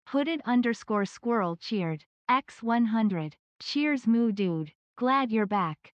Hooded underscore squirrel cheered. X100. Cheers moo dude. Glad you're back.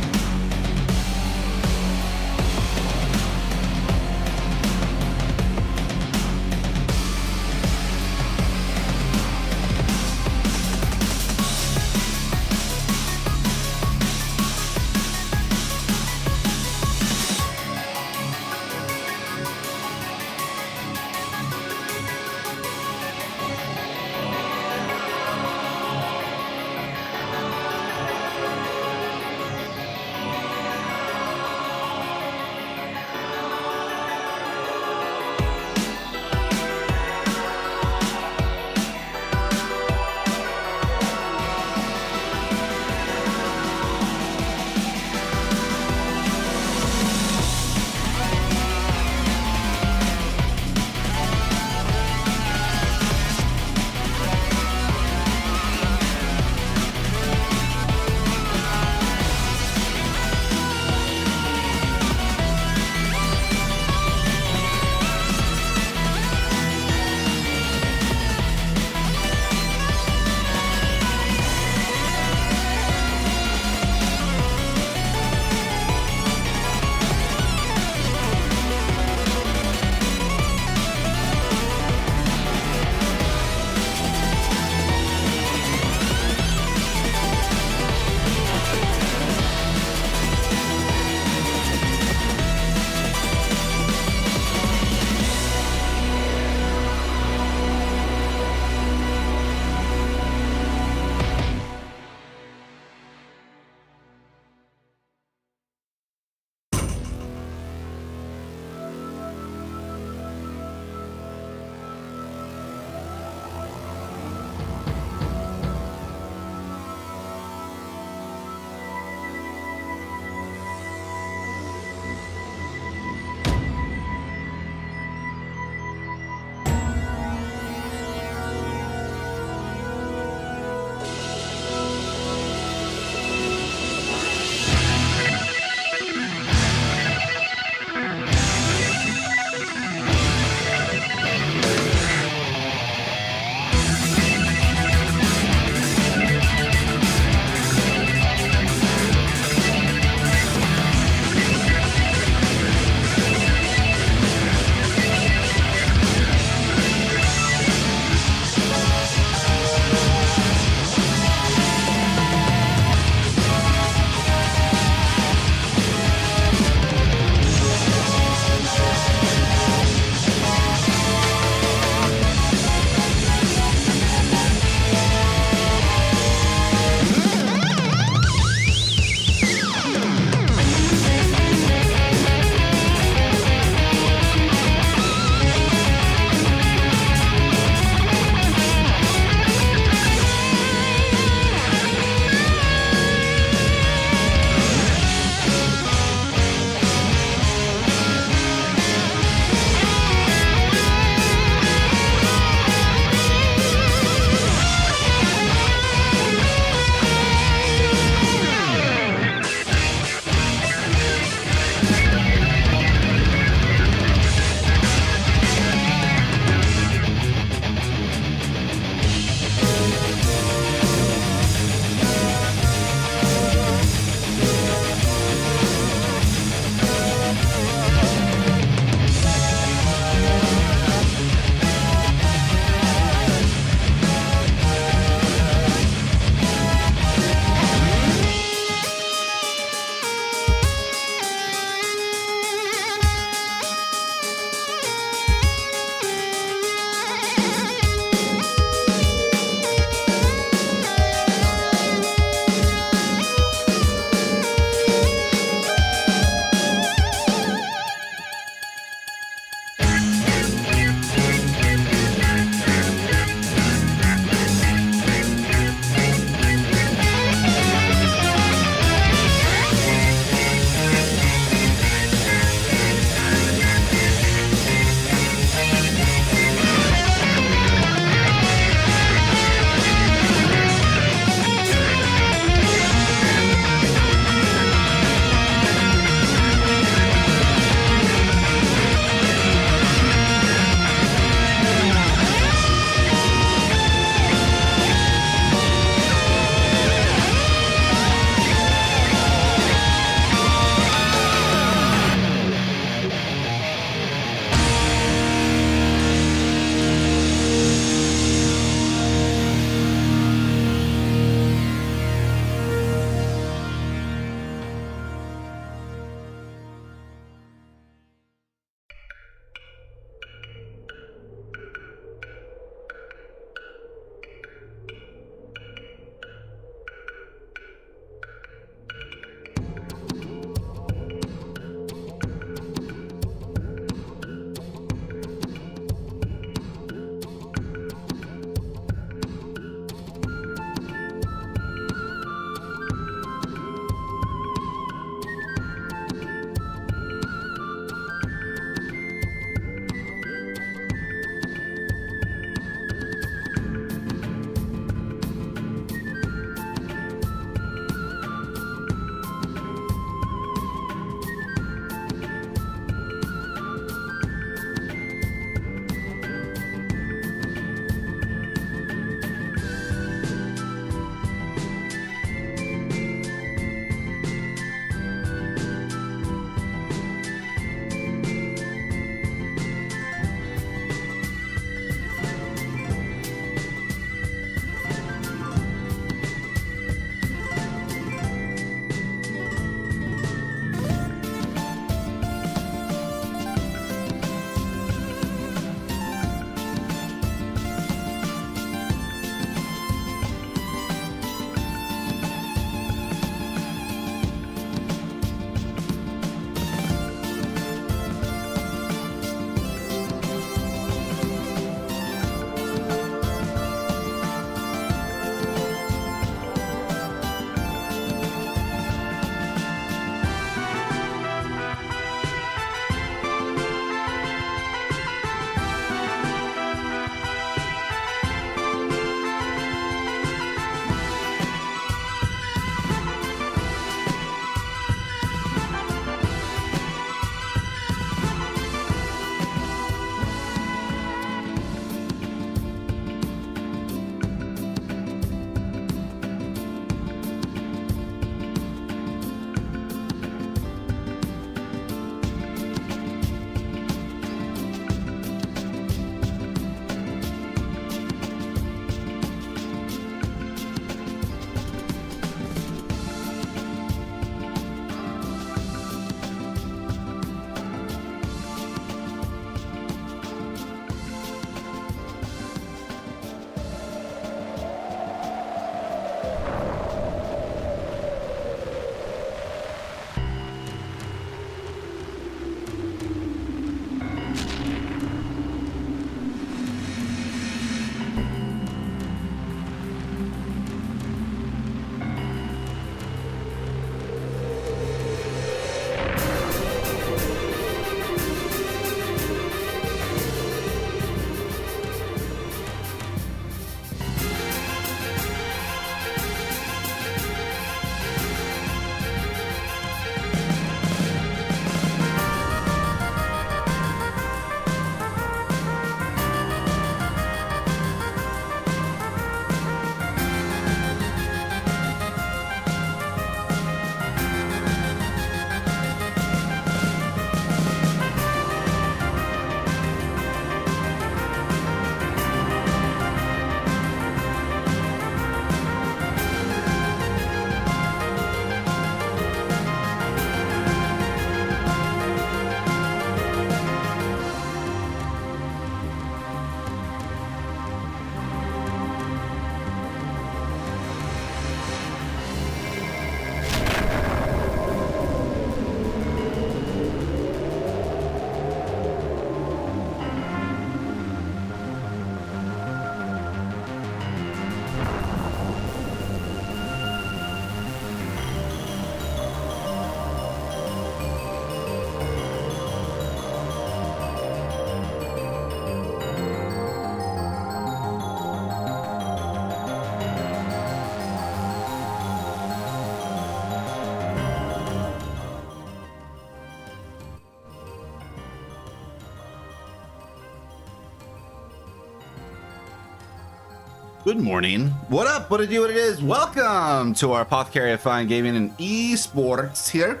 Good morning. What up? What it do? What it is? Welcome to our Apothecary of Fine Gaming and Esports here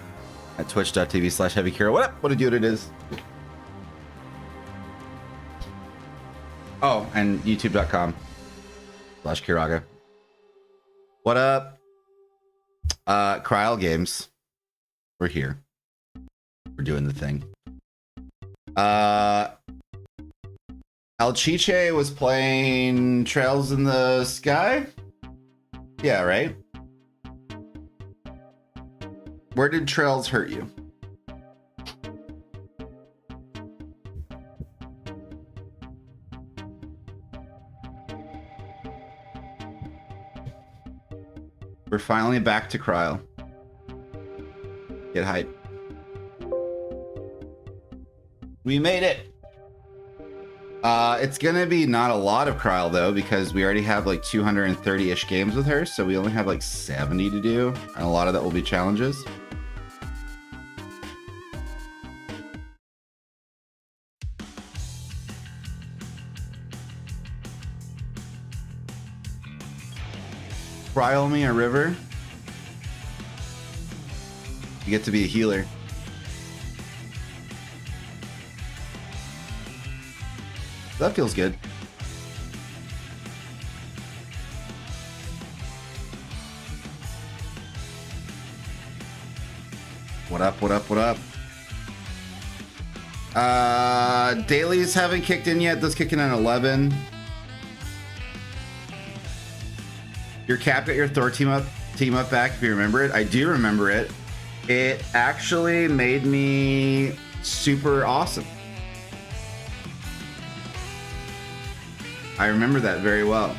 at twitch.tv/HeavyKira. What up? What it do? What it is? Oh, and youtube.com/Kiraga. What up? Krile Games. We're here. We're doing the thing. Alchiche was playing Trails in the Sky? Yeah, right? Where did Trails hurt you? We're finally back to Krile. Get hype. We made it! It's gonna be not a lot of Krile though, because we already have like 230-ish games with her, so we only have like 70 to do, and a lot of that will be challenges. Krile me a river. You get to be a healer. That feels good. What up, what up, what up? Dailies haven't kicked in yet. Those kick in at 11. Your Cap got your Thor team up back, if you remember it. I do remember it. It actually made me super awesome. I remember that very well.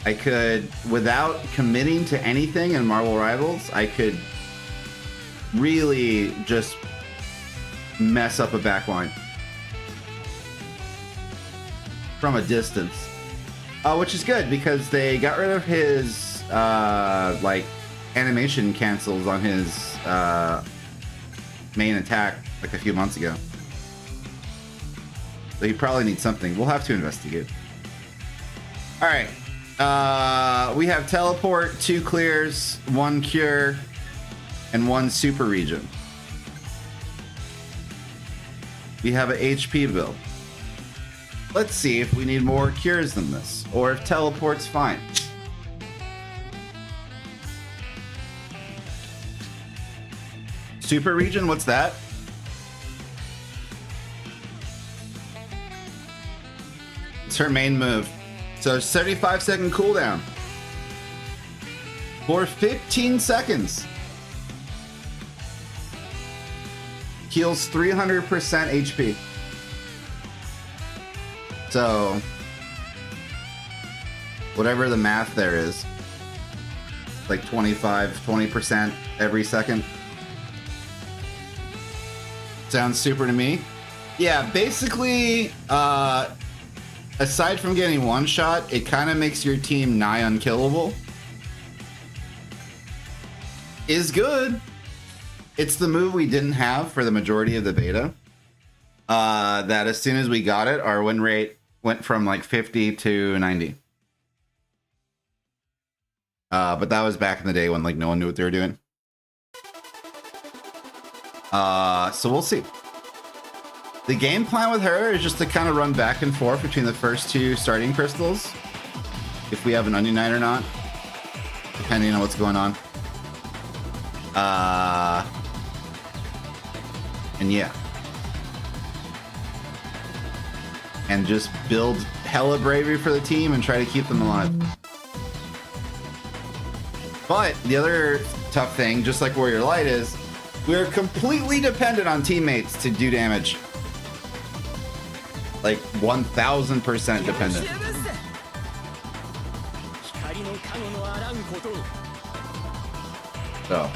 I could, without committing to anything in Marvel Rivals, I could really just mess up a backline from a distance. Which is good because they got rid of his like animation cancels on his main attack like a few months ago. So he probably needs something. We'll have to investigate. All right. We have teleport, 2 clears, 1 cure, and 1 super region. We have an HP build. Let's see if we need more cures than this, or if teleport's fine. Super region, what's that? It's her main move. So 75-second cooldown for 15 seconds. Heals 300% HP. So whatever the math there is, like 20% every second. Sounds super to me. Yeah, basically, aside from getting one shot, it kind of makes your team nigh unkillable. Is good. It's the move we didn't have for the majority of the beta. That as soon as we got it, our win rate went from like 50 to 90. But that was back in the day when like no one knew what they were doing. So we'll see. The game plan with her is just to kind of run back and forth between the first 2 starting crystals, if we have an Onion Knight or not, depending on what's going on. And yeah. And just build hella bravery for the team and try to keep them alive. But the other tough thing, just like Warrior Light, is we're completely dependent on teammates to do damage. Like 1000% dependent. So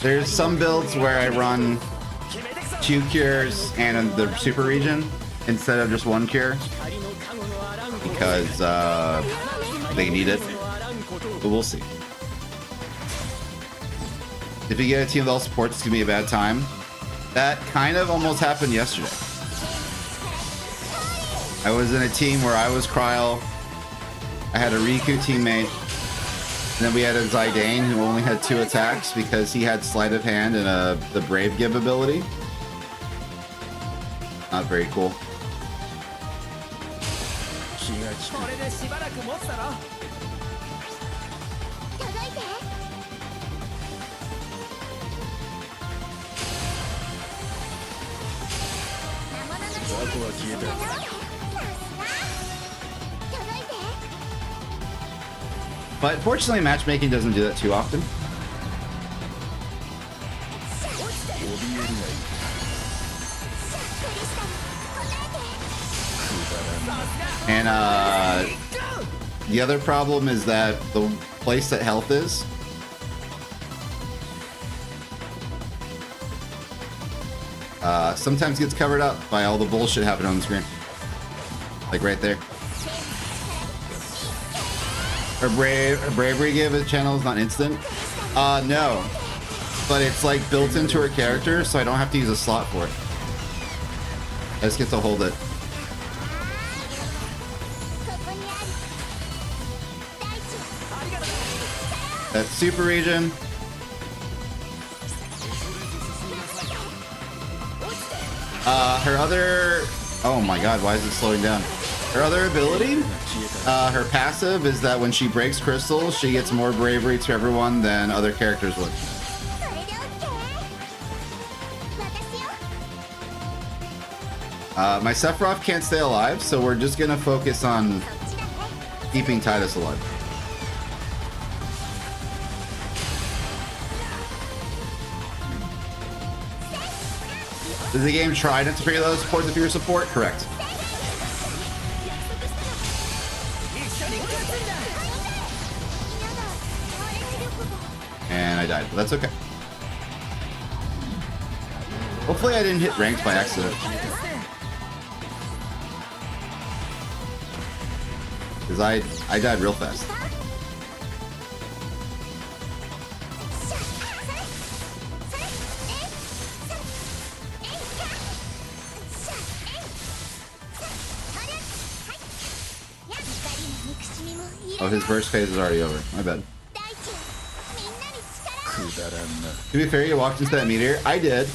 there's some builds where I run 2 cures and the super region instead of just 1 cure because they need it, but we'll see. If you get a team with all supports, it's gonna be a bad time. That kind of almost happened yesterday. I was in a team where I was Krile. I had a Riku teammate. And then we had a Zidane who only had 2 attacks because he had Sleight of Hand and the Brave Give ability. Not very cool. But fortunately, matchmaking doesn't do that too often. And the other problem is that the place that health is sometimes gets covered up by all the bullshit happening on the screen. Like right there. Her bravery give a channel is not instant. No. But it's like built into her character, so I don't have to use a slot for it. I just get to hold it. That super region. Her other... Oh my god, why is it slowing down? Her other ability, her passive, is that when she breaks crystals, she gets more bravery to everyone than other characters would. My Sephiroth can't stay alive, so we're just gonna focus on keeping Tidus alive. Does the game try not to preload support the fear support? Correct. And I died, but that's okay. Hopefully I didn't hit ranked by accident. Because I died real fast. Oh, his burst phase is already over. My bad. To be fair, you walked into that meteor. I did.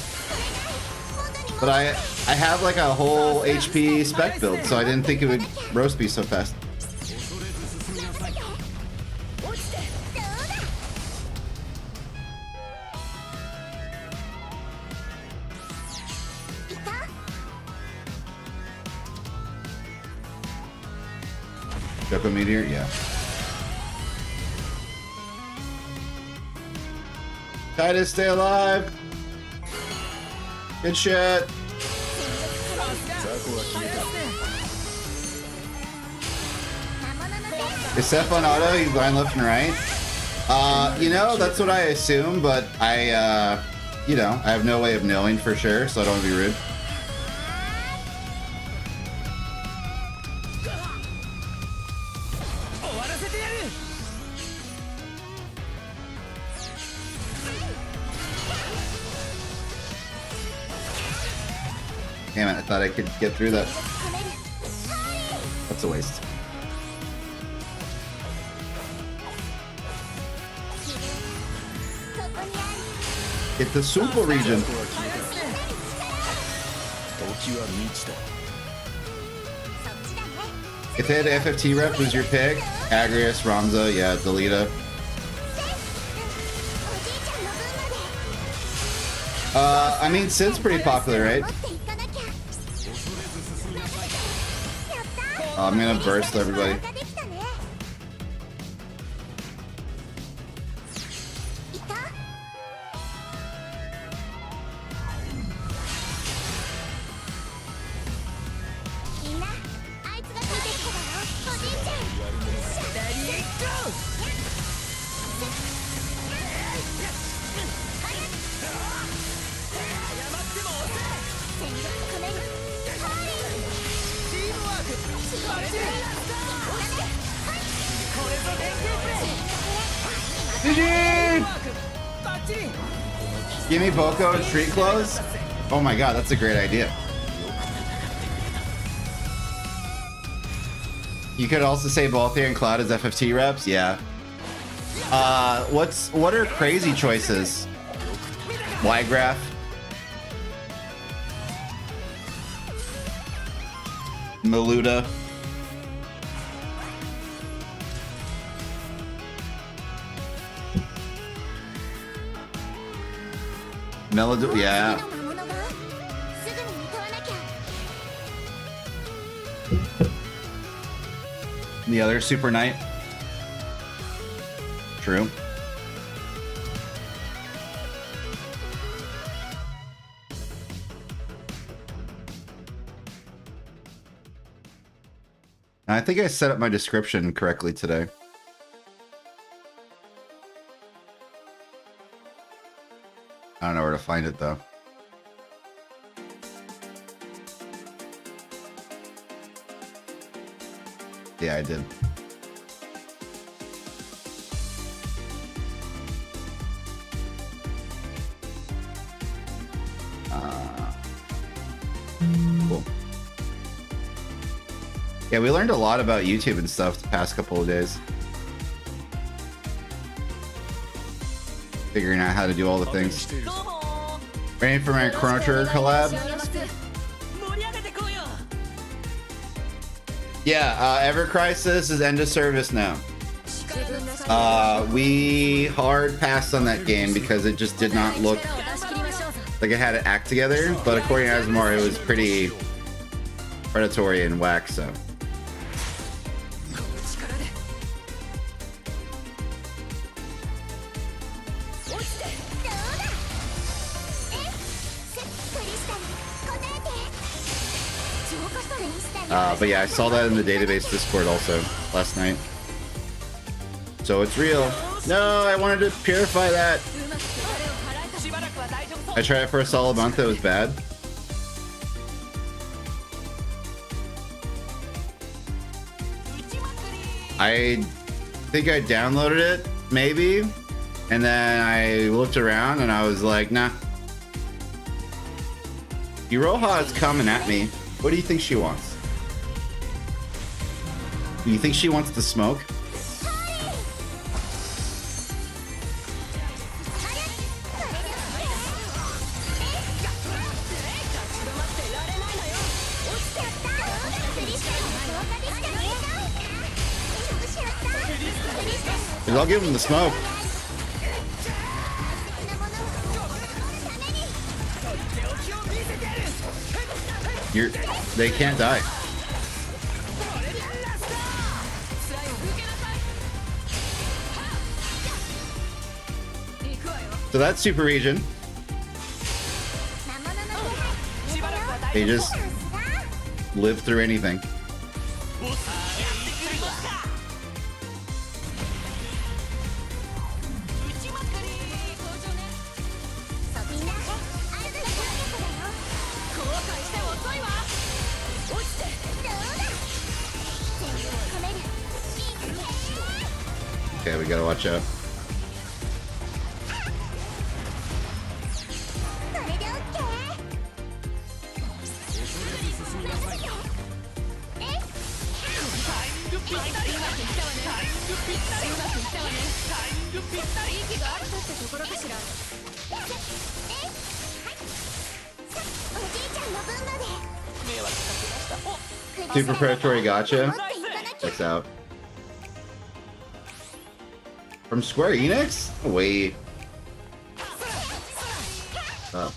But I have like a whole HP spec build, so I didn't think it would roast me so fast. Joko meteor? Yeah. Tidus, stay alive! Good shit! Is Seth on auto? He's blind left and right? You know, that's what I assume, but you know, I have no way of knowing for sure, so I don't want to be rude. Damn it, I thought I could get through that. That's a waste. Get the super region. If they had FF4 rep, who's your pick? Agrius, Ramza, yeah, Delita. I mean, Sid's pretty popular, right? I'm gonna burst everybody. Give me Boko and street clothes? Oh my god, that's a great idea. You could also say Balthier and Cloud as FF2 reps. Yeah. What are crazy choices? Y-Graph. Maluda. Melody, yeah. The other Super Knight. True. I think I set up my description correctly today. I don't know where to find it though. Yeah, I did. Cool. Yeah, we learned a lot about YouTube and stuff the past couple of days. Figuring out how to do all the things. Waiting for my Chrono Trigger collab. Yeah, Ever Crisis is end of service now. We hard passed on that game because it just did not look like it had it act together, but according to Asmar, it was pretty predatory and whack, so. But yeah, I saw that in the database Discord also last night. So it's real. No, I wanted to purify that. I tried it for a solid month, it was bad. I think I downloaded it, maybe, and then I looked around and I was like, nah. Iroha is coming at me. What do you think she wants? Do you think she wants to smoke? I'll give him the smoke. They can't die. So that's Super Region. They just live through anything. Okay, we gotta watch out. Super predatory gotcha. Checks out. From Square Enix? Oh, wait. Oh.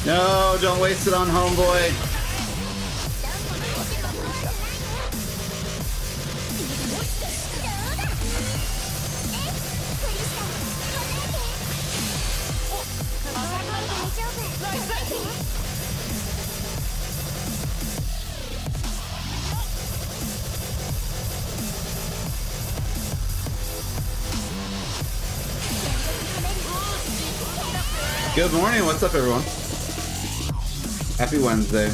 No, don't waste it on homeboy. Good morning, what's up everyone? Happy Wednesday.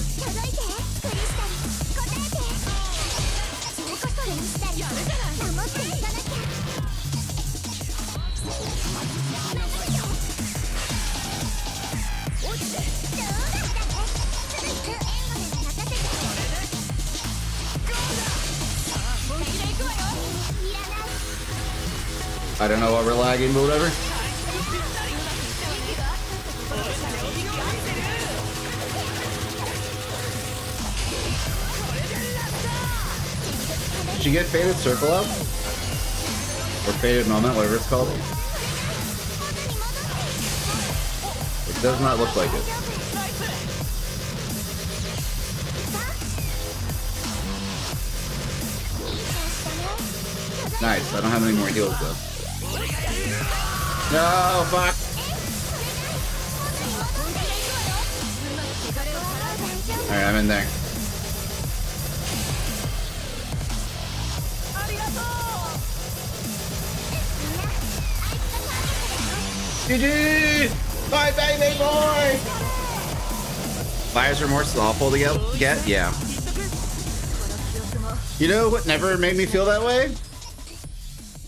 I don't know why we're lagging, but whatever. Did you get Faded Circle up? Or Faded Moment, whatever it's called? It does not look like it. Nice, I don't have any more heals though. No, fuck! Alright, I'm in there. GG! Bye, baby boy! Fires are more awful to get? Yeah. You know what never made me feel that way?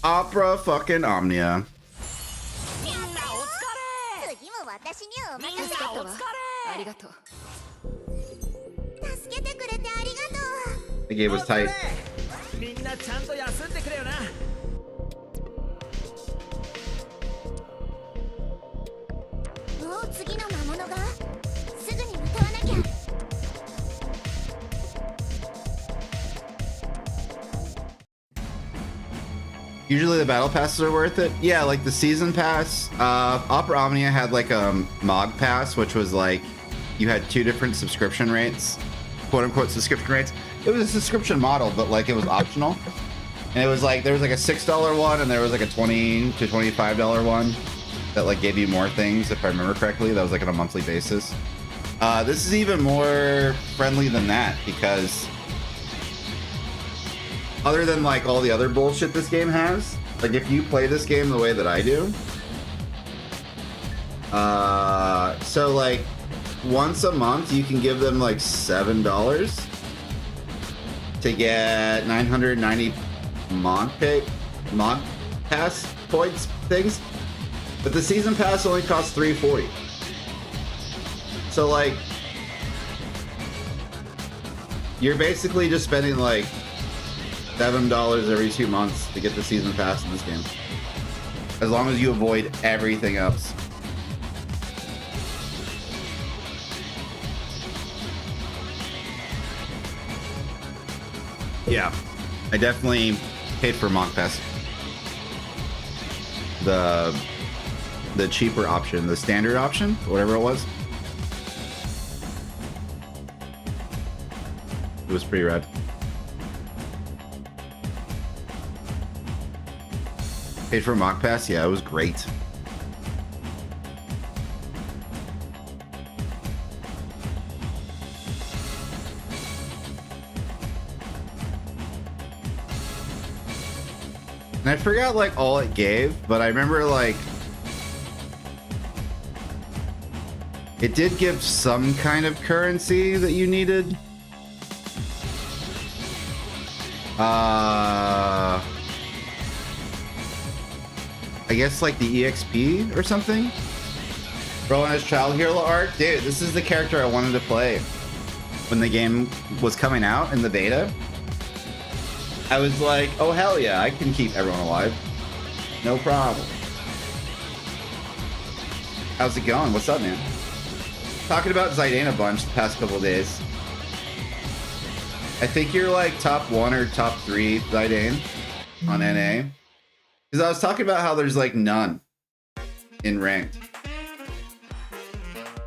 Opera fucking Omnia. The game was tight. Usually the battle passes are worth it. Yeah, like the season pass. Opera Omnia had like a MOG pass, which was like you had 2 different subscription rates, quote unquote subscription rates. It was a subscription model, but like it was optional. And it was like there was like a $6 one and there was like a $20 to $25 one that like gave you more things, if I remember correctly. That was like on a monthly basis. This is even more friendly than that because other than like all the other bullshit this game has, like if you play this game the way that I do, so like once a month you can give them like $7 to get 990 mod pass points things, but the season pass only costs $340. So like you're basically just spending like $7 every 2 months to get the season pass in this game, as long as you avoid everything else. Yeah, I definitely paid for Monk Pass. The cheaper option, the standard option, whatever it was. It was pretty rad. Paid for Mock Pass? Yeah, it was great. And I forgot like all it gave, but I remember like it did give some kind of currency that you needed. I guess like the EXP or something. Rowan has Child Hero art. Dude, this is the character I wanted to play when the game was coming out in the beta. I was like, oh hell yeah, I can keep everyone alive. No problem. How's it going? What's up, man? Talking about Zidane a bunch the past couple of days. I think you're like top 1 or top 3 Zidane on NA. Because I was talking about how there's like none in ranked.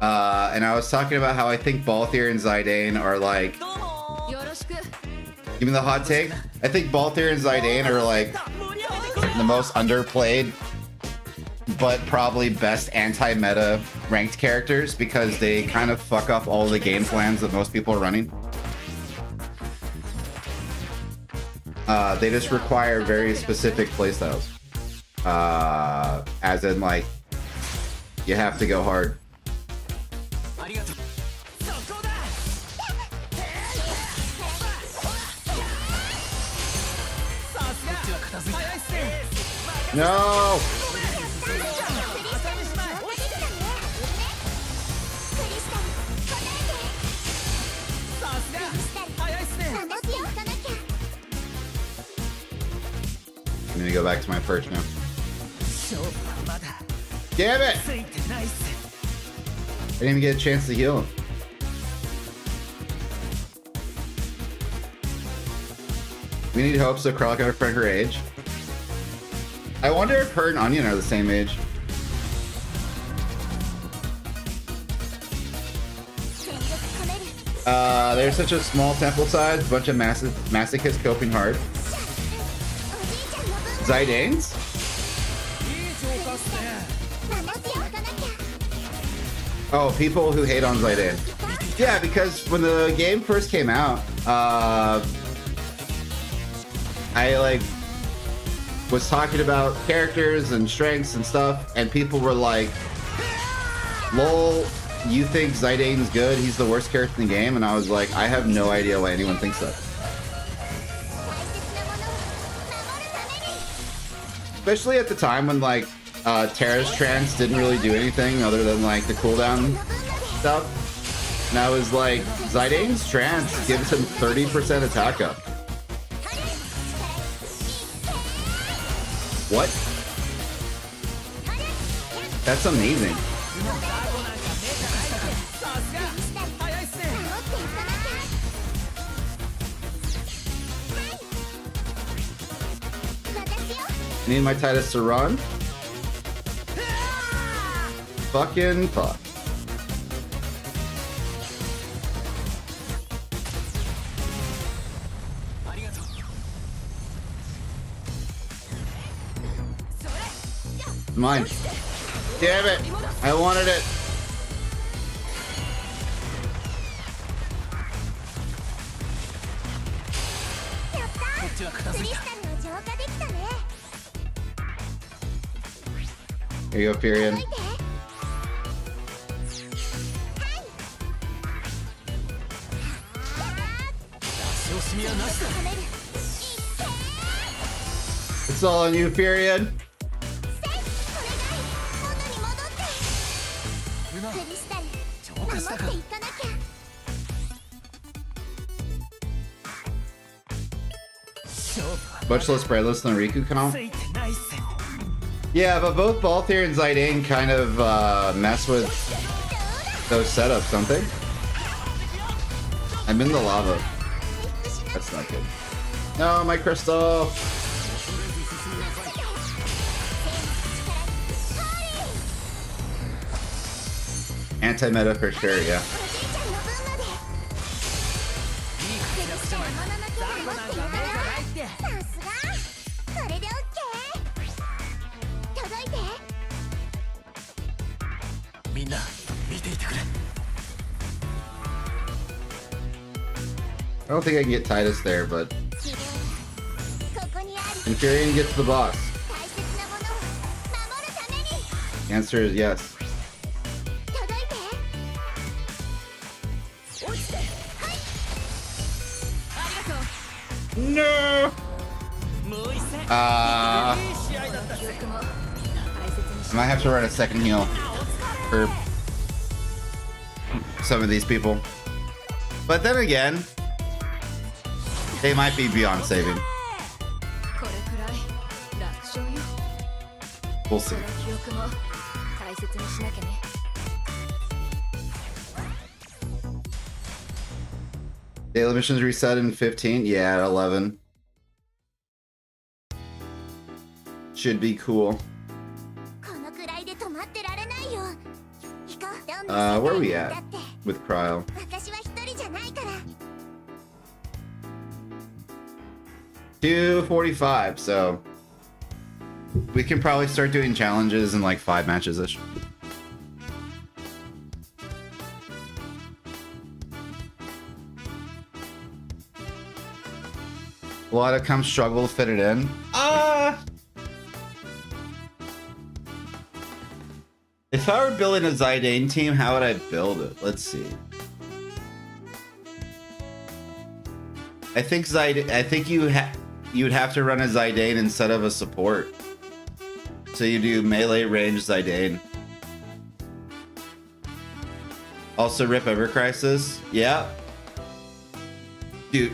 And I was talking about how I think Balthier and Zidane are like... Give me the hot take. I think Balthier and Zidane are like the most underplayed, but probably best anti-meta ranked characters because they kind of fuck up all the game plans that most people are running. They just require very specific playstyles. As in, like, you have to go hard. No! I'm gonna go back to my perch now. Damn it! I didn't even get a chance to heal him. We need hope so Krile can friend her age. I wonder if her and Onion are the same age. There's such a small temple size, bunch of masochists coping hard. Zidane's? Oh, people who hate on Zidane. Yeah, because when the game first came out, I like was talking about characters and strengths and stuff, and people were like, lol, you think Zidane's good? He's the worst character in the game? And I was like, I have no idea why anyone thinks that. Especially at the time when like Terra's Trance didn't really do anything other than like the cooldown stuff. And I was like, Zidane's Trance gives him 30% attack up. What? That's amazing. I need my Titus to run. Fucking fuck. Mine. Damn it! I wanted it. Here you go, Furion. It's all on you, Furion. Much less brainless than Riku comp. Yeah, but both Balthier and Zidane kind of mess with those setups, don't they? I'm in the lava. That's not good. No, my crystal! Anti-meta for sure, yeah. I don't think I can get Titus there, but... Can Furion get to the boss? The answer is yes. No! I might have to run a second heal for some of these people. But then again, they might be beyond saving. We'll see. Daily missions reset in 15? Yeah, at 11. Where are we at with Krile? 245, so we can probably start doing challenges in like 5 matches-ish. A lot of comps struggle to fit it in. If I were building a Zidane team, how would I build it? Let's see. I think you'd have to run a Zidane instead of a support. So you do melee range Zidane. Also rip Ever Crisis. Yeah. Dude.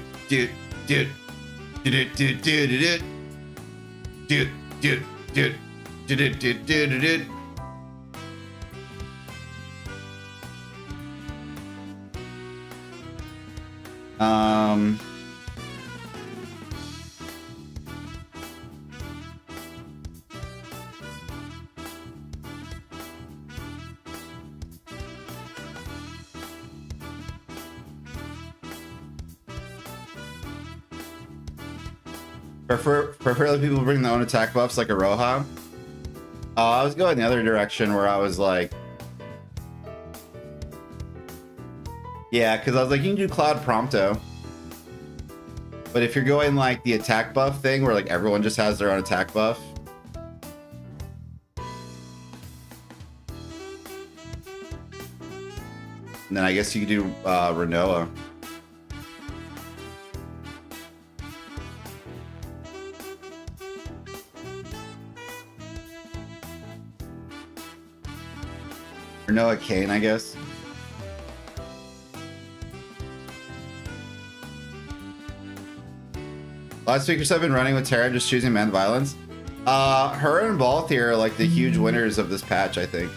Preferably people bring their own attack buffs like a Roja. I was going the other direction where I was like, yeah, because I was like, you can do Cloud Prompto. But if you're going like the attack buff thing where like everyone just has their own attack buff. And then I guess you could do Renoa. Renoa Kane, I guess. Last week I've been running with Terra, just choosing man violence. Her and Balthier are like the huge winners of this patch, I think.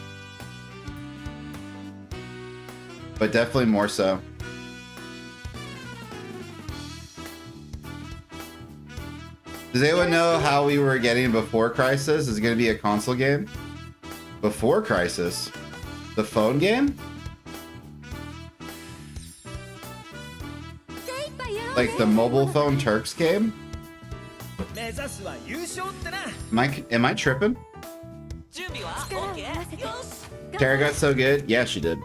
But definitely more so. Does anyone know how we were getting before Crisis? Is it going to be a console game? Before Crisis? The phone game? Like the mobile phone Turks game? Am I tripping? Terra got so good? Yeah, she did.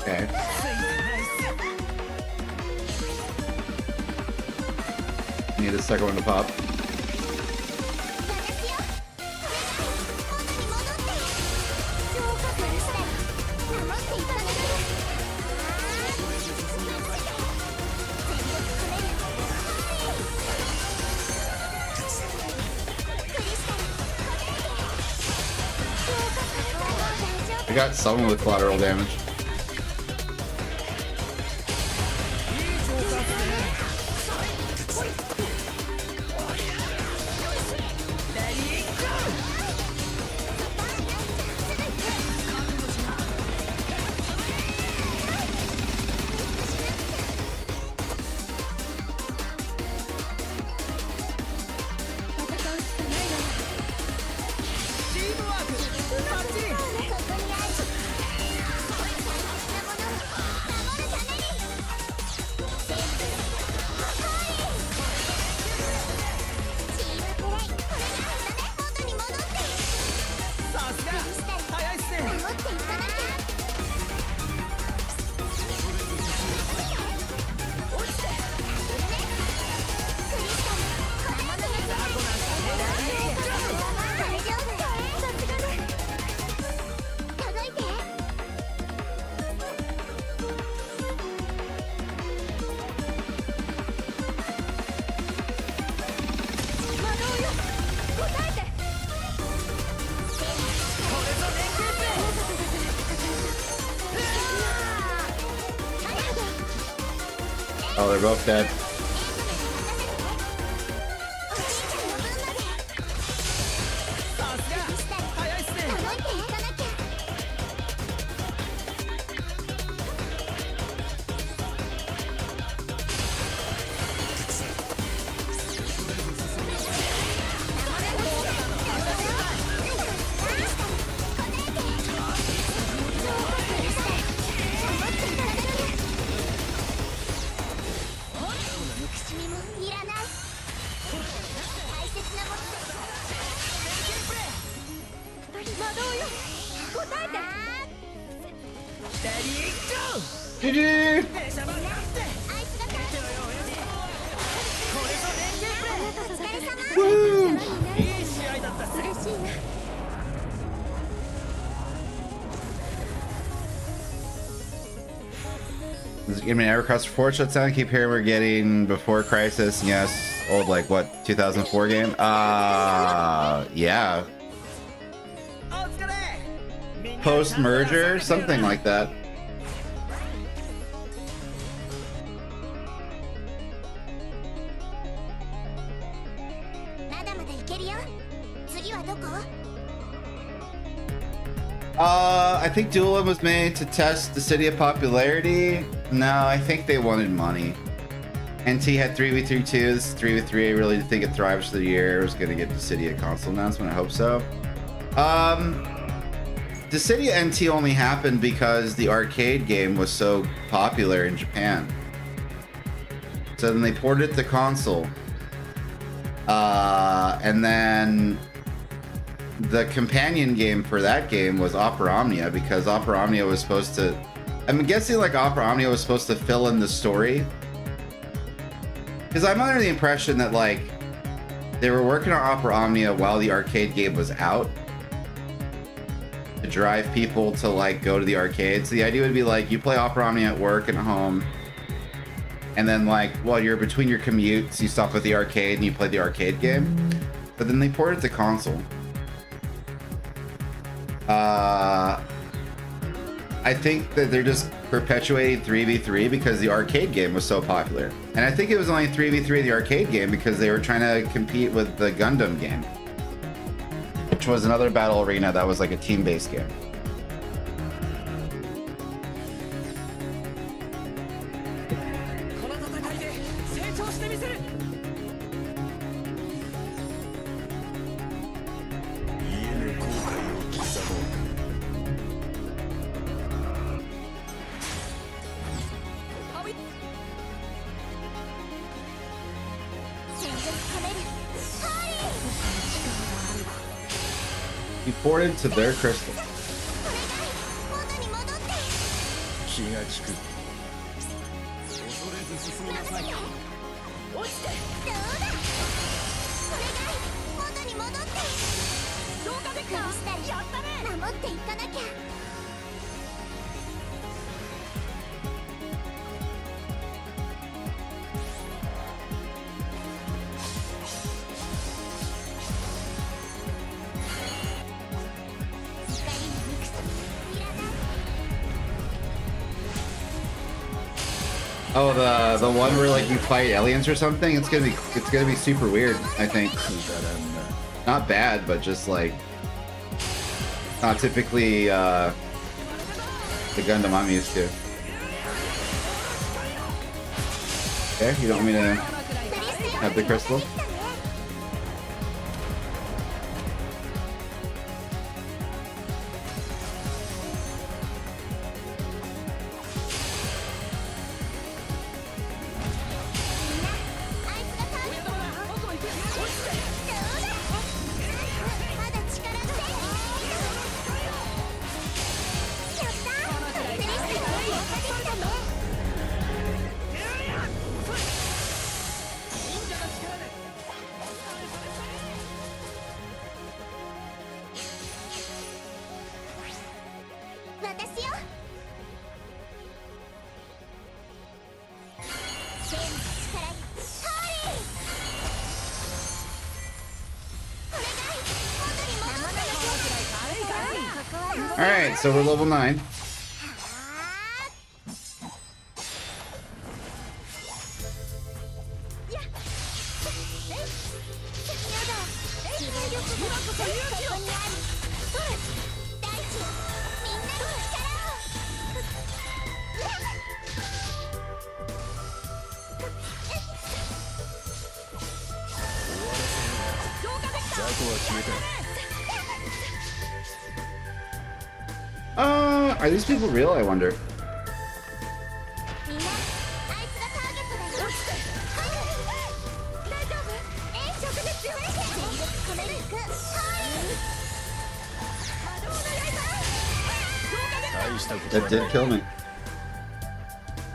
Okay. Need a second one to pop. I got someone with collateral damage. Oh, they're both dead. GG! Woo! This is gonna be an Evercross 4 shutdown. Keep hearing we're getting Before Crisis. Yes. Old, like, what, 2004 game? Yeah. Post-merger? Something like that. I think DUELLUM was made to test Dissidia popularity. No, I think they wanted money. NT had 3v3-2s, 3v3. I really think it thrives for the year. It was gonna get Dissidia console announcement. I hope so. Dissidia NT only happened because the arcade game was so popular in Japan. So then they ported it to console. And then the companion game for that game was Opera Omnia, because Opera Omnia was supposed to... I'm guessing like Opera Omnia was supposed to fill in the story. Because I'm under the impression that like they were working on Opera Omnia while the arcade game was out, to drive people to like go to the arcade. So the idea would be like you play Opera Omnia at work and at home, and then like while you're between your commutes you stop at the arcade and you play the arcade game. But then they ported it to console. I think that they're just perpetuating 3v3 because the arcade game was so popular. And I think it was only 3v3 the arcade game because they were trying to compete with the Gundam game, which was another battle arena that was like a team-based game. He ported to their crystal. Oh, the one where like you fight aliens or something. It's gonna be super weird. I think. Not bad, but just like not typically the Gundam I'm used to. Okay, you don't want me to have the crystal? Alright, so we're level 9. Are these people real, I wonder? That did kill me.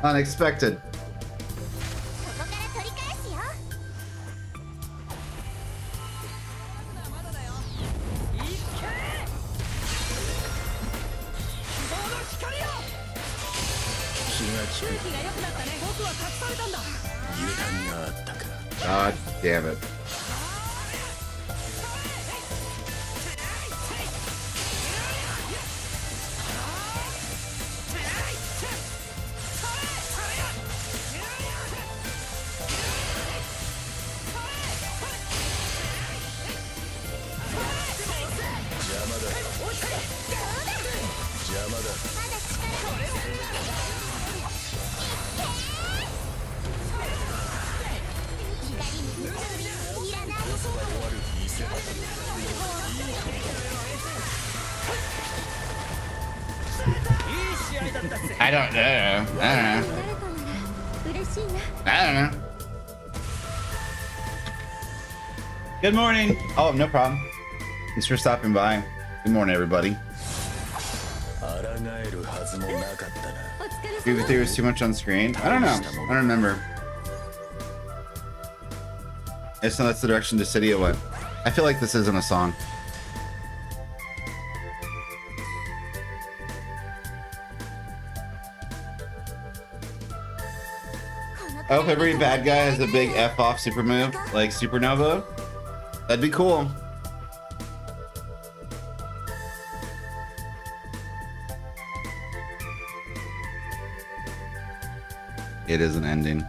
Unexpected. God damn it. I don't know. Good morning. Oh, no problem. Thanks for stopping by. Good morning, everybody. There was too much on screen. I don't know. I don't remember. I just know that's the direction DISSIDIA went. I feel like this isn't a song. I hope every bad guy has a big F-off super move, like Supernova. That'd be cool. It is an ending.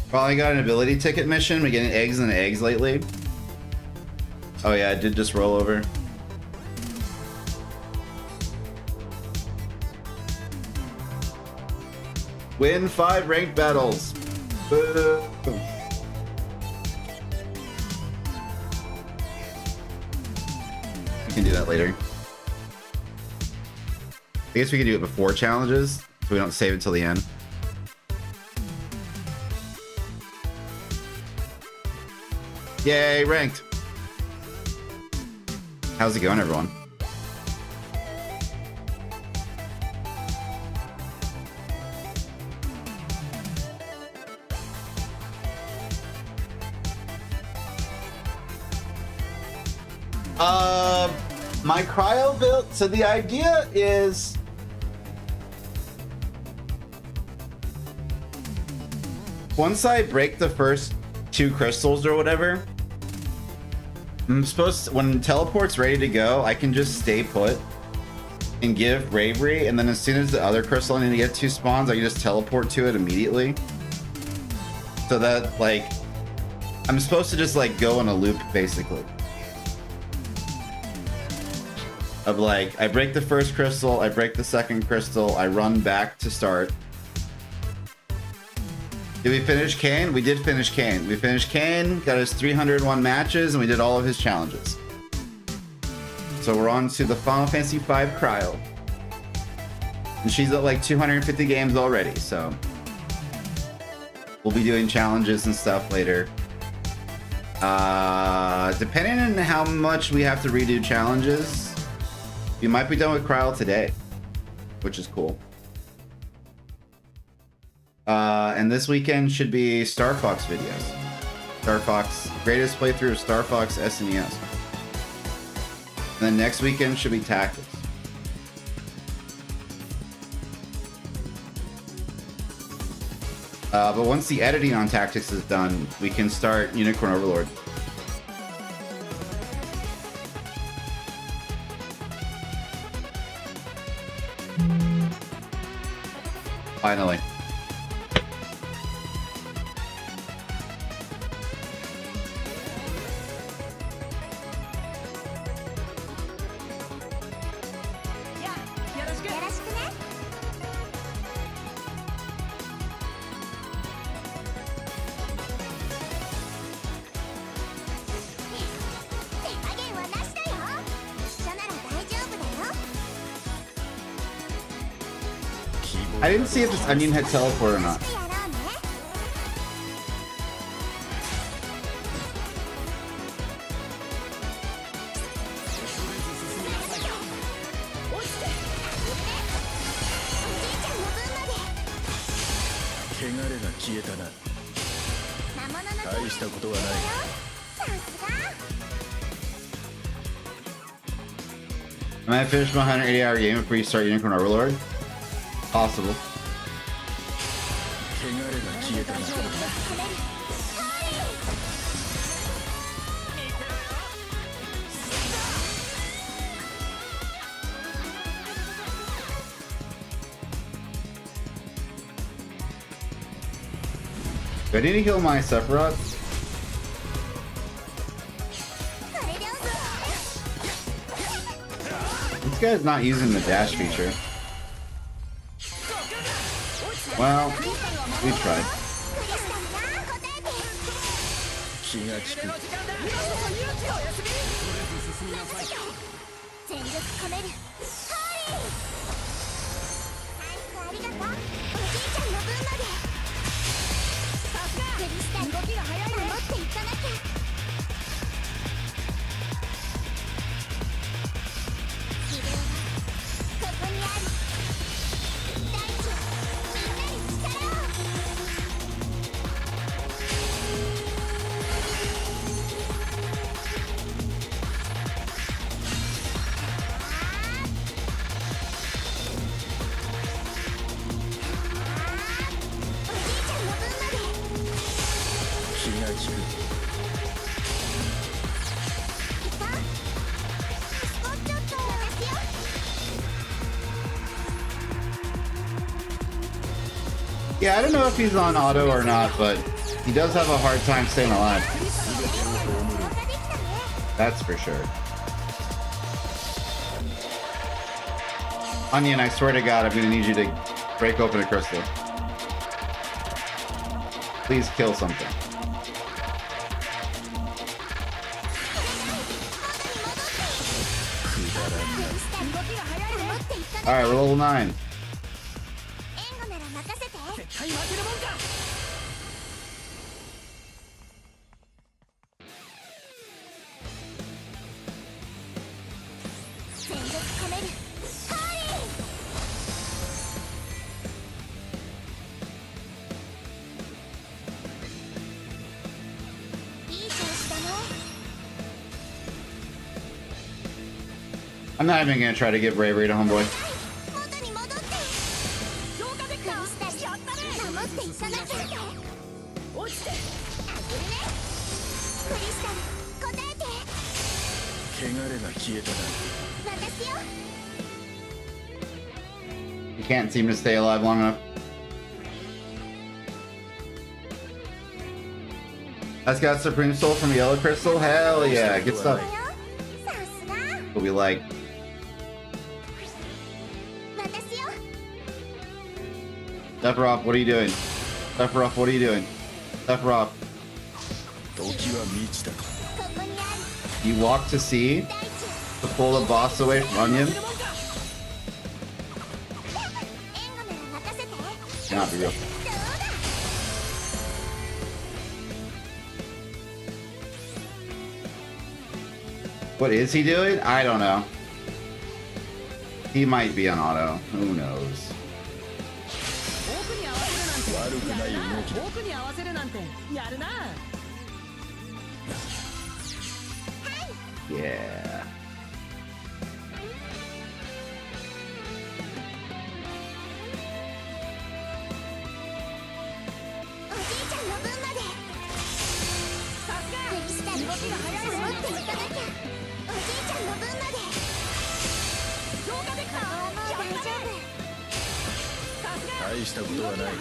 Probably got an ability ticket mission. We're getting eggs and eggs lately. Oh yeah, I did just roll over. Win 5 ranked battles. Boo. We can do that later. I guess we can do it before challenges, so we don't save it till the end. Yay, ranked. How's it going, everyone? My cryo build, so the idea is once I break the first 2 crystals or whatever, I'm supposed to, when teleport's ready to go, I can just stay put and give bravery, and then as soon as the other crystal I need to get 2 spawns, I can just teleport to it immediately. So that, like, I'm supposed to just like go in a loop basically. Of like, I break the first crystal, I break the second crystal, I run back to start. Did we finish Kane? We did finish Kane. We finished Kane, got his 301 matches, and we did all of his challenges. So we're on to the Final Fantasy V Cryo. And she's at like 250 games already, so we'll be doing challenges and stuff later. Depending on how much we have to redo challenges, we might be done with Krile today, which is cool. And this weekend should be Star Fox videos. Star Fox, greatest playthrough of Star Fox SNES. And then next weekend should be Tactics. But once the editing on Tactics is done, we can start Unicorn Overlord. Finally. I didn't see if this onion had teleport or not. I might finish my 180-hour game before you start Unicorn Overlord. Possible. Do I need to heal my Sephiroth? This guy's not using the dash feature. Well, we tried. Yeah, I don't know if he's on auto or not, but he does have a hard time staying alive. That's for sure. Onion, I swear to God, I'm gonna need you to break open a crystal. Please kill something. Alright, we're level 9. I'm not even gonna try to give bravery to homeboy. He can't seem to stay alive long enough. That's got Supreme Soul from Yellow Crystal? Hell yeah, good stuff. What we like. Sephiroth, what are you doing? Sephiroth, what are you doing? Sephiroth. You walk to sea to pull the boss away from Onion? Cannot be real. What is he doing? I don't know. He might be on auto. Who knows? Yeah. 大したことはない。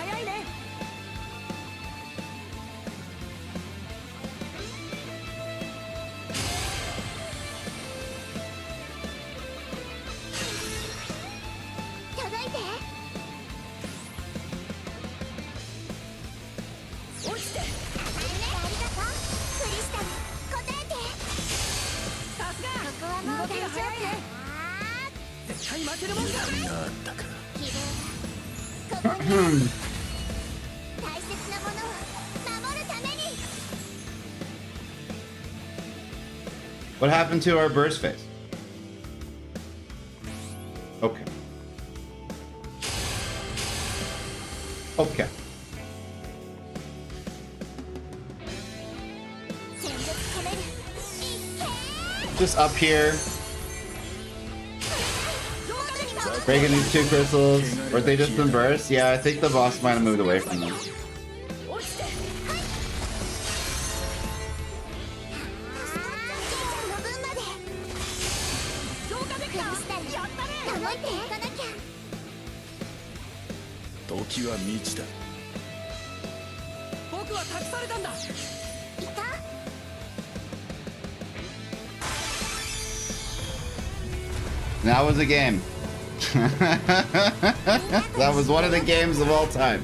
What happened to our burst phase? Okay. Okay. Just up here. Breaking these 2 crystals. Or they just been burst? Yeah, I think the boss might have moved away from them. That was a game. That was one of the games of all time.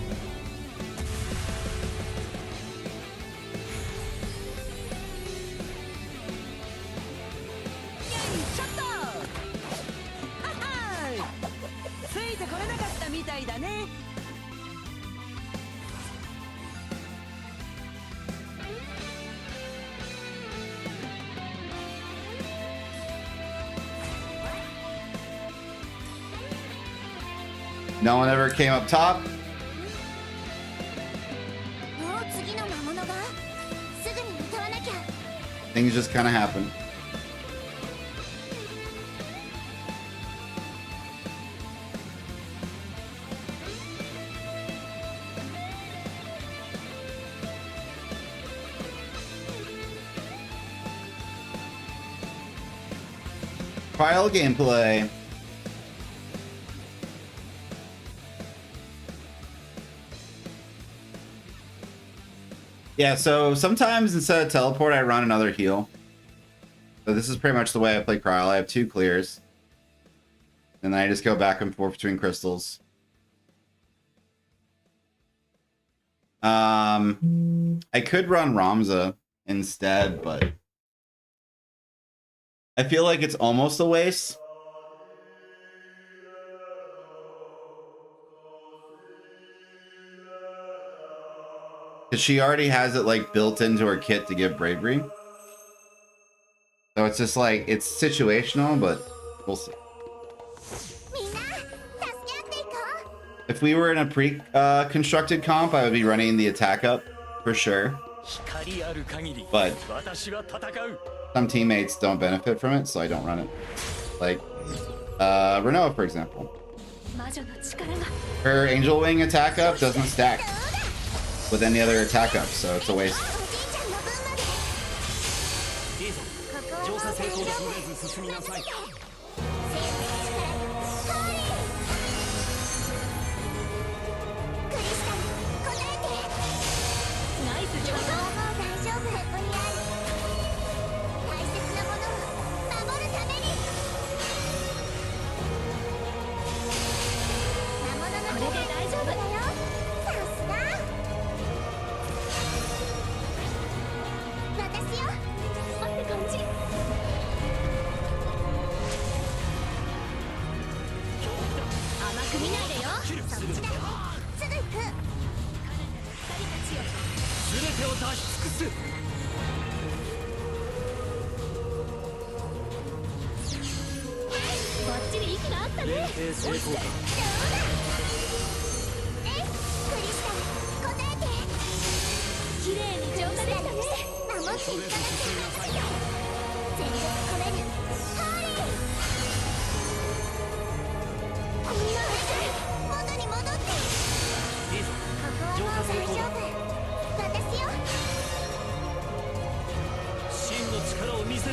No one ever came up top. Things just kind of happen. Krile gameplay. Yeah, so sometimes instead of teleport, I run another heal. So this is pretty much the way I play Krile. I have 2 clears. And then I just go back and forth between crystals. I could run Ramza instead, but I feel like it's almost a waste. Because she already has it like built into her kit to give bravery. So it's just like, it's situational, but we'll see. If we were in a pre-constructed comp, I would be running the attack up for sure. But some teammates don't benefit from it, so I don't run it. Like Renault, for example. Her Angel Wing attack up doesn't stack with any other attack up, so it's a waste.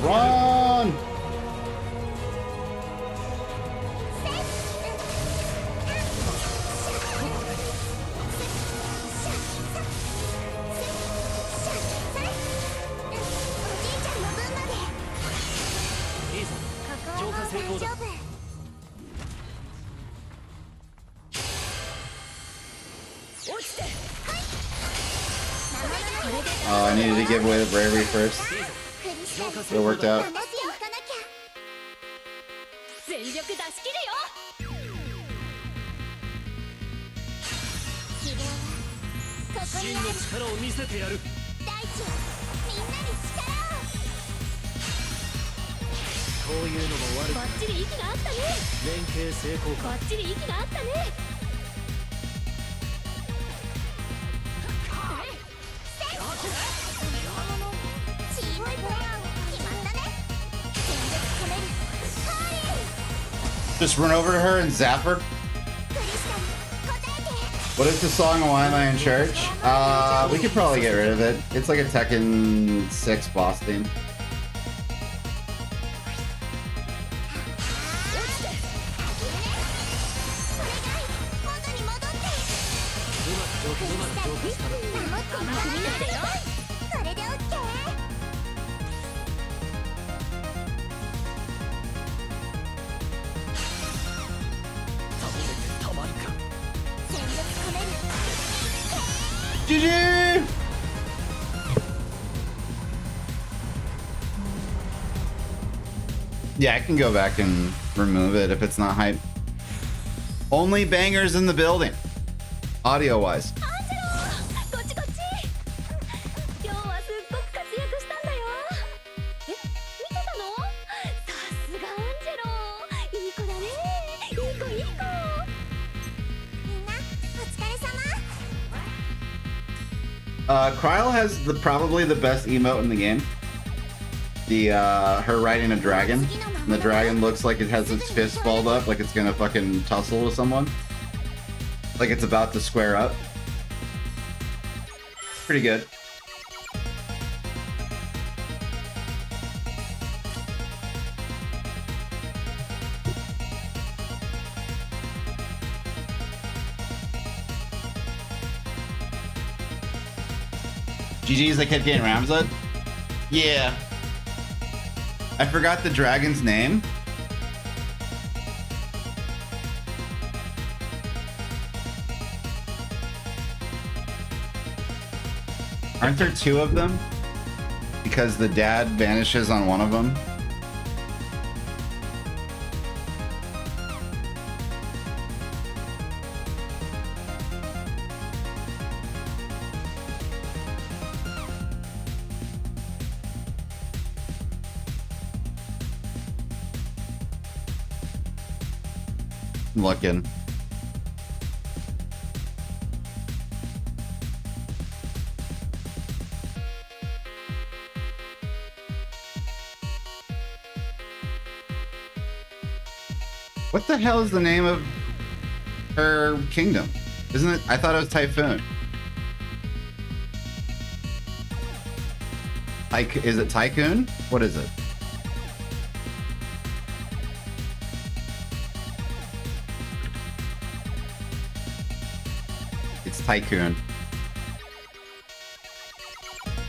Run! Oh, I needed to give away the bravery first. It worked out. Just run over to her and zap her. What is the song Why Am I in Church? We could probably get rid of it. It's like a Tekken 6 boss theme. GG! Yeah, I can go back and remove it if it's not hype. Only bangers in the building, audio-wise. Krile has probably the best emote in the game. Her riding a dragon. And the dragon looks like it has its fist balled up, like it's gonna fucking tussle with someone. Like it's about to square up. Pretty good. GG's, I kept getting Ramsed? Yeah. I forgot the dragon's name. Aren't there two of them? Because the dad vanishes on one of them. Looking. What the hell is the name of her kingdom? Isn't it? I thought it was Typhoon. Is it Tycoon? What is it? It's Tycoon.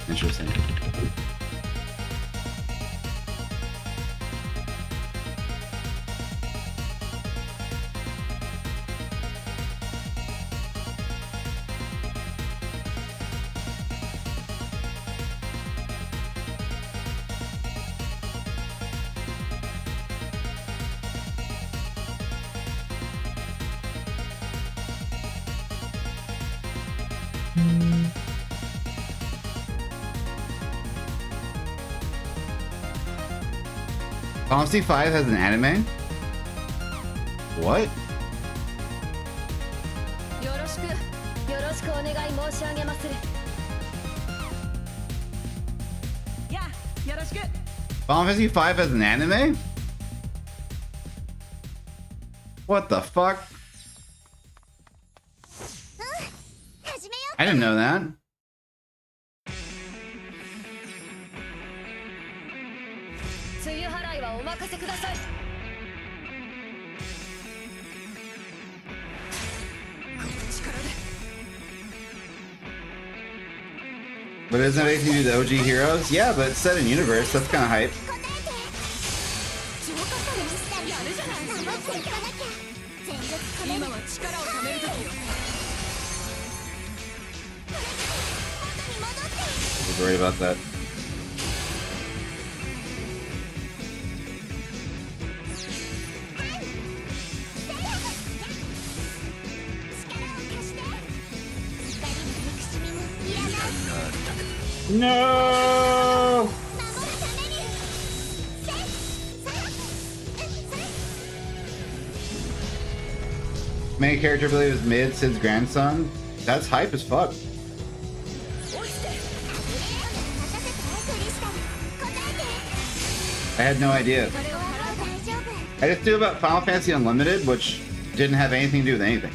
Interesting. Final Fantasy 5 has an anime? What? Final Fantasy 5 has an anime? What the fuck? I didn't know that. But isn't it anything to do the OG heroes? Yeah, but it's set in universe. That's kind of hype. I was worried about that. No! Main character I believe is mid Sid's grandson. That's hype as fuck. I had no idea. I just knew about Final Fantasy Unlimited, which didn't have anything to do with anything.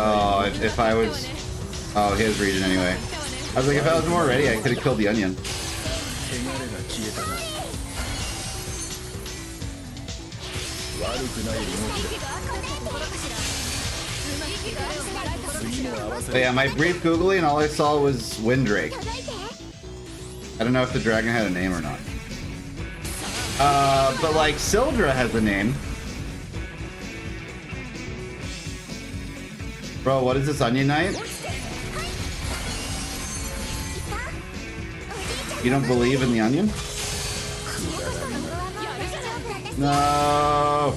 Oh, if I was... Oh, his region anyway. I was like, if I was more ready, I could have killed the onion. But yeah, my brief Googling, all I saw was Windrake. I don't know if the dragon had a name or not. But like, Sildra has a name. Bro, what is this, Onion Knight? You don't believe in the onion? No.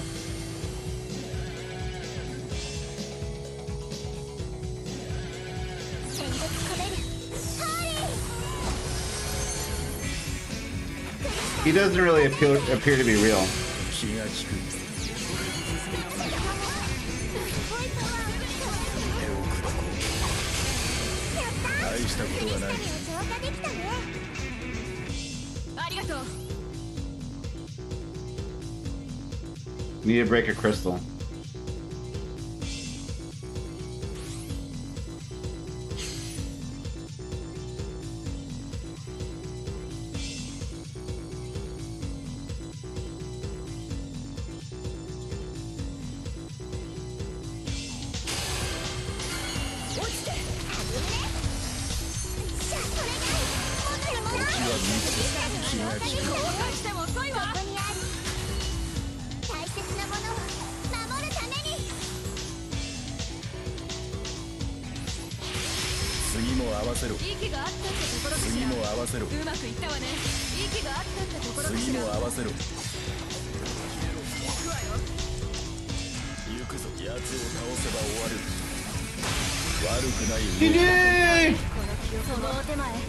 He doesn't really appear to be real. Need to break a crystal.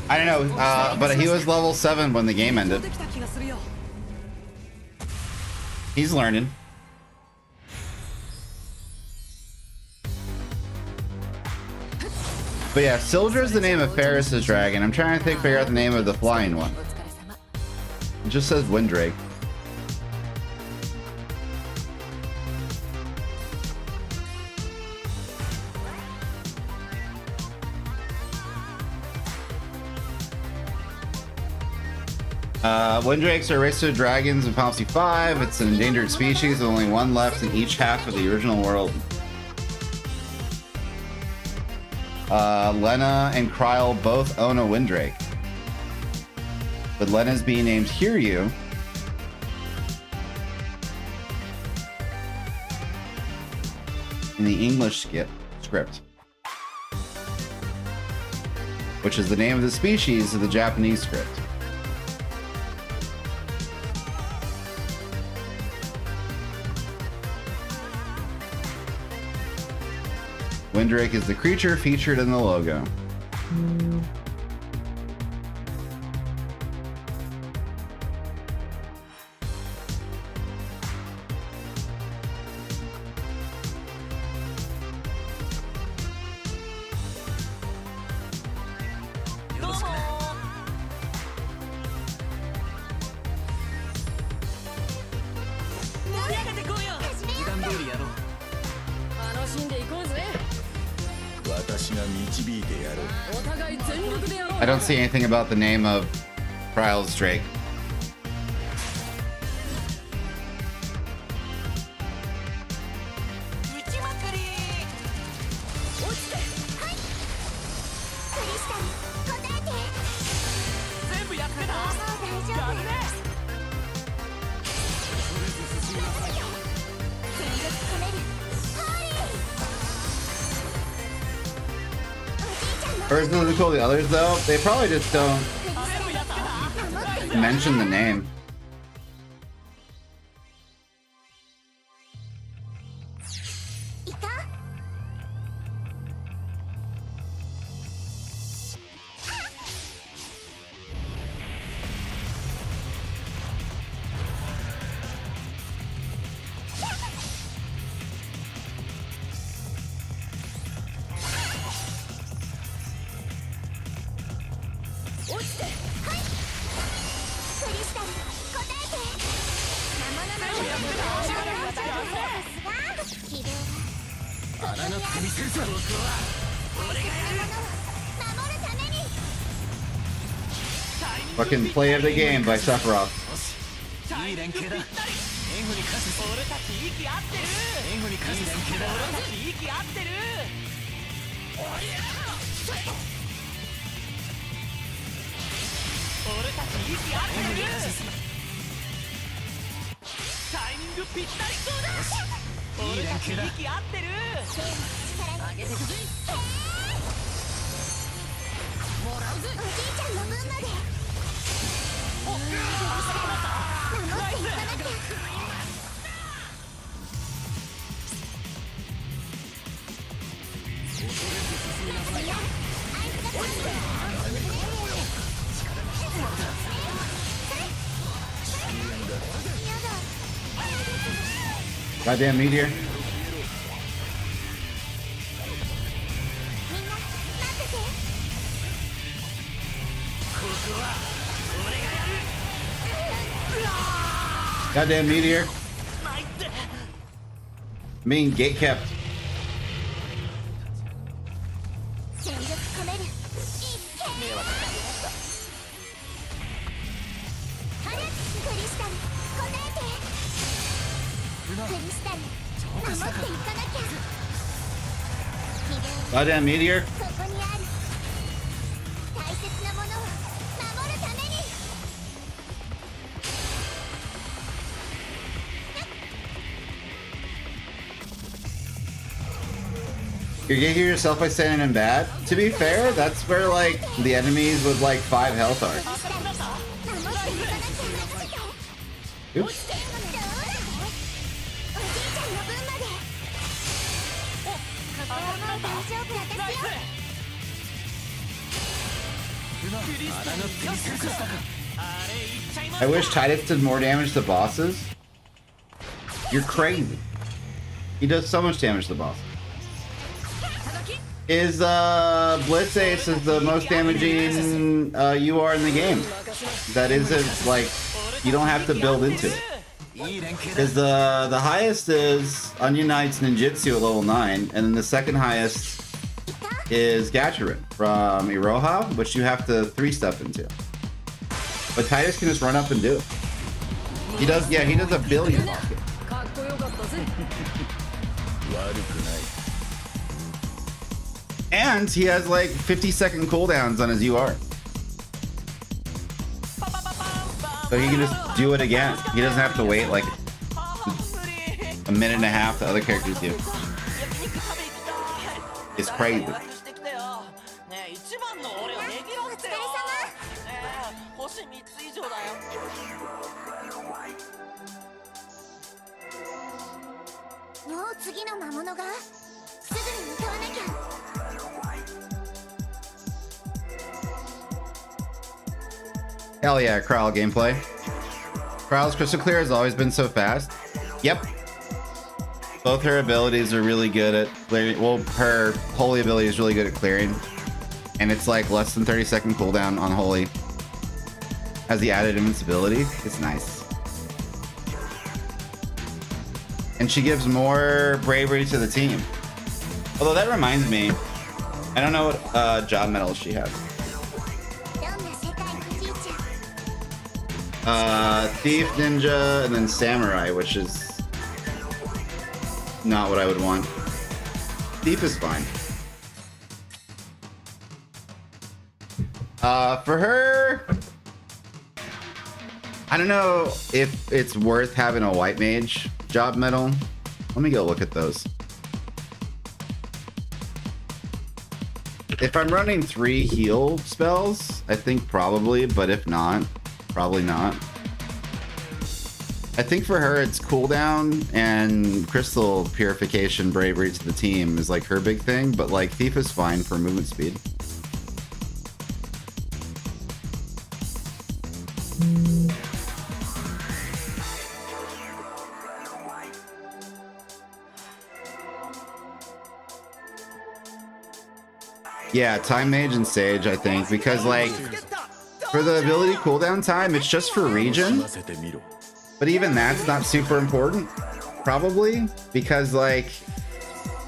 I don't know, but he was level 7 when the game ended. He's learning. But yeah, Sildra's the name of Ferris's dragon. I'm trying to figure out the name of the flying one. It just says Windrake. Windrakes are a race of dragons in Final Fantasy 5. It's an endangered species with only one left in each half of the original world. Lena and Krile both own a Windrake. But Lena's being named Hiryu. In the English script. Which is the name of the species of the Japanese script. Windrake is the creature featured in the logo. I don't see anything about the name of Krile's Drake. Or doesn't call the others though? They probably just don't mention the name. Fucking play of the game by Sephiroth. Goddamn meteor. Goddamn meteor. Mean gate kept. Goddamn meteor. You get here yourself by standing in bad. To be fair, that's where like the enemies with like 5 health are. Oops. I wish Tidus did more damage to bosses. You're crazy. He does so much damage to the boss. Is Blitz Ace is the most damaging you are in the game. That isn't like you don't have to build into it. Because the highest is Onion Knight's Ninjutsu at level 9, and then the second highest is Gatcharin from Iroha, which you have to 3-step into. But Tidus can just run up and do it. He does, yeah, he does a billion pocket. And he has like 50-second cooldowns on his UR. So he can just do it again. He doesn't have to wait like a minute and a half the other characters do. It's crazy. Hell yeah, Krile gameplay. Krile's Crystal Clear has always been so fast. Yep. Both her abilities are really good at clearing. Well, her Holy ability is really good at clearing. And it's like less than 30-second cooldown on Holy. Has the added invincibility. It's nice. And she gives more bravery to the team. Although that reminds me, I don't know what job medals she has. Thief, Ninja, and then Samurai, which is not what I would want. Thief is fine. For her, I don't know if it's worth having a white mage job medal. Let me go look at those. If I'm running 3 heal spells, I think probably, but if not, probably not. I think for her, it's cooldown and crystal purification bravery to the team is like her big thing, but like Thief is fine for movement speed. Yeah, Time Mage and Sage, I think, because like for the ability cooldown time, it's just for region. But even that's not super important, probably, because like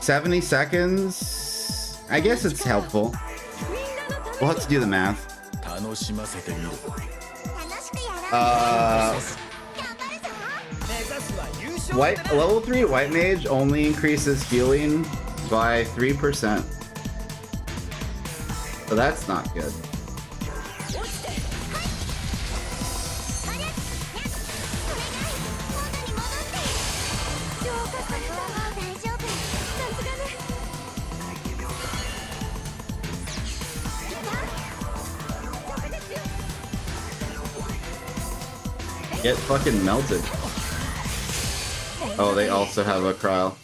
70 seconds, I guess it's helpful. We'll have to do the math. Level 3 White Mage only increases healing by 3%. So that's not good. Get fucking melted. Oh, they also have a Krile.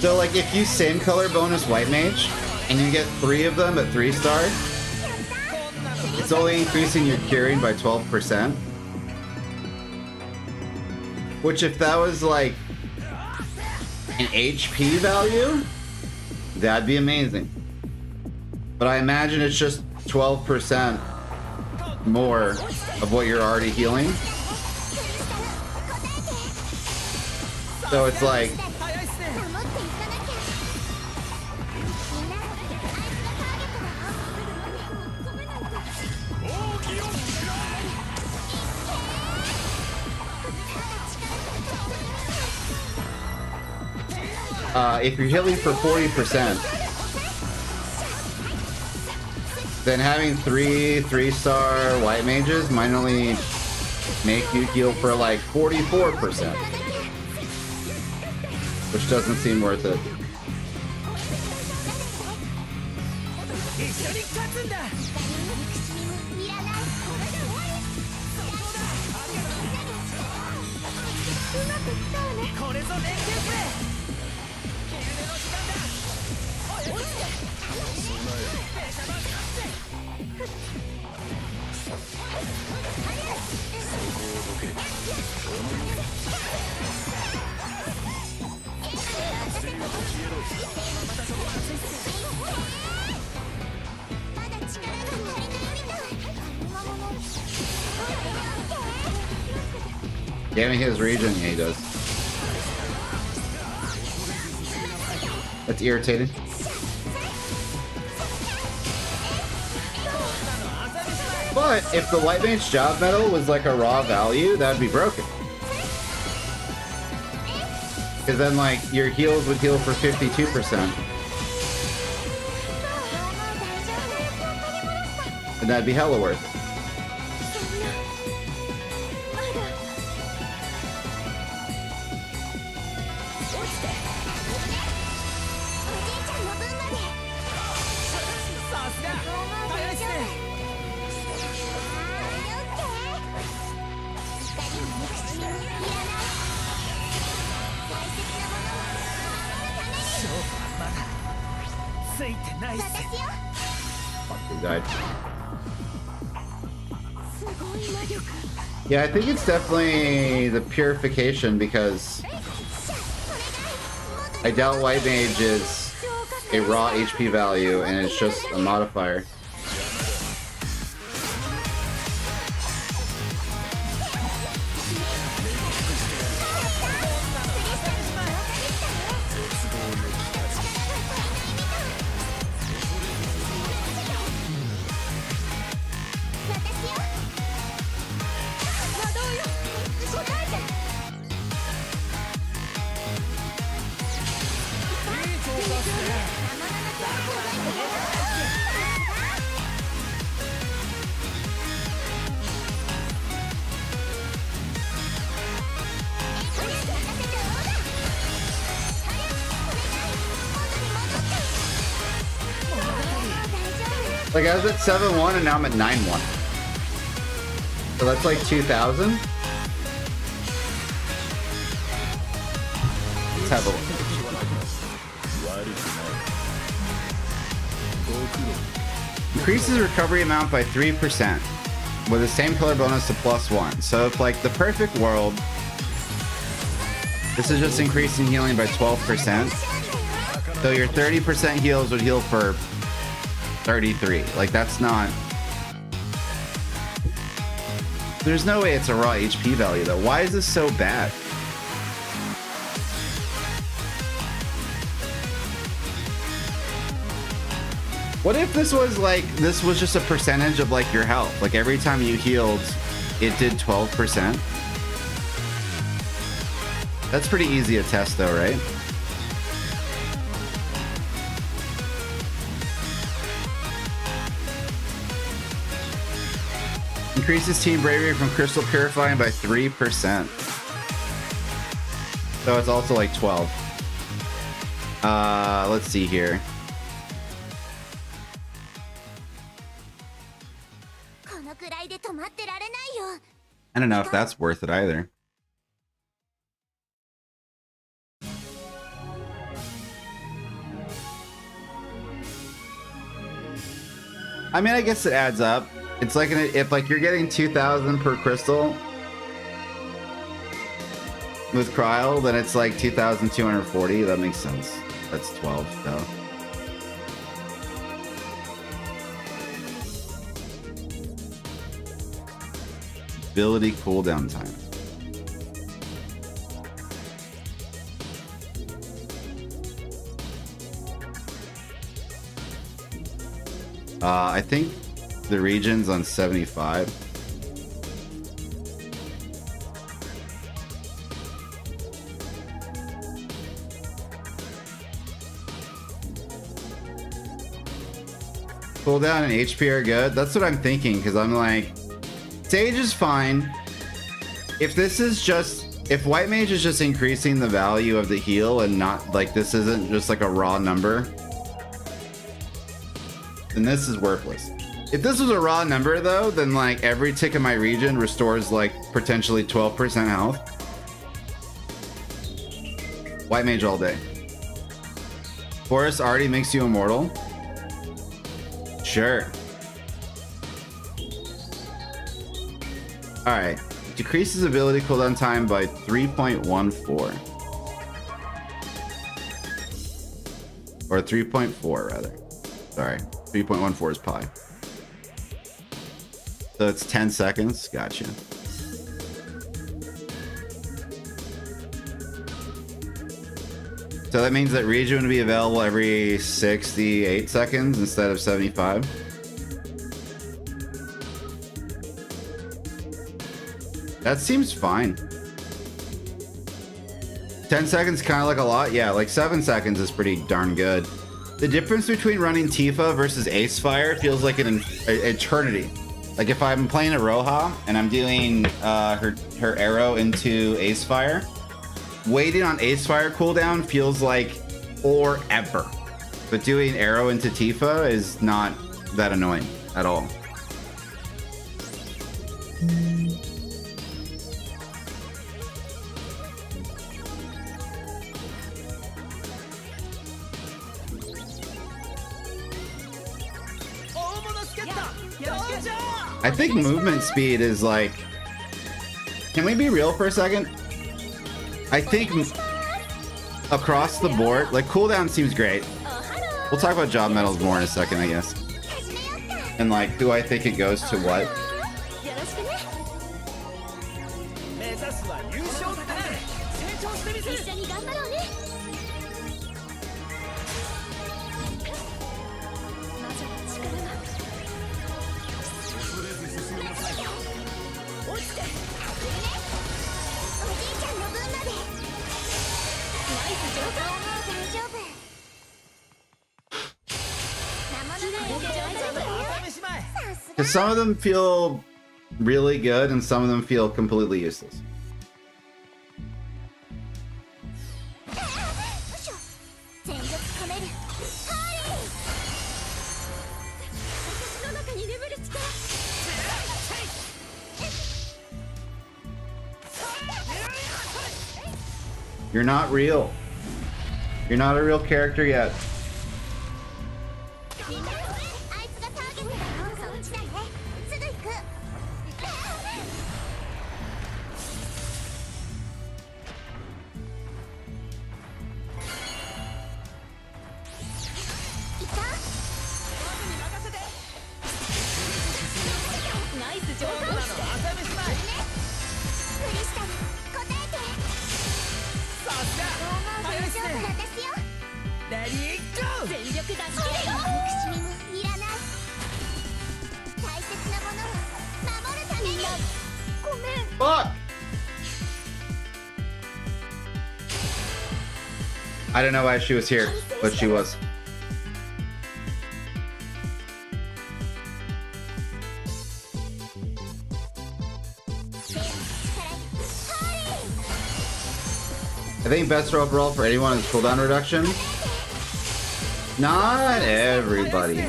So like if you same color bonus White Mage and you get 3 of them at 3-star, it's only increasing your curing by 12%. Which if that was like an HP value, that'd be amazing. But I imagine it's just 12% more of what you're already healing. So it's like if you're healing for 40%, then having 3-star White Mages might only make you heal for like 44%, which doesn't seem worth it. Damning his region? Yeah, he does. That's irritating. But if the White Mage job medal was like a raw value, that'd be broken. Because then like your heals would heal for 52%. And that'd be hella worth it. He died. Yeah, I think it's definitely the purification because I doubt White Mage is a raw HP value and it's just a modifier. Like I was at 7-1 and now I'm at 9-1. So that's like 2,000. Let's have a look. Increases recovery amount by 3% with the same color bonus to +1. So if like the perfect world, this is just increasing healing by 12%. So your 30% heals would heal for 33. Like that's not... There's no way it's a raw HP value though. Why is this so bad? What if this was like, this was just a percentage of like your health? Like every time you healed, it did 12%. That's pretty easy to test though, right? Increases team bravery from crystal purifying by 3%. So it's also like 12. Let's see here. I don't know if that's worth it either. I mean, I guess it adds up. It's like if like you're getting 2,000 per crystal with Krile, then it's like 2,240. That makes sense. That's 12 though. Ability cooldown time. I think the region's on 75. Cooldown and HP are good. That's what I'm thinking, because I'm like, Sage is fine. If this is just, if White Mage is just increasing the value of the heal and not like this isn't just like a raw number, then this is worthless. If this was a raw number though, then like every tick in my region restores like potentially 12% health. White Mage all day. Forest already makes you immortal. Sure. Alright. Decreases ability cooldown time by 3.14. Or 3.4 rather. Sorry. 3.14 is pi. So it's 10 seconds. Gotcha. So that means that region would be available every 68 seconds instead of 75. That seems fine. 10 seconds kind of like a lot. Yeah, like 7 seconds is pretty darn good. The difference between running Tifa versus Ace Fire feels like an eternity. Like if I'm playing a Roja and I'm doing her arrow into Ace Fire, waiting on Ace Fire cooldown feels like forever. But doing arrow into Tifa is not that annoying at all. I think movement speed is like... Can we be real for a second? I think across the board, like cooldown seems great. We'll talk about job medals more in a second, I guess. And like who I think it goes to what. Because some of them feel really good and some of them feel completely useless. You're not real. You're not a real character yet. Fuck! I don't know why she was here, but she was. I think best overall for anyone is cooldown reduction. Not everybody.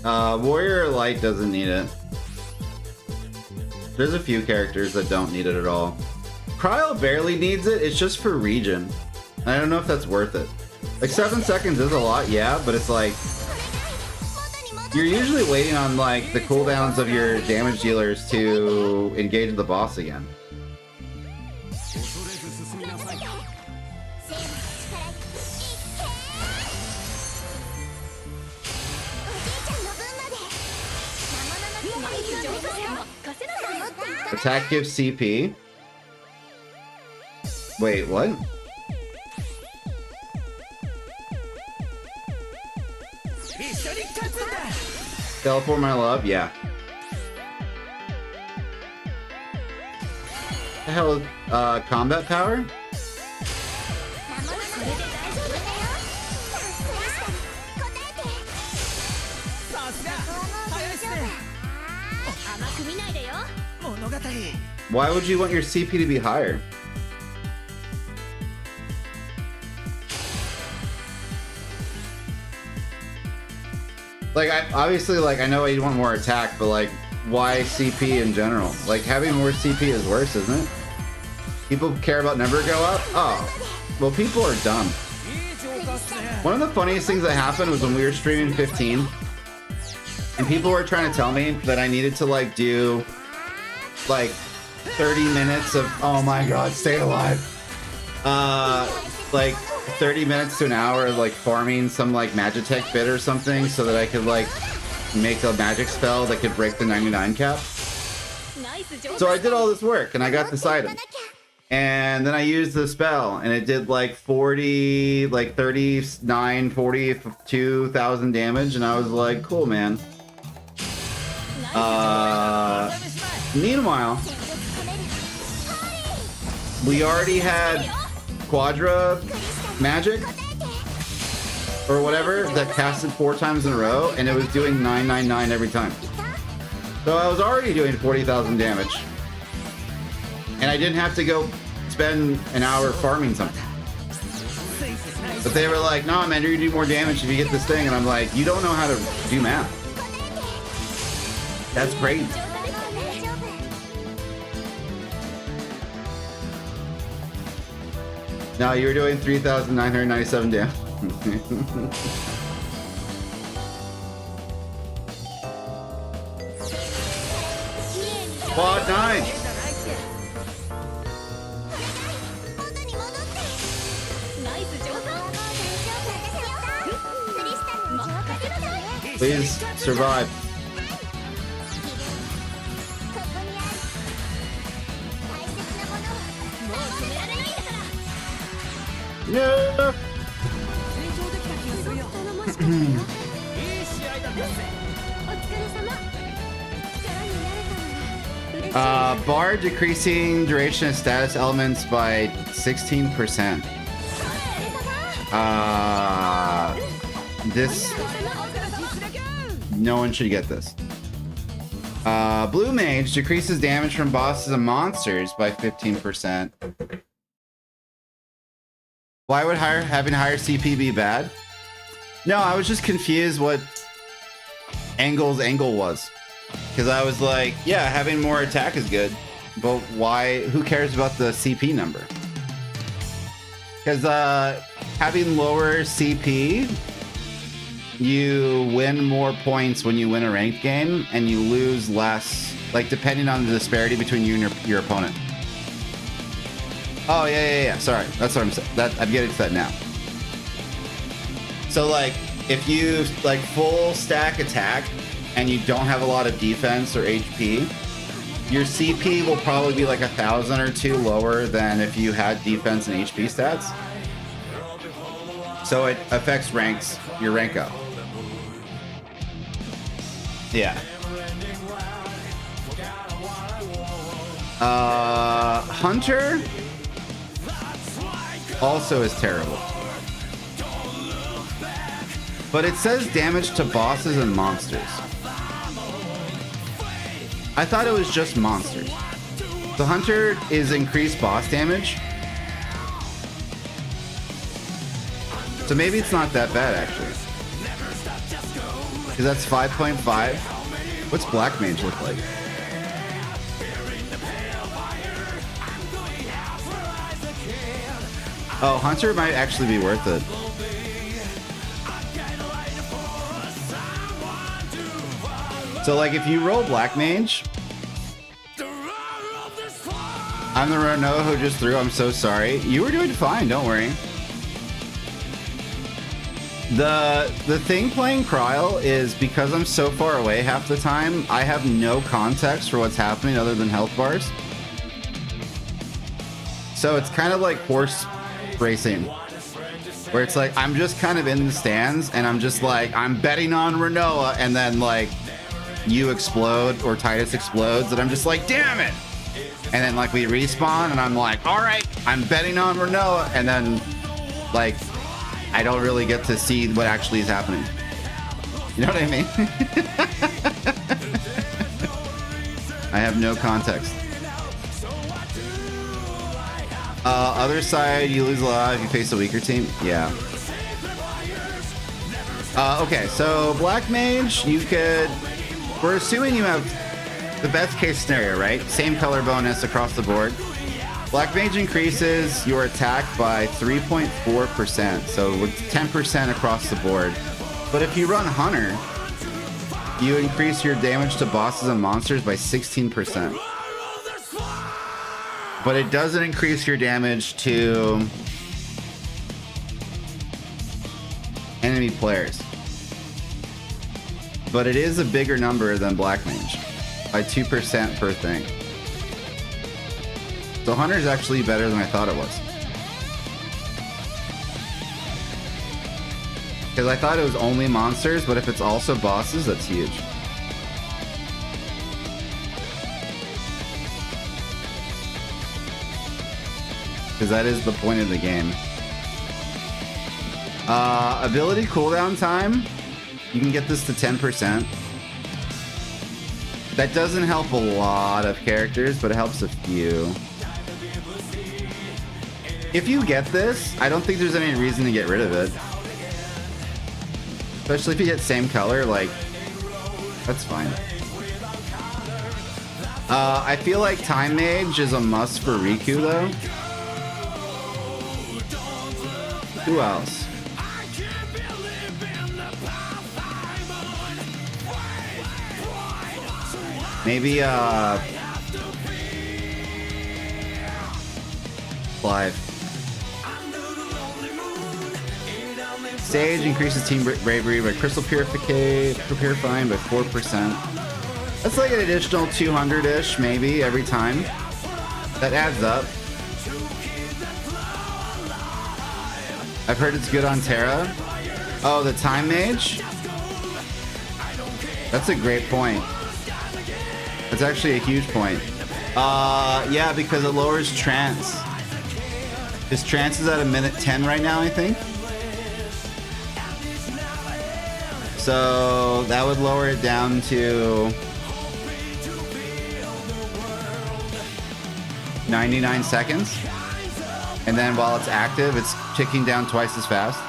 Warrior Light doesn't need it. There's a few characters that don't need it at all. Krile barely needs it, it's just for region. I don't know if that's worth it. Like 7 seconds is a lot, yeah, but it's like... You're usually waiting on like the cooldowns of your damage dealers to engage the boss again. Attack gives CP. Wait, what? Teleport my love? Yeah. The hell is combat power? Why would you want your CP to be higher? Like, obviously, like, I know you want more attack, but like, why CP in general? Like, having more CP is worse, isn't it? People care about number go up? Oh, well, people are dumb. One of the funniest things that happened was when we were streaming 15, and people were trying to tell me that I needed to like do like 30 minutes of, oh my god, stay alive. Like 30 minutes to an hour of like farming some like Magitech bit or something so that I could like make a magic spell that could break the 99 cap. So I did all this work and I got this item. And then I used the spell and it did like 40, like 39, 42,000 damage. And I was like, cool, man. Meanwhile, we already had Quadra magic or whatever that casted 4 times in a row and it was doing 999 every time. So I was already doing 40,000 damage. And I didn't have to go spend an hour farming something. But they were like, no, man, you're gonna do more damage if you get this thing. And I'm like, you don't know how to do math. That's great. No, you were doing 3,997 damage. Quad 9. Please survive. No. Bar decreasing duration of status elements by 16%. This, no one should get this. Blue Mage decreases damage from bosses and monsters by 15%. Why would having higher CP be bad? No, I was just confused what Angle's angle was. Because I was like, yeah, having more attack is good. But why? Who cares about the CP number? Because having lower CP, you win more points when you win a ranked game, and you lose less, like depending on the disparity between you and your opponent. Oh yeah. Sorry, that's what I'm saying. I'm getting to that now. So like, if you like full stack attack and you don't have a lot of defense or HP, your CP will probably be like 1,000 or 2 lower than if you had defense and HP stats. So it affects your rank up. Yeah. Hunter also is terrible. But it says damage to bosses and monsters. I thought it was just monsters. The Hunter is increased boss damage. So maybe it's not that bad actually. Because that's 5.5. What's Black Mage look like? Oh, Hunter might actually be worth it. So like if you roll Black Mage, I'm the Renault who just threw, I'm so sorry. You were doing fine, don't worry. The thing playing Krile is because I'm so far away half the time, I have no context for what's happening other than health bars. So it's kind of like horse racing, where it's like I'm just kind of in the stands and I'm just like, I'm betting on Renault, and then like you explode or Titus explodes and I'm just like, damn it. And then like we respawn and I'm like, all right, I'm betting on Renault, and then like I don't really get to see what actually is happening. You know what I mean? I have no context. Other side, you lose a lot if you face a weaker team. Yeah. Okay, so Black Mage, you could... We're assuming you have the best case scenario, right? Same color bonus across the board. Black Mage increases your attack by 3.4%, so with 10% across the board. But if you run Hunter, you increase your damage to bosses and monsters by 16%. But it doesn't increase your damage to enemy players. But it is a bigger number than Black Mage by 2% per thing. So Hunter's actually better than I thought it was. Because I thought it was only monsters, but if it's also bosses, that's huge. Because that is the point of the game. Ability cooldown time. You can get this to 10%. That doesn't help a lot of characters, but it helps a few. If you get this, I don't think there's any reason to get rid of it. Especially if you get same color, like, that's fine. I feel like Time Mage is a must for Riku, though. Who else? Maybe, Clive. Sage increases team bravery by crystal purifying by 4%. That's like an additional 200-ish, maybe, every time. That adds up. I've heard it's good on Terra. Oh, the Time Mage? That's a great point. That's actually a huge point. Yeah, because it lowers trance. His trance is at a minute 10 right now, I think. So that would lower it down to 99 seconds. And then while it's active, it's ticking down twice as fast.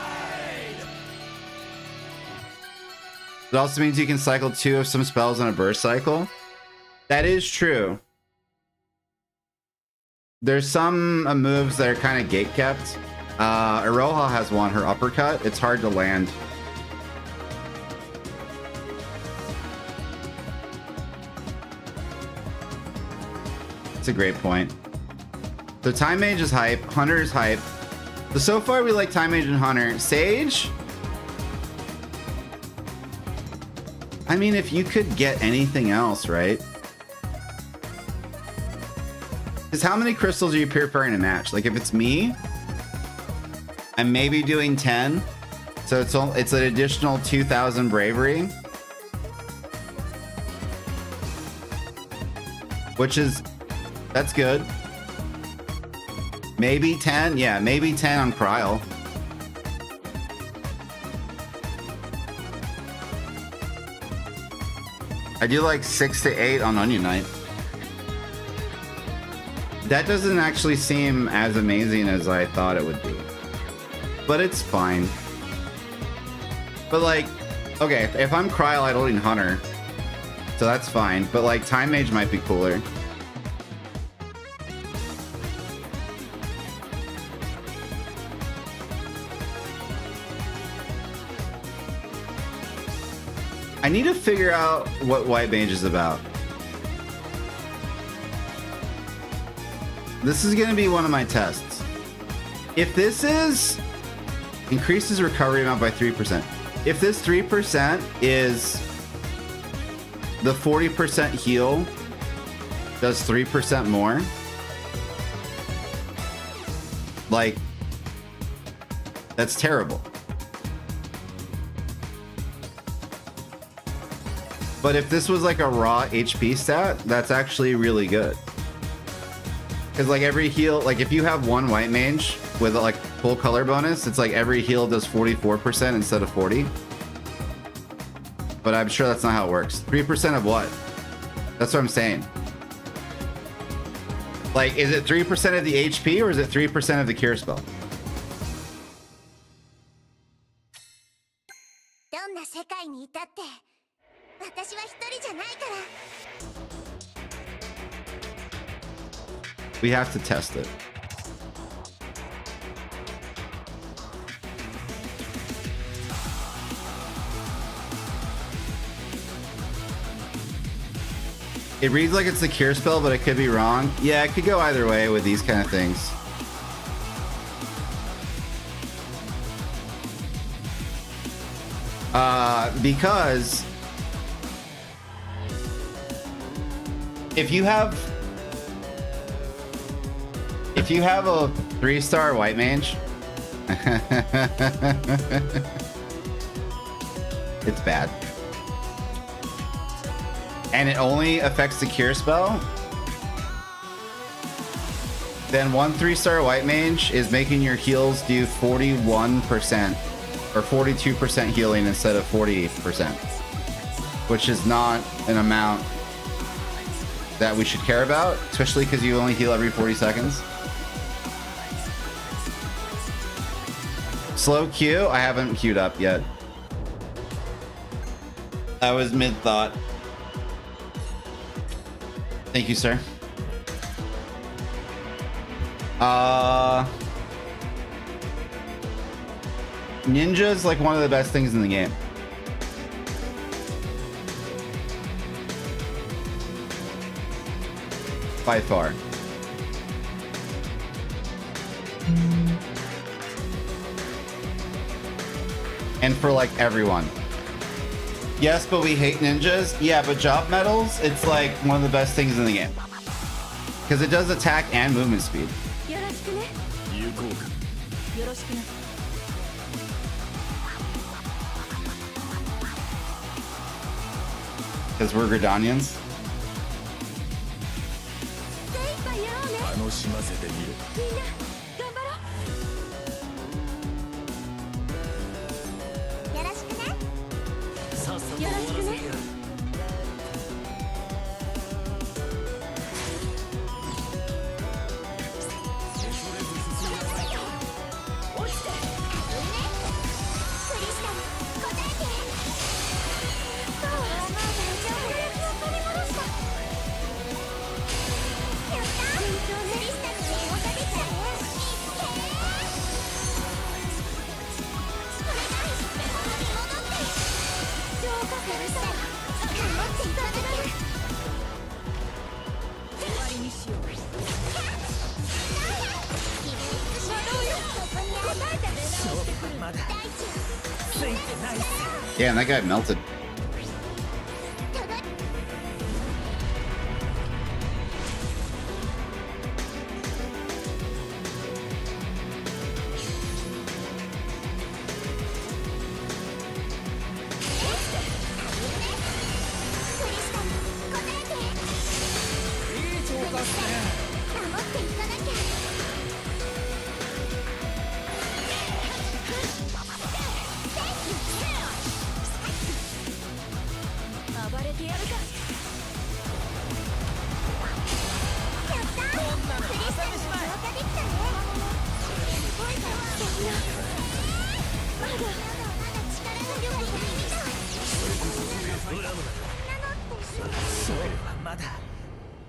It also means you can cycle 2 of some spells on a burst cycle. That is true. There's some moves that are kind of gate kept. Iroha has one, her uppercut. It's hard to land. It's a great point. So Time Mage is hype. Hunter is hype. So far we like Time Mage and Hunter. Sage? I mean, if you could get anything else, right? Because how many crystals are you purifying in a match? Like, if it's me, I'm maybe doing 10. So it's an additional 2,000 bravery. Which is, that's good. Maybe 10? Yeah, maybe 10 on Krile. I do like 6 to 8 on Onion Knight. That doesn't actually seem as amazing as I thought it would be. But it's fine. But like, okay, if I'm Krile, I don't need Hunter. So that's fine. But like, Time Mage might be cooler. I need to figure out what White Mage is about. This is going to be one of my tests. If this is increases recovery amount by 3%. If this 3% is the 40% heal does 3% more. Like, that's terrible. But if this was like a raw HP stat, that's actually really good. Because like every heal, like if you have one White Mage with like full color bonus, it's like every heal does 44% instead of 40. But I'm sure that's not how it works. 3% of what? That's what I'm saying. Like, is it 3% of the HP or is it 3% of the cure spell? We have to test it. It reads like it's the cure spell, but it could be wrong. Yeah, it could go either way with these kind of things. Because if you have a 3-star White Mage, it's bad. And it only affects the cure spell, then one 3-star White Mage is making your heals do 41% or 42% healing instead of 40%, which is not an amount that we should care about, especially because you only heal every 40 seconds. Slow Q? I haven't queued up yet. I was mid-thought. Thank you, sir. Ninja's like one of the best things in the game. By far. And for like everyone. Yes, but we hate ninjas. Yeah, but job medals, it's like one of the best things in the game. Because it does attack and movement speed. Because we're Gridanians. Yeah, and that guy melted.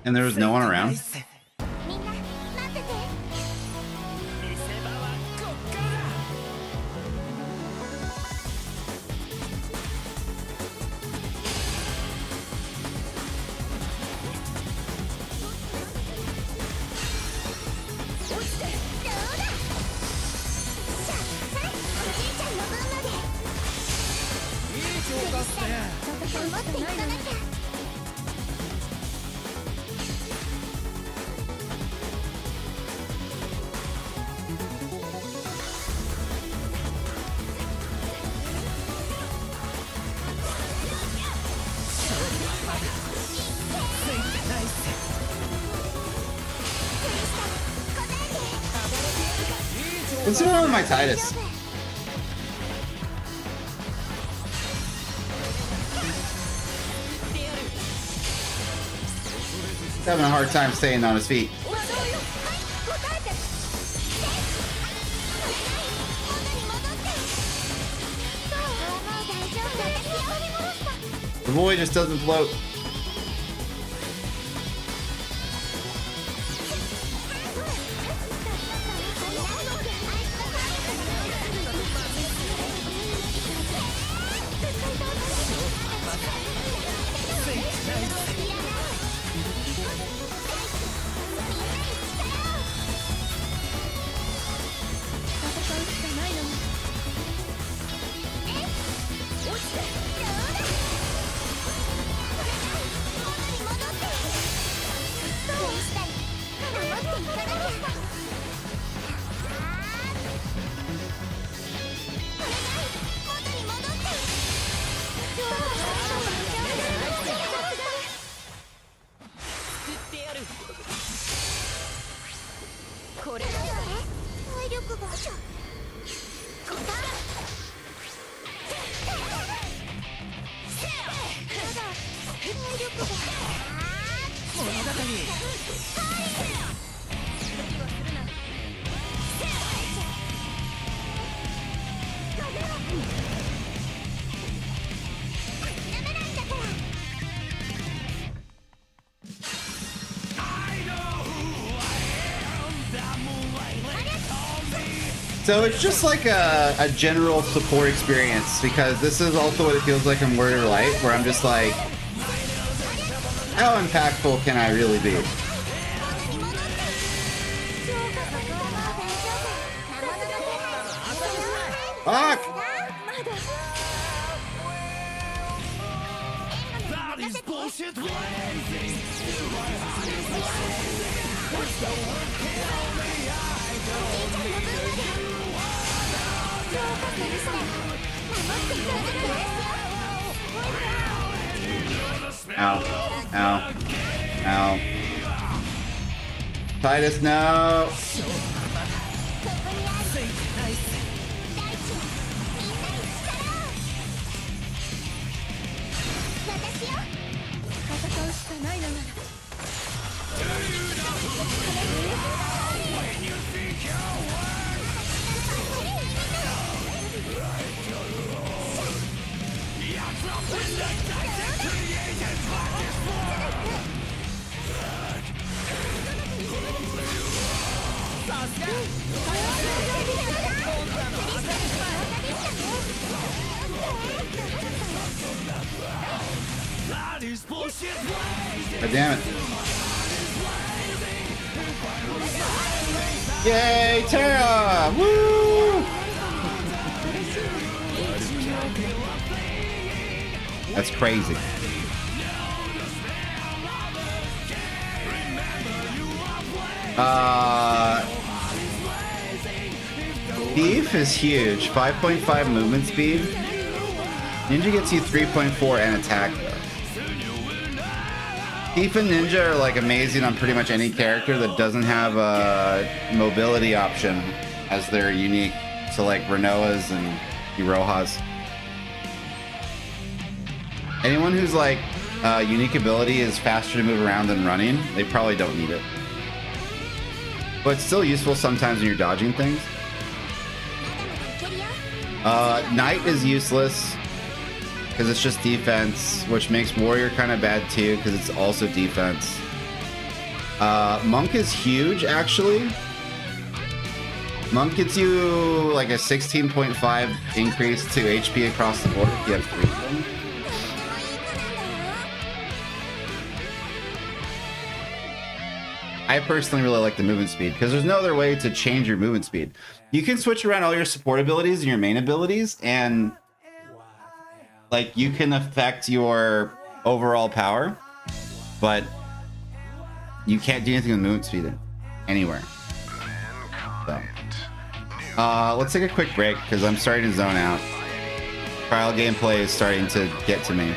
And there was no one around. What's going on with my Titus? He's having a hard time staying on his feet. The boy just doesn't float. So it's just like a general support experience, because this is also what it feels like in Word of Light, where I'm just like, how impactful can I really be? Fuck! Ow. Ow. Ow. Titus, no! God damn it. Yay, Terra! Woo! That's crazy. Thief is huge. 5.5 movement speed. Ninja gets you 3.4 and attack. Thief and Ninja are like amazing on pretty much any character that doesn't have a mobility option as their unique. So like Renoa's and Iroha's. Anyone who's like unique ability is faster to move around than running, they probably don't need it. But it's still useful sometimes when you're dodging things. Knight is useless because it's just defense, which makes Warrior kind of bad too because it's also defense. Monk is huge, actually. Monk gets you like a 16.5 increase to HP across the board if you have 3 of them. I personally really like the movement speed because there's no other way to change your movement speed. You can switch around all your support abilities and your main abilities, and like you can affect your overall power, but you can't do anything with movement speed anywhere. So, let's take a quick break because I'm starting to zone out. Trial gameplay is starting to get to me,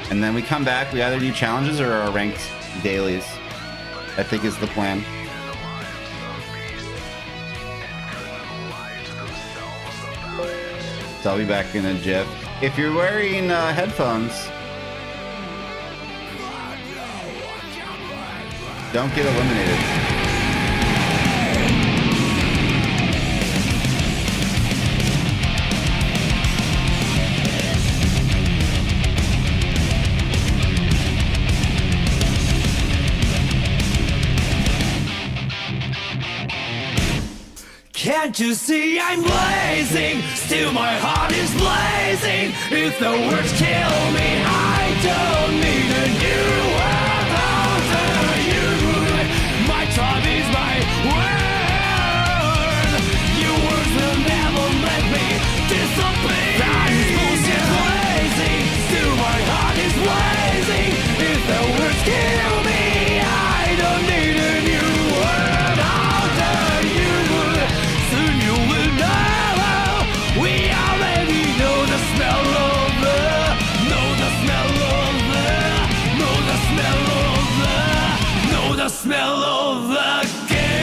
and then we come back. We either do challenges or our ranked dailies. I think is the plan. So I'll be back in a jiff. If you're wearing headphones, don't get eliminated. Can't you see I'm blazing? Still my heart is blazing. If the words kill me, I don't need a new world over you. My tribe is my word. Your words will never let me disappear. That is bullshit blazing. Still my heart is blazing. If the words kill me, I don't need a new world over you. Soon you will know. We already know the smell of the, know the smell of the, know the smell of the, know the smell of the game.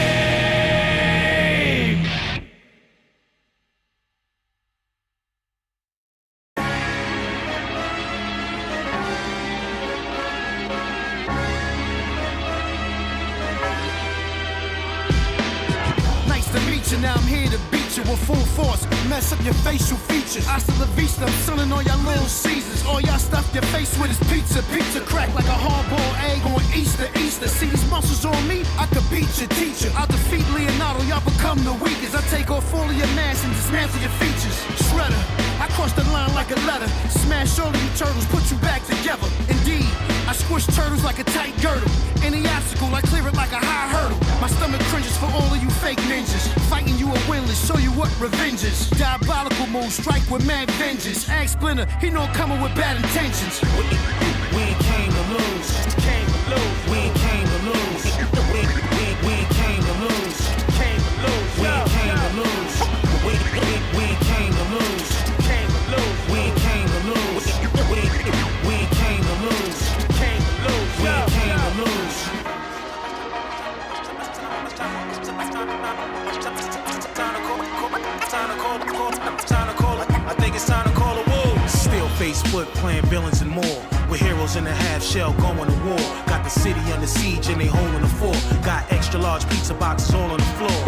Nice to meet you, now I'm here to beat you with full force. Mess up your facial features. Hasta la vista, I'm sunning all y'all little Caesars. All y'all stuff your face with is pizza. Pizza crack like a hard-boiled egg on Easter. See these muscles on me? I could beat your teacher. I defeat Leonardo, y'all become the weakest. I take off dismantle your features. Shredder, I cross the line like a letter. Smash all of you turtles, put you back together. Indeed, I squish turtles like a tight girdle. Any obstacle, I clear it like a high hurdle. My stomach cringes for all of you fake ninjas. Fighting you are winless, show you what revenge is. Diabolical move, strike with mad vengeance. Ask Splinter, he know I'm coming with bad intentions. We ain't came to lose. Came to lose. We ain't came to lose. We ain't came to lose. Came to lose. We ain't came to lose. We ain't came to lose. Came to lose. We ain't came to lose. We ain't came to lose. Came to lose. We ain't came to lose. I think it's time to call the wolves. Still face foot playing villains and more. With heroes in a half shell going to war. Got the city under siege and they holding the fort. Got extra large pizza boxes all on the floor.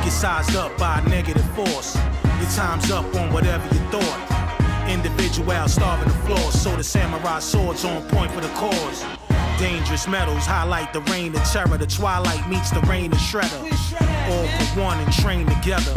Get sized up by a negative force. Your time's up on whatever you thought. Individual starving the floor. So the samurai swords on point for the cause. Dangerous metals highlight the reign of terror. The twilight meets the reign of shredder. All for one and train together.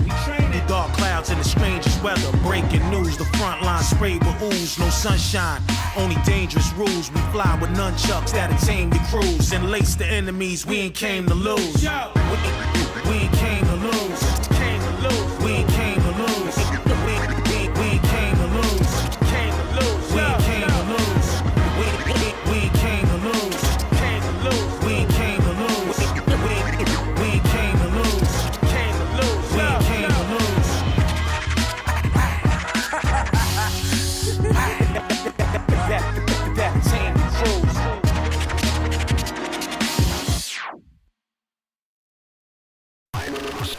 The dark clouds and the strangest weather. Breaking news, the front line sprayed with ooze. No sunshine, only dangerous rules. We fly with nunchucks that'll tame the crews. And lace the enemies, we ain't came to lose. We ain't came to lose. We ain't came to lose. We ain't came to lose. We ain't came to lose. We ain't came to lose. We ain't came to lose. We ain't came to lose. We ain't came to lose. That tame the crews.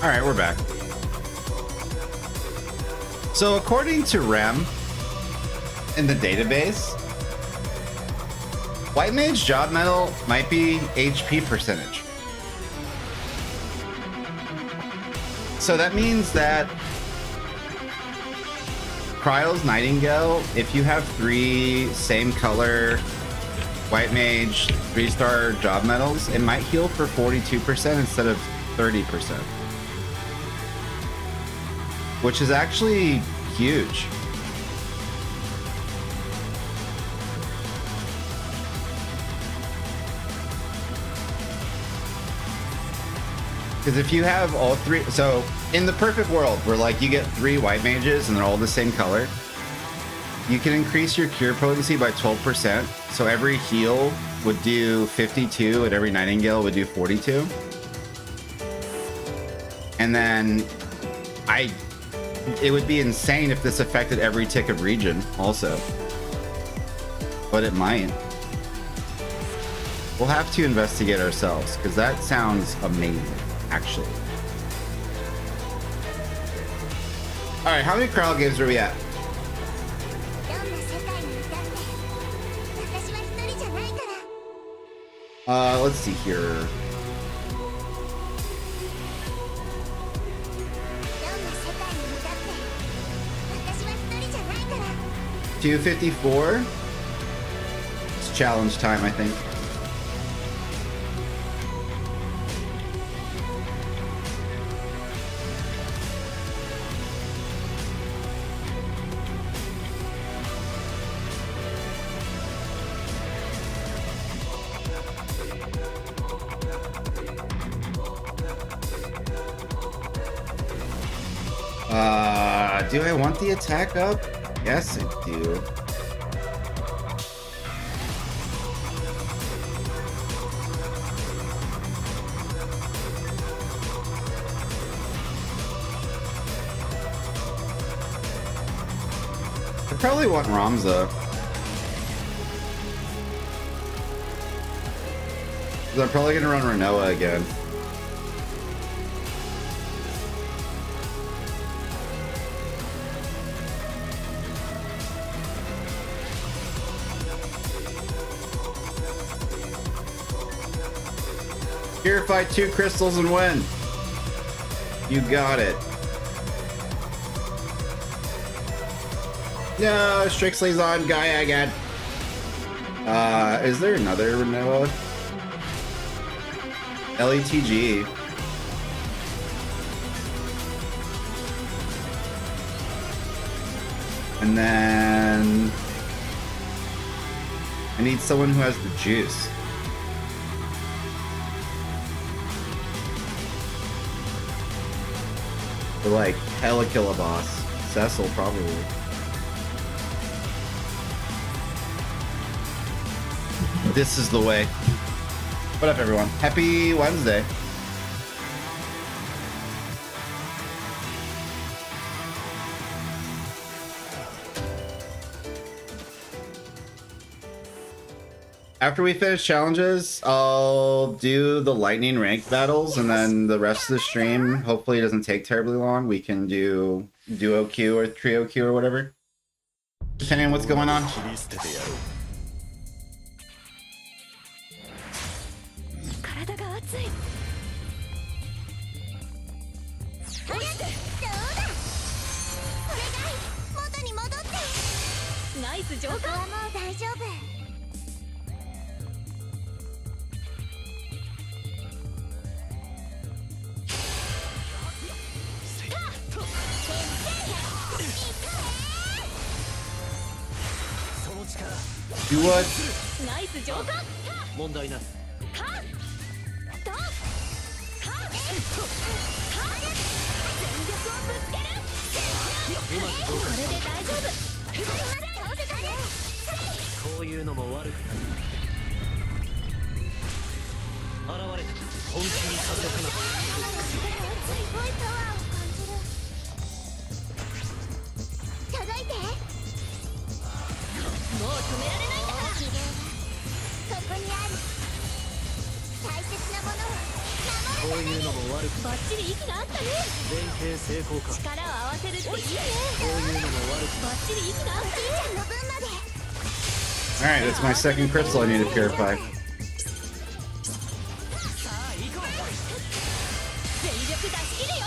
All right, we're back. So according to REM in the database, White Mage job medal might be HP percentage. So that means that Krile's Nightingale, if you have 3 same color White Mage 3-star job medals, it might heal for 42% instead of 30%. Which is actually huge. Because if you have all 3, so in the perfect world where like you get 3 White Mages and they're all the same color, you can increase your cure potency by 12%. So every heal would do 52 and every Nightingale would do 42. And then it would be insane if this affected every tick of region also. But it might. We'll have to investigate ourselves because that sounds amazing. Actually. Alright, how many Krile games are we at? Let's see here. $254. It's challenge time, I think. Do I want the attack up? Yes, I do. I probably want Ramza. Because I'm probably gonna run Renoa again. Purify 2 crystals and win. You got it. No, Strixley's on Gaia again. Is there another Renoa? LETG. And then I need someone who has the juice. To like hella kill a boss. Cecil probably. This is the way. What up, everyone? Happy Wednesday. After we finish challenges, I'll do the lightning rank battles, and then the rest of the stream, hopefully it doesn't take terribly long. We can do duo queue or trio queue or whatever, depending on what's going on. Do what? バッチリ息があったね。連携成功か。力を合わせるっていいね。こういうのも悪く。バッチリ息があったね。の分まで。Alright, that's my second crystal I need to purify. さあ行こう。全力出し切るよ。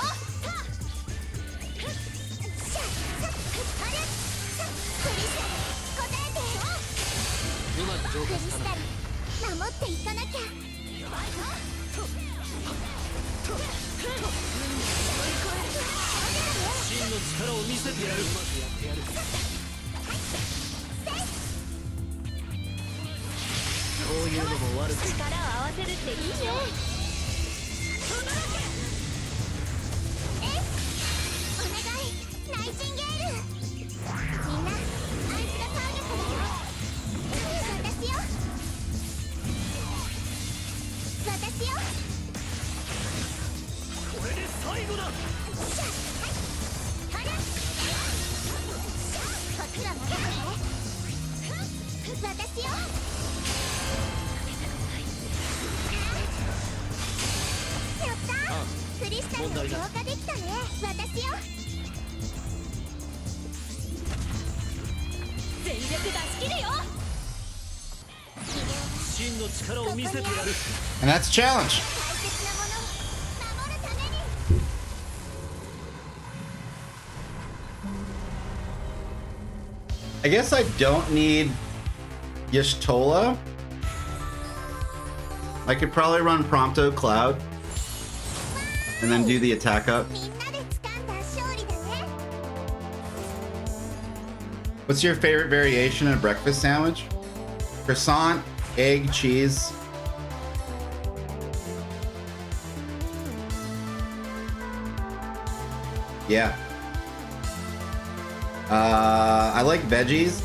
うまく浄化したな。守っていかなきゃ。真の力を見せてやる。うまくやってやる。こういうのも悪く。力を合わせるっていいね。お願い、ナイチンゲール。みんな、あいつがターゲットだよ。私よ。私よ。これで最後だ。私よ。やった。クリスタルの強化できたね。私よ。全力出し切るよ。真の力を見せてやる。 And that's a challenge. 大切なものを守るために。I guess I don't need Y'shtola. I could probably run Prompto Cloud and then do the attack up. みんなで掴んだ勝利だね。 What's your favorite variation of breakfast sandwich? Croissant, egg, cheese. Yeah. I like veggies.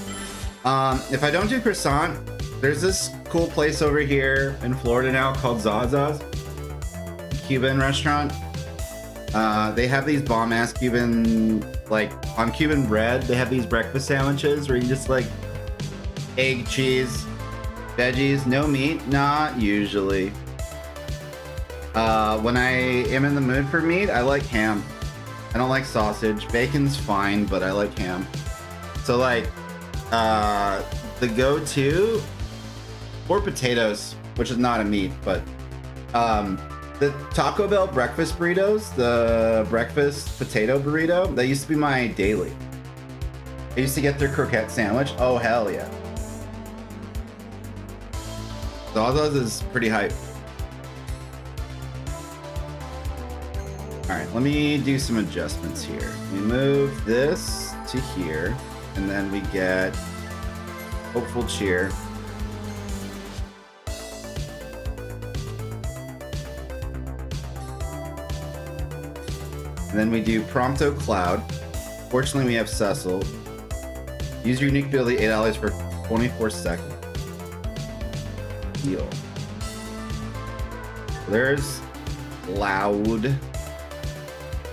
If I don't do croissant, there's this cool place over here in Florida now called Zaza's, Cuban restaurant. They have these bomb-ass Cuban, like, on Cuban bread, they have these breakfast sandwiches where you just, like, egg, cheese, veggies, no meat, not usually. When I am in the mood for meat, I like ham. I don't like sausage. Bacon's fine, but I like ham. So, like, the go-to, or potatoes, which is not a meat, but the Taco Bell breakfast burritos, the breakfast potato burrito, that used to be my daily. I used to get their croquette sandwich. Oh, hell yeah. Zaza's is pretty hype. All right, let me do some adjustments here. We move this to here, and then we get Hopeful Cheer. And then we do Prompto Cloud. Fortunately, we have Cecil. Use your unique ability $8 for 24 seconds. Heal. There's Loud.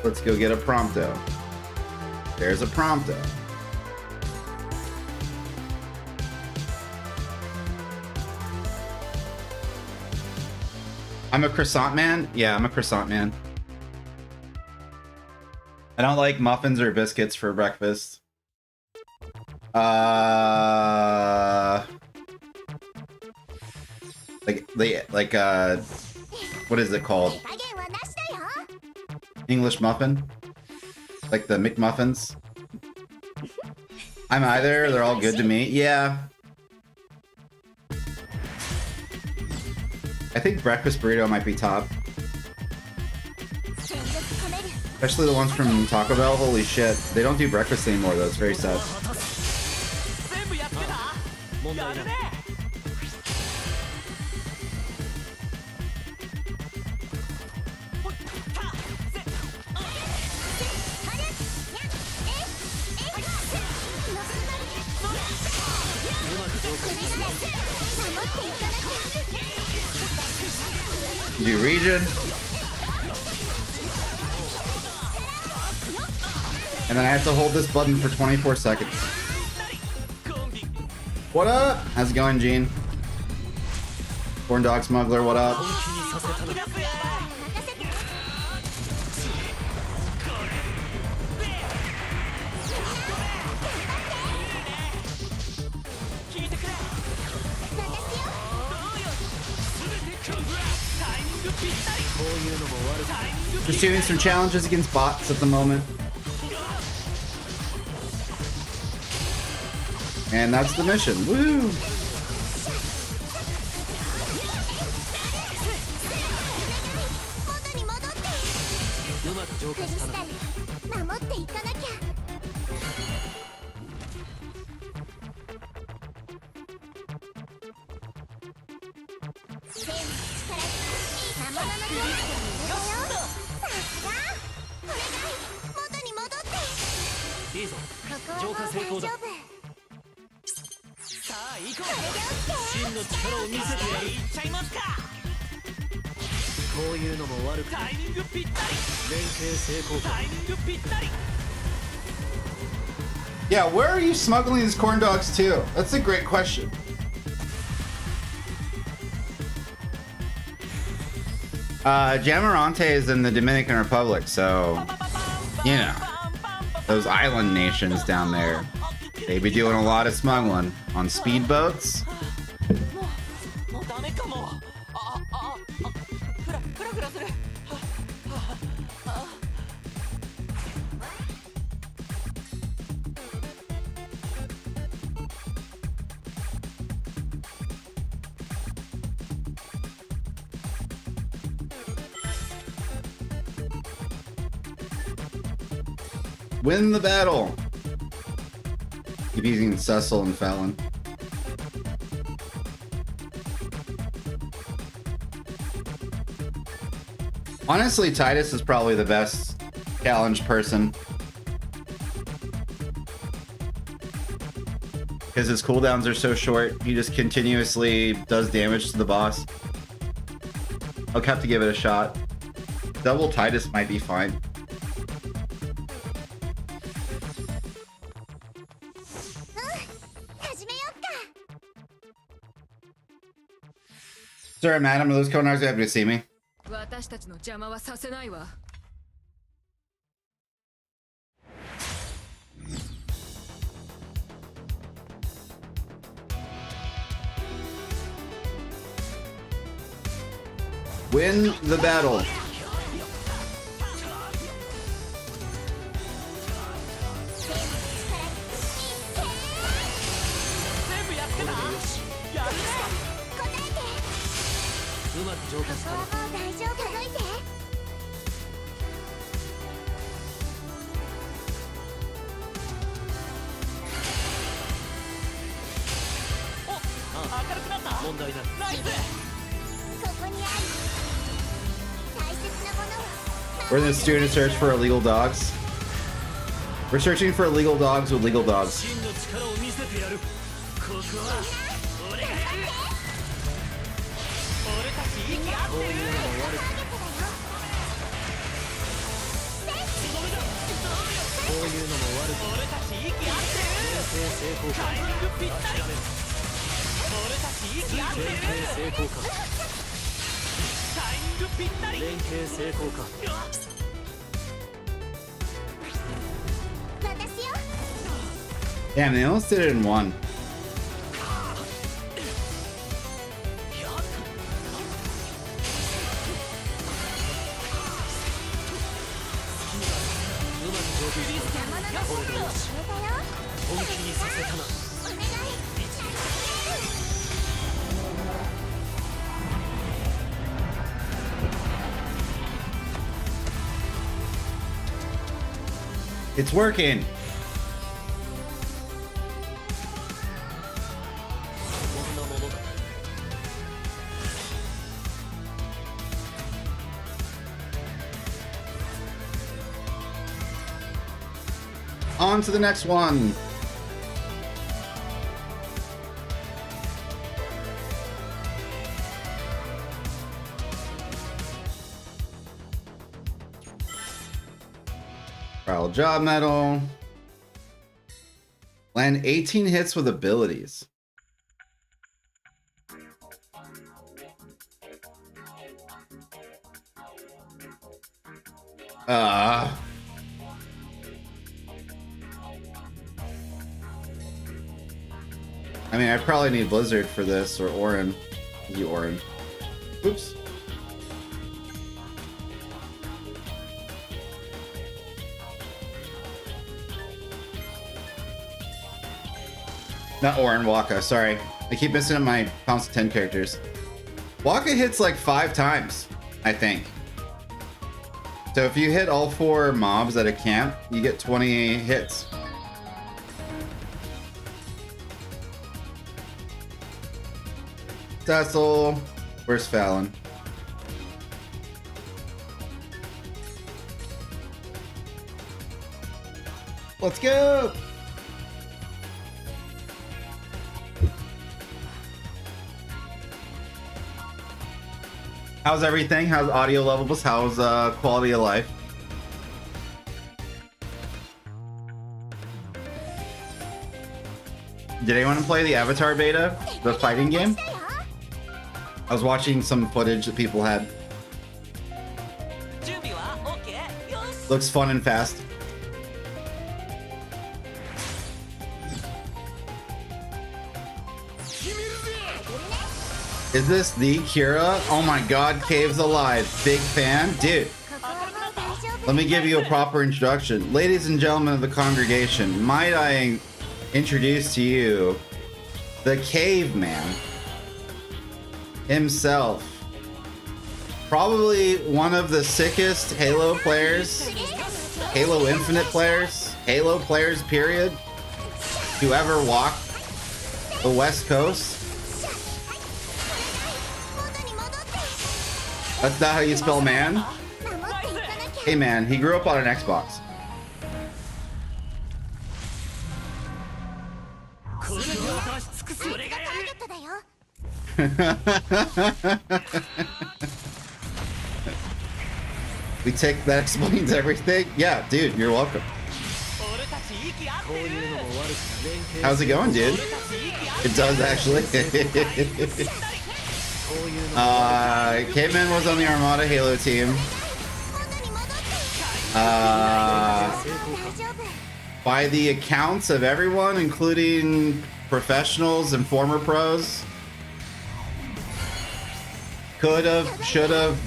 Let's go get a Prompto. There's a Prompto. I'm a croissant man? Yeah, I'm a croissant man. I don't like muffins or biscuits for breakfast. What is it called? English muffin? Like the McMuffins? I'm either, they're all good to me. Yeah. I think breakfast burrito might be top. Especially the ones from Taco Bell. Holy shit. They don't do breakfast anymore though. It's very sad. Do region. And then I have to hold this button for 24 seconds. What up? How's it going, Gene? Corn Dog Smuggler, what up? Just doing some challenges against bots at the moment. And that's the mission. Woo! Yeah, where are you smuggling these corn dogs to? That's a great question. Jamarante is in the Dominican Republic, so, you know, those island nations down there, they be doing a lot of smuggling on speedboats. Win the battle. Keep using Cecil and Fallon. Honestly, Titus is probably the best challenge person. Because his cooldowns are so short, he just continuously does damage to the boss. I'll have to give it a shot. Double Titus might be fine. Sir, madam, are those Konars happy to see me? Win the battle. We're in the student search for illegal dogs. We're searching for illegal dogs with legal dogs. Damn, they almost did it in one. It's working. On to the next one. Trial job medal. Land 18 hits with abilities. I mean, I probably need Blizzard for this, or Orin. The Orin. Oops. Not Orin, Waka, sorry. I keep missing up my Pounce 10 characters. Waka hits like 5 times, I think. So if you hit all 4 mobs at a camp, you get 20 hits. Cecil, where's Fallon? Let's go! How's everything? How's audio levels? How's quality of life? Did anyone play the Avatar beta? The fighting game? I was watching some footage that people had. Looks fun and fast. Is this the Kira? Oh my god, Cave's alive. Big fan? Dude. Let me give you a proper introduction. Ladies and gentlemen of the congregation, might I introduce to you the Caveman himself. Probably one of the sickest Halo players, Halo Infinite players, Halo players period, to ever walk the West Coast. That's not how you spell man. Hey man, he grew up on an Xbox. We take that explains everything. Yeah, dude, you're welcome. How's it going, dude? It does actually. Caveman was on the Armada Halo team. By the accounts of everyone, including professionals and former pros, could have, should have,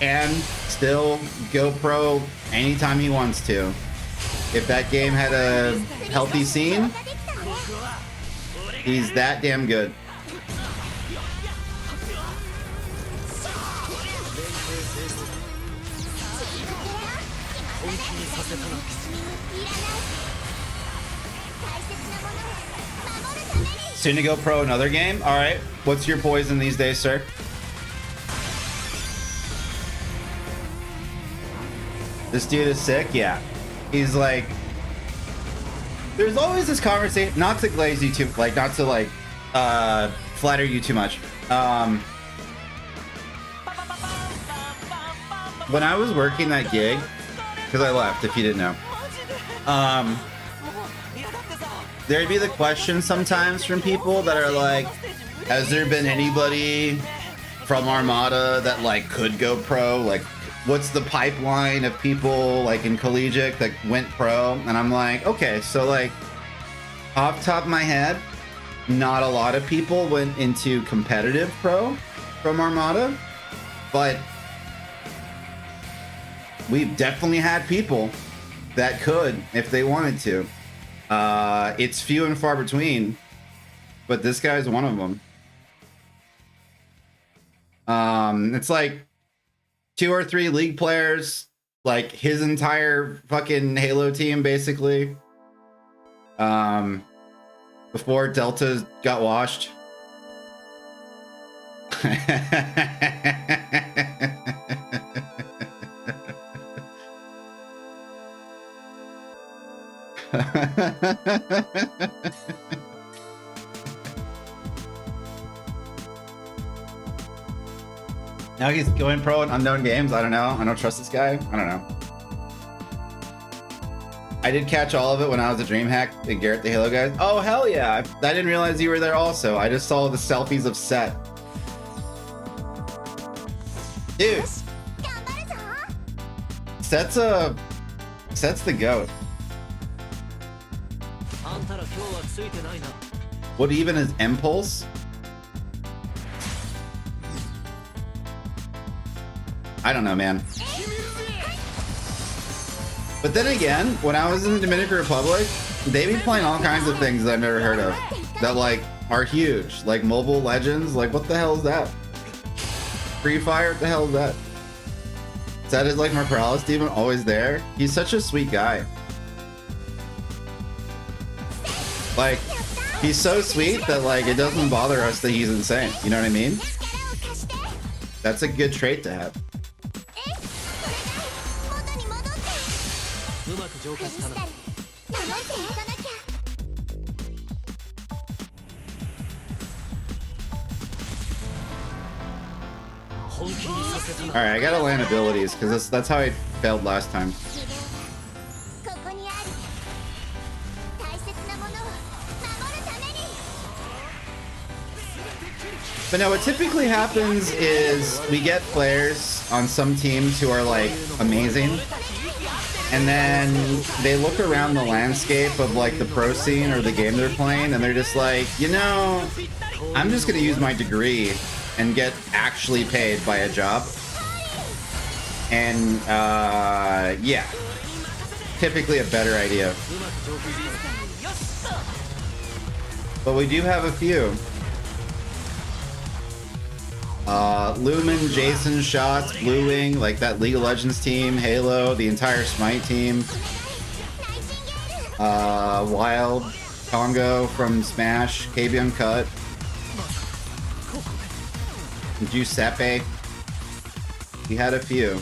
and still go pro anytime he wants to. If that game had a healthy scene, he's that damn good. Soon to go pro another game? Alright. What's your poison these days, sir? This dude is sick? Yeah. He's like... There's always this conversation... Not to glaze you too... Like, not to, like, flatter you too much. When I was working that gig... Because I left, if you didn't know. There'd be the question sometimes from people that are like, has there been anybody from Armada that like could go pro? Like, what's the pipeline of people like in collegiate that went pro? And I'm like, okay, so like off the top of my head, not a lot of people went into competitive pro from Armada, but we've definitely had people that could if they wanted to. It's few and far between, but this guy's one of them. It's like 2 or 3 league players, like his entire fucking Halo team, basically. Before Delta got washed. Now he's going pro in unknown games. I don't know. I don't trust this guy. I don't know. I did catch all of it when I was at DreamHack and Garrett the Halo guys. Oh hell yeah! I didn't realize you were there also. I just saw the selfies of Set. Dude, Set's the GOAT. What even is Impulse? I don't know, man. But then again, when I was in the Dominican Republic, they be playing all kinds of things I've never heard of. that like are huge, like Mobile Legends. Like, what the hell is that? Free Fire? What the hell is that? Is that his like Morales demon always there? He's such a sweet guy. Like, he's so sweet that like it doesn't bother us that he's insane. You know what I mean? That's a good trait to have. All right, I gotta land abilities because that's how I failed last time. But no, what typically happens is we get players on some teams who are like amazing, and then they look around the landscape of like the pro scene or the game they're playing, and they're just like, you know, I'm just gonna use my degree and get actually paid by a job. And yeah, typically a better idea. But we do have a few. Lumen, Jason, Shots, Blue Wing, like that League of Legends team, Halo, the entire Smite team. Wild, Congo from Smash, KB Uncut, Giuseppe. We had a few.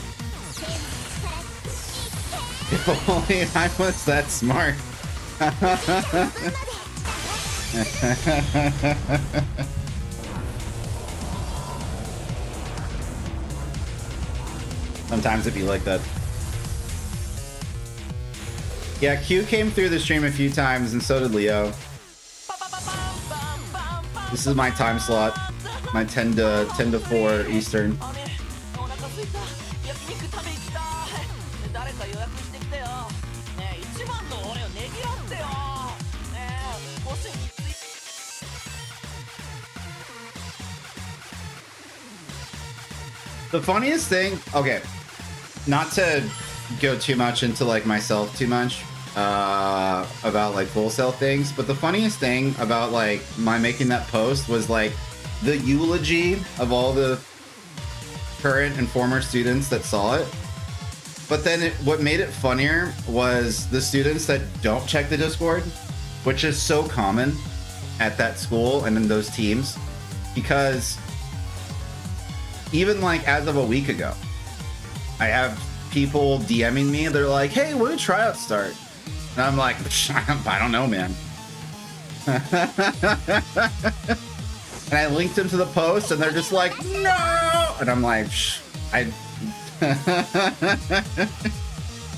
If only I was that smart. Sometimes it'd be like that. Yeah, Q came through the stream a few times, and so did Leo. This is my time slot, my 10 to 4 Eastern. The funniest thing, okay, not to go too much into like myself too much about like full sale things, but the funniest thing about like my making that post was like the eulogy of all the current and former students that saw it. But then what made it funnier was the students that don't check the Discord, which is so common at that school and in those teams, because even like as of a week ago, I have people DMing me, they're like, hey, when do tryouts start? And I'm like, I don't know, man. And I linked them to the post and they're just like, no! And I'm like, they're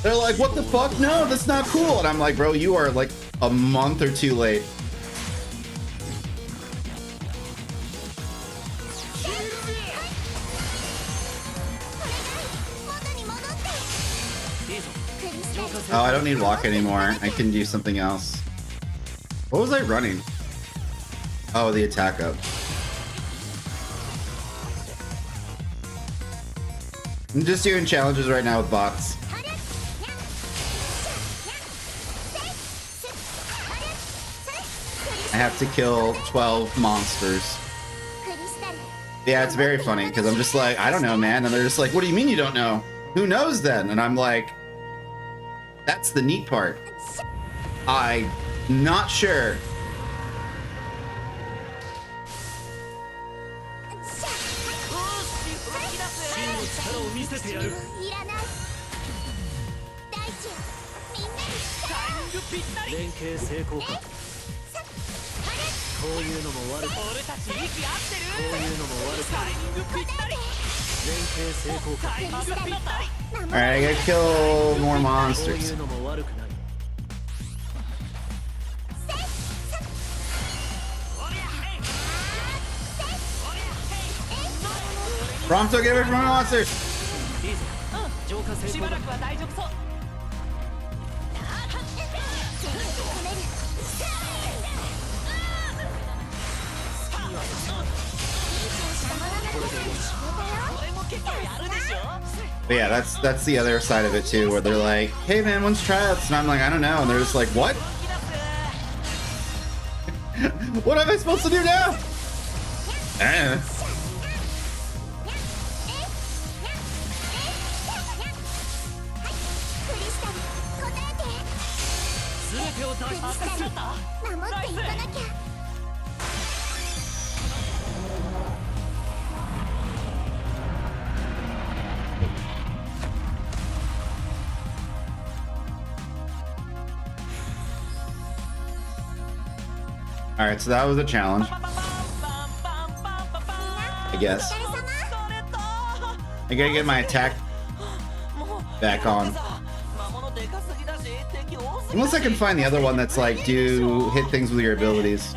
like, what the fuck? No, that's not cool. And I'm like, bro, you are like a month or two late. Oh, I don't need walk anymore. I can do something else. What was I running? Oh, the attack up. I'm just doing challenges right now with bots. I have to kill 12 monsters. Yeah, it's very funny because I'm just like, I don't know, man. And they're just like, what do you mean you don't know? Who knows then? And I'm like, that's the neat part. I'm not sure. Alright, I gotta kill more monsters. Prompto, get away from my monsters! But yeah, that's the other side of it too, where they're like, hey man, when's tryouts? And I'm like, I don't know. And they're just like, what? What am I supposed to do now? All right, so that was a challenge, I guess. I gotta get my attack back on. Unless I can find the other one that's like, do hit things with your abilities.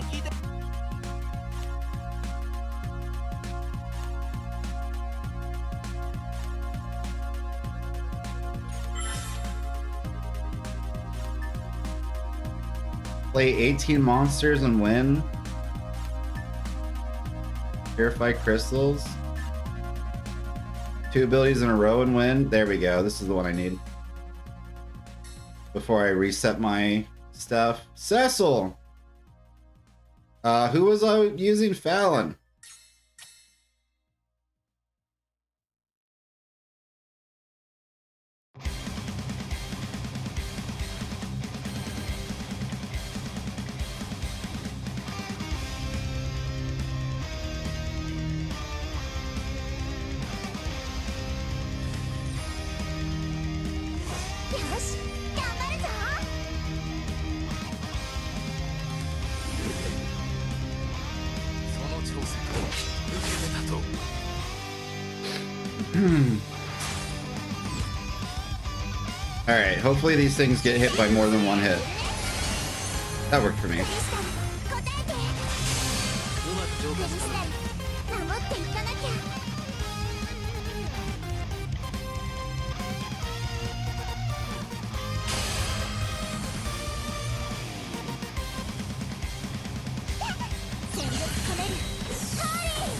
Play 18 monsters and win. Purify crystals. 2 abilities in a row and win. There we go. This is the one I need. Before I reset my stuff. Cecil! Who was I using? Fallon. Alright, hopefully these things get hit by more than one hit. That worked for me.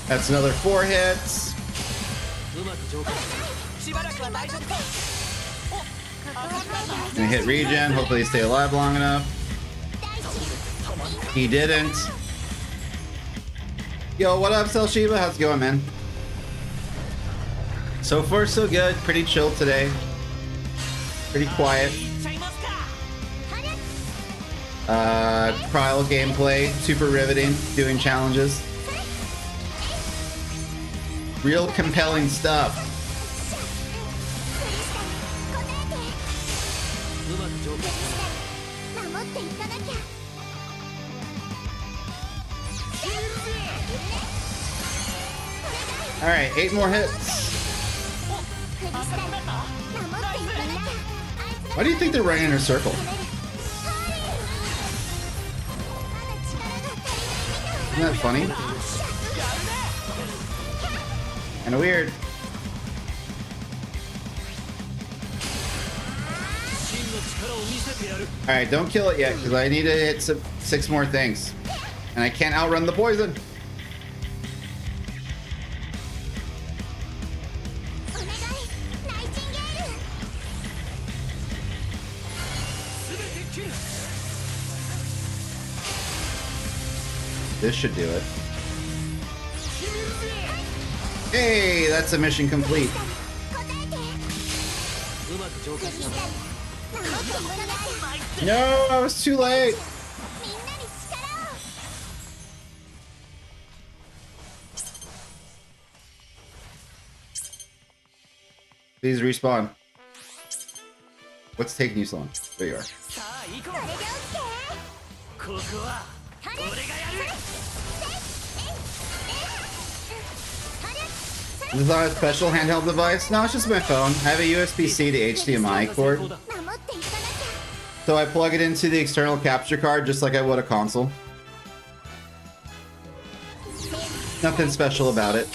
That's another 4 hits. Gonna hit regen, hopefully stay alive long enough. He didn't. Yo, what up, Celshiba? How's it going, man? So far, so good. Pretty chill today. Pretty quiet. Trial gameplay, super riveting, doing challenges. Real compelling stuff. All right, 8 more hits. Why do you think they're running in a circle? Isn't that funny? Kinda weird. Alright, don't kill it yet, because I need to hit 6 more things. And I can't outrun the poison. This should do it. Hey, that's a mission complete. No, I was too late. Please respawn. What's taking you so long? There you are. This is not a special handheld device. No, it's just my phone. I have a USB-C to HDMI cord. So I plug it into the external capture card just like I would a console. Nothing special about it.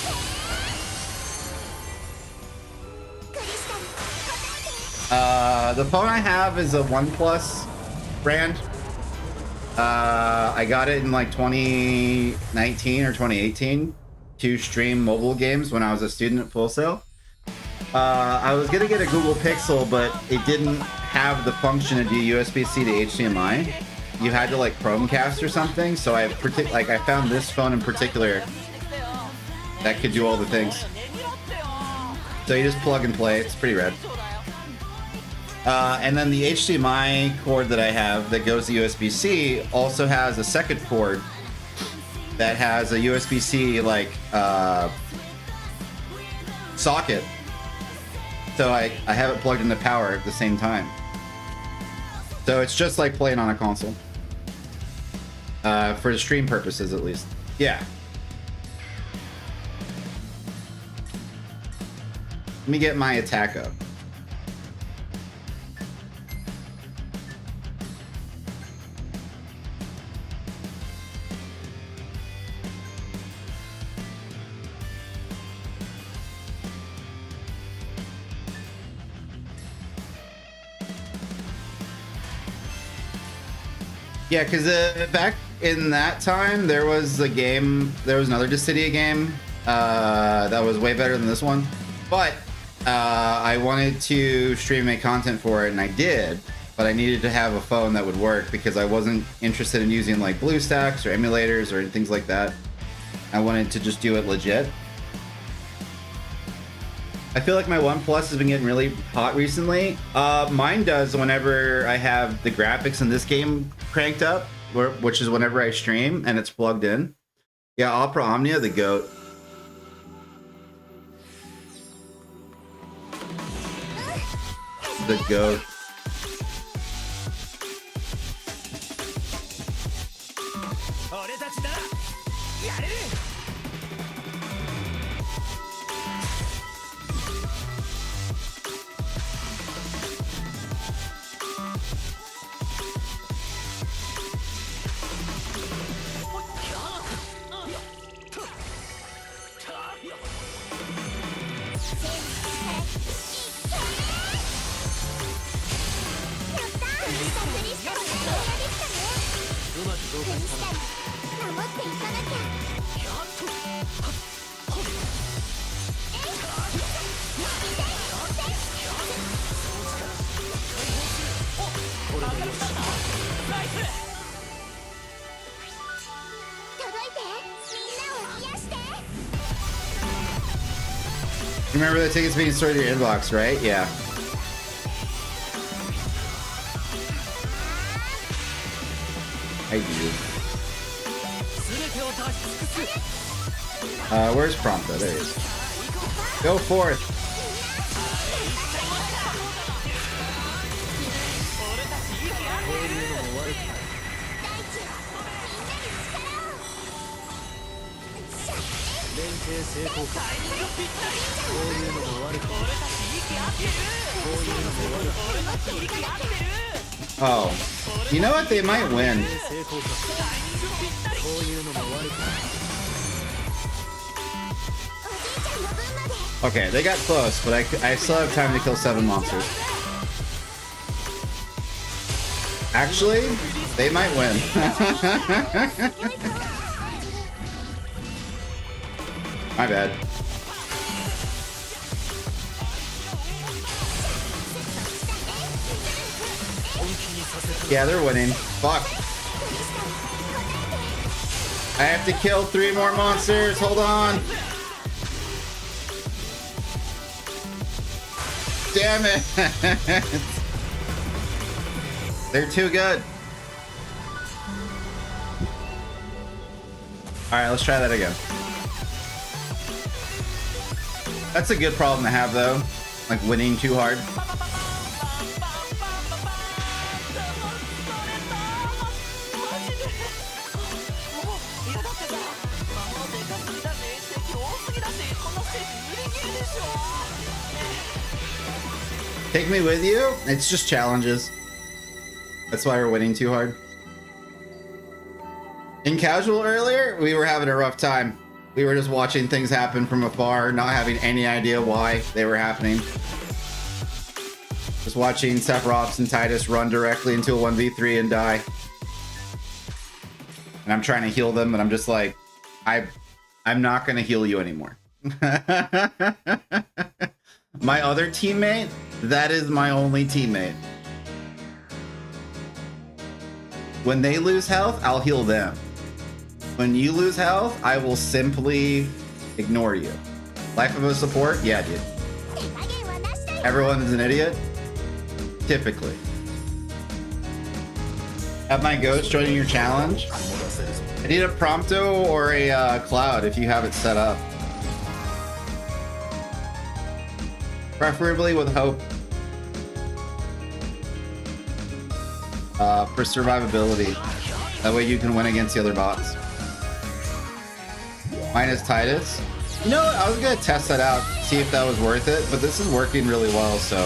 The phone I have is a OnePlus brand. I got it in like 2019 or 2018 to stream mobile games when I was a student at Full Sail. I was gonna get a Google Pixel, but it didn't have the function to do USB-C to HDMI. you had to like Chromecast or something. So I found this phone in particular that could do all the things. So you just plug and play. It's pretty rad. And then the HDMI cord that I have that goes to USB-C also has a second cord that has a USB-C like socket. So I have it plugged into power at the same time. So it's just like playing on a console. For the stream purposes, at least. Yeah. Let me get my attack up. Yeah, because back in that time, there was a game, there was another Dissidia game that was way better than this one. But I wanted to stream make content for it, and I did. But I needed to have a phone that would work because I wasn't interested in using like BlueStacks or emulators or things like that. I wanted to just do it legit. I feel like my OnePlus has been getting really hot recently. Mine does whenever I have the graphics in this game cranked up, which is whenever I stream and it's plugged in. Yeah, Opera Omnia, the GOAT. The GOAT. Remember the tickets being stored in your inbox, right? Yeah. I do. Where's Prompto? There he is. Go forth. Oh, you know what? They might win. Okay, they got close, but I still have time to kill 7 monsters. Actually, they might win. My bad. Yeah, they're winning. Fuck. I have to kill 3 more monsters. Hold on. Damn it. They're too good. Alright, let's try that again. That's a good problem to have, though. Like, winning too hard. Take me with you? It's just challenges. That's why we're winning too hard. In casual earlier, we were having a rough time. We were just watching things happen from afar, not having any idea why they were happening. Just watching Sephiroth and Titus run directly into a 1v3 and die. And I'm trying to heal them, and I'm just like, I'm not gonna heal you anymore. My other teammate, that is my only teammate. When they lose health, I'll heal them. When you lose health, I will simply ignore you. Life of a support? Yeah, dude. Everyone's an idiot? Typically. Have my ghost joining your challenge? I need a Prompto or a Cloud if you have it set up. Preferably with Hope. For survivability. That way you can win against the other bots. Minus Titus. You know what? I was gonna test that out, see if that was worth it, but this is working really well, so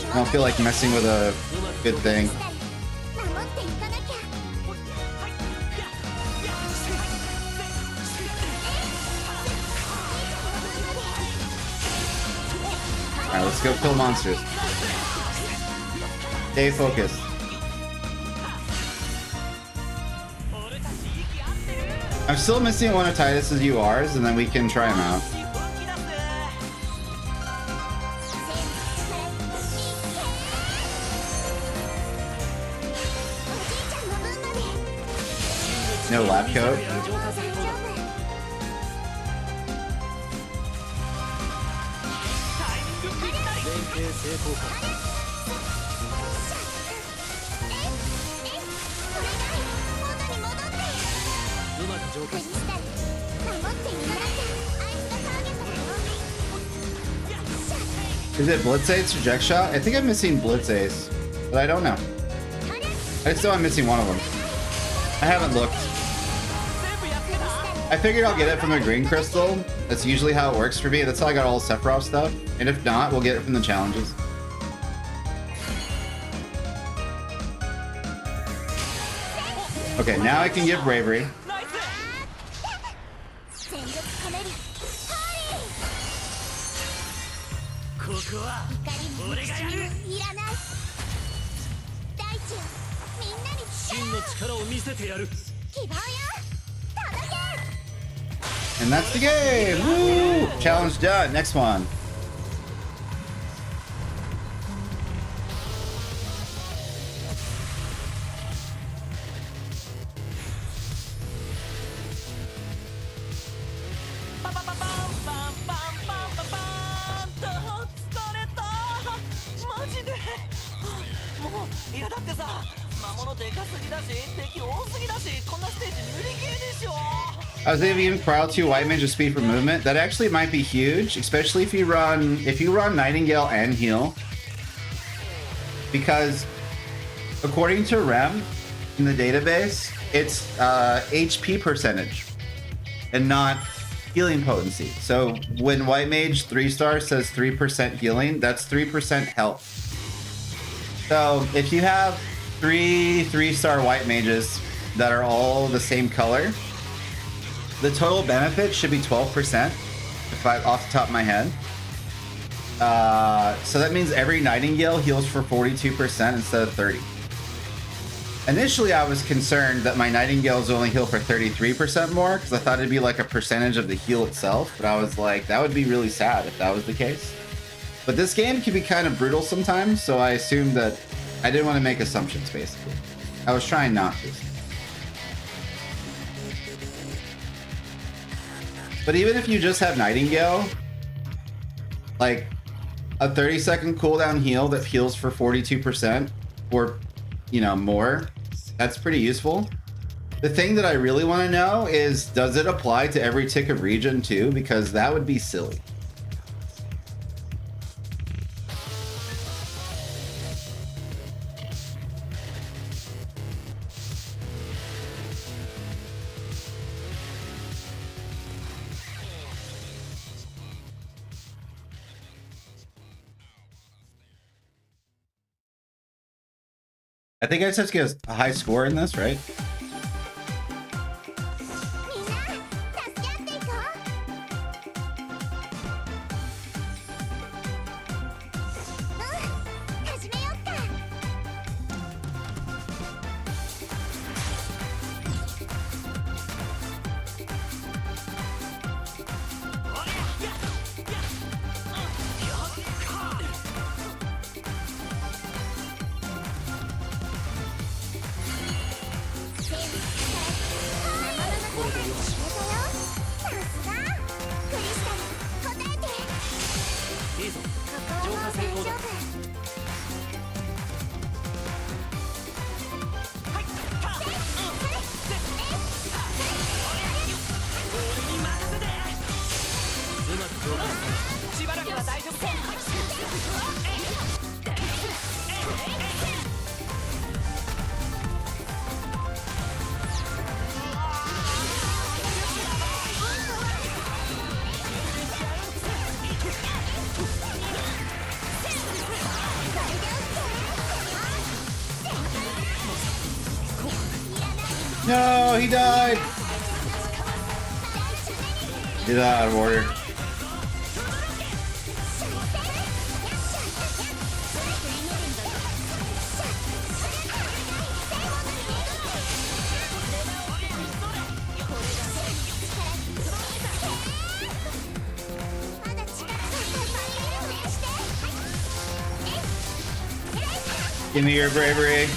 I don't feel like messing with a good thing. Alright, let's go kill monsters. Stay focused. I'm still missing one of Titus's URs, and then we can try him out. No lab coat. Is it Blitz Ace or Jack Shot? I think I'm missing Blitz Ace, but I don't know. I still am missing one of them. I haven't looked. I figured I'll get it from a green crystal. That's usually how it works for me. That's how I got all Sephiroth stuff. And if not, we'll get it from the challenges. Okay, now I can give Bravery. And that's the game! Woo! Challenge done. Next one. I was thinking even Krile 2 White Mage with speed for movement. That actually might be huge, especially if you run Nightingale and heal. Because according to REM in the database, it's HP percentage and not healing potency. So when White Mage 3-star says 3% healing, that's 3% health. So if you have three 3-star White Mages that are all the same color, the total benefit should be 12%, if off the top of my head. So that means every Nightingale heals for 42% instead of 30. Initially, I was concerned that my Nightingales only heal for 33% more, because I thought it'd be like a percentage of the heal itself, but I was like, that would be really sad if that was the case. But this game can be kind of brutal sometimes, so I assumed that I didn't want to make assumptions, basically. I was trying not to. But even if you just have Nightingale, like a 30-second cooldown heal that heals for 42% or, you know, more, that's pretty useful. The thing that I really want to know is, does it apply to every tick of region too? Because that would be silly. I think I just get a high score in this, right? No, he died. He's out of order. Give me your bravery.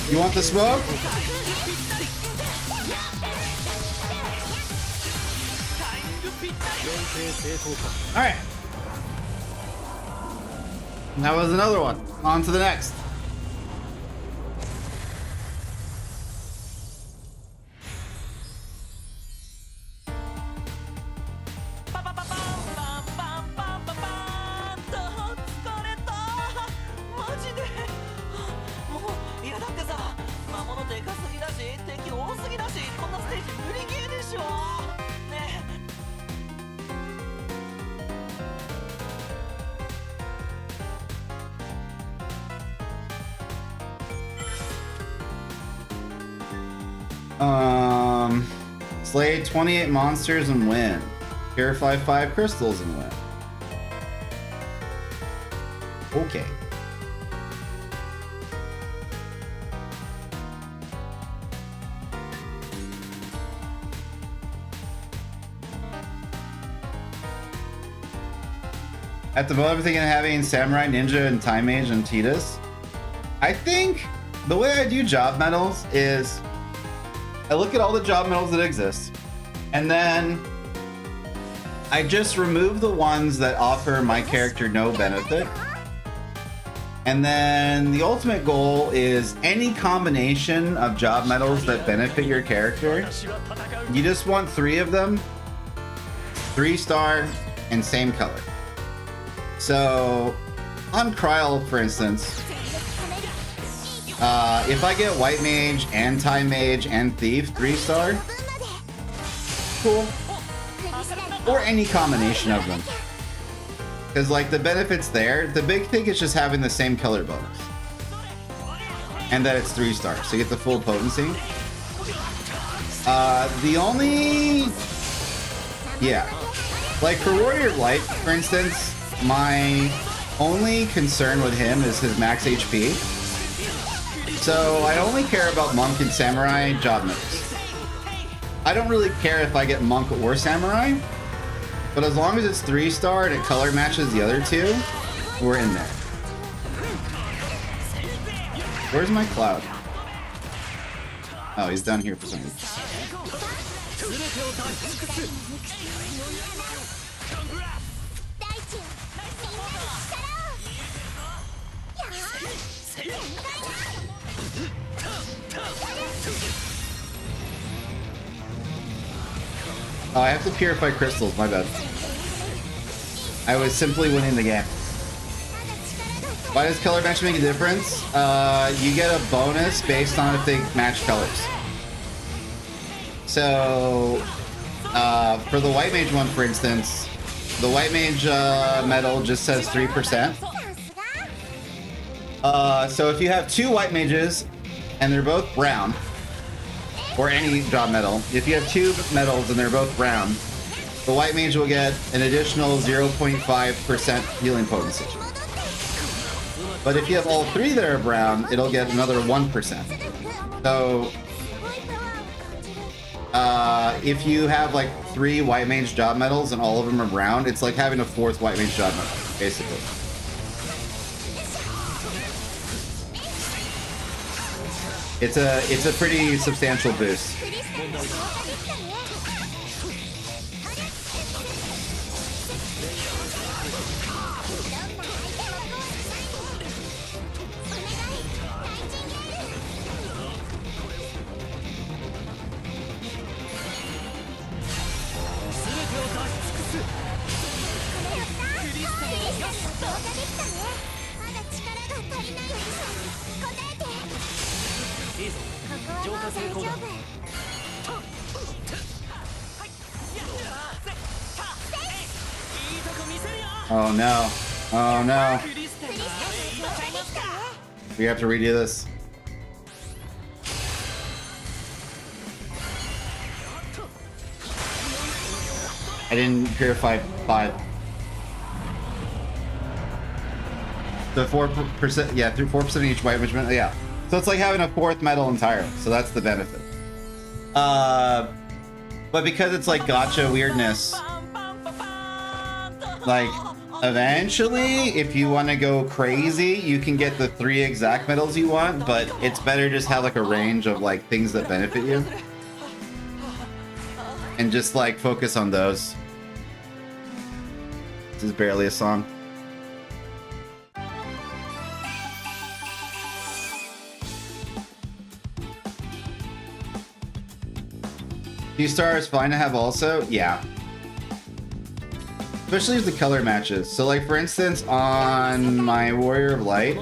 You want the smoke? All right. That was another one. On to the next. Slay 28 monsters and win. Purify 5 crystals and win. Okay. At the moment, I'm thinking of having Samurai, Ninja, and Time Mage and Tidus. I think the way I do job medals is I look at all the job medals that exist, and then I just remove the ones that offer my character no benefit. And then the ultimate goal is any combination of job medals that benefit your character. You just want 3 of them, 3-star, and same color. So on Krile, for instance, if I get White Mage and Time Mage and Thief 3-star, cool. Or any combination of them. Because like the benefits there, the big thing is just having the same color bonus. And that it's 3-star, so you get the full potency. The only... Yeah. Like for Warrior of Light, for instance, my only concern with him is his max HP. So I only care about Monk and Samurai job medals. I don't really care if I get Monk or Samurai, but as long as it's 3-star and it color matches the other 2, we're in there. Where's my Cloud? Oh, he's down here for some reason. Oh, I have to purify crystals, my bad. I was simply winning the game. Why does color match make a difference? You get a bonus based on if they match colors. So, for the White Mage one, for instance, the White Mage medal just says 3%. So if you have 2 White Mages and they're both brown, or any job medal, if you have 2 medals and they're both brown, the White Mage will get an additional 0.5% healing potency. But if you have all 3 that are brown, it'll get another 1%. So, if you have like 3 White Mage job medals and all of them are brown, it's like having a 4th White Mage job medal, basically. It's a pretty substantial boost. Oh no. Oh no. We have to redo this. I didn't purify 5. The 4%, yeah, through 4% each white, which meant, yeah. So it's like having a 4th metal entirely. So that's the benefit. But because it's like gacha weirdness, like eventually, if you want to go crazy, you can get the 3 exact metals you want. But it's better just have like a range of like things that benefit you, and just like focus on those. This is barely a song. G-Star is fine to have also? Yeah. Especially if the color matches. So like for instance, on my Warrior of Light,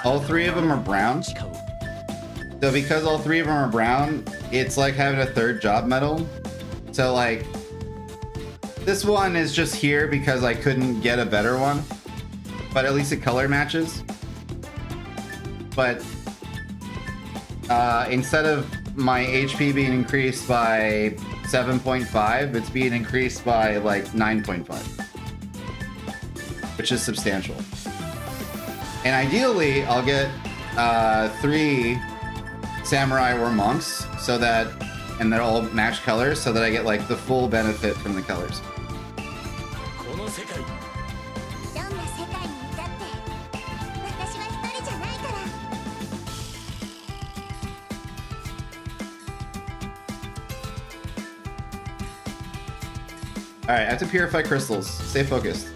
all 3 of them are brown. So because all 3 of them are brown, it's like having a 3rd job medal. So like, this one is just here because I couldn't get a better one. But at least the color matches. But instead of my HP being increased by 7.5, it's being increased by like 9.5, which is substantial. And ideally, I'll get 3 samurai or monks, so that, and they're all matched colors, so that I get like the full benefit from the colors. Alright, I have to purify crystals. Stay focused.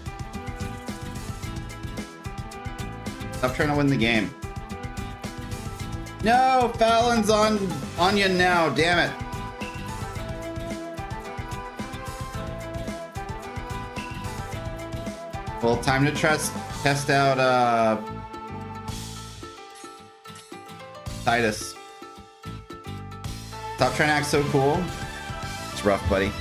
Stop trying to win the game. No! Fallon's on you now, damn it. Well, time to test out Titus. Stop trying to act so cool. It's rough, buddy.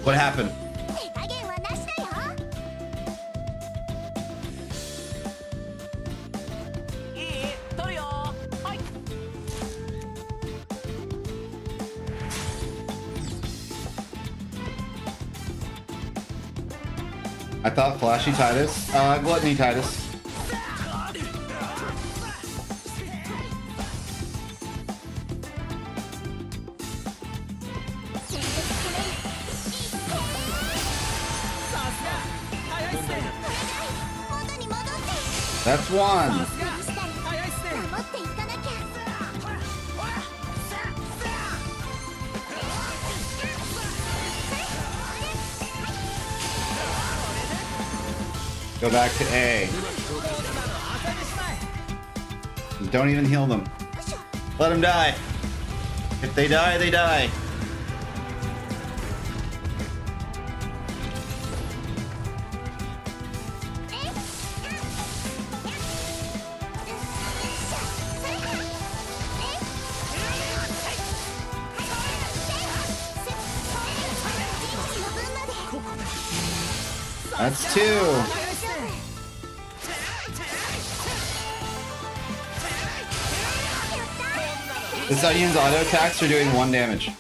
What happened? I thought Flashy Titus. Gluttony Titus. That's one. Go back to A. Don't even heal them. Let them die. If they die, they die. That's 2. This onion's auto attacks are doing 1 damage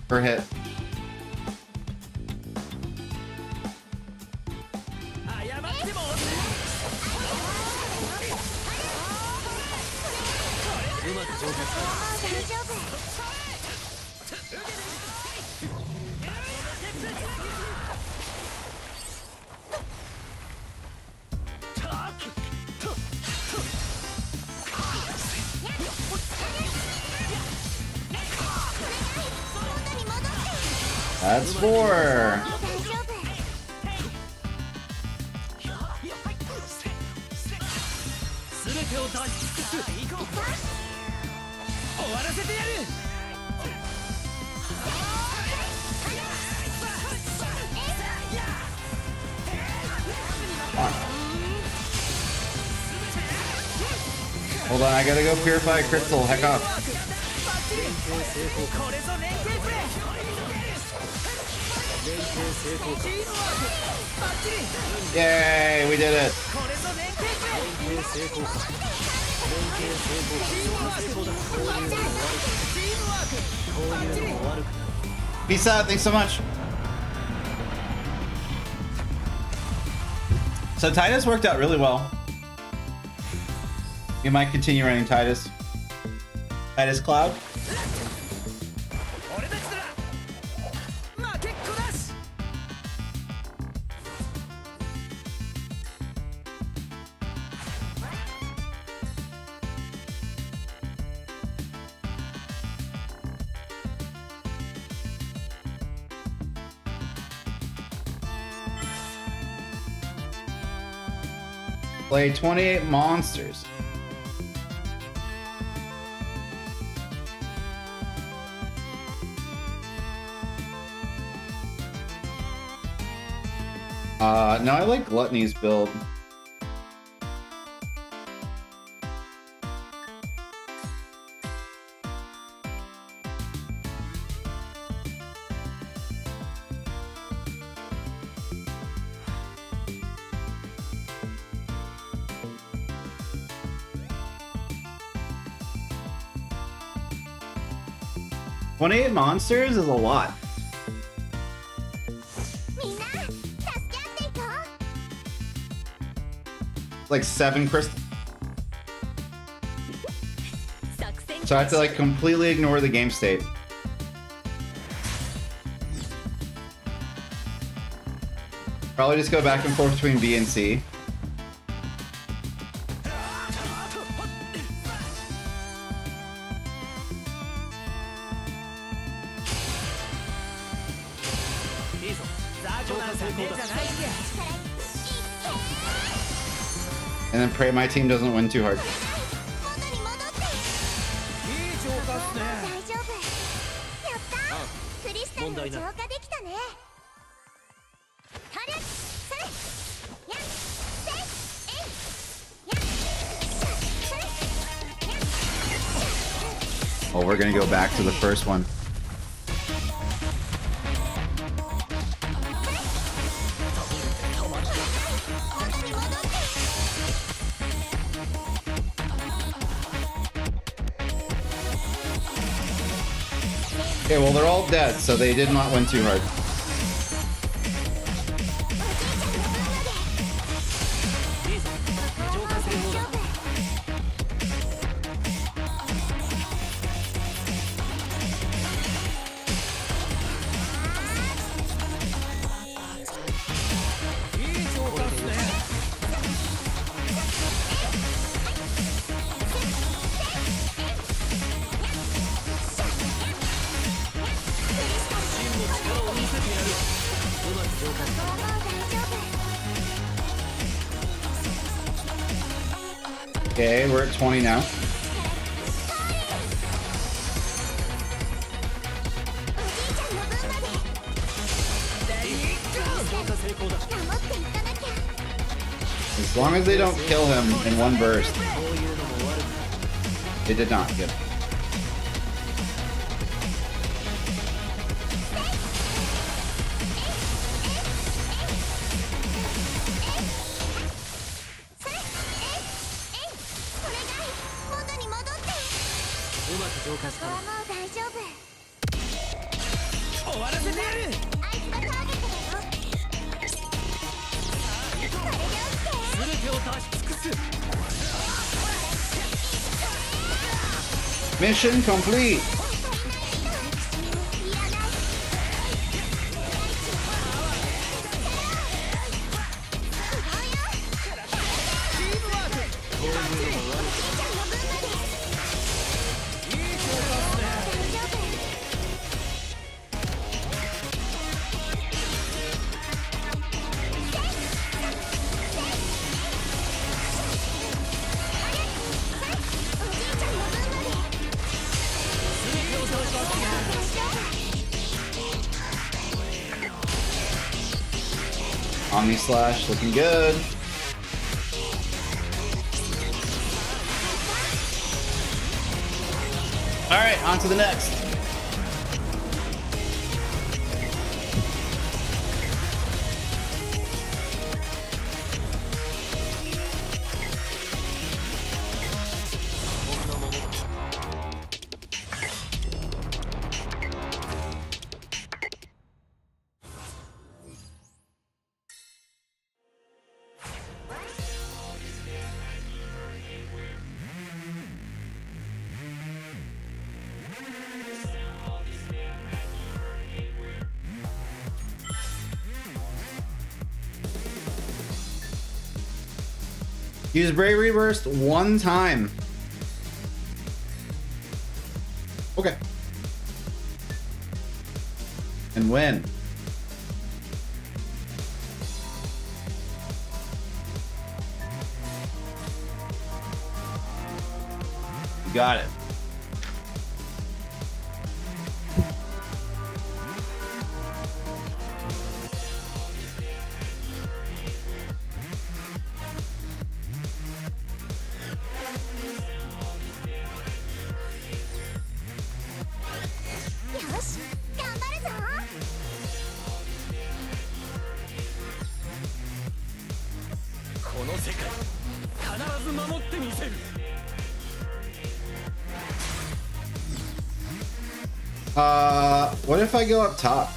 per hit. That's 4. Come on. Hold on, I gotta go purify crystal. Heck off. Yay, we did it. Peace out. Thanks so much. So Titus worked out really well. We might continue running Titus. Titus Cloud. Play 28 monsters. No, I like Gluttony's build. $28 monsters is a lot. Like 7 crystals. So I have to like completely ignore the game state. Probably just go back and forth between B and C. And then pray my team doesn't win too hard. Oh, we're gonna go back to the first one. Okay, well, they're all dead, so they did not win too hard. Okay, we're at 20 now. As long as they don't kill him in one burst. They did not. Good. Mission complete. Omni Slash looking good. All right, on to the next. Use Bravery Burst one time. Okay. And win. You got it. What if I go up top?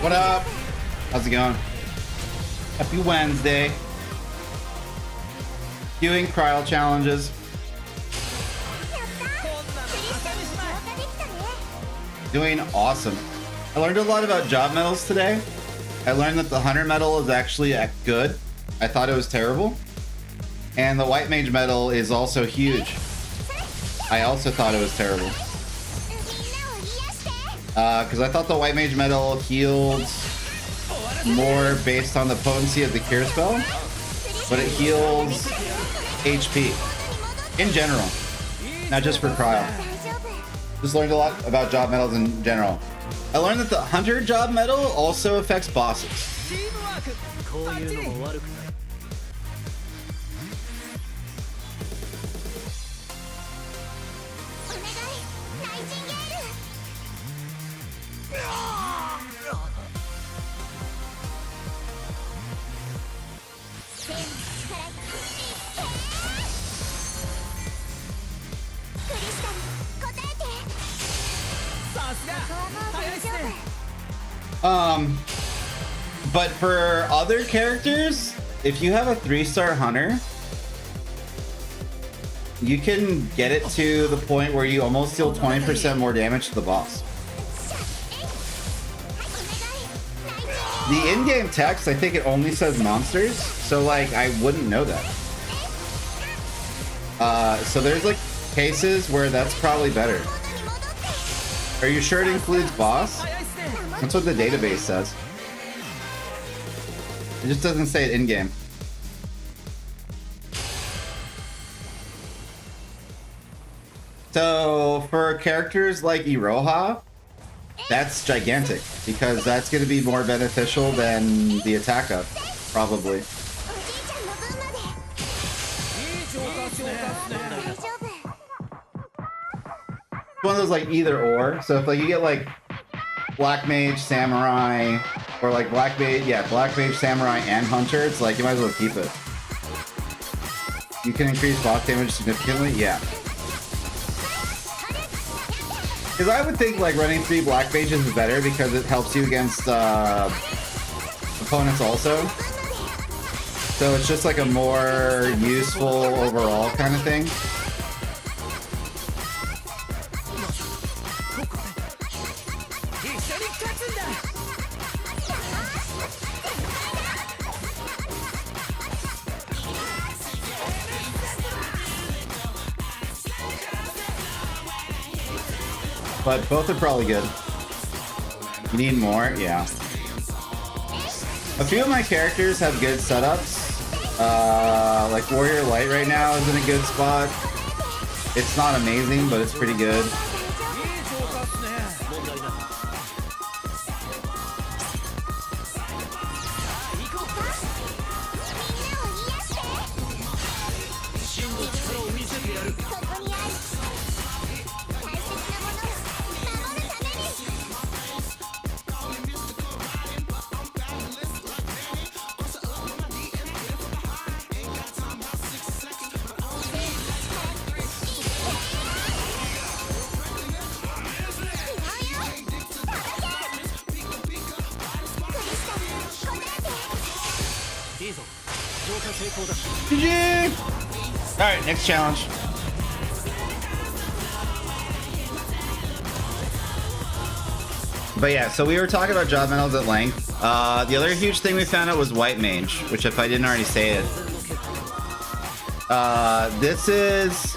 What up? How's it going? Happy Wednesday. Doing Krile challenges. Doing awesome. I learned a lot about job medals today. I learned that the Hunter medal is actually good. I thought it was terrible. And the White Mage medal is also huge. I also thought it was terrible. Because I thought the White Mage medal healed more based on the potency of the cure spell, but it heals HP in general, not just for Krile. Just learned a lot about job medals in general. I learned that the Hunter job medal also affects bosses. But for other characters, if you have a 3-star Hunter, you can get it to the point where you almost deal 20% more damage to the boss. The in-game text, I think it only says monsters, so like I wouldn't know that. So there's like cases where that's probably better. Are you sure it includes boss? That's what the database says. It just doesn't say it in-game. So for characters like Iroha, that's gigantic because that's going to be more beneficial than the attack up, probably. One of those like either or. So if like you get like Black Mage, Samurai, or like Black Mage, Black Mage, Samurai, and Hunter, it's like you might as well keep it. You can increase block damage significantly, yeah. Because I would think like running 3 Black Mages is better because it helps you against opponents also. So it's just like a more useful overall kind of thing. but both are probably good. You need more? Yeah. A few of my characters have good setups. Like Warrior Light right now is in a good spot. It's not amazing, but it's pretty good. GG! Alright, next challenge. But yeah, so we were talking about job medals at length. The other huge thing we found out was White Mage, which if I didn't already say it. This is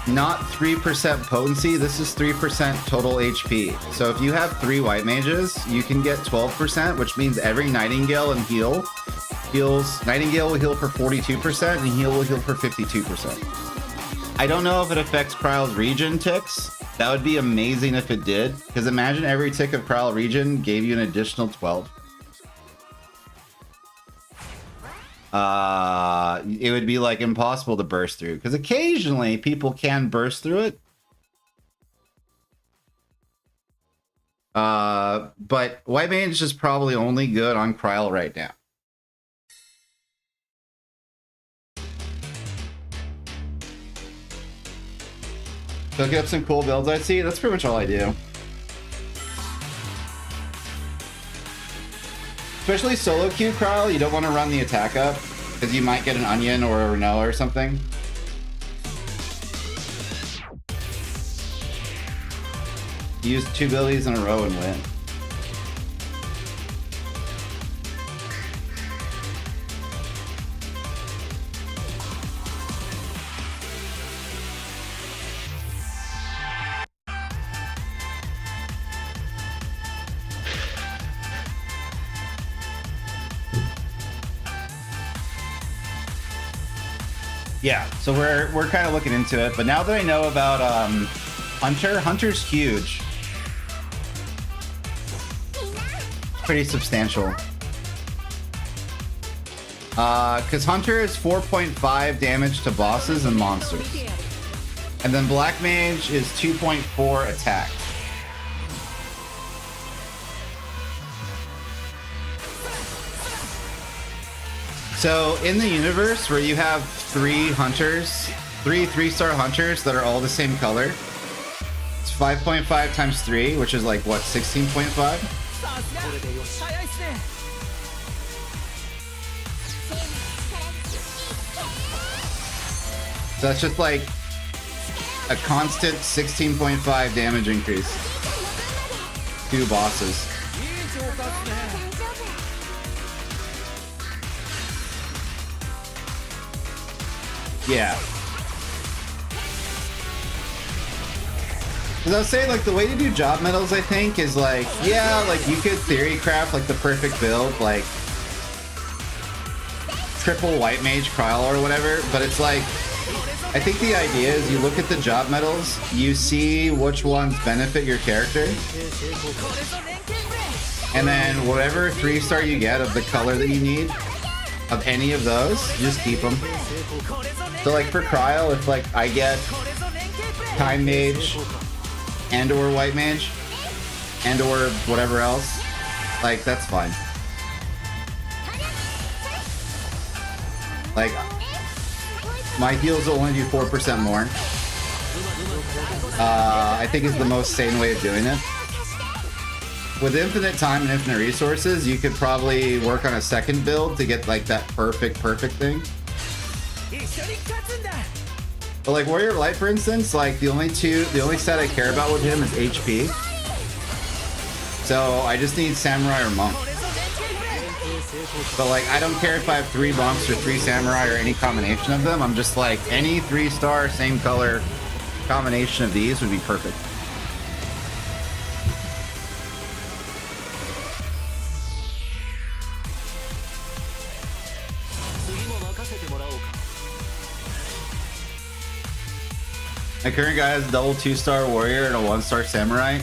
not 3% potency, this is 3% total HP. So if you have 3 White Mages, you can get 12%, which means every Nightingale and heal heals. Nightingale will heal for 42% and Heal will heal for 52%. I don't know if it affects Kryle's regen ticks. That would be amazing if it did, because imagine every tick of Kryle regen gave you an additional 12. It would be like impossible to burst through, because occasionally people can burst through it. But White Mage is probably only good on Kryle right now. Cooking up some cool builds I see. That's pretty much all I do. Especially solo queue Kryle, you don't want to run the attack up, because you might get an onion or a Renoa or something. Use 2 abilities in a row and win. Yeah, so we're kind of looking into it, but now that I know about Hunter's huge. Pretty substantial. Because Hunter is 4.5 damage to bosses and monsters. And then Black Mage is 2.4 attack. So in the universe where you have 3 hunters, 3-star hunters that are all the same color, it's 5.5 times 3, which is like what, 16.5? So that's just like a constant 16.5 damage increase. 2 bosses. Yeah. Because I was saying, like, the way to do job medals, I think, is like, yeah, like, you could theory craft, like, the perfect build, like, triple White Mage Kryle or whatever, but it's like, I think the idea is you look at the job medals, you see which ones benefit your character, and then whatever 3-star you get of the color that you need, of any of those, just keep them. So like for Kryle, if like I get Time Mage and or White Mage and or whatever else, like that's fine. Like my heals will only do 4% more. I think is the most sane way of doing it. With infinite time and infinite resources, you could probably work on a second build to get like that perfect thing. But like Warrior Light, for instance, like the only stat I care about with him is HP. So I just need Samurai or Monk. But like I don't care if I have 3 monks or 3 samurai or any combination of them. I'm just like any 3-star same color combination of these would be perfect. My current guy has a double 2-star warrior and a 1-star samurai.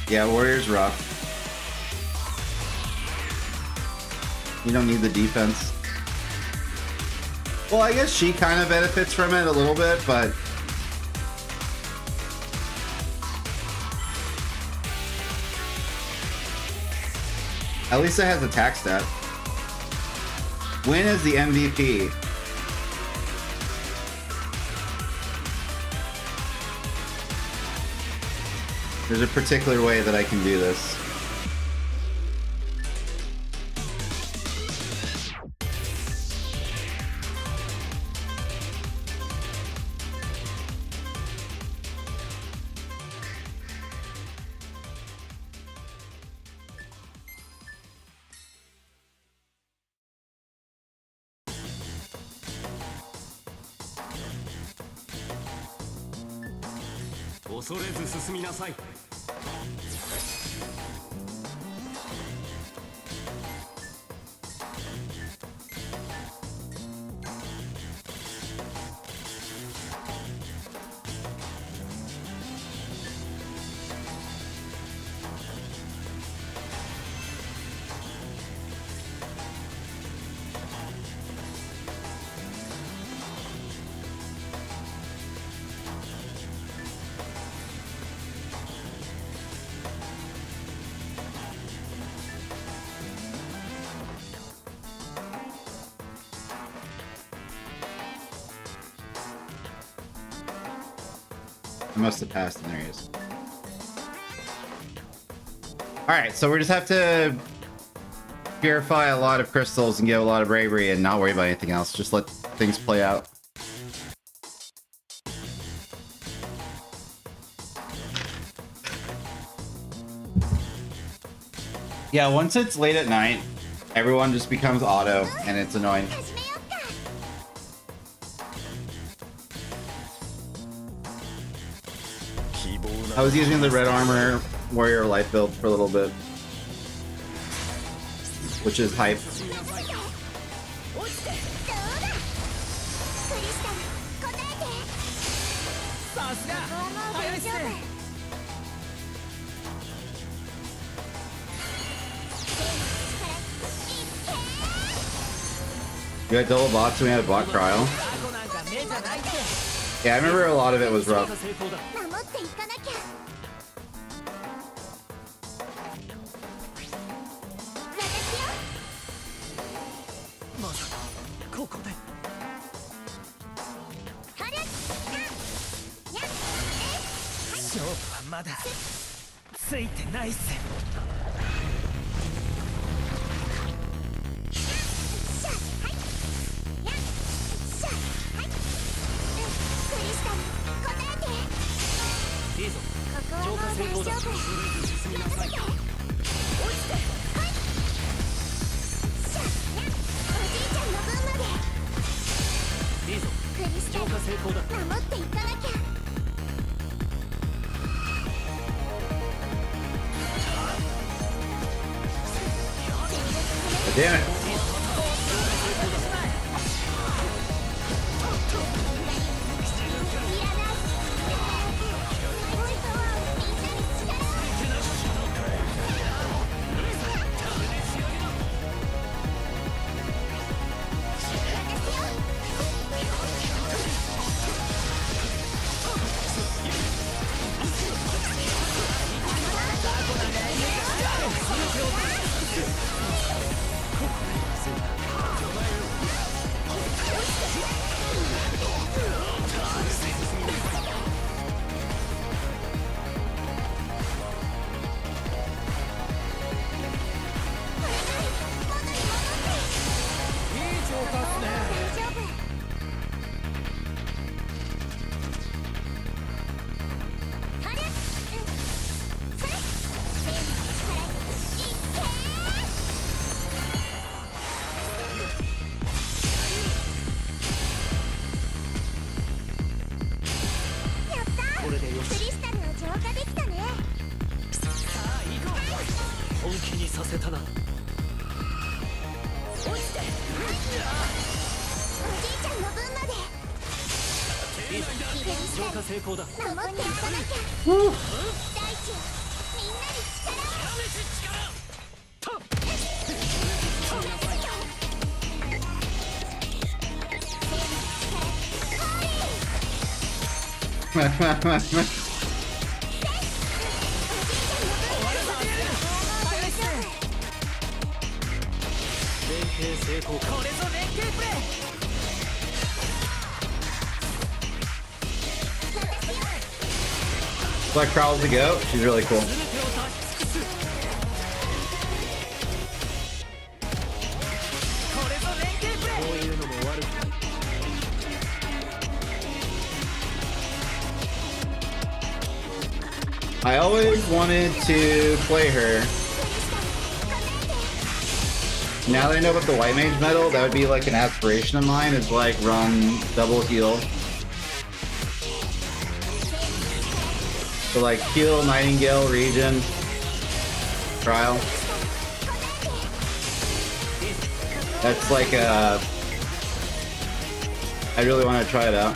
Yeah, warrior's rough. You don't need the defense. Well, I guess she kind of benefits from it a little bit, but at least it has attack stat. Win is the MVP. There's a particular way that I can do this. I must have passed, and there he is. Alright, so we just have to purify a lot of crystals and get a lot of bravery and not worry about anything else. Just let things play out. Yeah, once it's late at night, everyone just becomes auto, and it's annoying. I was using the red armor warrior life build for a little bit, which is hype. You had double bots and we had bot Krile. Yeah, I remember a lot of it was rough. Damn it. 浄化成功だ。守っていかなきゃ。大地よ、みんなに連携成功。これぞ連携プレー。Like Krile the goat. She's really cool. I always wanted to play her. Now that I know about the White Mage medal, that would be like an aspiration of mine, is like run double heal. So like heal, Nightingale, Regen, Trial. That's like a... I really want to try it out.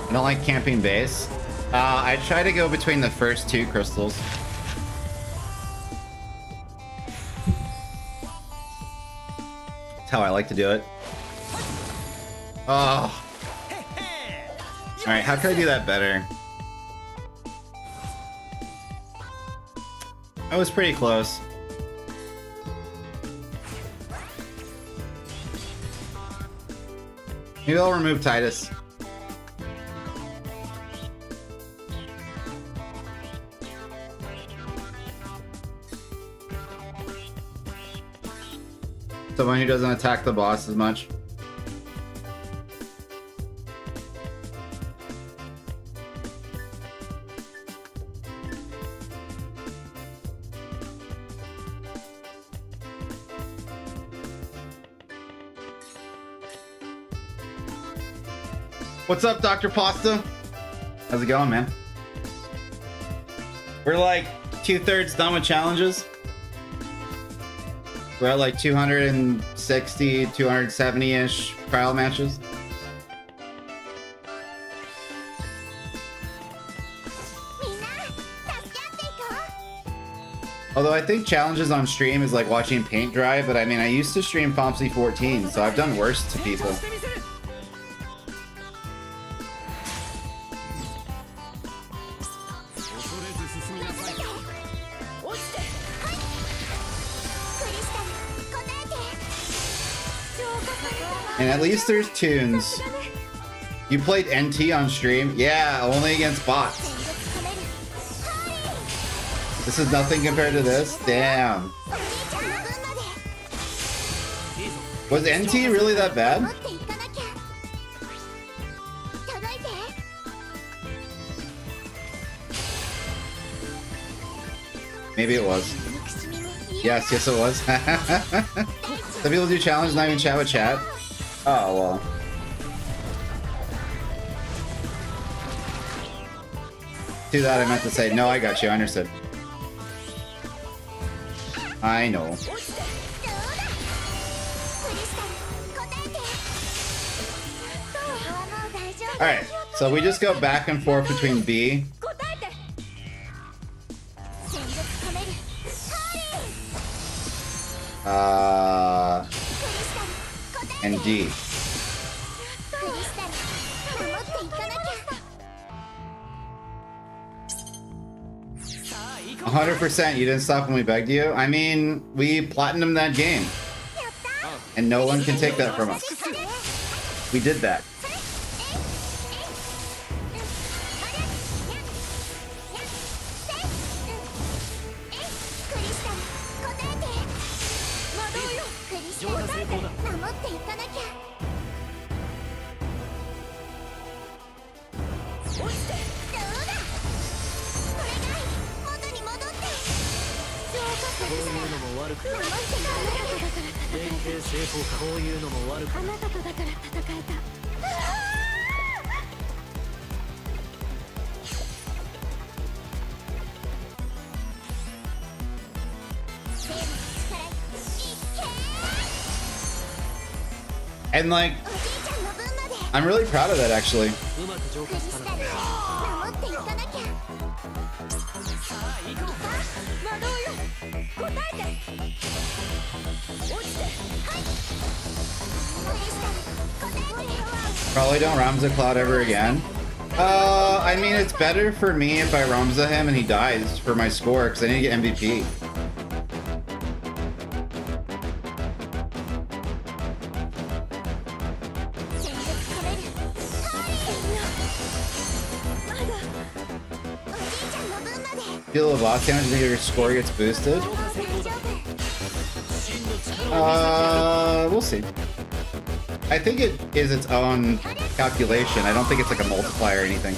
I don't like camping base. I try to go between the first two crystals. That's how I like to do it. Oh. Alright, how can I do that better? I was pretty close. Maybe I'll remove Titus. Someone who doesn't attack the boss as much. What's up, Dr. Pasta? How's it going, man? We're like 2/3 done with challenges. We're at like 260, 270-ish trial matches. Although I think challenges on stream is like watching paint dry, but I mean, I used to stream FF4, so I've done worse to people. And at least there's tunes. You played NT on stream? Yeah, only against bots. This is nothing compared to this? Damn. Was NT really that bad? Maybe it was. Yes, it was. Some people do challenge, not even chat with chat. Oh, well. To that I meant to say, no, I got you, I understood. I know. Alright, so we just go back and forth between B and D. 100%, you didn't stop when we begged you. I mean, we platinumed that game. And no one can take that from us. We did that. 悪くない連携成功かこういうのも悪くないあなたとだから戦えたAnd like, I'm really proud of that actually. うまく浄化したな守っていかなきゃさあ行こう魔導よ答えて落ちてはい無理したら答えて Probably don't Ramza Cloud ever again. I mean, it's better for me if I Ramza him and he dies for my score because I need to get MVP. Deal a boss damage and your score gets boosted. We'll see. I think it is its own calculation. I don't think it's like a multiplier or anything.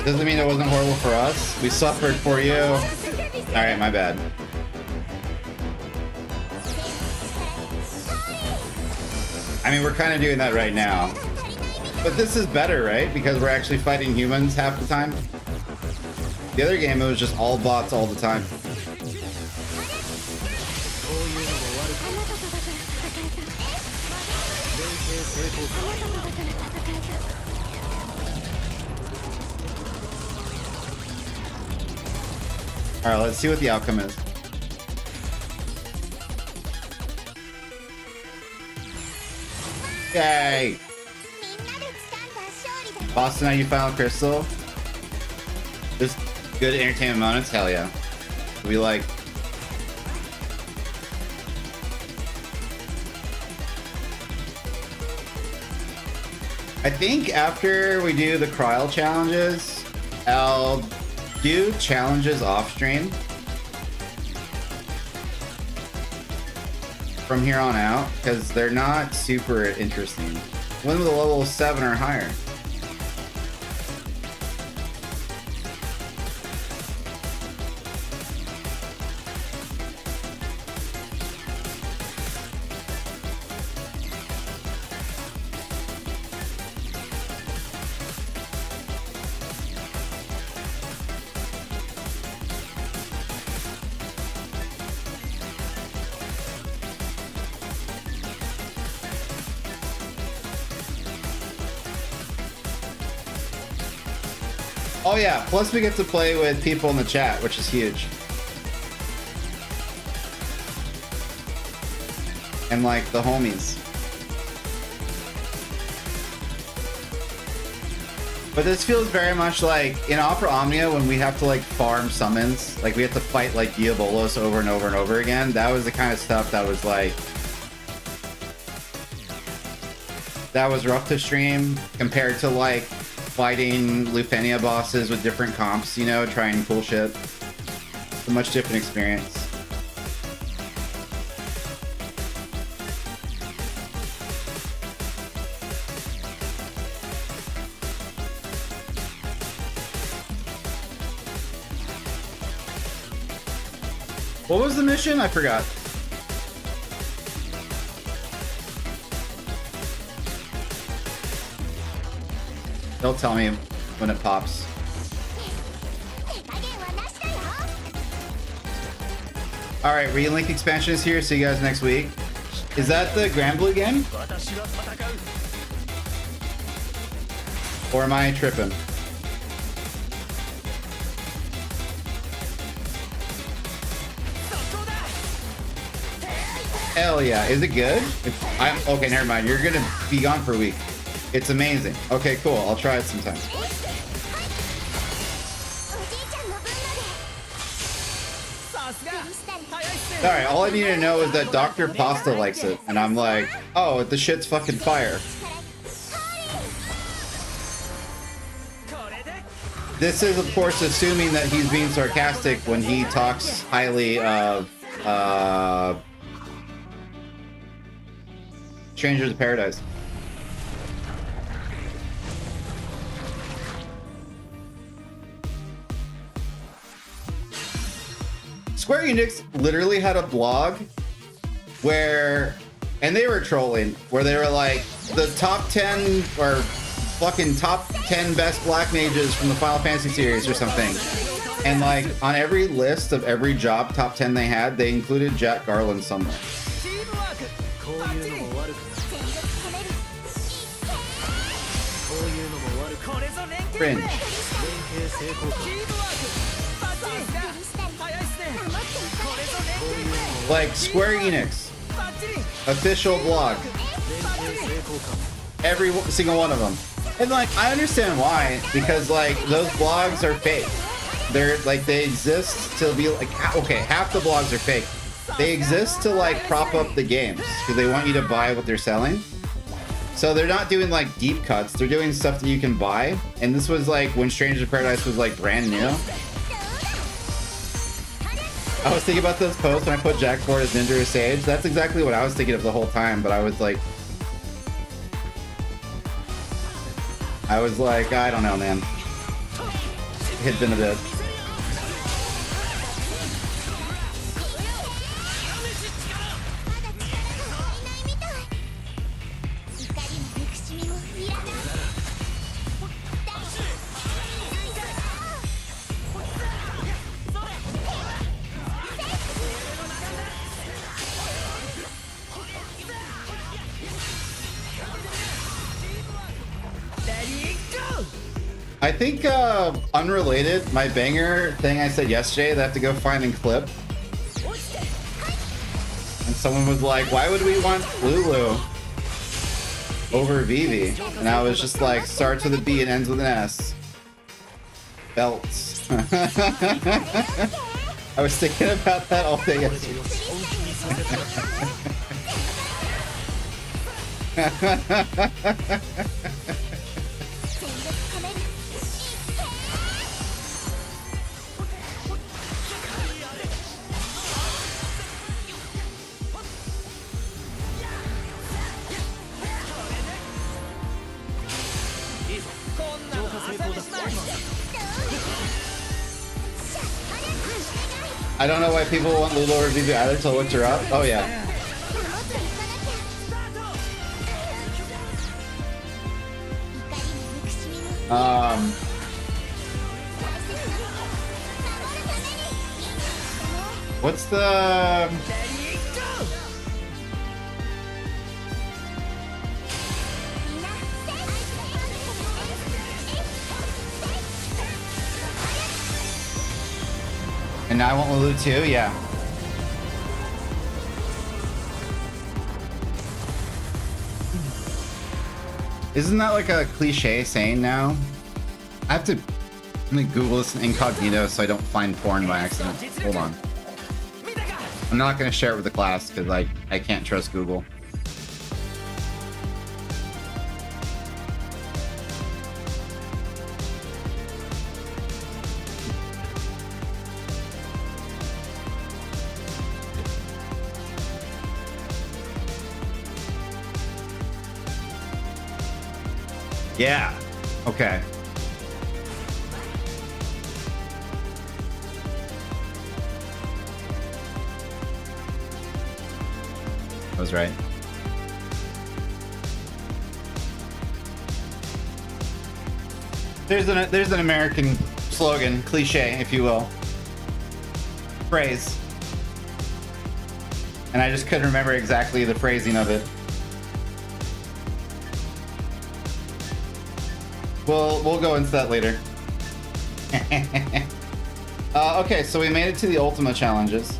Doesn't mean it wasn't horrible for us. We suffered for you. Alright, my bad. I mean, we're kind of doing that right now. But this is better, right? Because we're actually fighting humans half the time. The other game, it was just all bots all the time. Alright, let's see what the outcome is. Yay! Boston, how you final crystal? Just good entertainment moments? Hell yeah. We like... I think after we do the Krile challenges, I'll do challenges off stream from here on out because they're not super interesting. When the level 7 or higher. Oh yeah, plus we get to play with people in the chat, which is huge. And like the homies. But this feels very much like in Opera Omnia when we have to like farm summons, like we have to fight like Diabolos over and over and over again. That was the kind of stuff that was like, that was rough to stream compared to like fighting Lufenia bosses with different comps, you know, trying cool shit. It's a much different experience. What was the mission? I forgot. They'll tell me when it pops. Alright, Relink expansion is here. See you guys next week. Is that the Grand Blue game? Or am I tripping? Hell yeah. Is it good? Okay, never mind. You're gonna be gone for a week. It's amazing. Okay, cool. I'll try it sometime. Alright, all I need to know is that Dr. Pasta likes it. And I'm like, oh, the shit's fucking fire. This is, of course, assuming that he's being sarcastic when he talks highly of, Strangers of Paradise. Square Enix literally had a blog where, and they were trolling, where they were like, the top 10 or fucking top 10 best black mages from the Final Fantasy series or something. And like on every list of every job top 10 they had, they included Jack Garland somewhere. Cringe. Like Square Enix official blog, every single one of them. And like I understand why, because like those blogs are fake. They're like, they exist to be like, okay, half the blogs are fake. They exist to like prop up the games because they want you to buy what they're selling. So they're not doing like deep cuts, they're doing stuff that you can buy. And this was like when Strangers of Paradise was like brand new. I was thinking about those posts when I put Jack Ford as Ninja or Sage. That's exactly what I was thinking of the whole time, but I was like, I don't know, man. It had been a bit. I think, unrelated, my banger thing I said yesterday that I have to go find and clip. And someone was like, why would we want Lulu over Vivi? And I was just like, starts with a B and ends with an S. Belts. I was thinking about that all day yesterday. I don't know why people want Lulu over Vivi either until I looked her up. Oh yeah. What's the... And now I want Lulu too? Yeah. Isn't that like a cliche saying now? I have to let me Google this incognito so I don't find porn by accident. Hold on. I'm not going to share it with the class because I can't trust Google. Yeah. Okay. I was right. There's an American slogan, cliche, if you will. Phrase. And I just couldn't remember exactly the phrasing of it. We'll go into that later. Okay, so we made it to the Ultima challenges.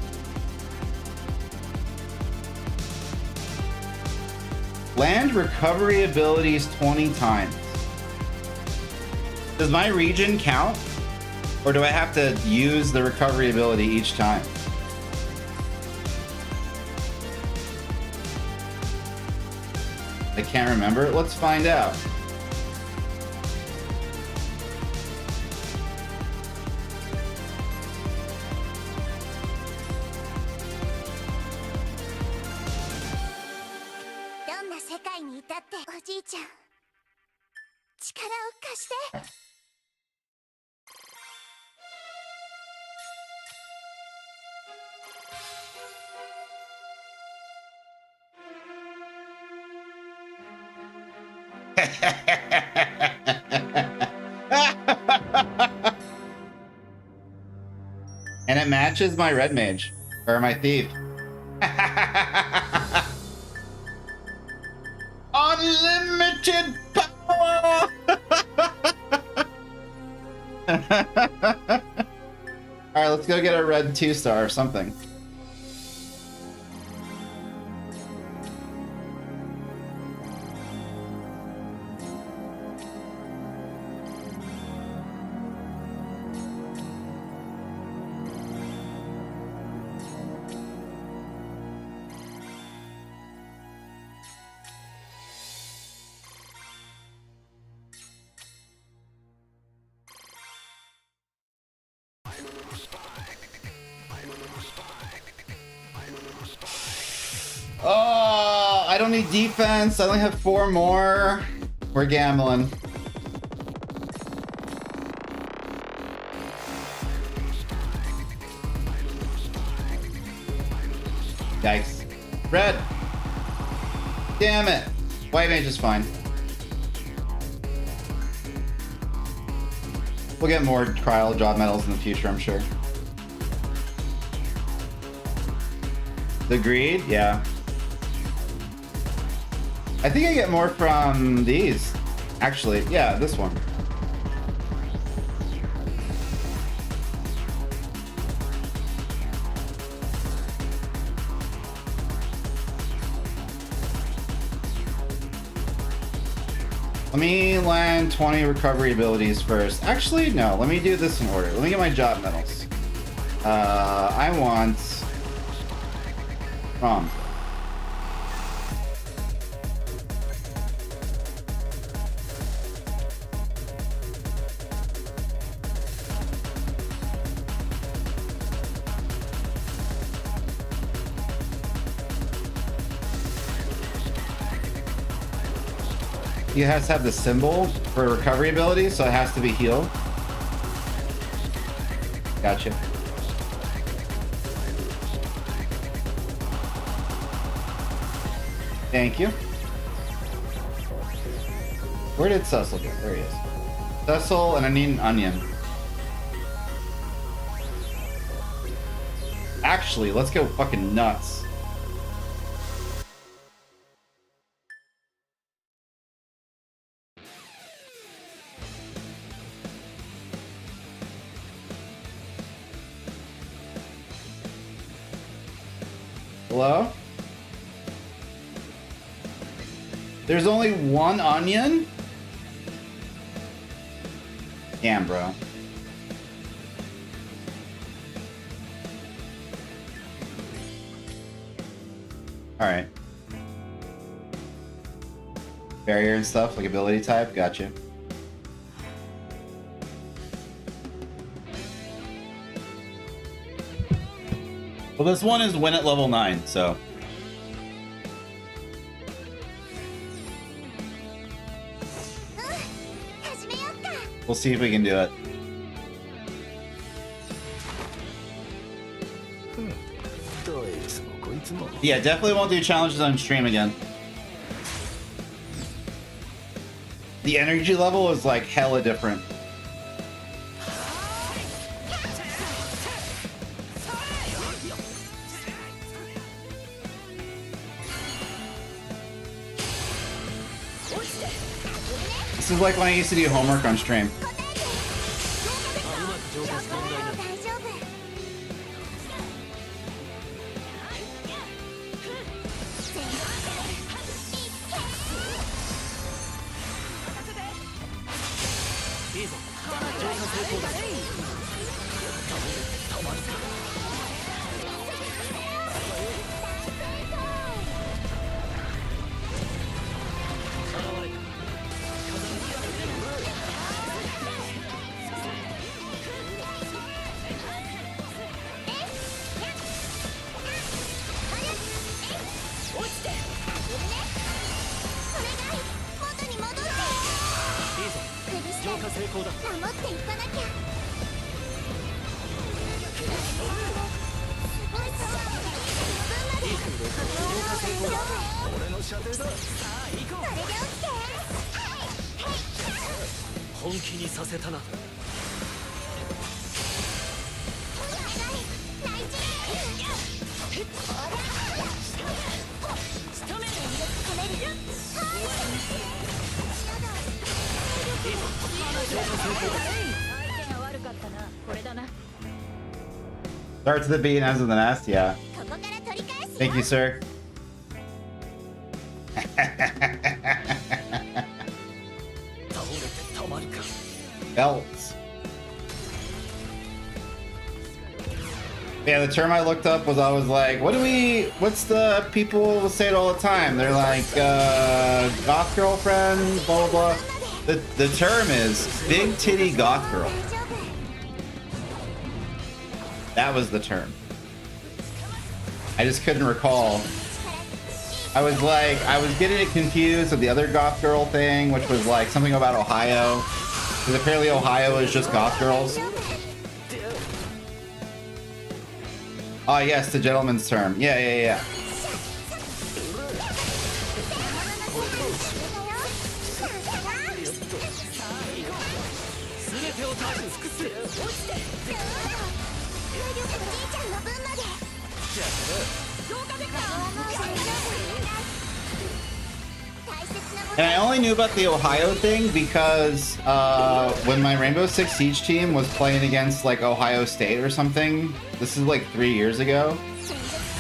Land recovery abilities 20 times. Does my region count? Or do I have to use the recovery ability each time? I can't remember. Let's find out. And it matches my red mage, or my thief. Unlimited power! Alright, let's go get a red 2-star or something. Oh, I don't need defense. I only have 4 more. We're gambling. Yikes. Red. Damn it. White mage is fine. We'll get more Krile job medals in the future, I'm sure. The greed? Yeah. I think I get more from these. Actually, yeah, this one. Let me land 20 recovery abilities first. Actually, no, let me do this in order. Let me get my job medals. I want... You have to have the symbol for recovery ability, so it has to be heal. Gotcha. Thank you. Where did Cecil go? There he is. Cecil, and I need an onion. Actually, let's go fucking nuts. Hello? There's only 1 onion? Damn, bro. Alright. Barrier and stuff, like ability type, gotcha. Well, this one is win at level 9, so... We'll see if we can do it. Yeah, definitely won't do challenges on stream again. The energy level is like hella different. This is like when I used to do homework on stream. っていかなきゃ。俺の射程だ。それで OK。本気にさせたな。Starts with the B and ends with an S, yeah. Thank you, sir. Belts. Yeah, the term I looked up was always like, what's the people will say it all the time? They're like, goth girlfriend, blah, blah, blah. The term is big titty goth girl. That was the term. I just couldn't recall. I was getting it confused with the other goth girl thing, which was like something about Ohio. Because apparently Ohio is just goth girls. Oh yes, the gentleman's term. Yeah. And I only knew about the Ohio thing because when my Rainbow Six Siege team was playing against like Ohio State or something, this is like 3 years ago,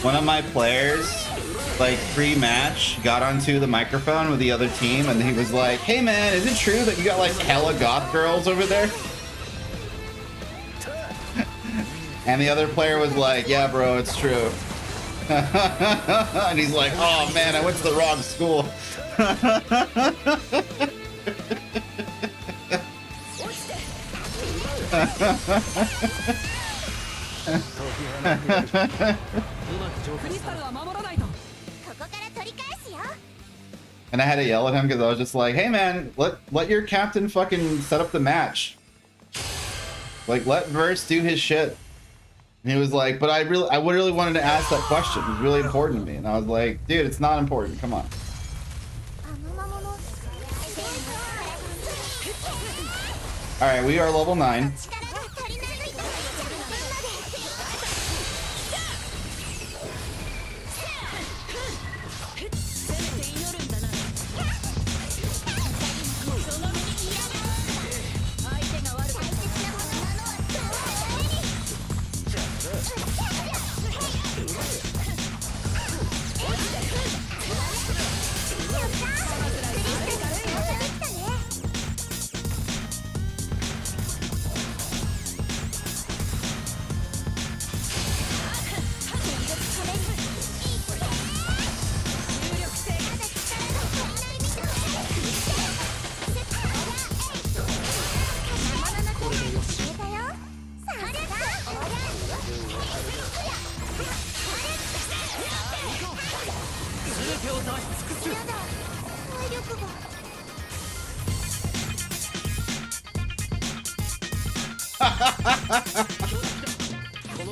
one of my players, like pre-match, got onto the microphone with the other team and he was like, "Hey man, is it true that you got like hella goth girls over there?" And the other player was like, "Yeah bro, it's true." And he's like, "Oh man, I went to the wrong school." And I had to yell at him because I was just like, "Hey man, let your captain fucking set up the match. Like let Verse do his shit." And he was like, "But I really wanted to ask that question. It was really important to me." And I was like, "Dude, it's not important. Come on." All right, we are level 9.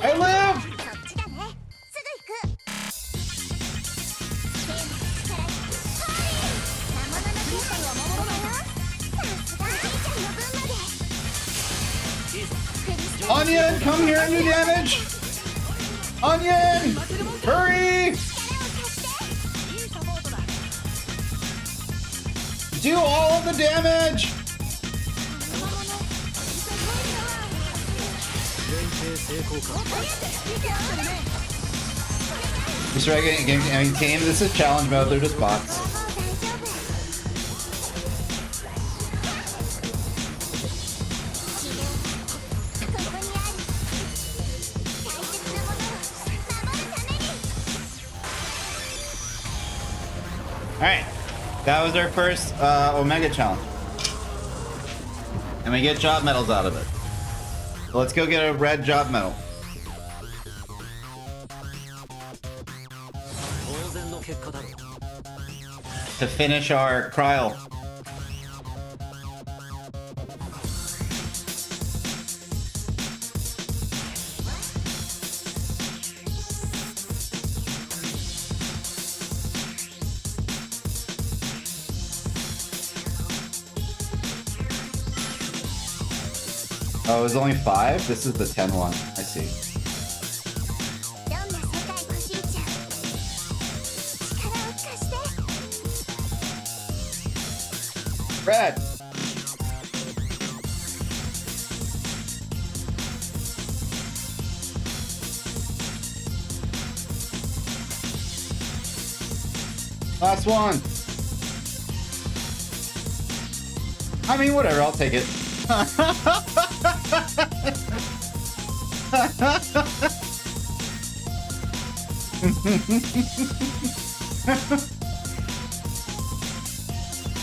I live! Onion, come here and do damage! Onion! Hurry! Do all of the damage! Just regular game team. This is challenge mode. They're just bots. All right, that was our first Omega challenge, and we get job medals out of it. So let's go get a red job medal to finish our Krile. Oh, it was only 5? This is the 10 one. I see. どんな世界欲しいちゃん力を貸して Red! Last one! I mean, whatever, I'll take it.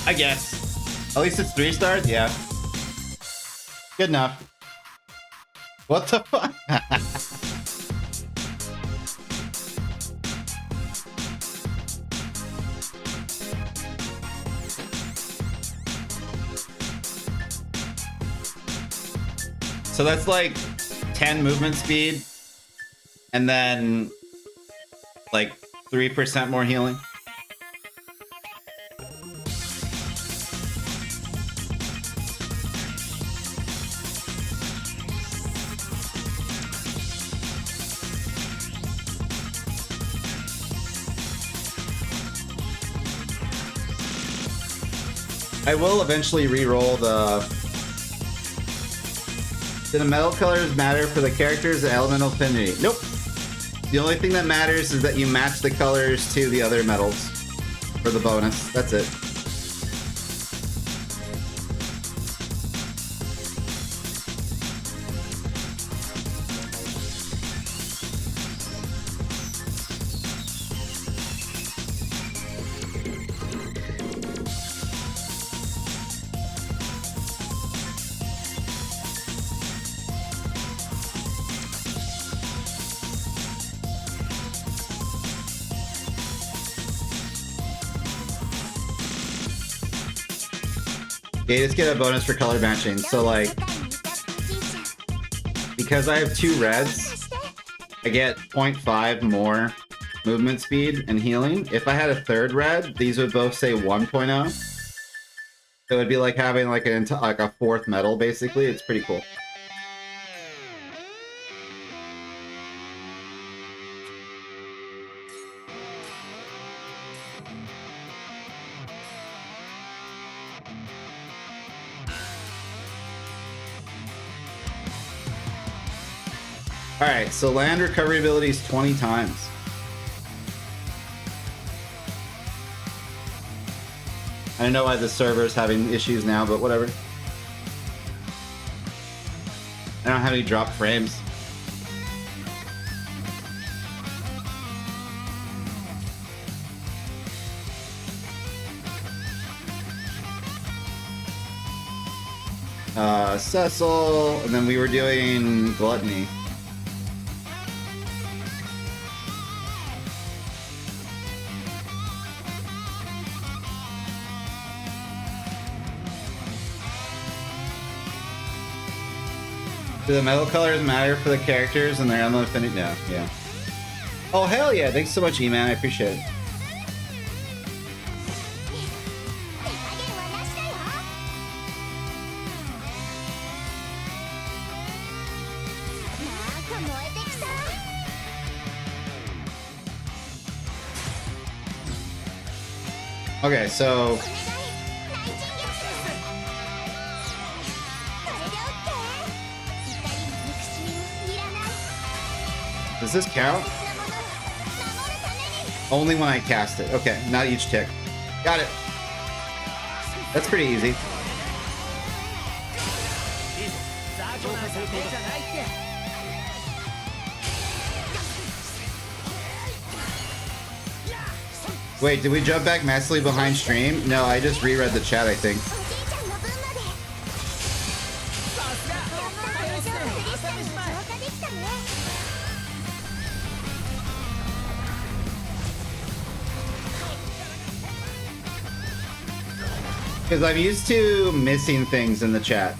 I guess. At least it's 3 stars? Yeah. Good enough. What the fuck? So that's like 10 movement speed and then like 3% more healing. I will eventually re-roll the... Do the metal colors matter for the characters' elemental affinity? Nope. The only thing that matters is that you match the colors to the other metals for the bonus. That's it. Yeah, you just get a bonus for color matching. So like, because I have 2 reds, I get 0.5 more movement speed and healing. If I had a 3rd red, these would both say 1.0. So it would be like having like a 4th metal, basically. It's pretty cool. Alright, so land recovery ability is 20 times. I don't know why the server's having issues now, but whatever. I don't have any drop frames. Cecil, and then we were doing Gluttony. Do the metal colors matter for the characters and their elemental affinity? No, yeah. Oh, hell yeah. Thanks so much, E-Man. I appreciate it. Okay, so... Does this count? Only when I cast it. Okay, not each tick. Got it. That's pretty easy. Wait, did we jump back massively behind stream? No, I just reread the chat, I think. Because I'm used to missing things in the chat.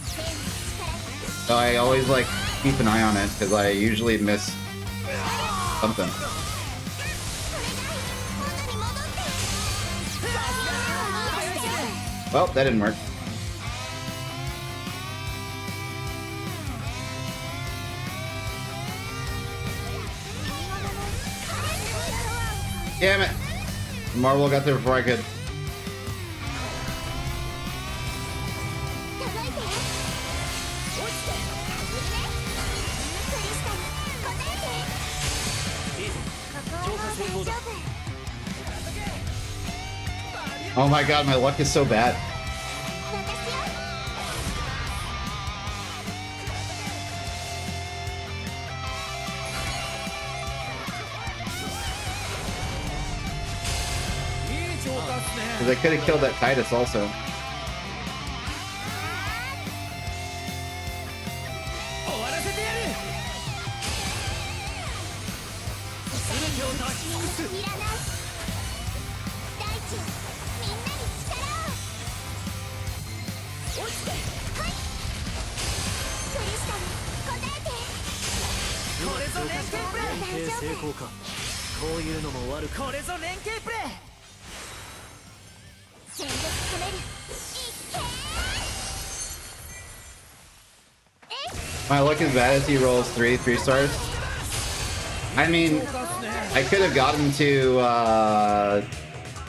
So I always like keep an eye on it because I usually miss something. Well, that didn't work. Damn it! Marvel got there before I could. 届いて落ちて危ねクリスタル答えてここはもう大丈夫 Oh my god, my luck is so bad. 私よ Because I could have killed that Titus also. 終わらせてやる全てを出し尽くすいらない大地よみんなに力を落ちてはいクリスタル答えてこれぞ連携プレー大丈夫功かこういうのも悪くこれぞ連携プレー全力込めるいっけー My luck is bad as he rolls 3 stars. I mean, I could have gotten to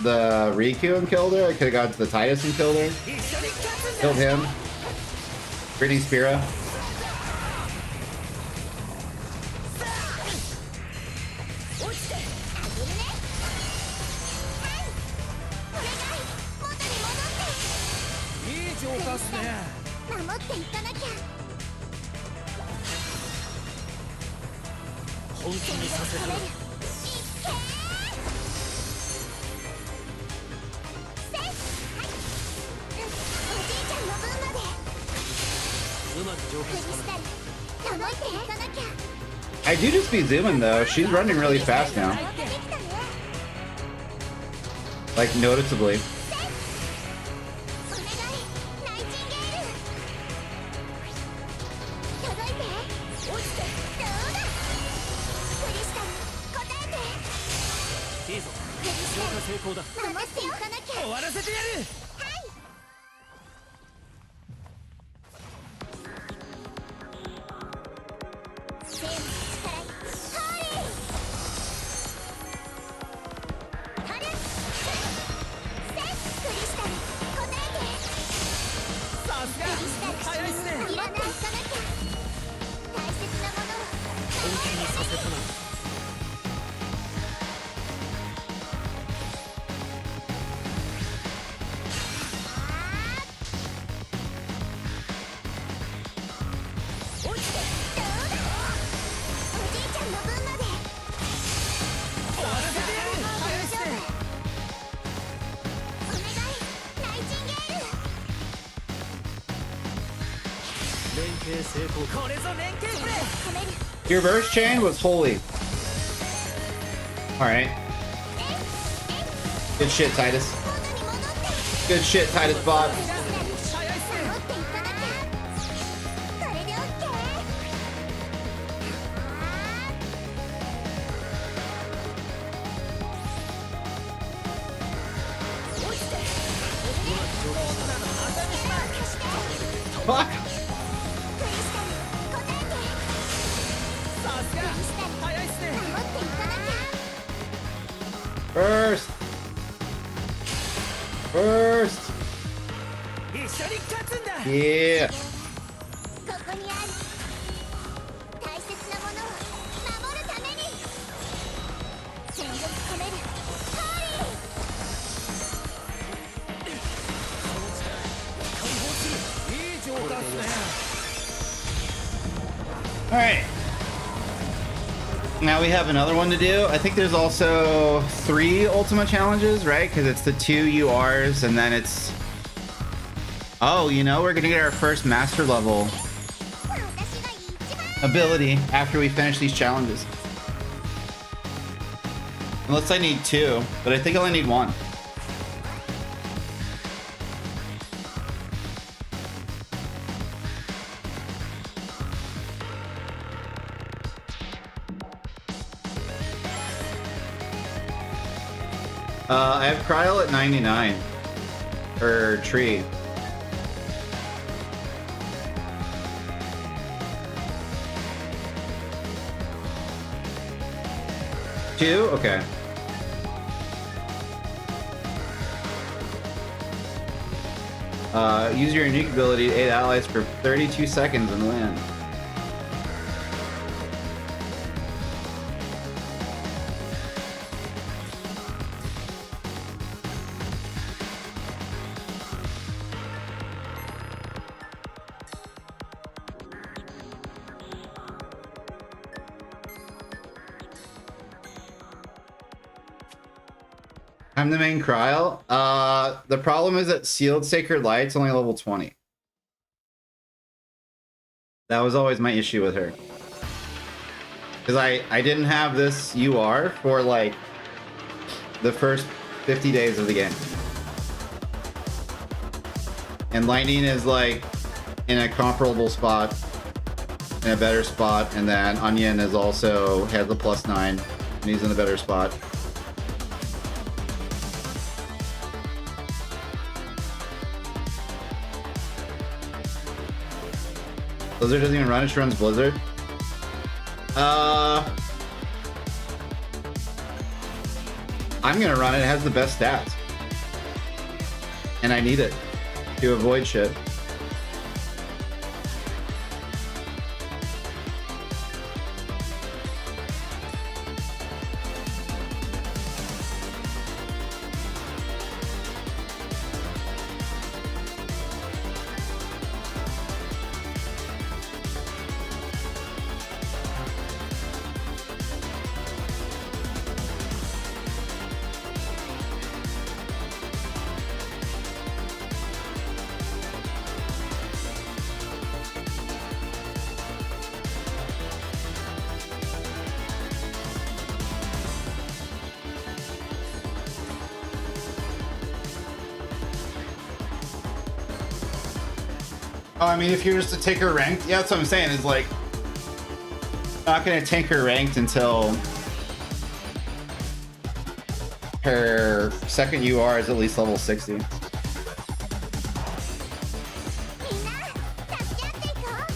the Riku and killed her. I could have gotten to the Titus and killed her. 一緒に勝つんだ Killed him. Greetings, Spira. 落ちてあげるねはいお願い元に戻っていい浄化っすね守っていかなきゃ本気にさせたらいっけーせいはいおじいちゃんの分までうまく浄化クリしたなスタル守っていかなきゃ I do just be zooming though. She's running really fast now. できたね Like, noticeably. お願いナイチンゲール届いて落ちてどうだクリスタル答えていいぞクリス浄化成功だタル守っていかなきゃ終わらせてやる全部の力にハリーハルセクリスタル答えてさすが早いっすねいらない行かなきゃ大切なものを本気にさせたな落ちてどうだおじいちゃんの分まで終わらせてやる早いっすねお願いナイチンゲール連携成功これぞ連携プレー込める Your burst chain was holy. Alright. Good shit, Titus. 元に戻って Good shit, Titus Bob. クリスタル守っていかなきゃこれでオッケー落ちて力を Fuck! 貸してクリスタル答えてさすが早いっすね守っていかなきゃ First! First! 一緒に勝つんだ Yeah! ここにある大切なものを守るために全力込めるハ解放するいい浄化っすね Alright. Now we have another one to do. I think there's also 3 Ultima challenges, right? Because it's the 2 URs and then it's... Oh, you know, we're gonna get our first master level リー私が一番 ability after we finish these challenges. Unless I need 2, but I think I only need 1. I have Krile at 99. Or Tree. Two? Okay. Use your unique ability to aid allies for 32 seconds and win. I'm the main Krile. The problem is that Sealed Sacred Light's only level 20. That was always my issue with her. Because I didn't have this UR for like the first 50 days of the game. And Lightning is like in a comparable spot, in a better spot, and then Onion is also has the +9, and he's in a better spot. Blizzard doesn't even run it, she runs Blizzard. I'm gonna run it, it has the best stats. And I need it to avoid shit. Oh, I mean, if you're just to take her ranked, yeah, that's what I'm saying, is like, not gonna take her ranked until her second UR is at least level 60. みんな助け合っていこう。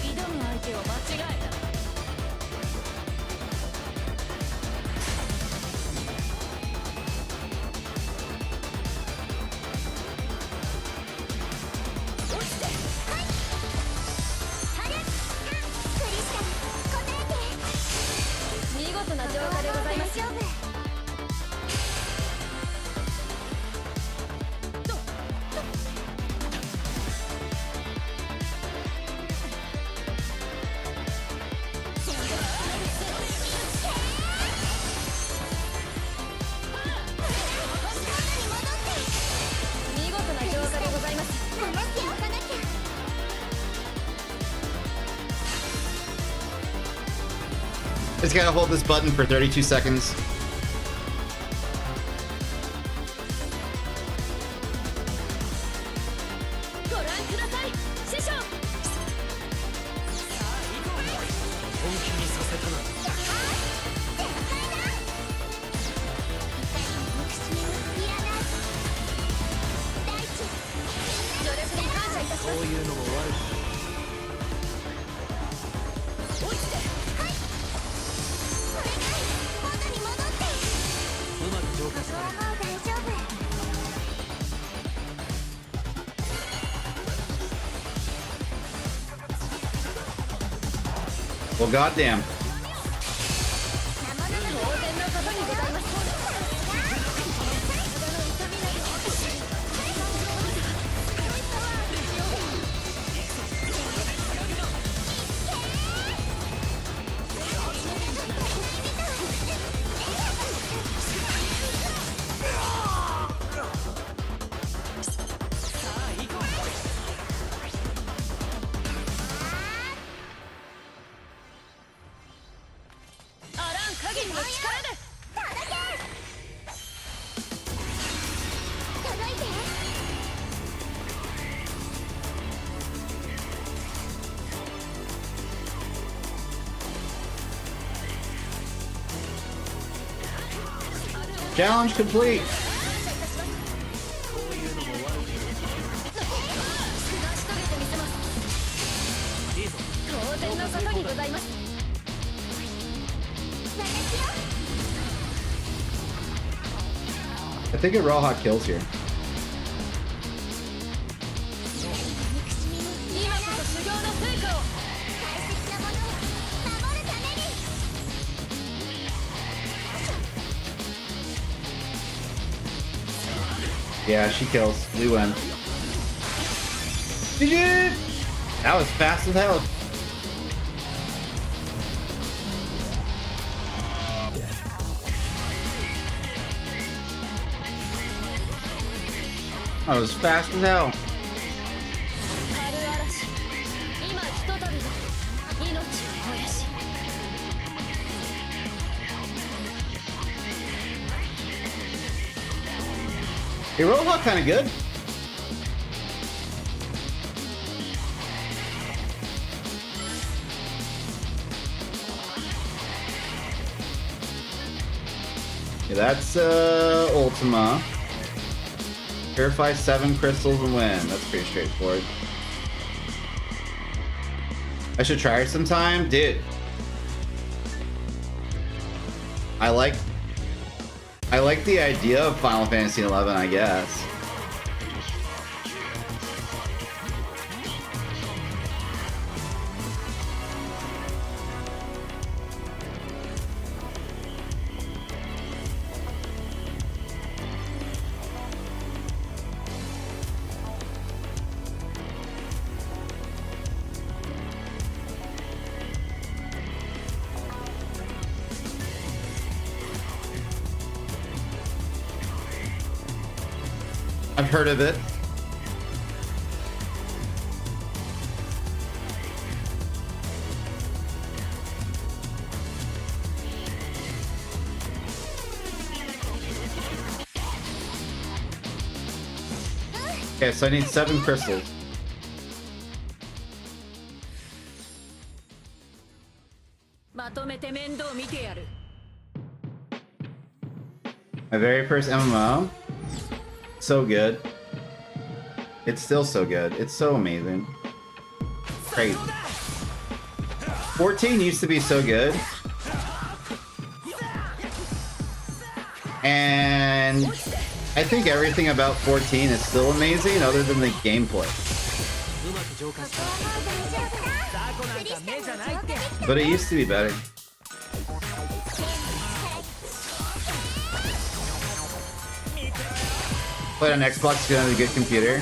挑む相手を間違えた。落ちて、はい。はる、クリスタル、答えて。見事な浄化でございます。大丈夫。見事な浄化でございます。話しておかなきゃ。 Just gotta hold this button for 32 seconds. Well, goddamn. Challenge complete. I think Iroha kills here. 今こそ修行の成果を大切なものを守るために Yeah, she kills. We win. GG! That was fast as hell. That was fast as hell. 春嵐今ひとたびだ命を燃やし Iroha kind of good. Yeah, that's Ultima. Purify 7 crystals and win. That's pretty straightforward. I should try her sometime, dude. I like the idea of Final Fantasy XI, I guess. I've heard of it. Okay, so I need 7 crystals. My very first MMO. So good. It's still so good. It's so amazing. Crazy. 14 used to be so good. And I think everything about 14 is still amazing other than the gameplay. But it used to be better. Played on Xbox, good on a good computer.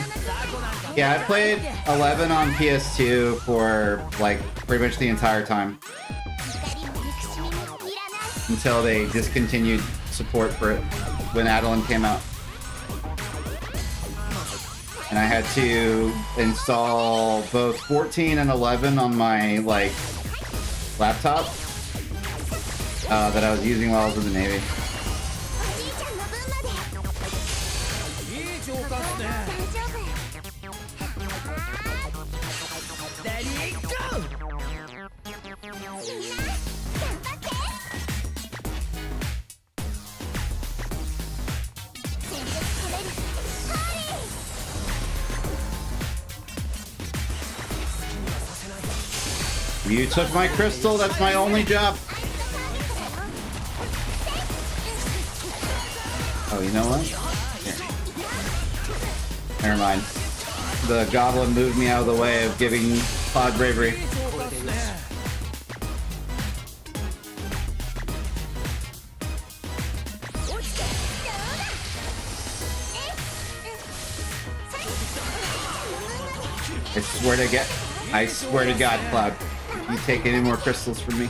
Yeah, I played 11 on PS2 for like pretty much the entire time until they discontinued support for it when Adeline came out, and I had to install both 14 and 11 on my like laptop that I was using while I was in the Navy. You took my crystal, that's my only job. Oh, you know what? Here. Never mind. The goblin moved me out of the way of giving Cloud bravery. I swear to God, Cloud, if you take any more crystals from me.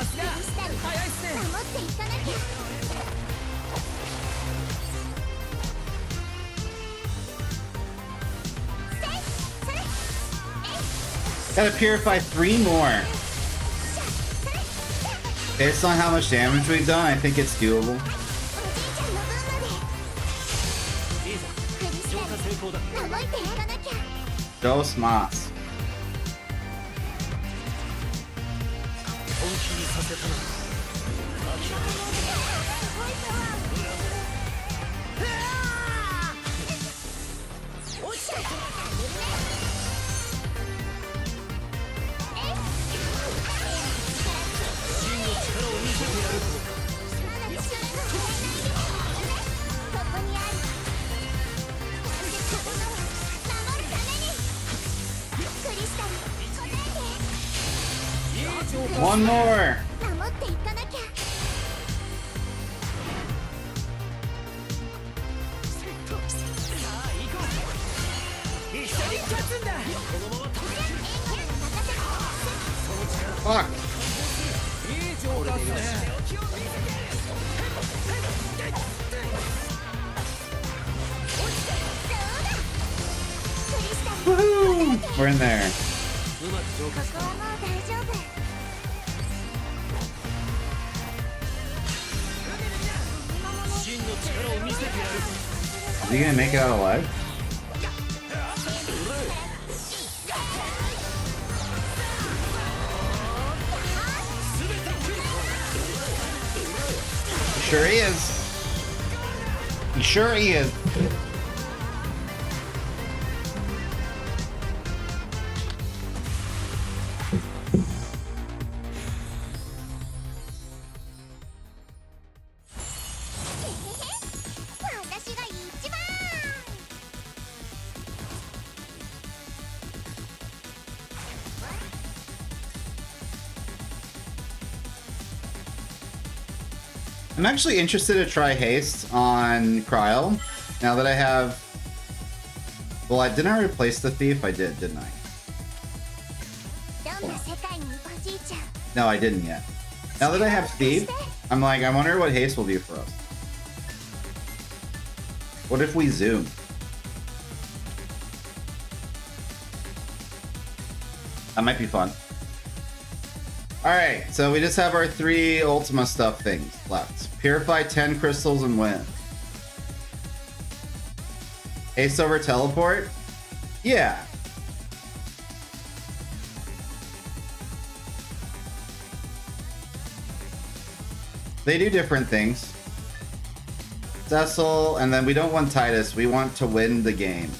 したり守っていかなきゃ。 Gotta purify 3 more. Based on how much damage we've done, I think it's doable. 守っていかなきゃ。 Dos mas. 1 more. 守っていかなきゃ。 Fuck. Woohoo! We're in there. ここはもう大丈夫。 Is he gonna make it out alive? Sure he is. He sure he is. I'm actually interested to try haste on Krile now that I have. Well, didn't I replace the thief? I did, didn't I? No, I didn't yet. Now that I have thief, I'm like, I wonder what haste will do for us. What if we zoom? That might be fun. Alright, so we just have our 3 Ultima stuff things left. Purify 10 crystals and win. Haste over teleport? Yeah. They do different things. Cecil, and then we don't want Titus, we want to win the game.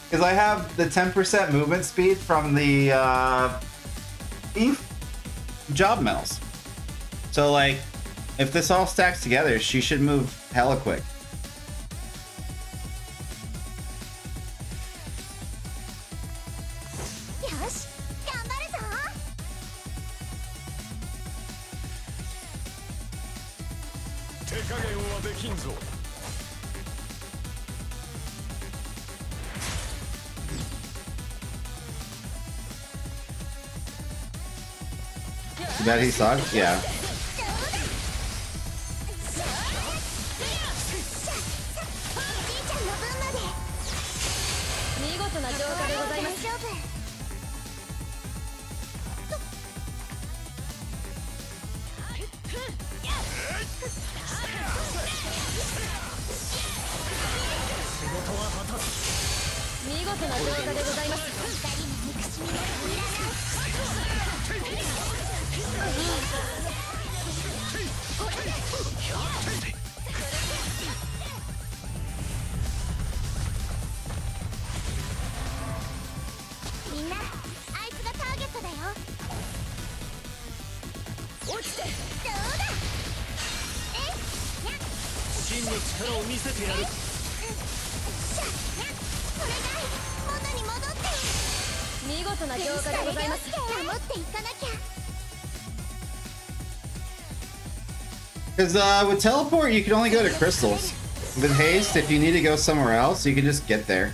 Because I have the 10% movement speed from the thief job medals. So like, if this all stacks together, she should move hella quick. That he sucks? Yeah. Because with teleport, you can only go to crystals. With haste, if you need to go somewhere else, you can just get there.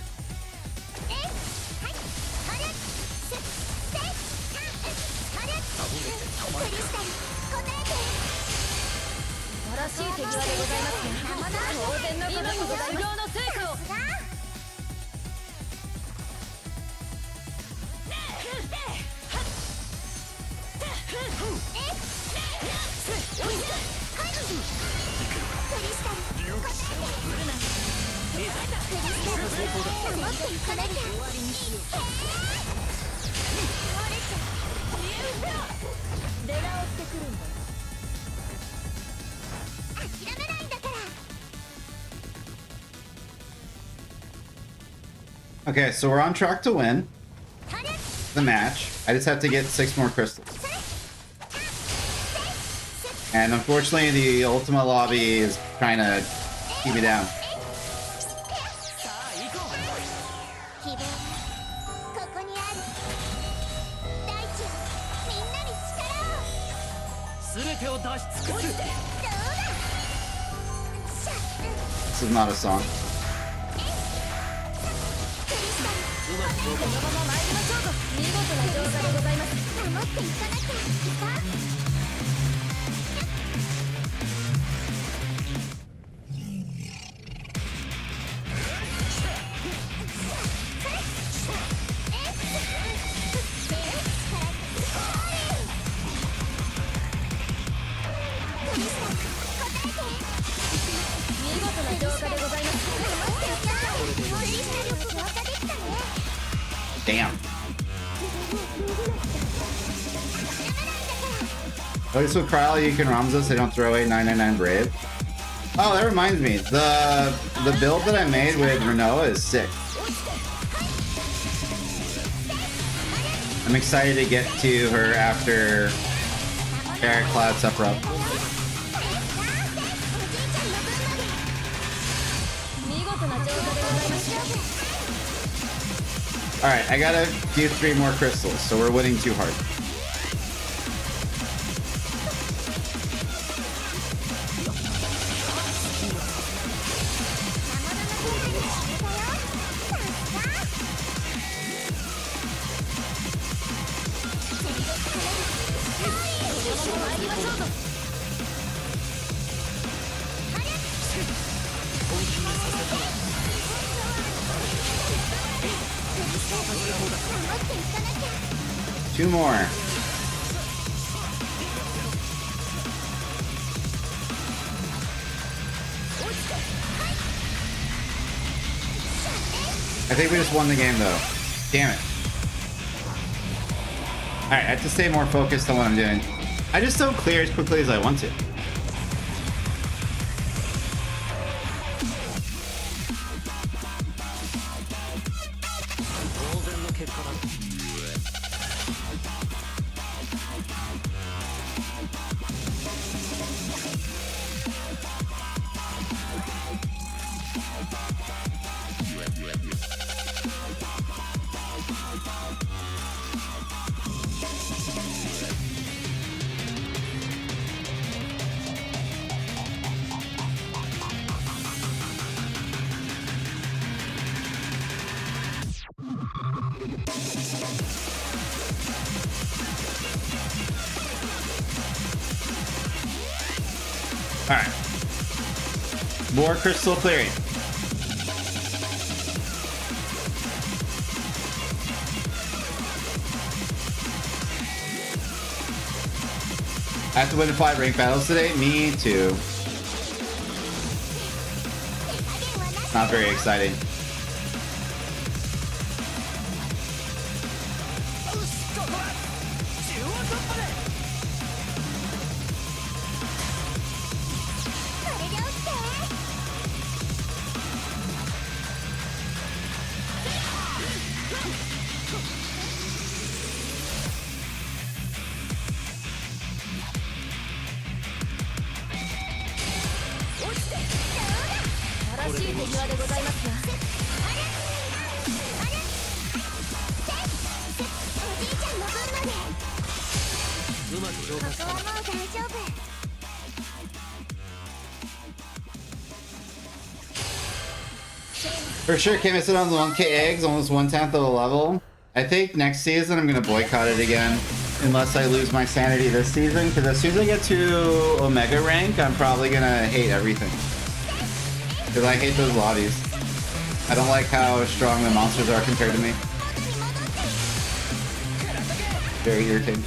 Okay, so we're on track to win the match. I just have to get 6 more crystals. And unfortunately, the Ultima lobby is trying to keep me down. This is not a song. Damn. At least with Krile, you can Ramses, they don't throw away 999 Brave. Oh, that reminds me. The build that I made with Renoa is sick. I'm excited to get to her after Barret Cloud Supper Up. Alright, I gotta do 3 more crystals, so we're winning too hard. Two more. I think we just won the game though. Damn it. Alright, I have to stay more focused on what I'm doing. I just don't clear as quickly as I want to. Alright. More crystal clearing. I have to win 5 rank battles today? Me too. Not very exciting. For sure, came sit on the 1k eggs, almost 1/10 of the level. I think next season I'm gonna boycott it again, unless I lose my sanity this season, because as soon as I get to Omega rank, I'm probably gonna hate everything. Because I hate those lobbies. I don't like how strong the monsters are compared to me. Very irritating.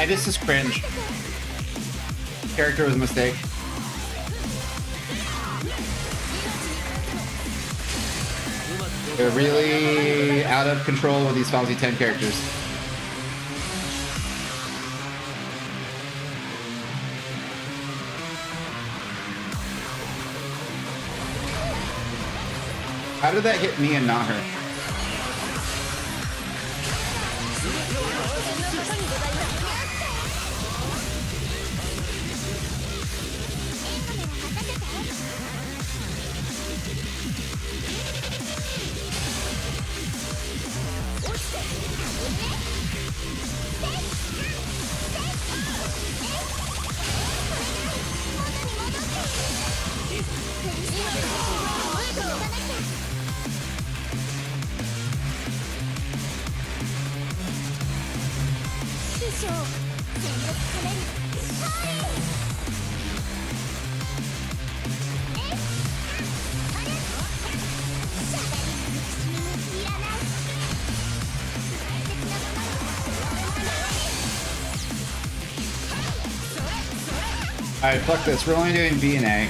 This is cringe. Character was a mistake. They're really out of control with these Final Fantasy X characters. How did that hit me and not her? Alright, fuck this. We're only doing B and A.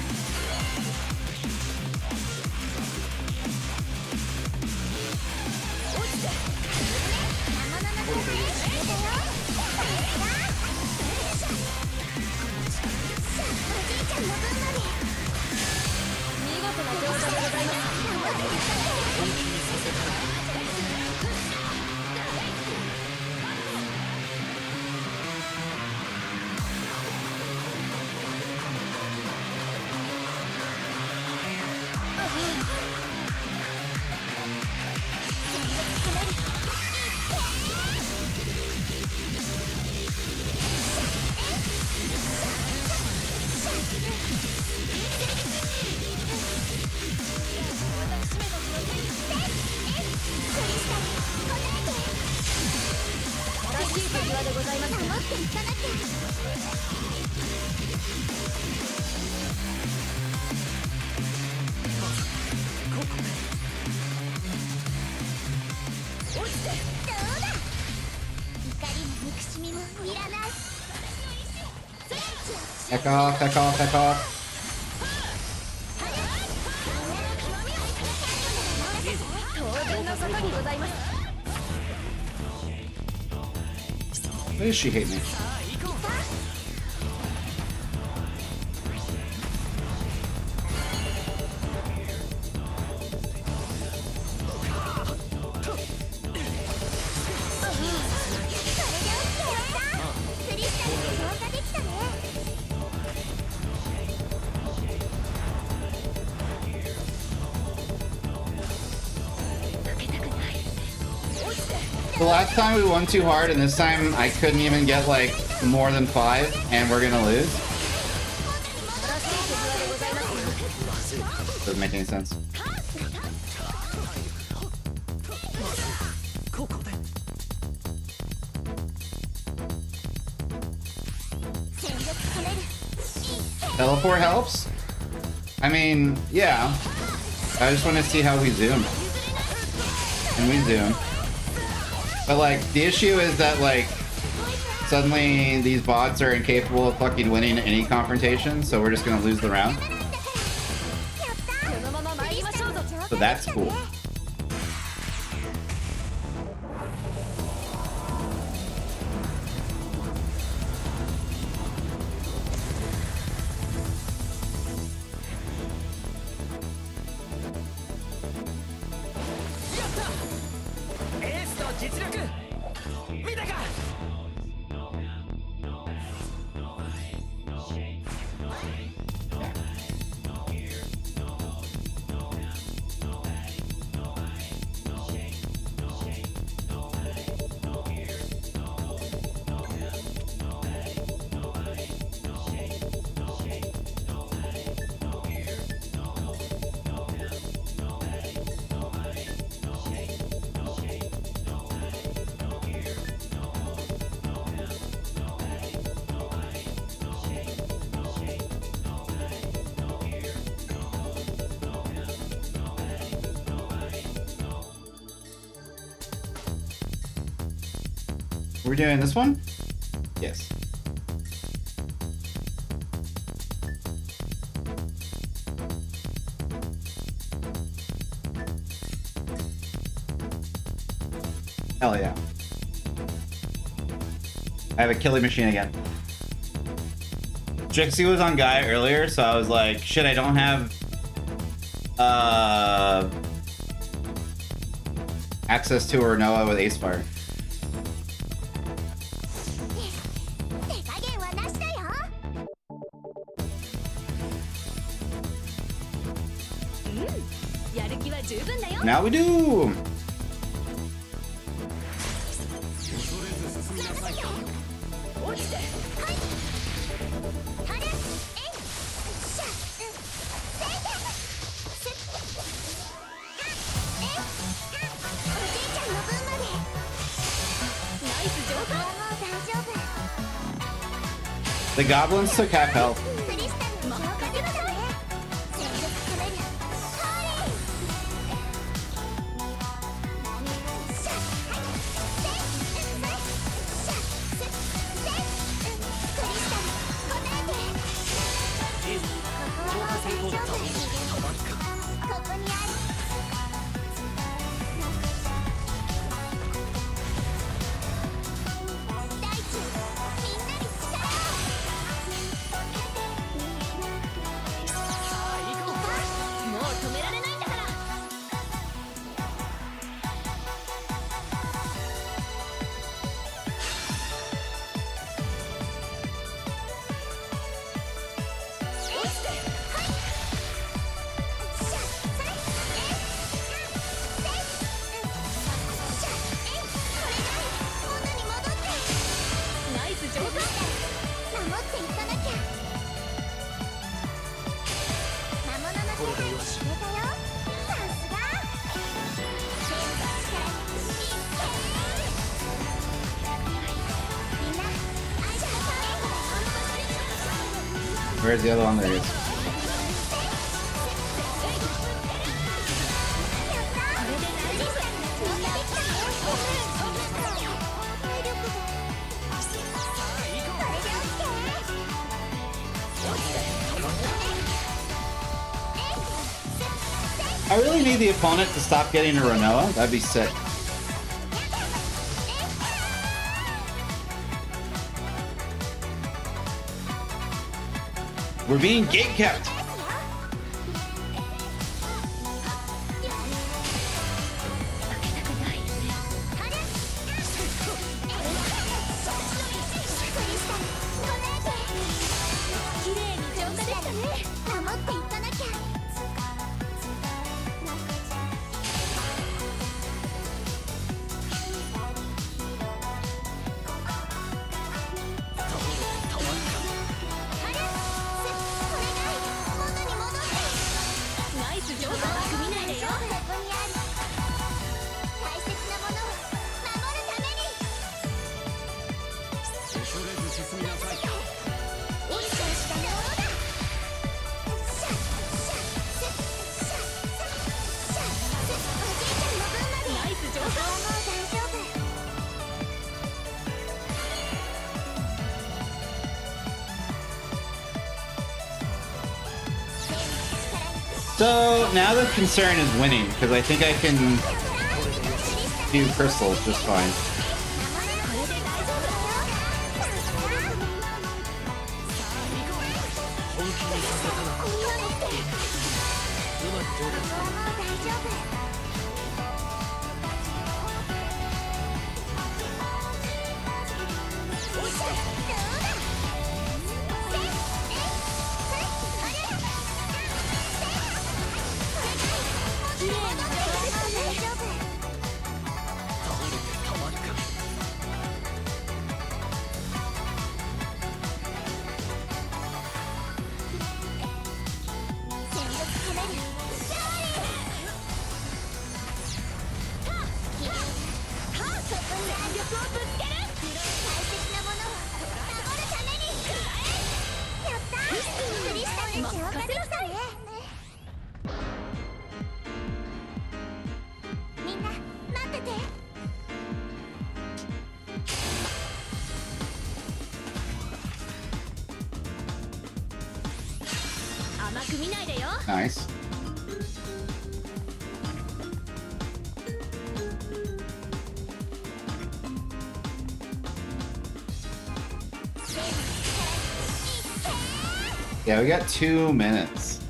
Heck off, heck off, heck off. Why does she hate me? The last time we won too hard, and this time I couldn't even get like more than 5, and we're gonna lose. Doesn't make any sense. Teleport helps? I mean, yeah. I just want to see how we zoom. And we zoom. But like, the issue is that like, suddenly these bots are incapable of fucking winning any confrontation, so we're just gonna lose the round. So that's cool. We're doing this one? Yes. Hell yeah. I have a killing machine again. Trixie was on Guy earlier, so I was like, shit, I don't have access to or Noah with Ace Fire. Now we do! The goblins took half health. Where's the other one? There it is. I really need the opponent to stop getting a Renoa. That'd be sick. We're being gatekept. So now the concern is winning, because I think I can do crystals just fine. Nice. Yeah, we got 2 minutes.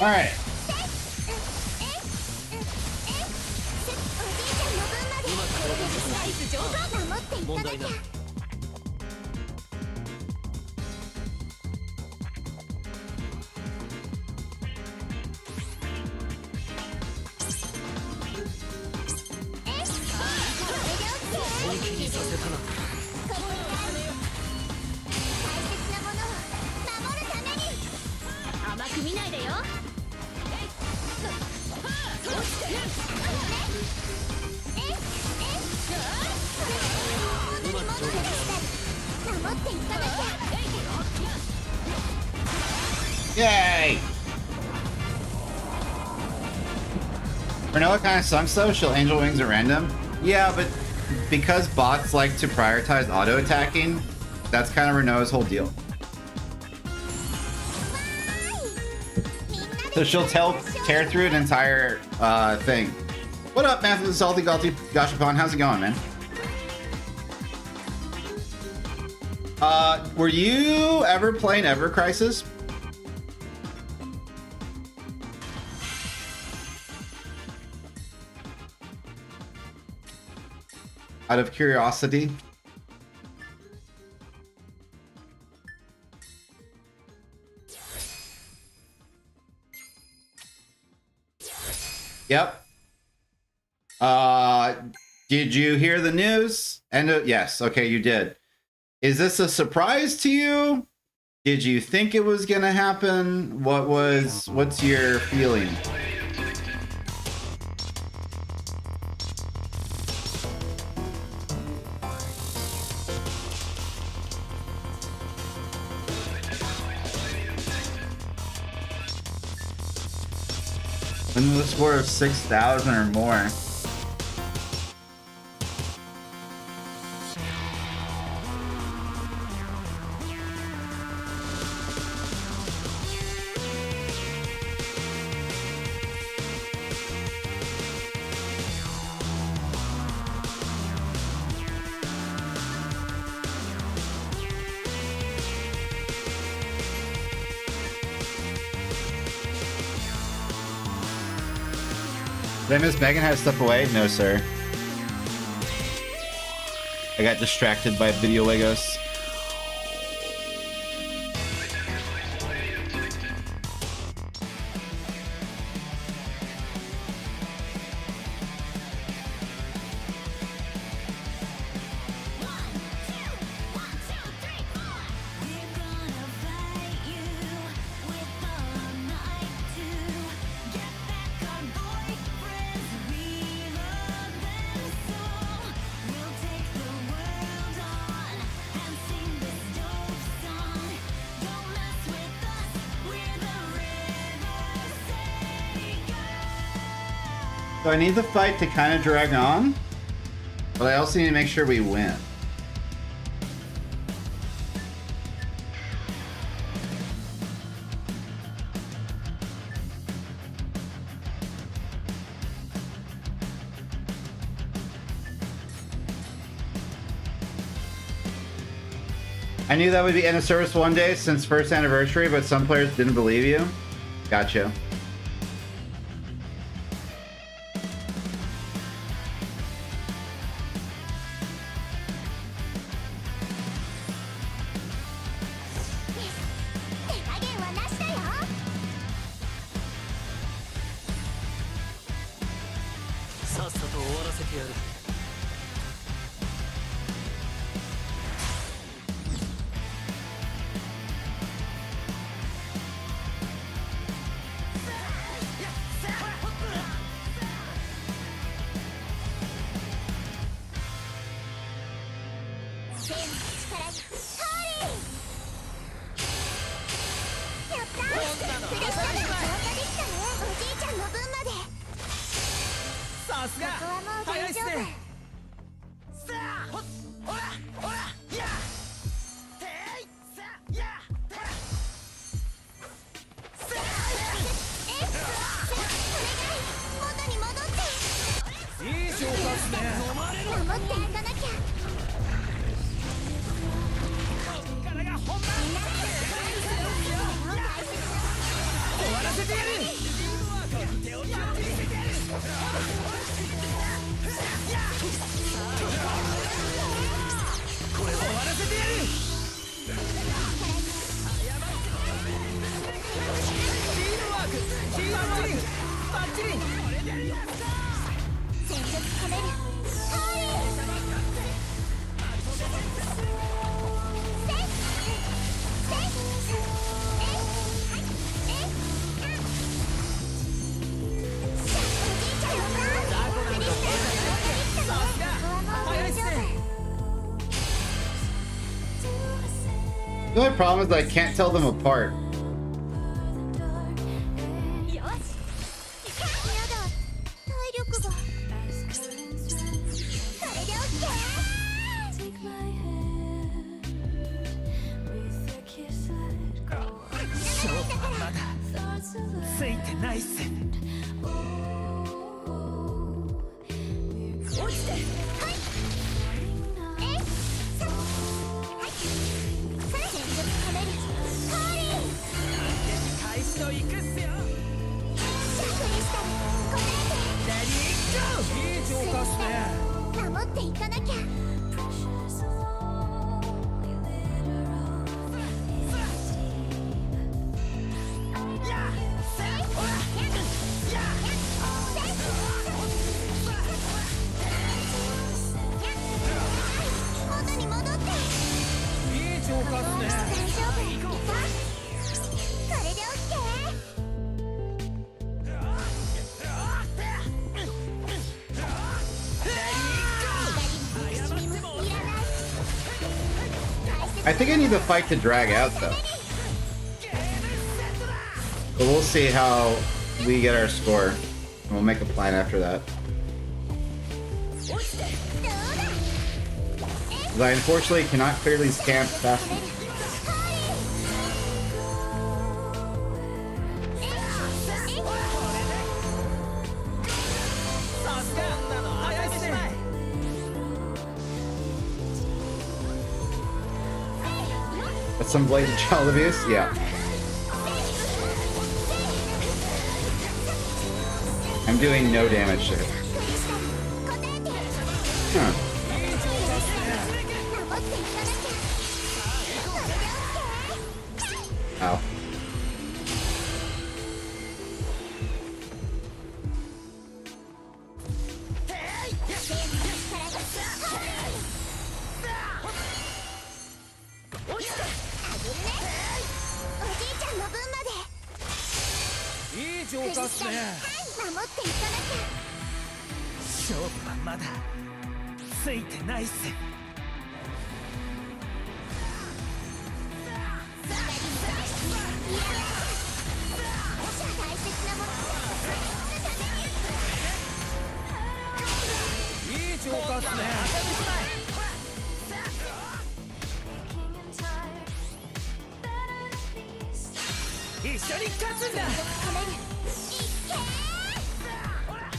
All right. Yay! Renella kind of sucks though. She'll angel wings at random. Yeah, but because bots like to prioritize auto attacking, that's kind of Renault's whole deal. So she'll tear through an entire thing. What up, Matthew the Salty Galty Gashapon? How's it going, man? Were you ever playing Ever Crisis? Out of curiosity. Yep. Did you hear the news? And yes, okay, you did. Is this a surprise to you? Did you think it was gonna happen? What's your feeling? When the score of 6,000 or more. Did I miss Megan had to step away? No, sir. I got distracted by video Legos. So I need the fight to kind of drag on, but I also need to make sure we win. I knew that would be end of service one day since first anniversary, but some players didn't believe you. Gotcha. The only problem is that I can't tell them apart. I think I need the fight to drag out though. But we'll see how we get our score. And we'll make a plan after that. I unfortunately cannot clear these camps fast enough. That's some blatant child abuse? Yeah. I'm doing no damage to it. Huh. Ow.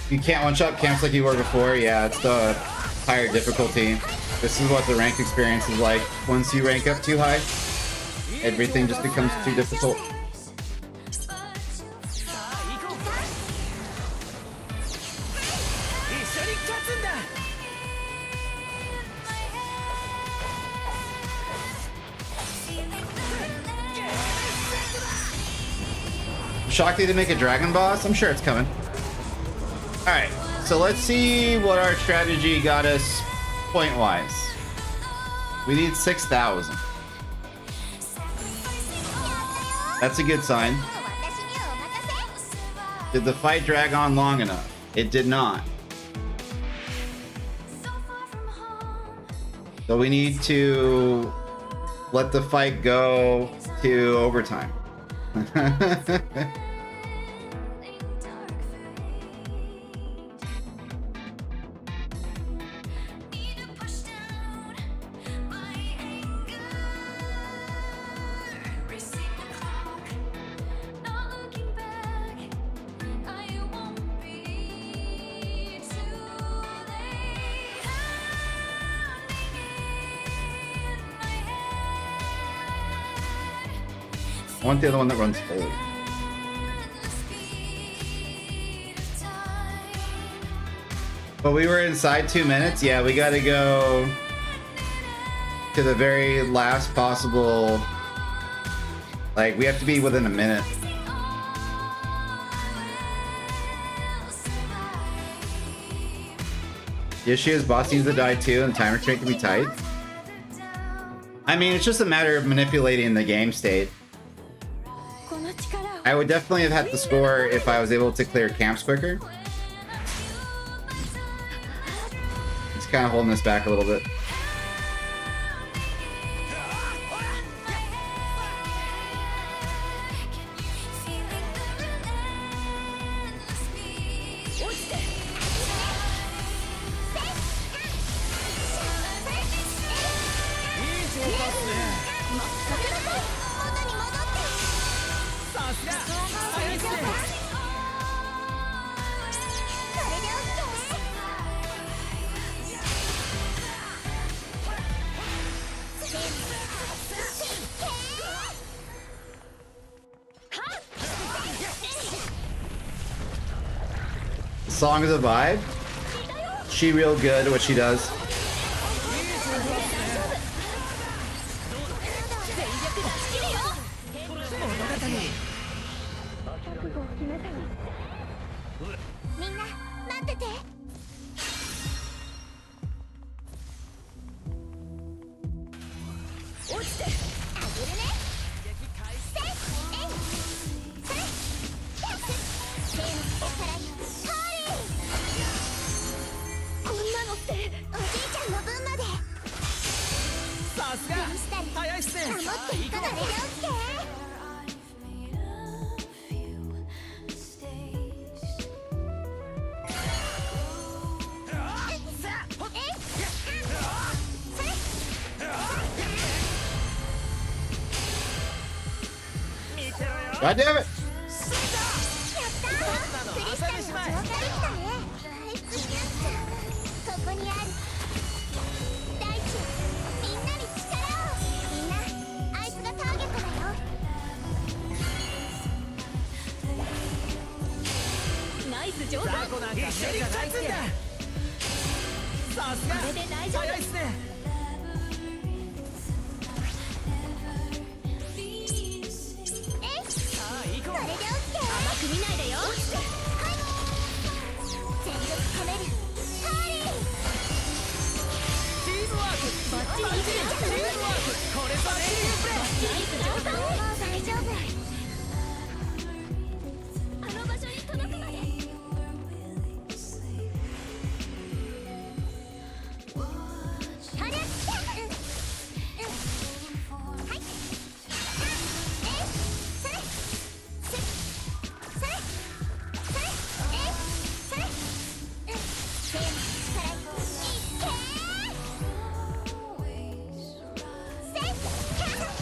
You can't one-shot camps like you were before. Yeah, it's the higher difficulty. This is what the ranked experience is like. Once you rank up too high, everything just becomes too difficult. Shocked they didn't make a dragon boss. I'm sure it's coming. All right, so let's see what our strategy got us point-wise. We need 6,000. That's a good sign. Did the fight drag on long enough? It did not. So we need to let the fight go to overtime. I want the other one that runs forward. But we were inside 2 minutes. Yeah, we gotta go to the very last possible. Like, we have to be within a minute. Yoshia's boss needs to die too, and time restraint can be tight. I mean, it's just a matter of manipulating the game state. I would definitely have had the score if I was able to clear camps quicker. It's kind of holding us back a little bit. Song is a vibe. She real good at what she does. God damn it!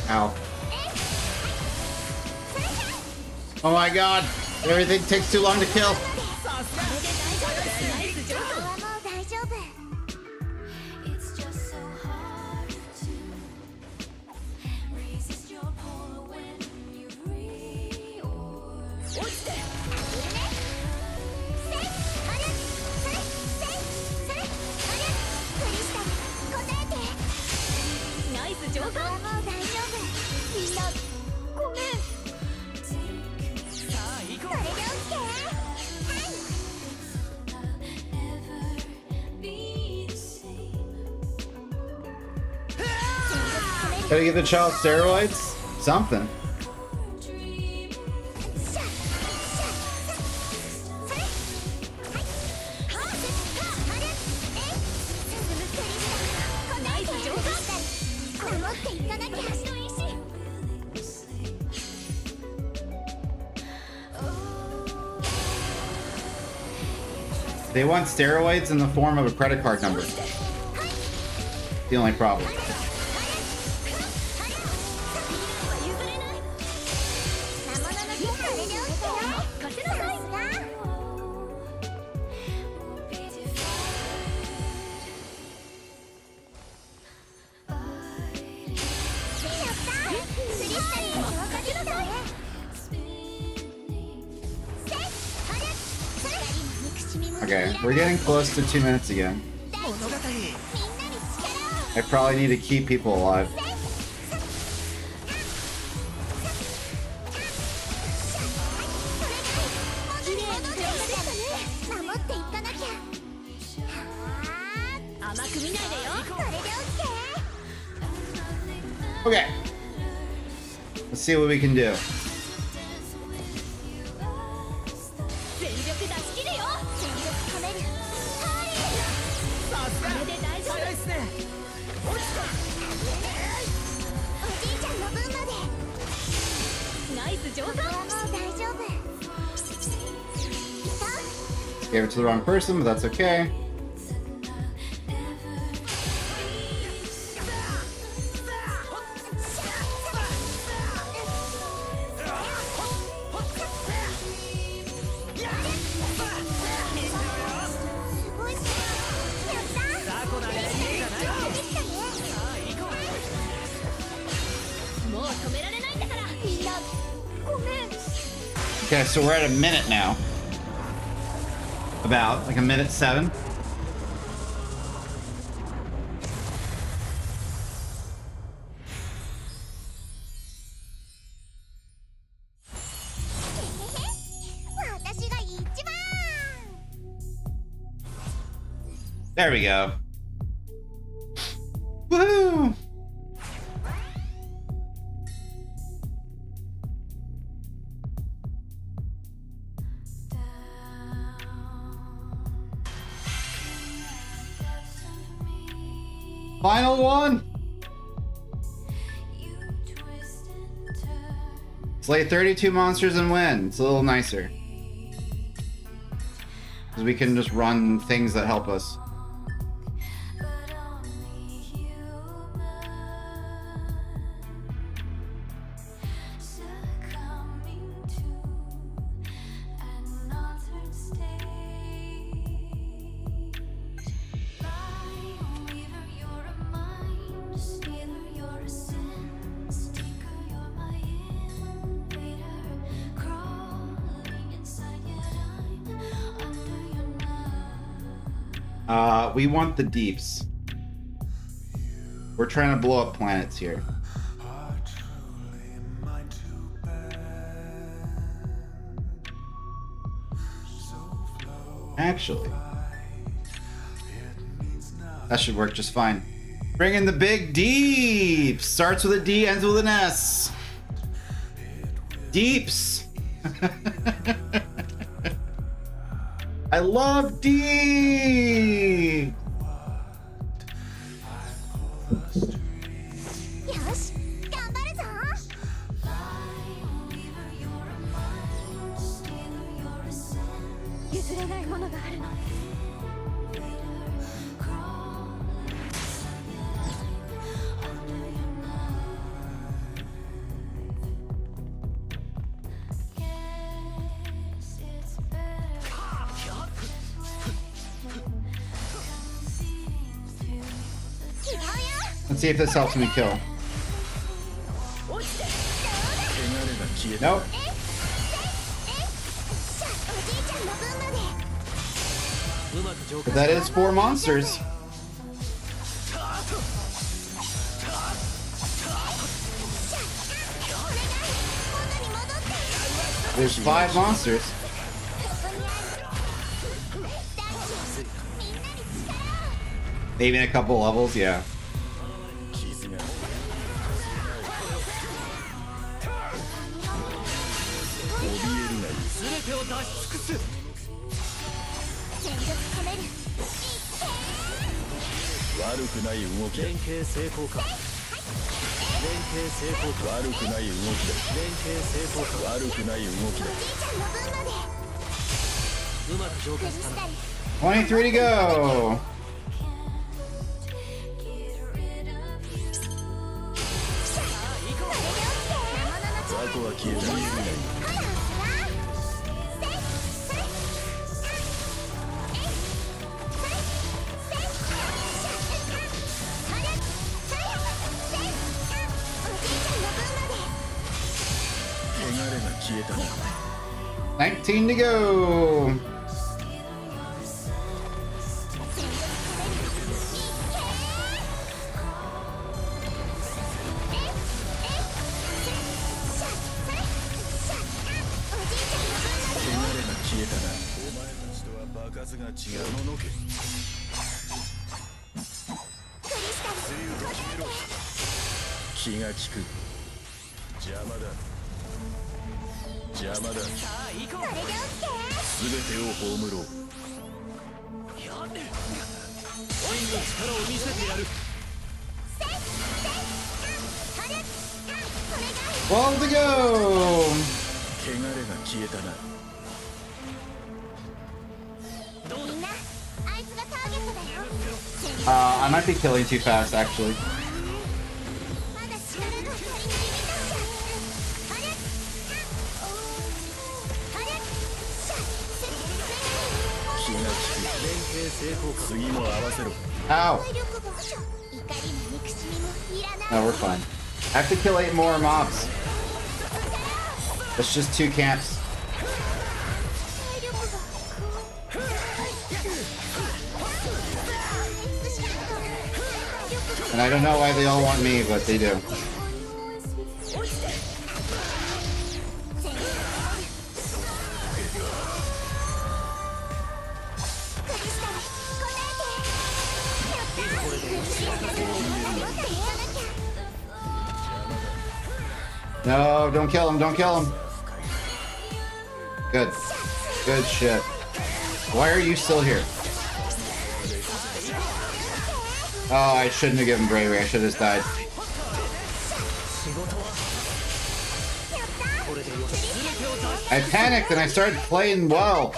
Ow. Oh my god! Everything takes too long to kill. Gotta give the child steroids? Something. They want steroids in the form of a credit card number. The only problem. Okay, we're getting close to 2 minutes again. I probably need to keep people alive. Okay. Let's see what we can do. Gave it to the wrong person, but that's okay. Okay, so we're at a minute now. About, like a minute 7. There we go. Woo! Final one. Slay 32 monsters and win. It's a little nicer. Because we can just run things that help us. We want the deeps. We're trying to blow up planets here. Actually, that should work just fine. Bring in the big deeps. Starts with a D, ends with an S. Deeps. I love deep. Let's see if this helps me kill. Nope. But that is 4 monsters. There's 5 monsters. Maybe in a couple levels, yeah. 全力込める。悪くない動きだ。連携成功か。連携成功か。悪くない動きだ。連携成功か。悪くない動きだ。おじいちゃんの分まで。うまく浄化したな。 23 to go. 雑魚は消えた。汚れが消えたな。 19 to go. One to go. I might be killing too fast, actually. Ow. No, we're fine. I have to kill 8 more mobs. That's just 2 camps. And I don't know why they all want me, but they do. No, don't kill him, don't kill him. Good. Good shit. Why are you still here? Oh, I shouldn't have given bravery. I should have just died. I panicked and I started playing well.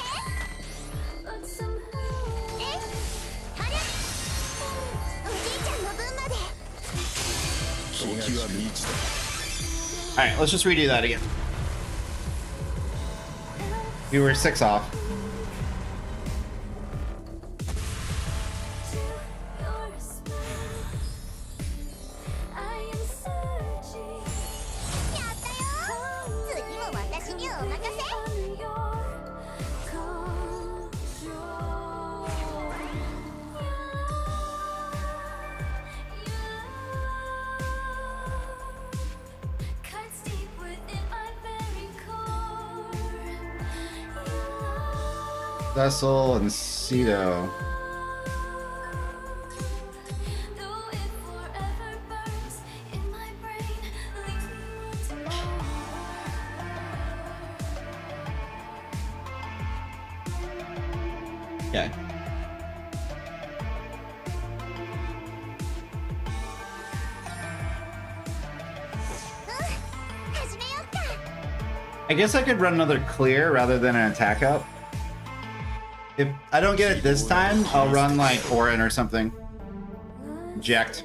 Alright, let's just redo that again. We were 6 off. Vessel and Cedo. Okay. I guess I could run another clear rather than an attack up. If I don't get it this time, I'll run like Orin or something. Jacked.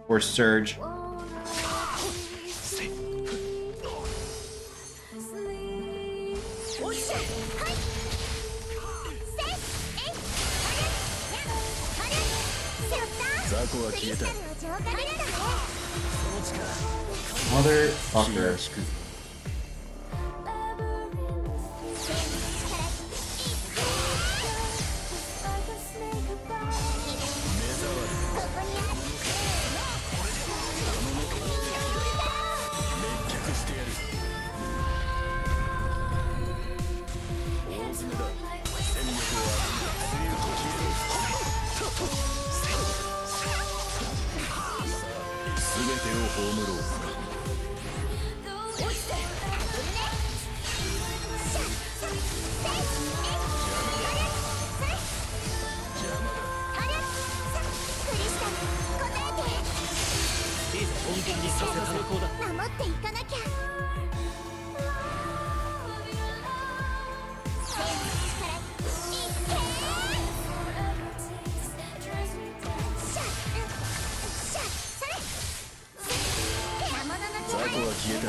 Or Surge. Motherfucker. 葬ろう。落ちて本気にさせたのだ。守っていかなきゃ。雑魚は消え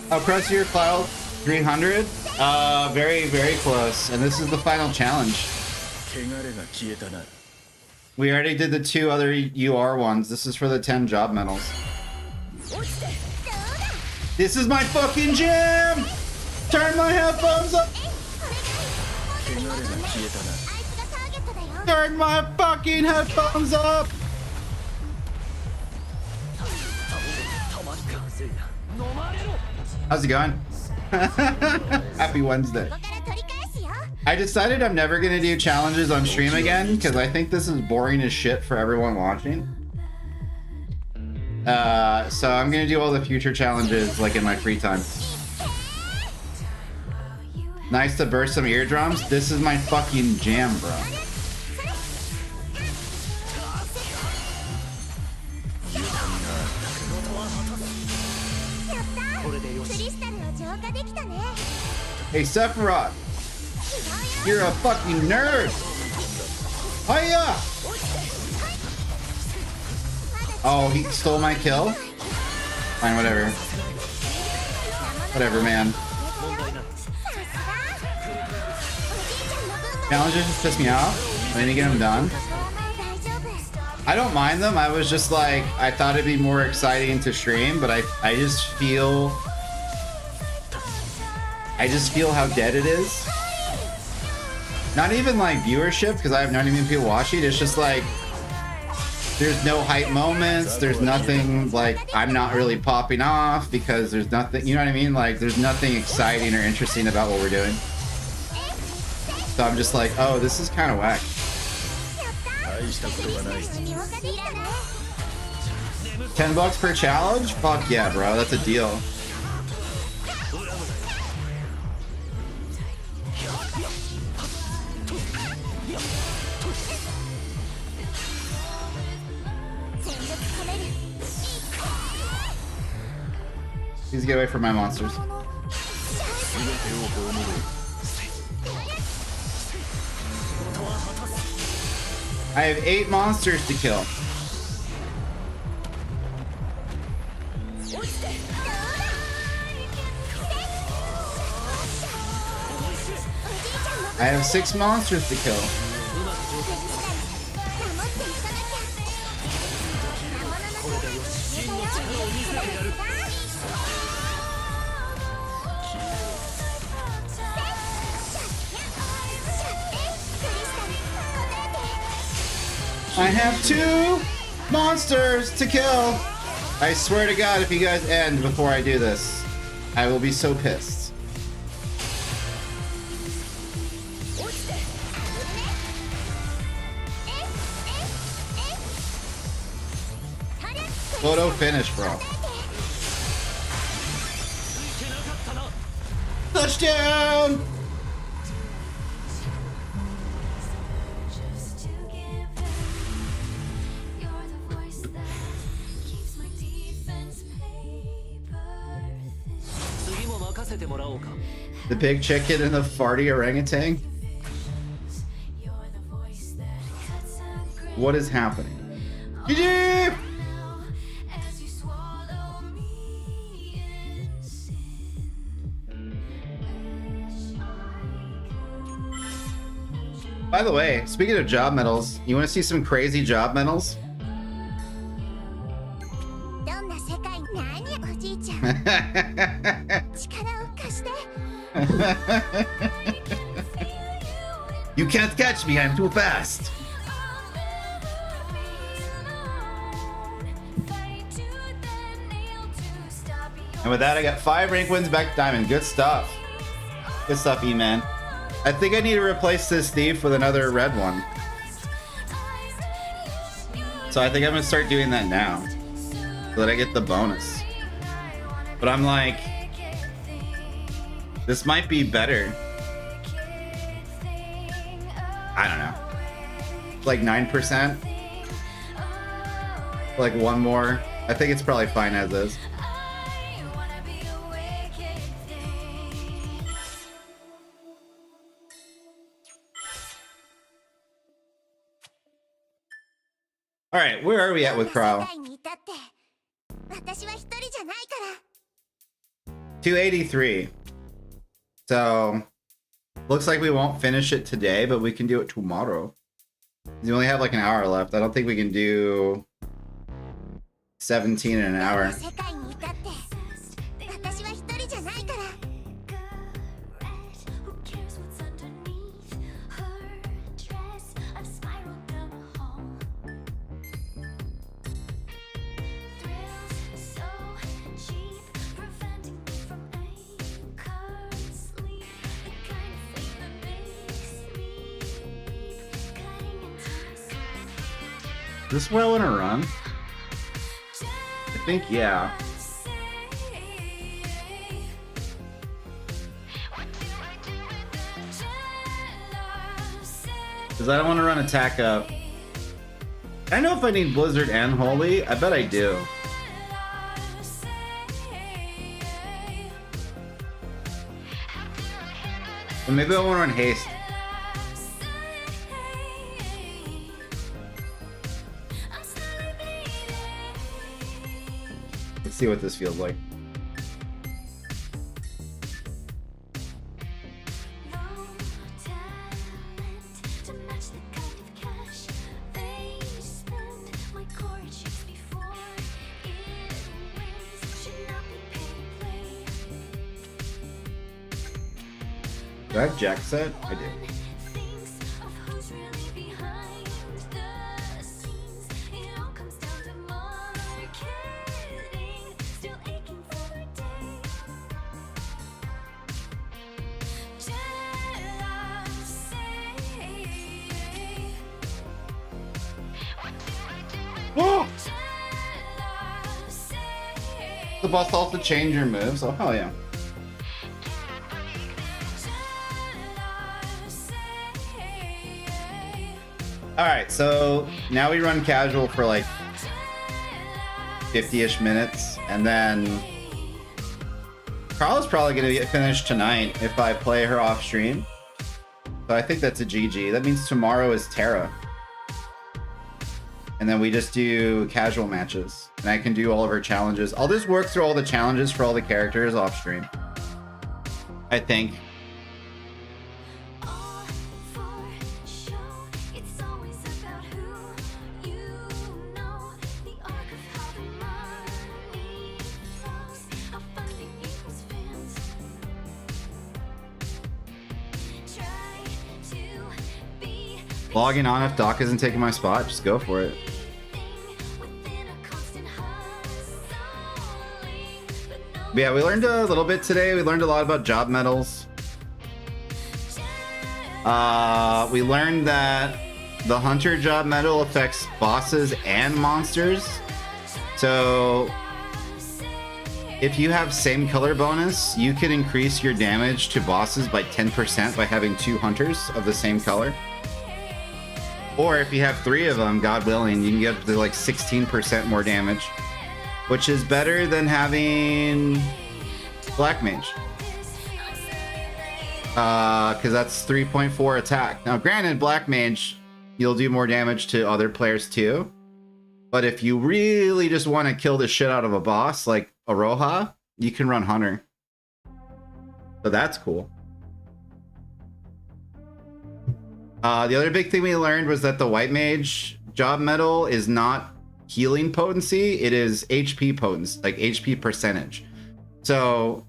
た。 Across your cloud 300. Very, very close. And this is the final challenge. 汚れが消えたな。 We already did the 2 other UR ones. This is for the 10 job medals. This is my fucking jam! Turn my headphones up! 汚れが消えたな。 Turn my fucking headphones up! How's it going? Happy Wednesday. I decided I'm never gonna do challenges on stream again because I think this is boring as shit for everyone watching. So I'm gonna do all the future challenges like in my free time. Nice to burst some eardrums. This is my fucking jam, bro. Hey Sephiroth, you're a fucking nerd. Hiya! Oh, he stole my kill? Fine, whatever. Whatever, man. Challenges just piss me off. I need to get them done. I don't mind them. I was just like, I thought it'd be more exciting to stream, but I just feel how dead it is. Not even like viewership, because I have not even people watching. It's just like there's no hype moments. There's nothing like I'm not really popping off because there's nothing, you know what I mean? Like there's nothing exciting or interesting about what we're doing. So I'm just like, oh, this is kind of whack. 10 bucks per challenge? Fuck yeah, bro. That's a deal. Please get away from my monsters. I have 8 monsters to kill. I have 6 monsters to kill. I have 2 monsters to kill. I swear to God, if you guys end before I do this, I will be so pissed. Photo finish, bro. Touchdown! The big chicken and the farty orangutan? What is happening? GG! By the way, speaking of job medals, you want to see some crazy job medals? You can't catch me, I'm too fast. And with that, I got 5 rank wins back to diamond. Good stuff. Good stuff, E-Man. I think I need to replace this thief with another red one. So I think I'm gonna start doing that now. so that I get the bonus. But I'm like, this might be better. I don't know. Like 9%. Like one more. I think it's probably fine as is. All right, where are we at with Krile? 283. So looks like we won't finish it today, but we can do it tomorrow. We only have like an hour left. I don't think we can do 17 in an hour. Is this where I want to run? I think, yeah. Because I don't want to run attack up. I don't know if I need Blizzard and Holy. I bet I do. But maybe I want to run Haste. See what this feels like. Do I have Jack set? I do. The boss also change your moves. Oh hell yeah. Alright, so now we run casual for like 50-ish minutes, and then Krile's probably gonna get finished tonight if I play her off stream. So I think that's a GG. That means tomorrow is Terra. And then we just do casual matches. And I can do all of her challenges. I'll just work through all the challenges for all the characters off stream, I think. Logging on if Doc isn't taking my spot, just go for it. But yeah, we learned a little bit today. We learned a lot about job medals. We learned that the Hunter job medal affects bosses and monsters. So if you have same color bonus, you can increase your damage to bosses by 10% by having 2 Hunters of the same color. Or if you have 3 of them, God willing, you can get up to like 16% more damage, which is better than having Black Mage. Because that's 3.4 attack. Now, granted, Black Mage, you'll do more damage to other players too. But if you really just want to kill the shit out of a boss like Aroha, you can run Hunter. So that's cool. The other big thing we learned was that the White Mage job medal is not healing potency, it is HP potency, like HP percentage. So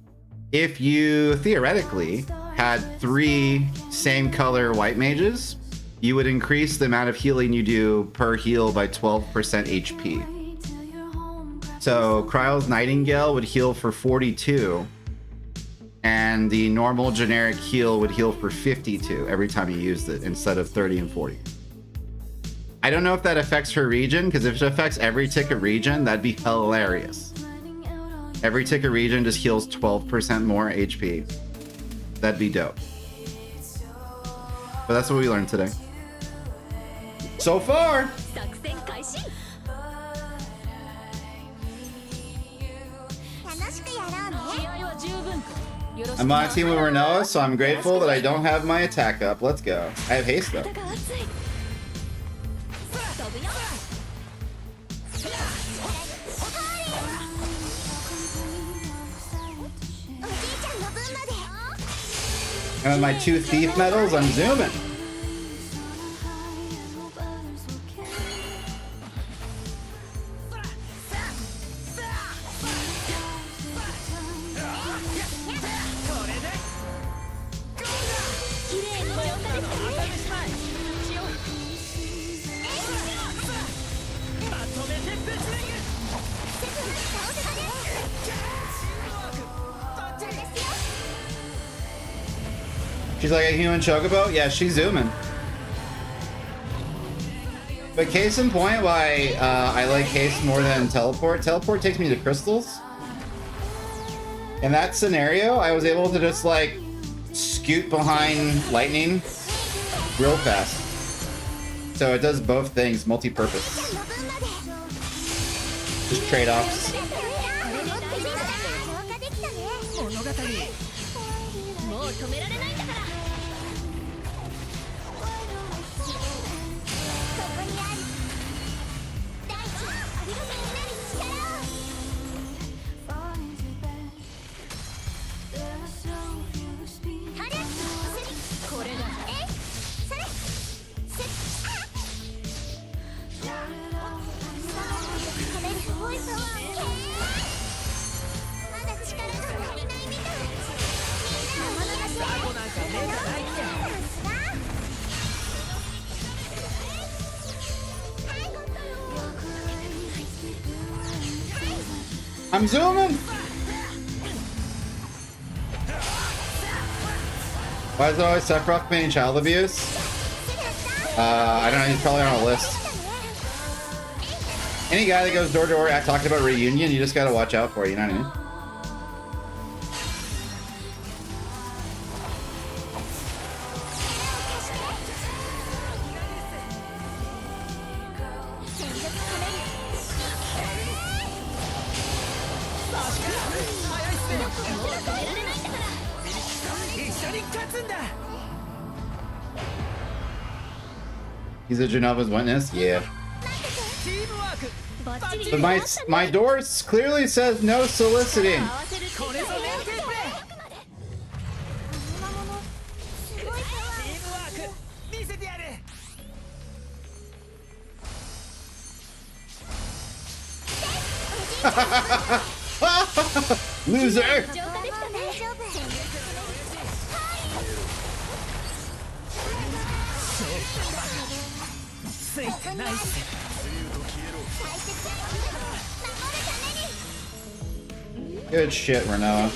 if you theoretically had 3 same color White Mages, you would increase the amount of healing you do per heal by 12% HP. So Krile's Nightingale would heal for 42. And the normal generic heal would heal for 52 every time you used it, instead of 30 and 40. I don't know if that affects her region, because if it affects every ticket region, that'd be hilarious. Every ticket region just heals 12% more HP. That'd be dope. But that's what we learned today. So far! 作戦開始楽しくやろうね気合は十分かよろしく I'm on a team with Renoa, so I'm grateful that I don't have my attack up. Let's go. I have haste though. 肩が熱い飛ぶよ And with my 2 thief medals, I'm zooming. She's like a human chocobo? Yeah, she's zooming. But case in point why I like haste more than teleport. Teleport takes me to crystals. In that scenario, I was able to just like scoot behind lightning real fast. So it does both things, multi-purpose. Just trade-offs. もう止められないんだからここにある大地みんなに力をあれこれだえそれ止めるすごいパワーまだ力が足りないみたい I'm zooming! Why is it always Sephiroth being child abuse? I don't know, he's probably on a list. Any guy that goes door to door talking about reunion, you just gotta watch out for, you know what I mean? He's a Genova's witness? Yeah. But my door clearly says no soliciting. Loser! Good shit, Renoa.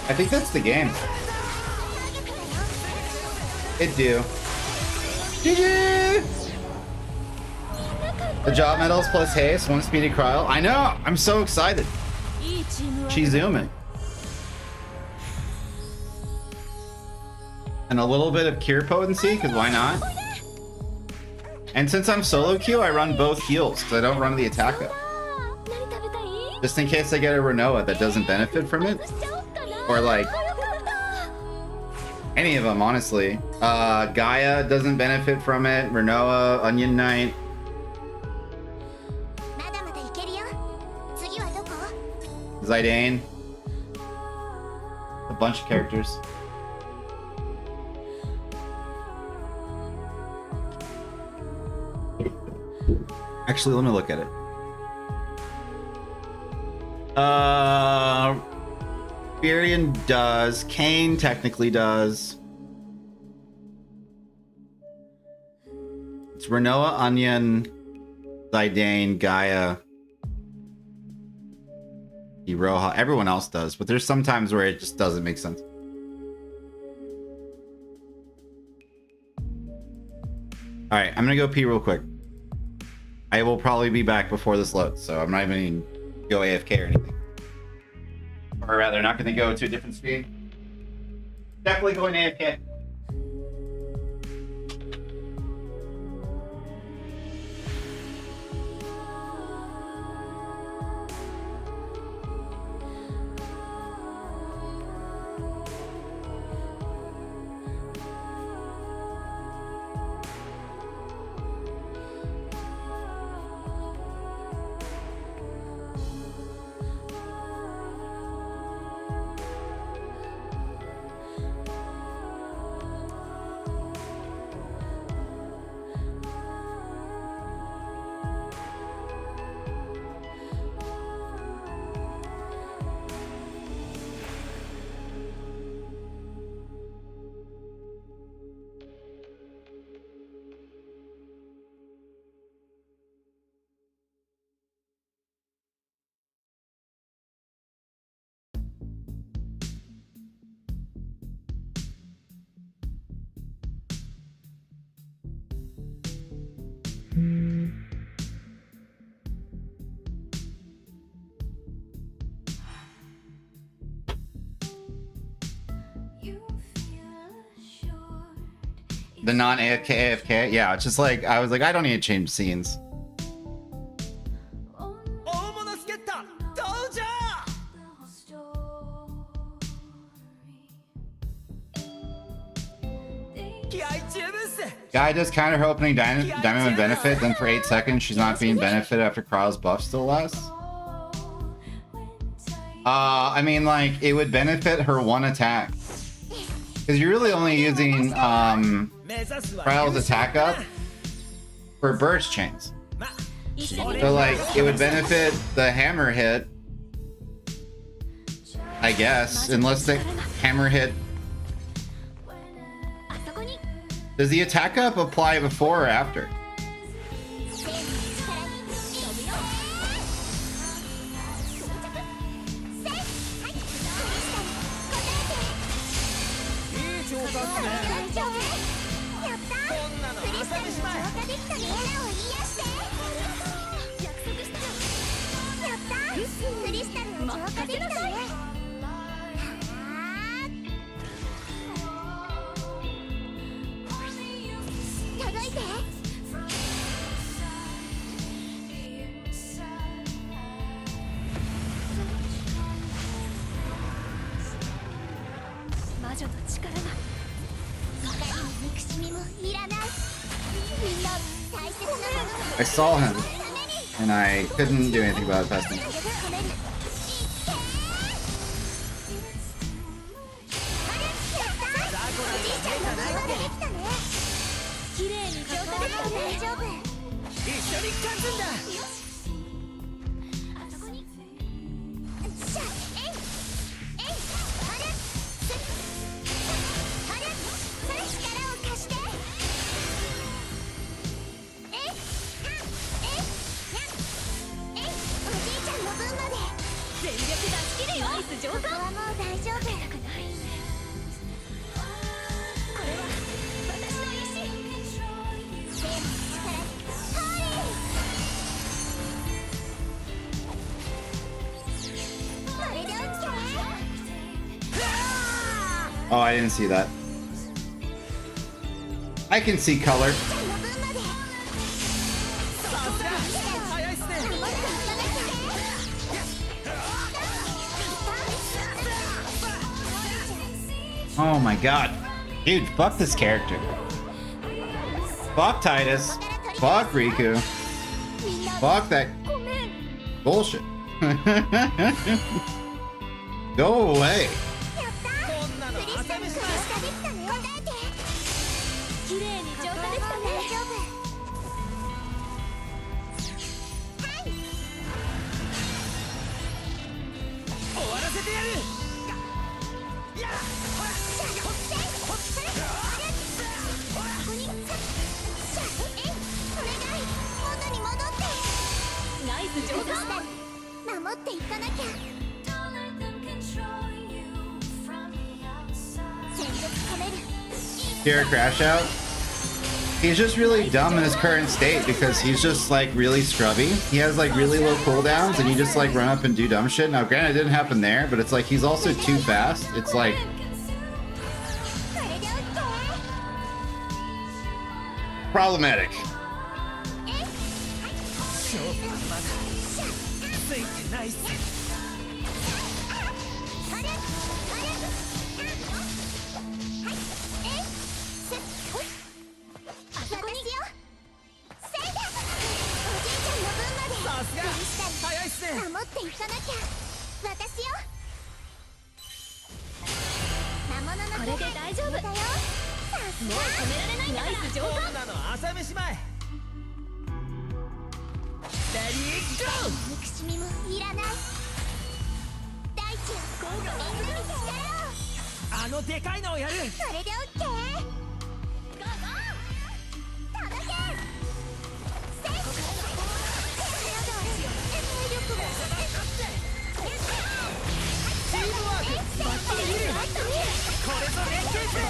I think that's the game. It do. GG! The job medals plus haste, 1 speedy Krile. I know! I'm so excited. She's zooming. And a little bit of cure potency, because why not? And since I'm solo queue, I run both heals, because I don't run the attack up. Just in case I get a Renoa that doesn't benefit from it. Or like any of them, honestly. Gaia doesn't benefit from it. Renoa, Onion Knight. Zidane. bunch of characters. Actually, let me look at it. Furion does. Kane technically does. It's Renoa, Onion, Zidane, Gaia, Iroha. Everyone else does, but there's some times where it just doesn't make sense. Alright, I'm gonna go pee real quick. I will probably be back before this loads, so I'm not even gonna go AFK or anything. Or rather, not gonna go to a different speed. Definitely going AFK. The non-AFK AFK? Yeah, it's just like, I was like, I don't need to change scenes. Guy does counter her opening Diamond benefit, then for 8 seconds she's not being benefited after Kril's buff still lasts. I mean, like, it would benefit her one attack. Because you're really only using Kril's attack up for burst chains. So, like, it would benefit the hammer hit, I guess, unless the hammer hit. Does the attack up apply before or after? I saw him, and I couldn't do anything about it past him. Oh, I didn't see that. I can see color. Oh my god. Dude, fuck this character. Fuck Titus. Fuck Riku. Fuck that bullshit. Go away. かなきゃ。戦術込める。 Here, crash out. He's just really dumb in his current state because he's just like really scrubby. He has like really low cooldowns and you just like run up and do dumb shit. Now granted it didn't happen there, but it's like he's also too fast. It's like これで OK。 problematic. 勝負はまだついてないっす。さすが早いっすね。守っていかなきゃ。私よ。魔物のこれで大丈夫だよ。もう止められないんだから。ナイス上手なの朝飯前。レディーゴー。憎しみもいらない。大地をみんなに力を。あのでかいのをやる。これで OK。 ゴーゴー。届け。せい。チームワークバッチリ。これぞ連携プレー。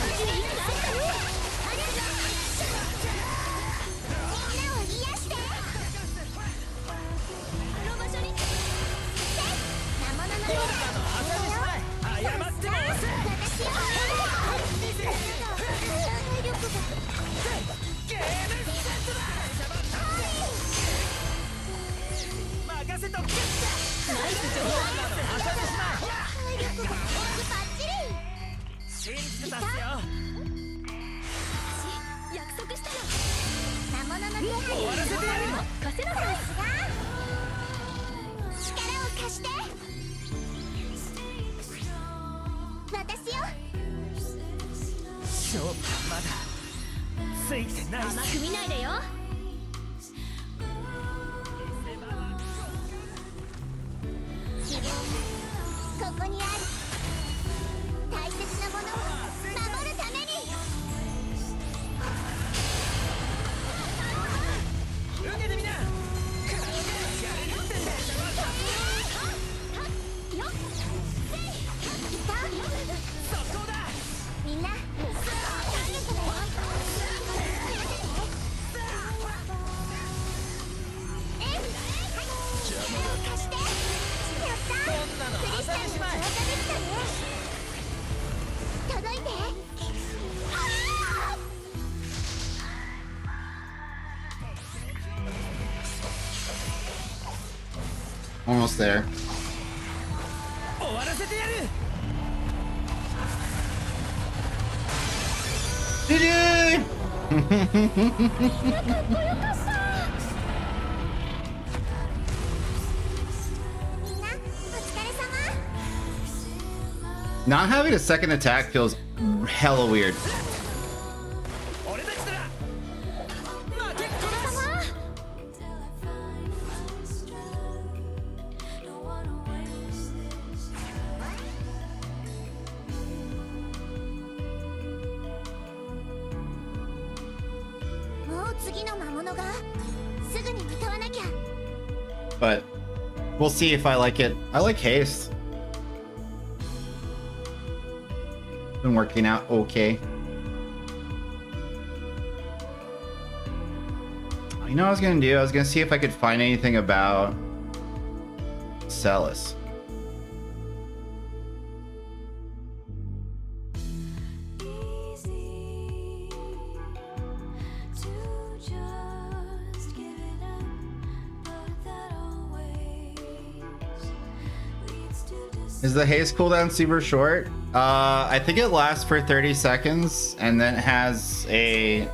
勝負はまだついてないっす。甘く見ないでよ。希望ここにある。大切なものを守るために。受けてみな。みんな届いて。 Almost there. 終わらせてやる。 GG! みんなお疲れ様。 Not having a second attack feels hella weird. 俺たちなら負けっこなし。もう次の魔物がすぐに向かわなきゃ。 But we'll see if I like it. I like haste. Been working out okay. You know what I was gonna do? I was gonna see if I could find anything about Celis. Is the haste cooldown super short? I think it lasts for 30 seconds and then has a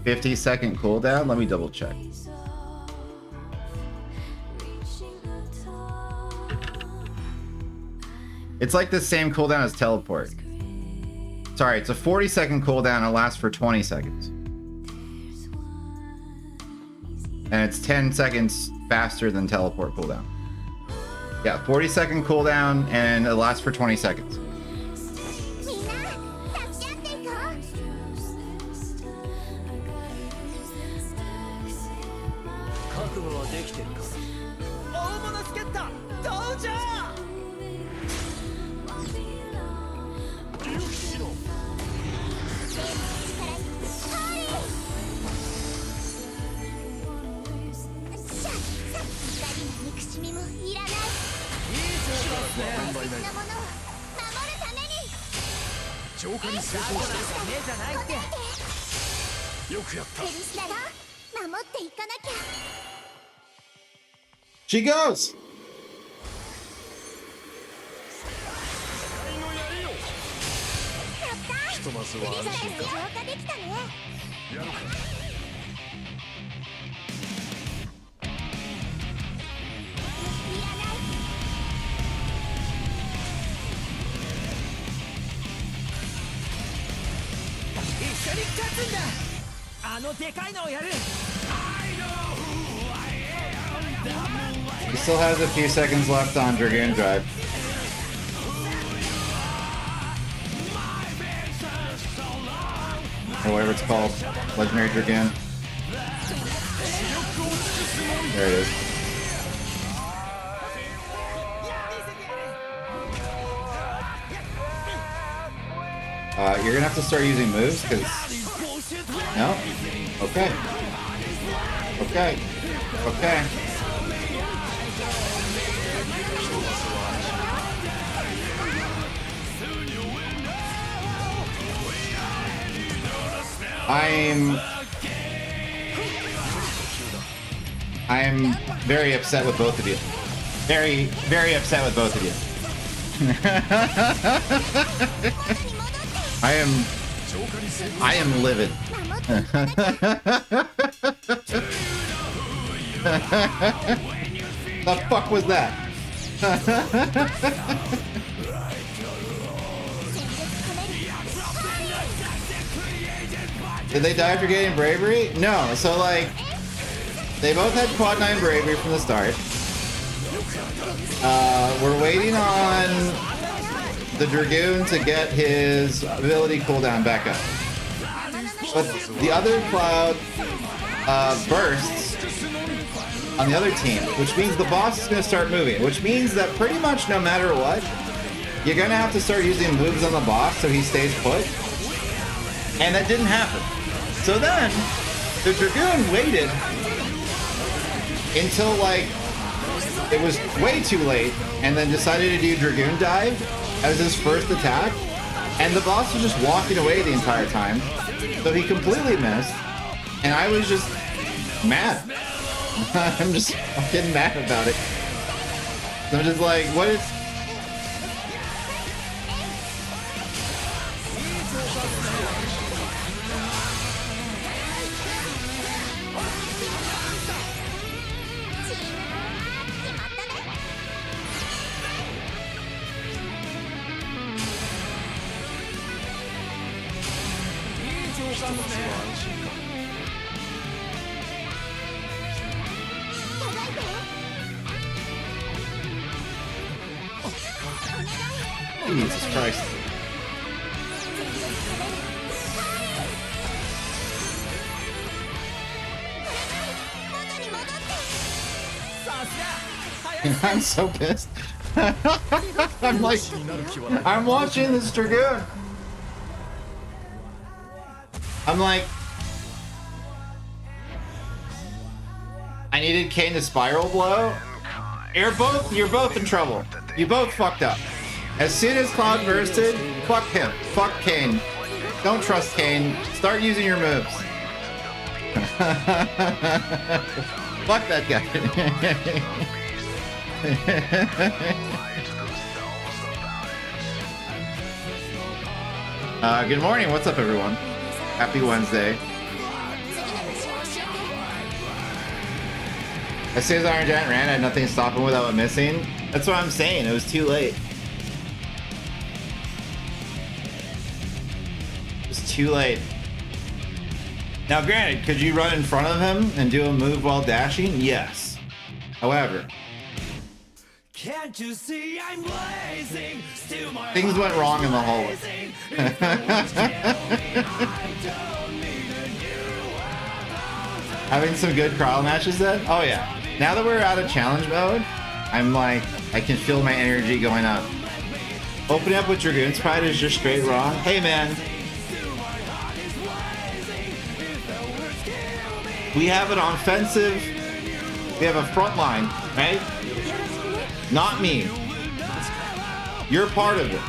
50-second cooldown. Let me double check. It's like the same cooldown as teleport. Sorry, it's a 40-second cooldown and it lasts for 20 seconds. And it's 10 seconds faster than teleport cooldown. Yeah, 40-second cooldown and it lasts for 20 seconds. みんな助け合っていこう。覚悟はできてるか。大物助っ人化に成功したよくやったペルシアが守っていかなきゃ。 She goes. やったー。ひとまずは安心か浄化できたね。やるかいらない。一緒に勝つんだ。あのでかいのをやる。 He still has a few seconds left on Dragoon Drive. Or whatever it's called. Legendary Dragoon. There it is. You're gonna have to start using moves, because... No? Okay. Okay. Okay. I'm very upset with both of you. Very, very upset with both of you. I am livid. The fuck was that? Did they die after getting bravery? No, so like they both had quad 9 bravery from the start. We're waiting on the Dragoon to get his ability cooldown back up. But the other Cloud bursts on the other team, which means the boss is going to start moving, which means that pretty much no matter what, you're going to have to start using moves on the boss so he stays put. And that didn't happen. So then, the Dragoon waited until, like, it was way too late, and then decided to do Dragoon Dive as his first attack, and the boss was just walking away the entire time, so he completely missed, and I was just mad. I'm just fucking mad about it. I'm just like, what is... Jesus Christ. I'm so pissed. I'm like, I'm watching this Dragoon. I'm like, I needed Kane to spiral blow. You're both in trouble. You both fucked up. As soon as Cloud bursted, fuck him. Fuck Kane. Don't trust Kane. Start using your moves. Fuck that guy. Good morning. What's up, everyone? Happy Wednesday. As soon as Iron Giant ran, I had nothing to stop him without missing. That's what I'm saying. It was too late. Too late. Now granted, could you run in front of him and do a move while dashing? Yes. However, Can't you see I'm blazing? Still my things went wrong in the hallway. Having some good Krile matches then? Oh yeah. Now that we're out of challenge mode, I'm like, I can feel my energy going up. Opening up with Dragoon's Pride is just straight wrong. Hey man. We have an offensive, we have a front line, right? Not me. You're part of it.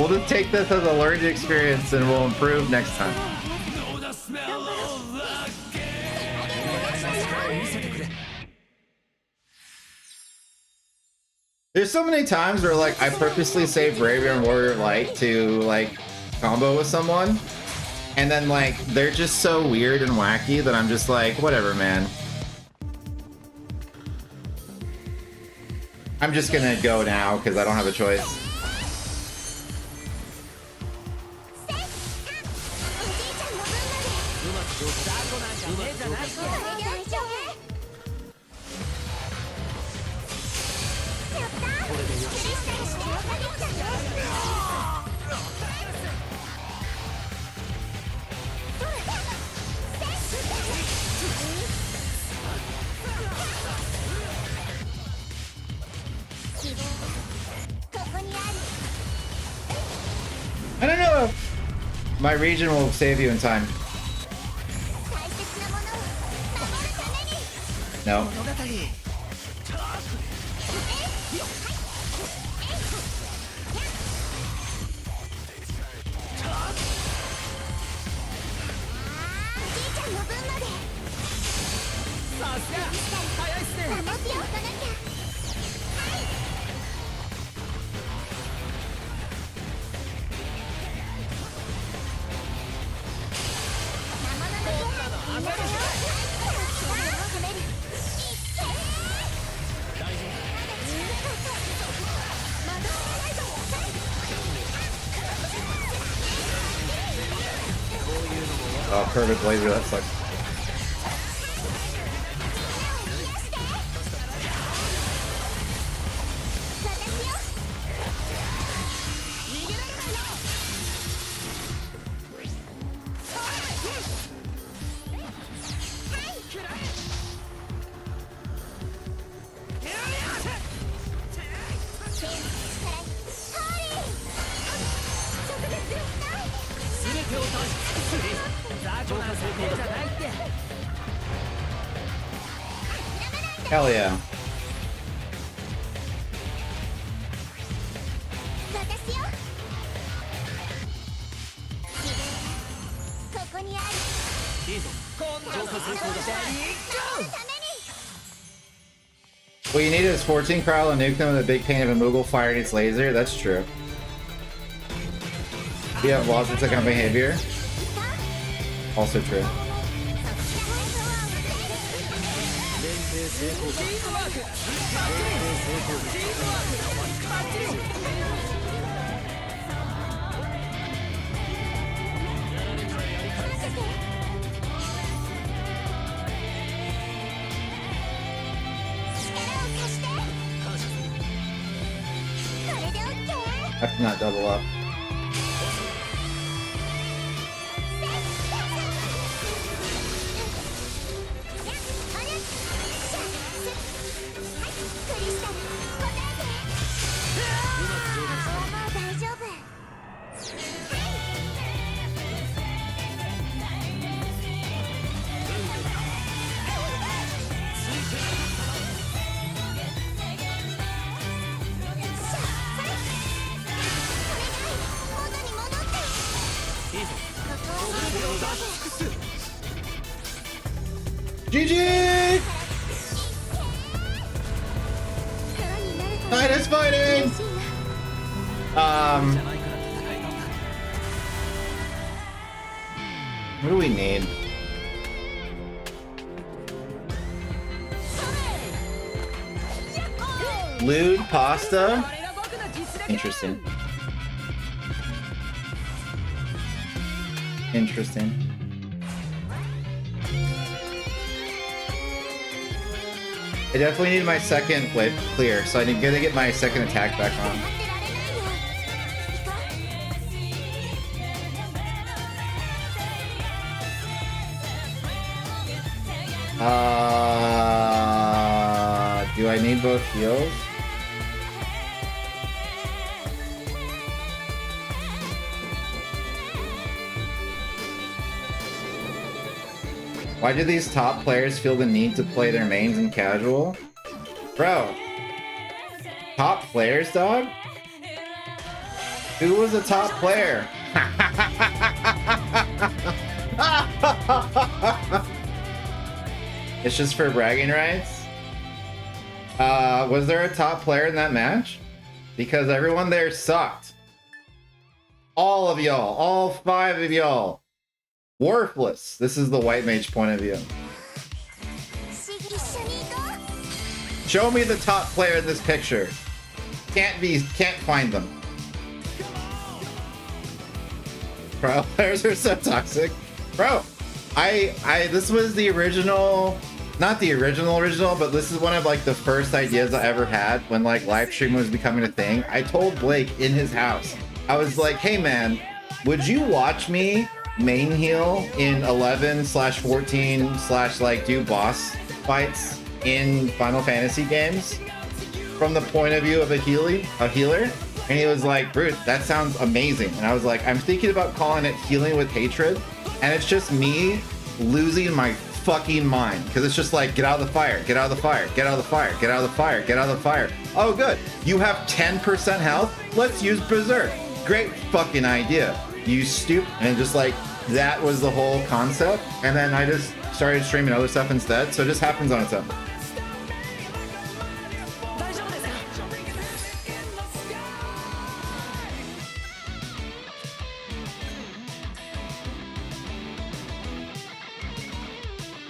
We'll just take this as a learning experience and we'll improve next time. There's so many times where like I purposely save Bravian Warrior Light to like combo with someone, and then like they're just so weird and wacky that I'm just like, whatever, man. I'm just gonna go now because I don't have a choice. I don't know if my region will save you in time. No. Oh, perfect laser, that sucks. Hell yeah. What you need is 14 Krile and nuke them with a big pain of a Moogle firing its laser. That's true. You have lost its second behavior. Also true. I have to not double up. GG! Titus fighting! What do we need? Lewd pasta? Interesting. Interesting. I definitely need my second whip clear, so I'm gonna get my second attack back on. Do I need both heals? Why do these top players feel the need to play their mains in casual? Bro. Top players, dog? Who was the top player? It's just for bragging rights. Was there a top player in that match? Because everyone there sucked. All of y'all, all 5 of y'all, worthless. This is the white mage point of view. Show me the top player in this picture. Can't find them. Bro, players are so toxic. Bro, this was the original, not the original, but this is one of like the first ideas I ever had when like live stream was becoming a thing. I told Blake in his house, I was like, hey man, would you watch me main heal in 11/14/ like do boss fights in Final Fantasy games from the point of view of a healer? And he was like, Brute, that sounds amazing. And I was like, I'm thinking about calling it healing with hatred. And it's just me losing my fucking mind. Because it's just like, get out of the fire, get out of the fire, get out of the fire, get out of the fire, get out of the fire. Oh, good. You have 10% health? Let's use Berserk. Great fucking idea. You stupid. And just like, that was the whole concept. And then I just started streaming other stuff instead. So it just happens on its own.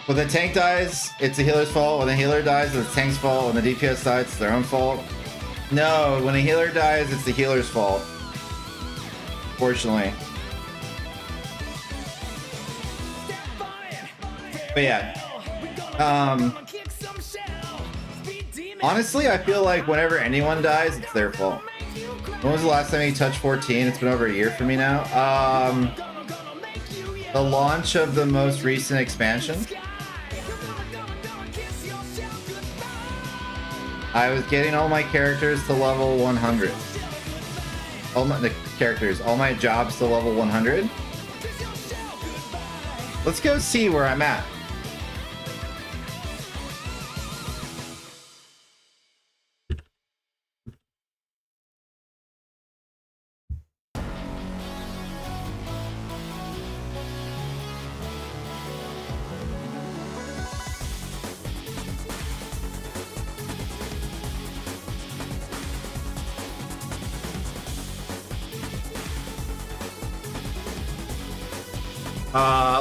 When the tank dies, it's the healer's fault. When the healer dies, it's the tank's fault. When the DPS dies, it's their own fault. No, when a healer dies, it's the healer's fault. Fortunately. But yeah. Honestly, I feel like whenever anyone dies, it's their fault. When was the last time you touched 14? It's been over a year for me now. The launch of the most recent expansion. I was getting all my characters to level 100. All my jobs to level 100. Let's go see where I'm at.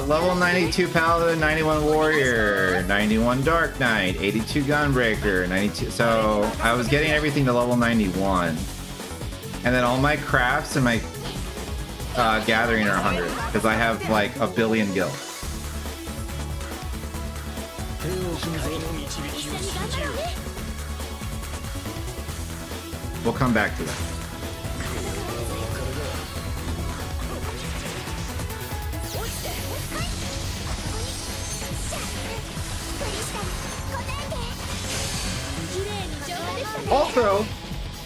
Level 92 Paladin, 91 Warrior, 91 Dark Knight, 82 Gunbreaker, 92. So I was getting everything to level 91. And then all my crafts and my gathering are 100. Because I have like a billion guilds. We'll come back to that. Also,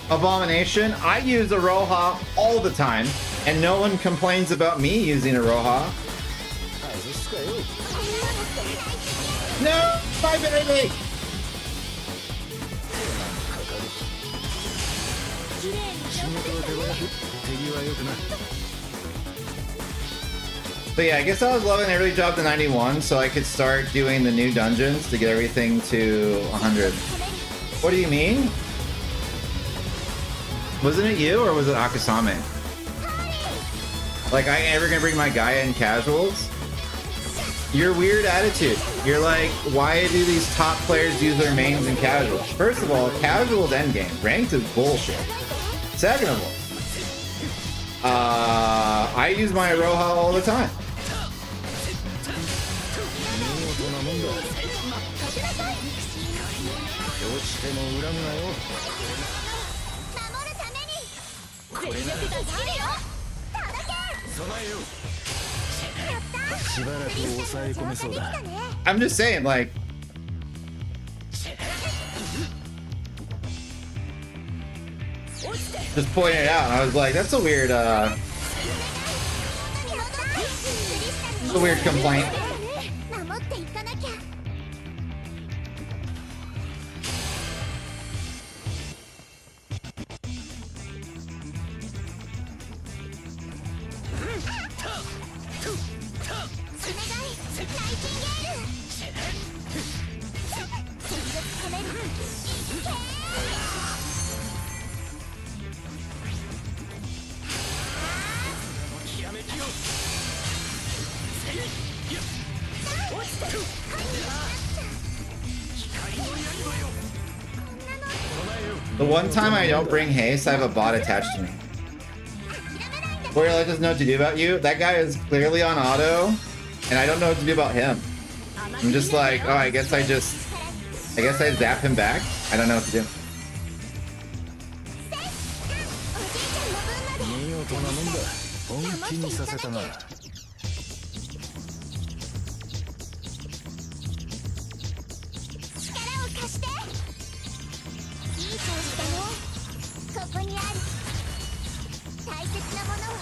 Abomination, I use Aroha all the time, and no one complains about me using Aroha. No, my baby! But yeah, I guess I was loving the early job to 91, so I could start doing the new dungeons to get everything to 100. What do you mean? Wasn't it you, or was it Akasame? Like, I ain't ever gonna bring my Gaia in casuals? Your weird attitude. You're like, why do these top players use their mains in casuals? First of all, casuals endgame. Ranked is bullshit. Second of all, I use my Aroha all the time. I'm just saying, like, just pointing it out, and I was like, that's a weird complaint. The one time I don't bring haste, I have a bot attached to me. Where like doesn't know what to do about you. That guy is clearly on auto, and I don't know what to do about him. I'm just like, oh, I guess I zap him back. I don't know what to do. 見事なもんだ。本気にさせたな。力を貸して。いい調子だね。ここにある大切なものを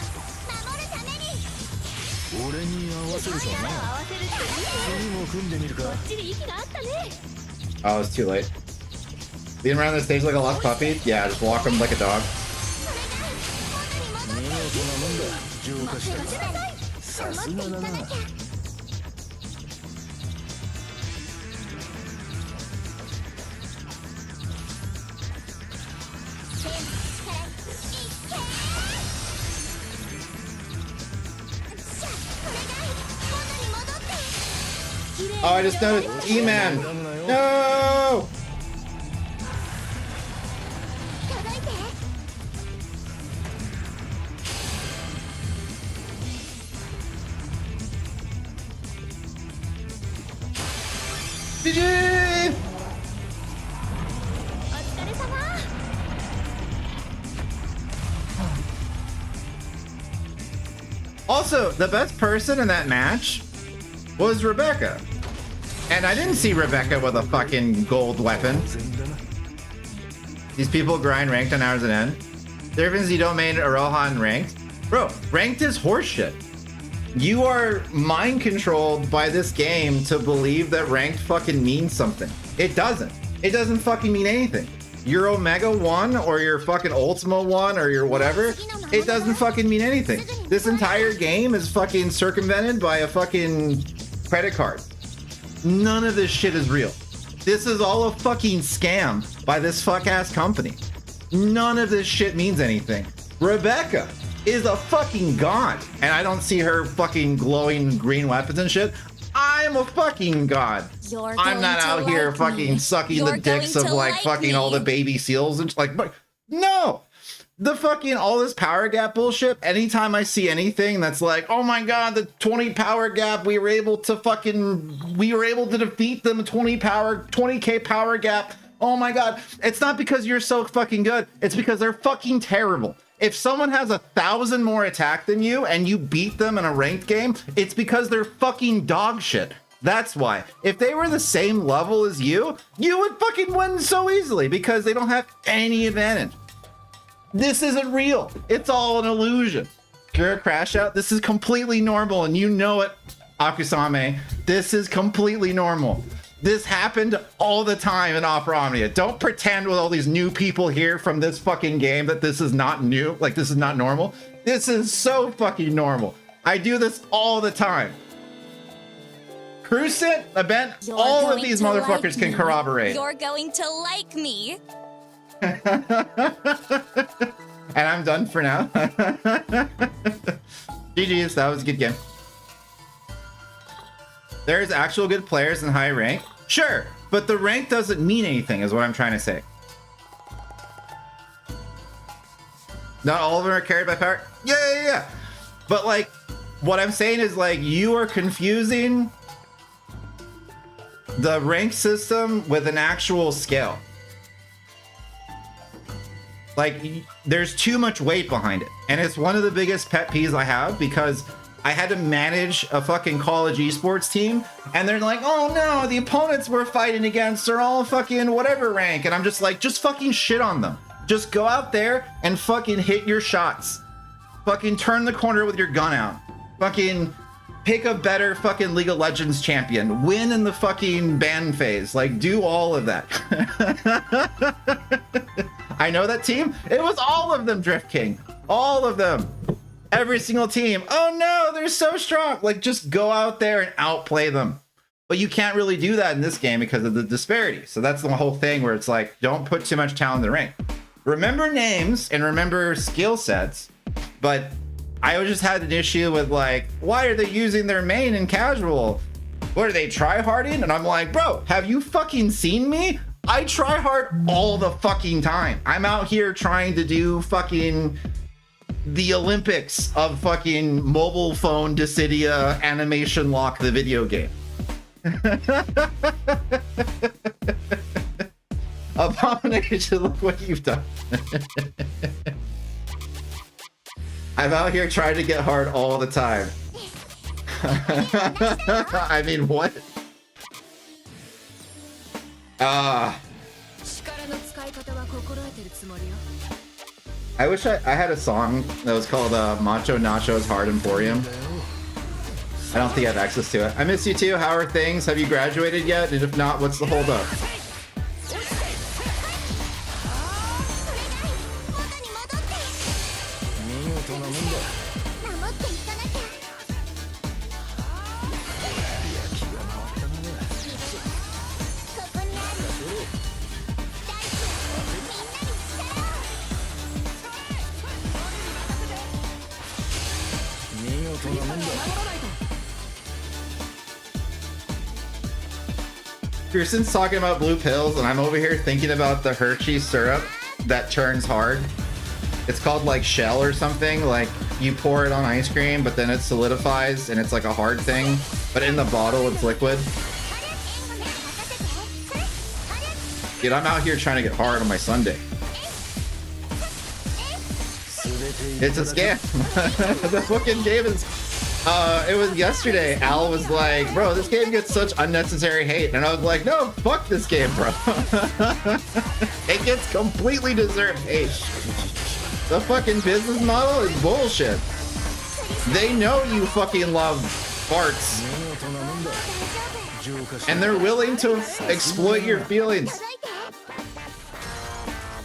守るために。俺に合わせるとな。次も組んでみるか。こっちで息があったね。 Oh, it's too late. Being around the stage like a lost puppy? Yeah, just walk him like a dog. 見事なもんだ。浄化した。さすがだな。 Oh, I just noticed E-Man. No! 届いて。 GG! お疲れ様。 Also, the best person in that match was Rebecca. And I didn't see Rebecca with a fucking gold weapon. These people grind ranked on hours and end. The difference is you don't main Aroha in ranked. Bro, ranked is horseshit. You are mind controlled by this game to believe that ranked fucking means something. It doesn't. It doesn't fucking mean anything. Your Omega 1 or your fucking Ultima 1 or your whatever, it doesn't fucking mean anything. This entire game is fucking circumvented by a fucking credit card. None of this shit is real. This is all a fucking scam by this fuck-ass company. None of this shit means anything. Rebecca is a fucking god, and I don't see her fucking glowing green weapons and shit. I'm a fucking god. I'm not out here fucking sucking the dicks of like fucking all the baby seals and like, no. The fucking all this power gap bullshit. Anytime I see anything that's like, oh my god, the 20 power gap, we were able to defeat them 20k power gap. Oh my god. It's not because you're so fucking good. It's because they're fucking terrible. If someone has 1,000 more attack than you and you beat them in a ranked game, it's because they're fucking dog shit. That's why. If they were the same level as you, you would fucking win so easily because they don't have any advantage. This isn't real. It's all an illusion. You're a crash out. This is completely normal, and you know it, Akusame. This is completely normal. This happened all the time in Opera Omnia. Don't pretend with all these new people here from this fucking game that this is not new, like this is not normal. This is so fucking normal. I do this all the time. Crucent, Event, all of these motherfuckers can corroborate. You're going to like me. And I'm done for now. GG's, that was a good game. There's actual good players in high rank. Sure, but the rank doesn't mean anything is what I'm trying to say. Not all of them are carried by power. Yeah. But like, what I'm saying is like, you are confusing the rank system with an actual scale. Like, there's too much weight behind it. And it's one of the biggest pet peeves I have because I had to manage a fucking college esports team and they're like, oh no, the opponents we're fighting against are all fucking whatever rank. And I'm just like, just fucking shit on them. Just go out there and fucking hit your shots. Fucking turn the corner with your gun out. Fucking pick a better fucking League of Legends champion. Win in the fucking ban phase. Like, do all of that. I know that team. It was all of them, Drift King. All of them. Every single team. Oh no, they're so strong. Like, just go out there and outplay them. But you can't really do that in this game because of the disparity. So that's the whole thing where it's like, don't put too much talent in the ring. Remember names and remember skill sets, but I just had an issue with like, why are they using their main in casual? What are they tryharding? And I'm like, bro, have you fucking seen me? I try hard all the fucking time. I'm out here trying to do fucking the Olympics of fucking mobile phone Dissidia animation lock the video game. Abomination, look what you've done. I'm out here trying to get hard all the time. I mean, what? I wish I had a song that was called Macho Nacho's Hard Emporium. I don't think I have access to it. I miss you too. How are things? Have you graduated yet? And if not, what's the holdup? Pearson's talking about blue pills, and I'm over here thinking about the Hershey syrup that turns hard. It's called like Shell or something. Like you pour it on ice cream, but then it solidifies and it's like a hard thing. But in the bottle, it's liquid. Dude, I'm out here trying to get hard on my Sunday. It's a scam. The fucking game is... it was yesterday. Al was like, bro, this game gets such unnecessary hate. And I was like, no, fuck this game, bro. It gets completely deserved hate. The fucking business model is bullshit. They know you fucking love farts. And they're willing to exploit your feelings.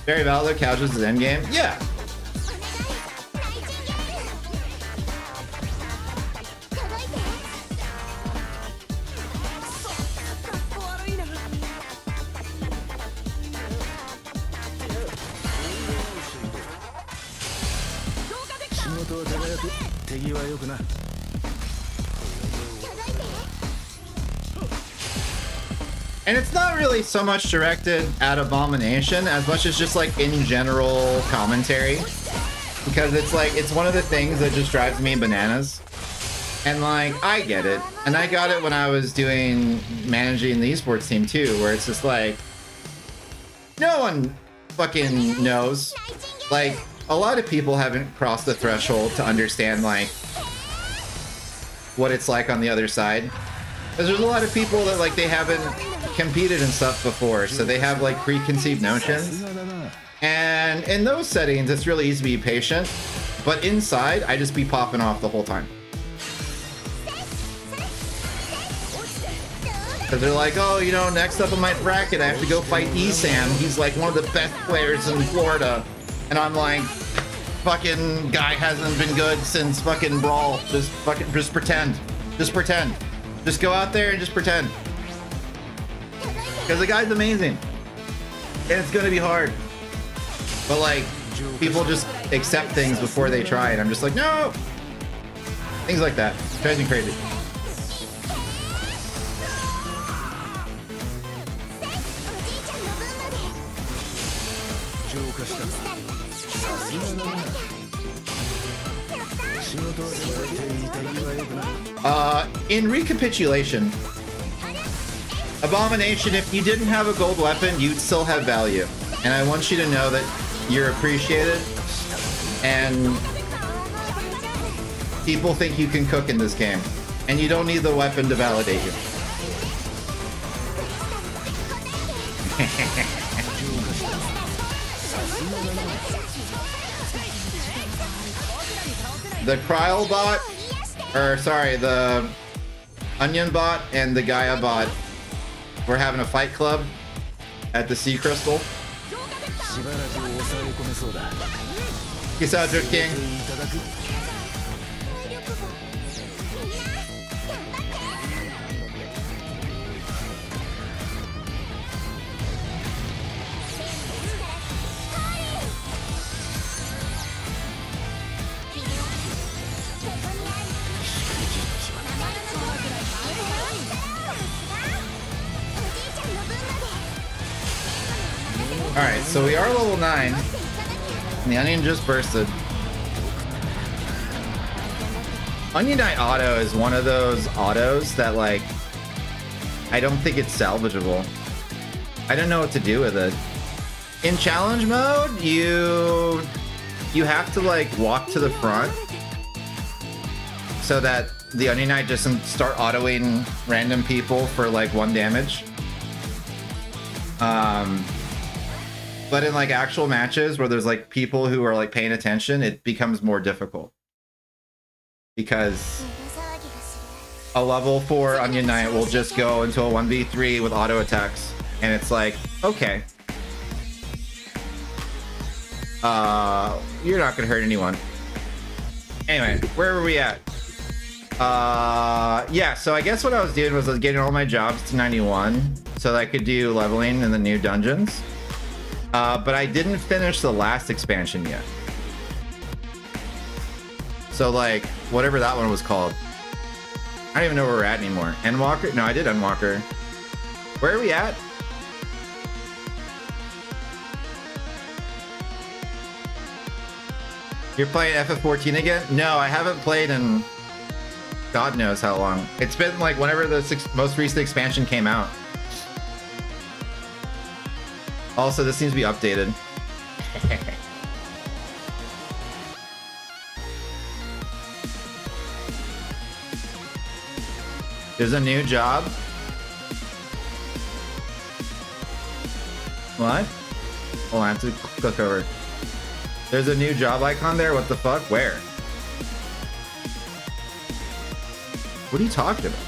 Very valid, couches is endgame. Yeah. And it's not really so much directed at Abomination as much as just like in general commentary, because it's like it's one of the things that just drives me bananas. And like I get it, and I got it when I was managing the esports team too, where it's just like no one fucking knows. Like a lot of people haven't crossed the threshold to understand like what it's like on the other side. Because there's a lot of people that like they haven't competed and stuff before, so they have like preconceived notions. And in those settings, it's really easy to be patient. But inside, I just be popping off the whole time. Because they're like, oh, you know, next up in my bracket, I have to go fight Esam. He's like one of the best players in Florida. And I'm like, fucking guy hasn't been good since fucking Brawl. Just pretend. Just pretend. Just go out there and just pretend. Because the guy's amazing. And it's gonna be hard. But like, people just accept things before they try it. I'm just like, no! Things like that. It drives me crazy. In recapitulation, Abomination, if you didn't have a gold weapon, you'd still have value. And I want you to know that you're appreciated, and people think you can cook in this game, and you don't need the weapon to validate you. The Krile bot, or sorry, the Onion bot and the Gaia bot, we're having a fight club at the Sea Crystal. Peace out, Drift King. Alright, so we are level 9. And the onion just bursted. Onion Knight auto is one of those autos that, like, I don't think it's salvageable. I don't know what to do with it. In challenge mode, you have to, like, walk to the front so that the Onion Knight doesn't start autoing random people for, like, 1 damage. But in, like, actual matches where there's, like, people who are, like, paying attention, it becomes more difficult. Because a level 4 Onion Knight will just go into a 1v3 with auto attacks. And it's like, okay. You're not gonna hurt anyone. Anyway, where were we at? Yeah, so I guess what I was doing was I was getting all my jobs to 91 so that I could do leveling in the new dungeons. But I didn't finish the last expansion yet. So, like, whatever that one was called. I don't even know where we're at anymore. Endwalker? No, I did Endwalker. Where are we at? You're playing FF14 again? No, I haven't played in God knows how long. It's been, like, whenever the most recent expansion came out. Also, this seems to be updated. There's a new job. What? Oh, I have to click over. There's a new job icon there? What the fuck? Where? What are you talking about?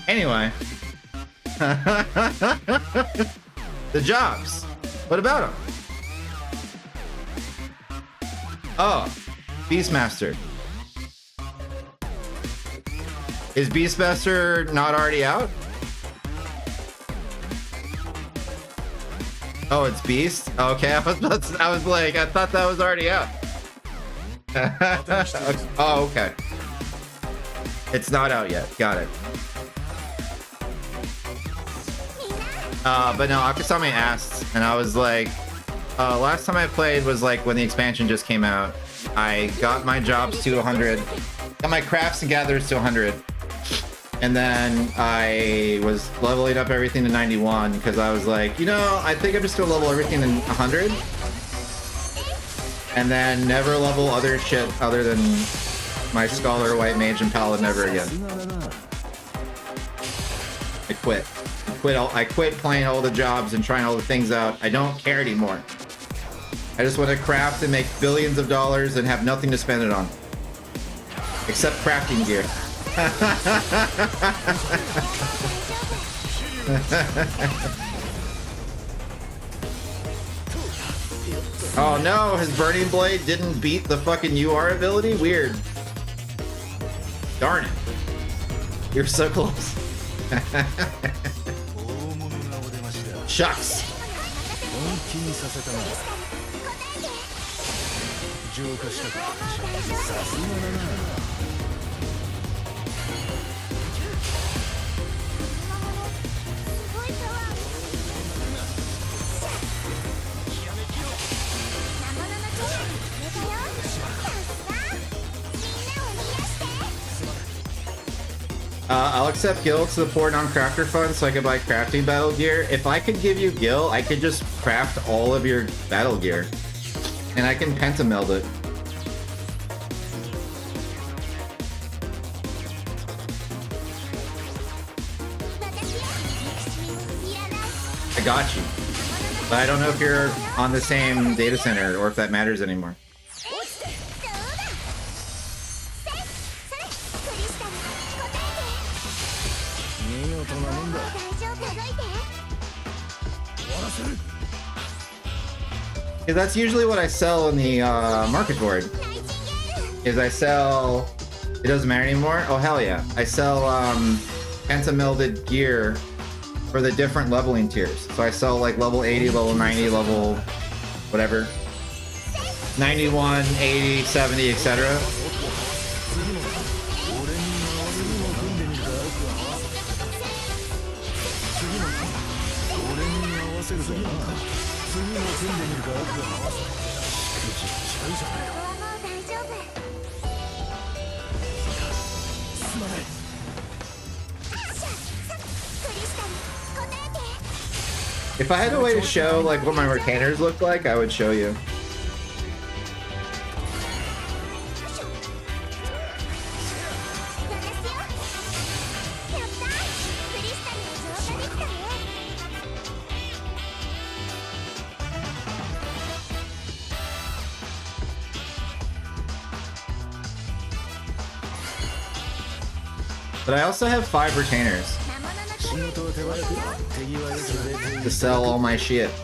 Anyway. The jobs. What about them? Oh, Beastmaster. Is Beastmaster not already out? Oh, it's Beast? Okay, I was like, I thought that was already out. Oh, okay. It's not out yet. Got it. But no, Akasami asked, and I was like, last time I played was like when the expansion just came out. I got my jobs to 100, got my crafts and gatherers to 100, and then I was leveling up everything to 91 because I was like, you know, I think I'm just gonna level everything in 100, and then never level other shit other than my Scholar, White Mage, and Paladin ever again. I quit. I quit playing all the jobs and trying all the things out. I don't care anymore. I just want to craft and make billions of dollars and have nothing to spend it on. Except crafting gear. Oh no, his Burning Blade didn't beat the fucking UR ability? Weird. Darn it. You're so close. Shucks. I'll accept Gil to support non-crafter fund so I can buy crafting battle gear. If I could give you Gil, I could just craft all of your battle gear. And I can pentameld it. I got you. But I don't know if you're on the same data center or if that matters anymore. Yeah, that's usually what I sell in the market board. Is I sell... It doesn't matter anymore? Oh, hell yeah. I sell pentamelded gear for the different leveling tiers. So I sell like level 80, level 90, level whatever. 91, 80, 70, etc. せるぞな。次も組んでみるか。しくじっちゃうじゃない。ここはもう大丈夫。すまない。クリスタル答えて。 If I had a way to show like what my retainers look like, I would show you. 'But I also have 5 retainers 仕事は手早く手際よく to sell all my shit. こ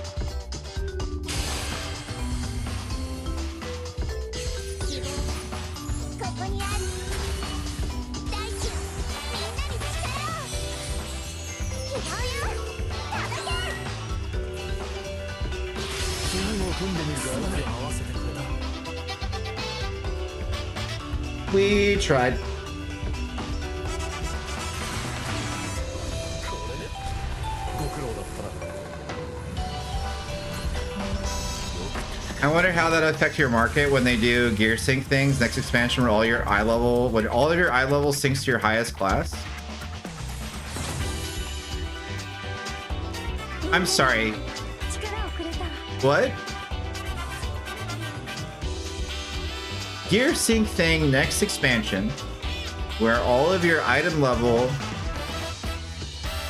こにある大地よ、みんなに力を。拾うよ、食べて。次も組んでみるか。合わせてくれた。 We tried. I wonder how that affects your market when they do gear sync things next expansion where all your eye level, when all of your eye level syncs to your highest class. I'm sorry. 力をくれた。 What? Gear sync thing next expansion where all of your item level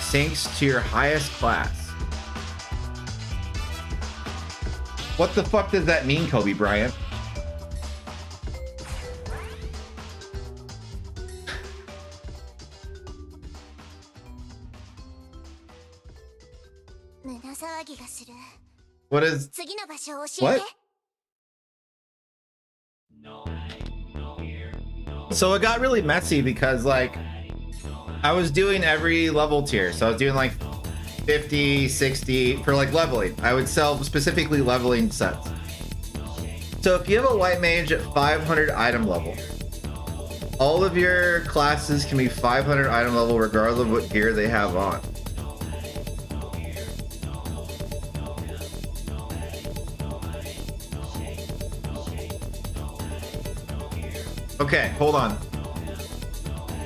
syncs to your highest class. What the fuck does that mean, Kobe Bryant? What is... 次の場所を教えて。 So it got really messy because like I was doing every level tier. So I was doing like 50, 60 for like leveling. I would sell specifically leveling sets. So if you have a white mage at 500 item level, all of your classes can be 500 item level regardless of what gear they have on. Okay, hold on.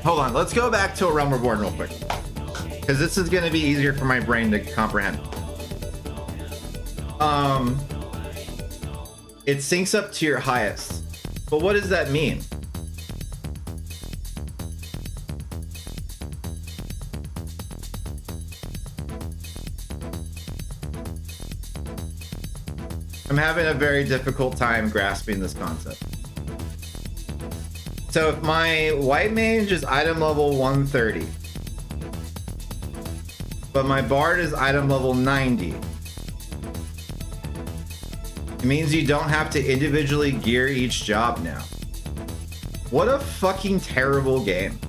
Hold on, let's go back to a Realm Reborn real quick. Because this is going to be easier for my brain to comprehend. It syncs up to your highest. But what does that mean? I'm having a very difficult time grasping this concept. So if my white mage is item level 130, but my bard is item level 90, it means you don't have to individually gear each job now. What a fucking terrible game.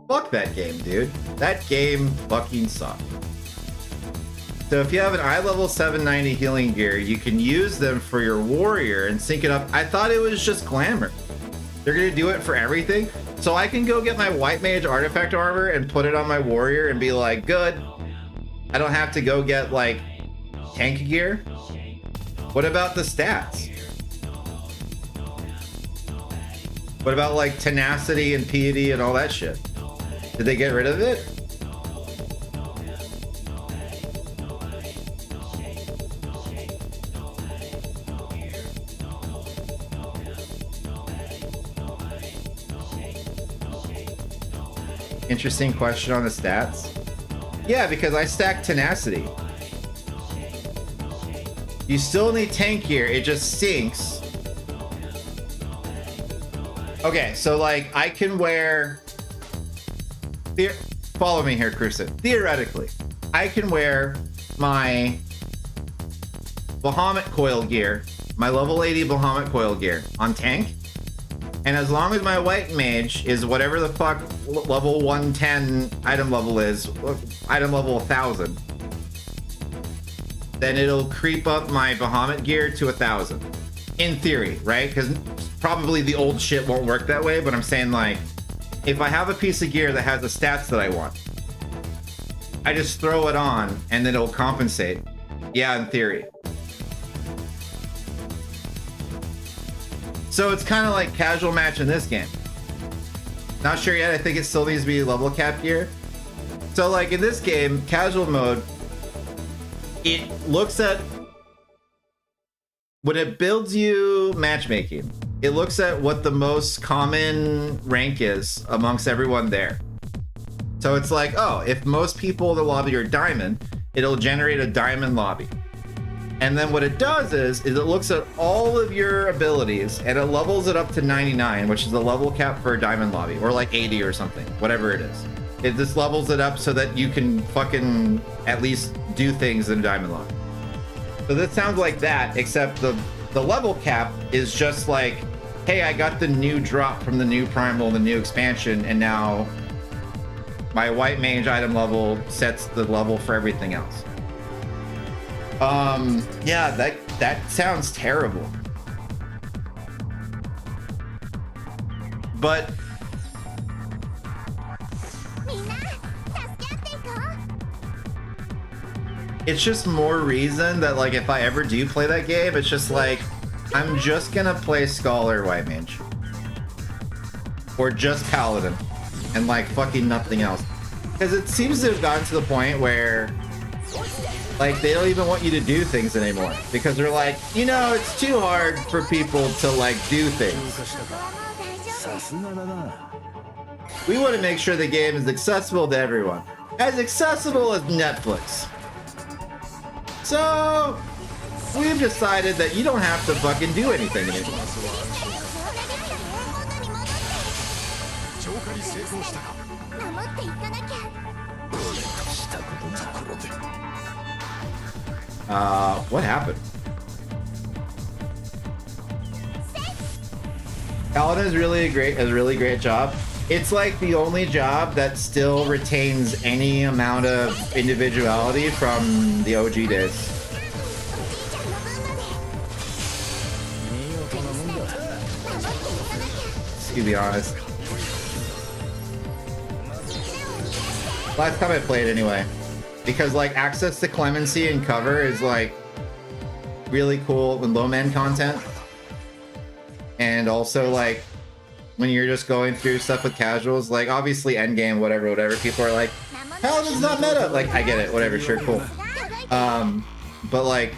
Fuck that game, dude. That game fucking sucked. So if you have an eye level 790 healing gear, you can use them for your warrior and sync it up. I thought it was just glamour. They're gonna do it for everything. So I can go get my white mage artifact armor and put it on my warrior and be like, good. I don't have to go get like tank gear. What about the stats? What about like tenacity and piety and all that shit? Did they get rid of it? Interesting question on the stats. Yeah, because I stacked tenacity. You still need tank gear, it just sinks. Okay, so like I can wear... Follow me here, Cruisin. Theoretically, I can wear my Bahamut coil gear, my level 80 Bahamut coil gear on tank. And as long as my white mage is whatever the fuck level 110 item level is, item level 1000, then it'll creep up my Bahamut gear to 1000. In theory, right? Because probably the old shit won't work that way, but I'm saying like, if I have a piece of gear that has the stats that I want, I just throw it on and then it'll compensate. Yeah, in theory. So it's kind of like casual match in this game. Not sure yet. I think it still needs to be level cap gear. So like in this game, casual mode, it looks at when it builds you matchmaking, it looks at what the most common rank is amongst everyone there. So it's like, oh, if most people in the lobby are diamond, it'll generate a diamond lobby. And then what it does is it looks at all of your abilities and it levels it up to 99, which is the level cap for a diamond lobby, or like 80 or something, whatever it is. It just levels it up so that you can fucking at least do things in a diamond lobby. So this sounds like that, except the level cap is just like, hey, I got the new drop from the new primal, the new expansion, and now my white mage item level sets the level for everything else. Yeah, that sounds terrible. But it's just more reason that like if I ever do play that game, it's just like I'm just gonna play Scholar White Mage. Or just Paladin. And like fucking nothing else. Because it seems to have gotten to the point where like they don't even want you to do things anymore. Because they're like, you know, it's too hard for people to like do things. We want to make sure the game is accessible to everyone. As accessible as Netflix. So we've decided that you don't have to fucking do anything anymore. What happened? Paladin is really a really great job. It's like the only job that still retains any amount of individuality from the OG days. To be honest. Last time I played anyway. Because like access to clemency and cover is like really cool with low man content. And also like when you're just going through stuff with casuals, like obviously endgame, whatever, people are like, Paladin's not meta. Like I get it, whatever, sure, cool. But like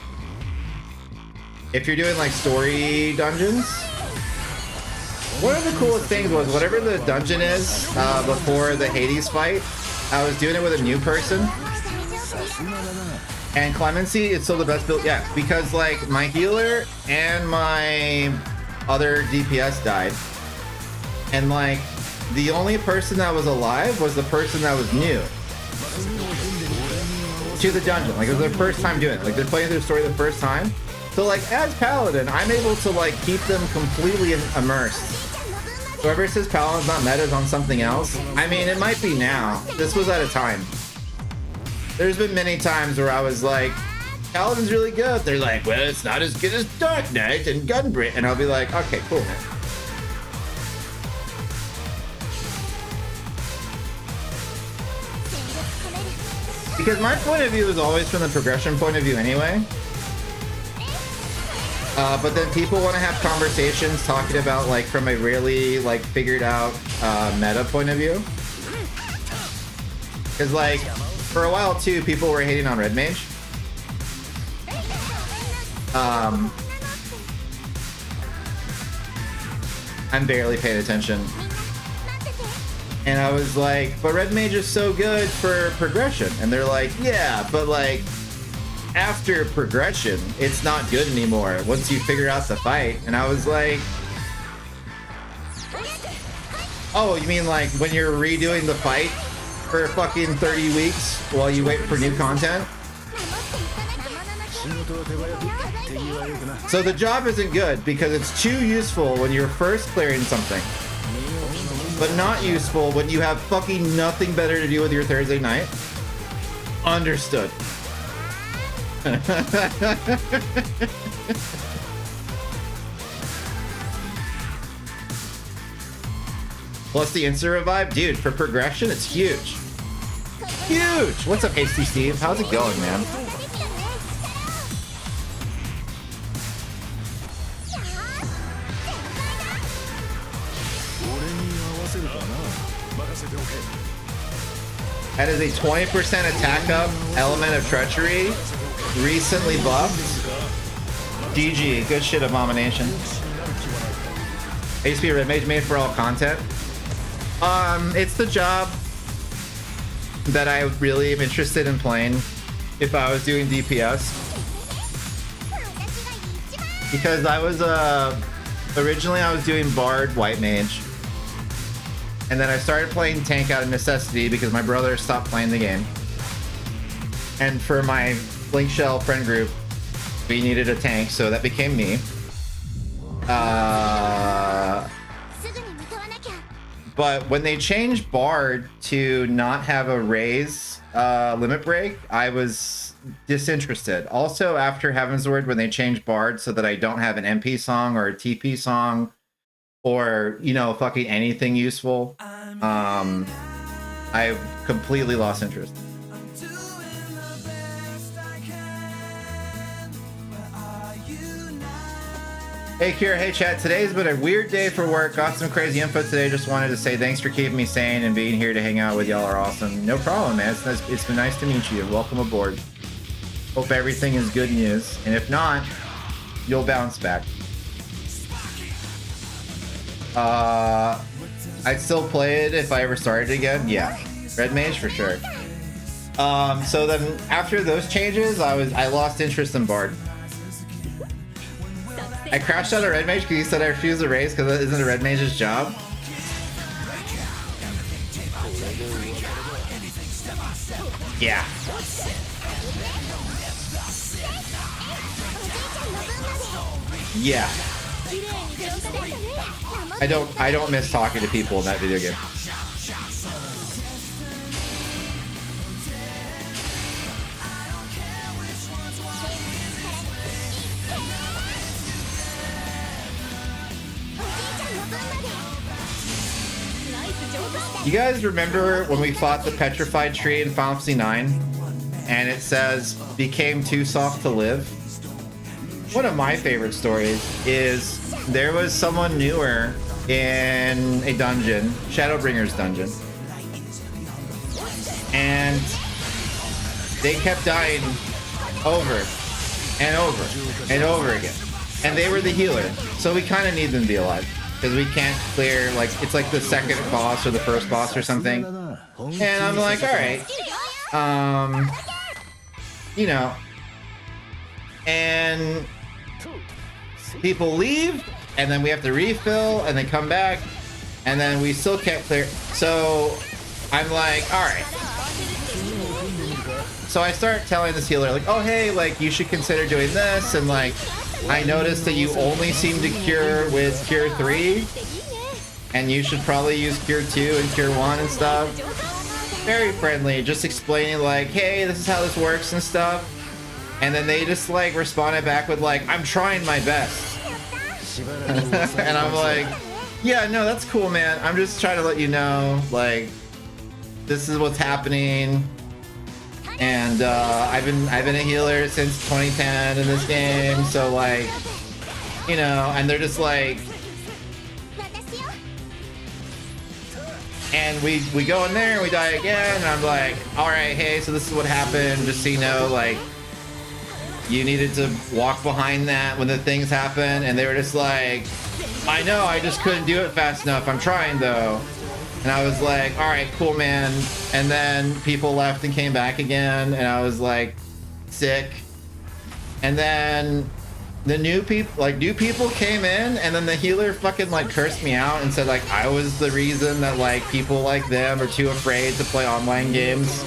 if you're doing like story dungeons, one of the coolest things was whatever the dungeon is before the Hades fight, I was doing it with a new person. And clemency is still the best build, yeah, because like my healer and my other DPS died, and like the only person that was alive was the person that was new to the dungeon. Like it was their first time doing it, like they're playing through the story the first time. So like as Paladin, I'm able to like keep them completely immersed. Whoever says Paladin's not meta is on something else. I mean, it might be now. This was at a time. There's been many times where I was like, Paladin's really good. They're like, well, it's not as good as Dark Knight and Gunbrit. And I'll be like, okay, cool, man. Because my point of view is always from the progression point of view anyway. But then people want to have conversations talking about like from a really like figured out meta point of view. Because like for a while too, people were hating on Red Mage. I'm barely paying attention. And I was like, but Red Mage is so good for progression. And they're like, yeah, but like after progression, it's not good anymore once you figure out the fight. And I was like, oh, you mean like when you're redoing the fight for fucking 30 weeks while you wait for new content? So the job isn't good because it's too useful when you're first clearing something, but not useful when you have fucking nothing better to do with your Thursday night. Understood. Plus the instant revive, dude, for progression, it's huge. Huge! What's up, Hasty Steve? How's it going, man? That is a 20% attack up element of treachery. Recently buffed. GG. Good shit, Abomination. HP Red Mage made for all content. It's the job that I really am interested in playing if I was doing DPS. Because I was, originally I was doing Bard White Mage. And then I started playing tank out of necessity because my brother stopped playing the game. And for my Blink Shell friend group, we needed a tank, so that became me. But when they changed Bard to not have a raise limit break, I was disinterested. Also, after Heavensward, when they changed Bard so that I don't have an MP song or a TP song, or, you know, fucking anything useful, I completely lost interest. Hey Kira, hey chat. Today's been a weird day for work. Got some crazy info today. Just wanted to say thanks for keeping me sane and being here to hang out with y'all are awesome. No problem, man. It's been nice to meet you. Welcome aboard. Hope everything is good news. And if not, you'll bounce back. I'd still play it if I ever started again. Yeah, Red Mage for sure. So then after those changes, I lost interest in Bard. I crashed out of Red Mage because he said I refused to raise because that isn't a Red Mage's job. Yeah. Yeah. I don't miss talking to people in that video game. You guys remember when we fought the petrified tree in Final Fantasy 9 and it says became too soft to live? One of my favorite stories is there was someone newer in a dungeon, Shadowbringer's dungeon, and they kept dying over and over and over again, and they were the healer, so we kind of need them to be alive because we can't clear, like, it's like the second boss or the first boss or something. And I'm like, all right, you know, and people leave, and then we have to refill, and then come back, and then we still can't clear. So I'm like, all right. So I start telling this healer, like, oh hey, like you should consider doing this, and like I noticed that you only seem to cure with Cure 3, and you should probably use Cure 2 and Cure 1 and stuff. Very friendly, just explaining like, hey, this is how this works and stuff. And then they just like responded back with like, I'm trying my best. And I'm like, yeah, no, that's cool, man. I'm just trying to let you know, like, this is what's happening. And I've been a healer since 2010 in this game, so like, you know, and they're just like, and we go in there and we die again, and I'm like, all right, hey, so this is what happened, just so you know, like, you needed to walk behind that when the things happen. And they were just like, I know, I just couldn't do it fast enough, I'm trying though. And I was like, all right, cool, man. And then people left and came back again, and I was like, sick. And then the new people came in, and then the healer fucking like cursed me out and said like I was the reason that like people like them are too afraid to play online games.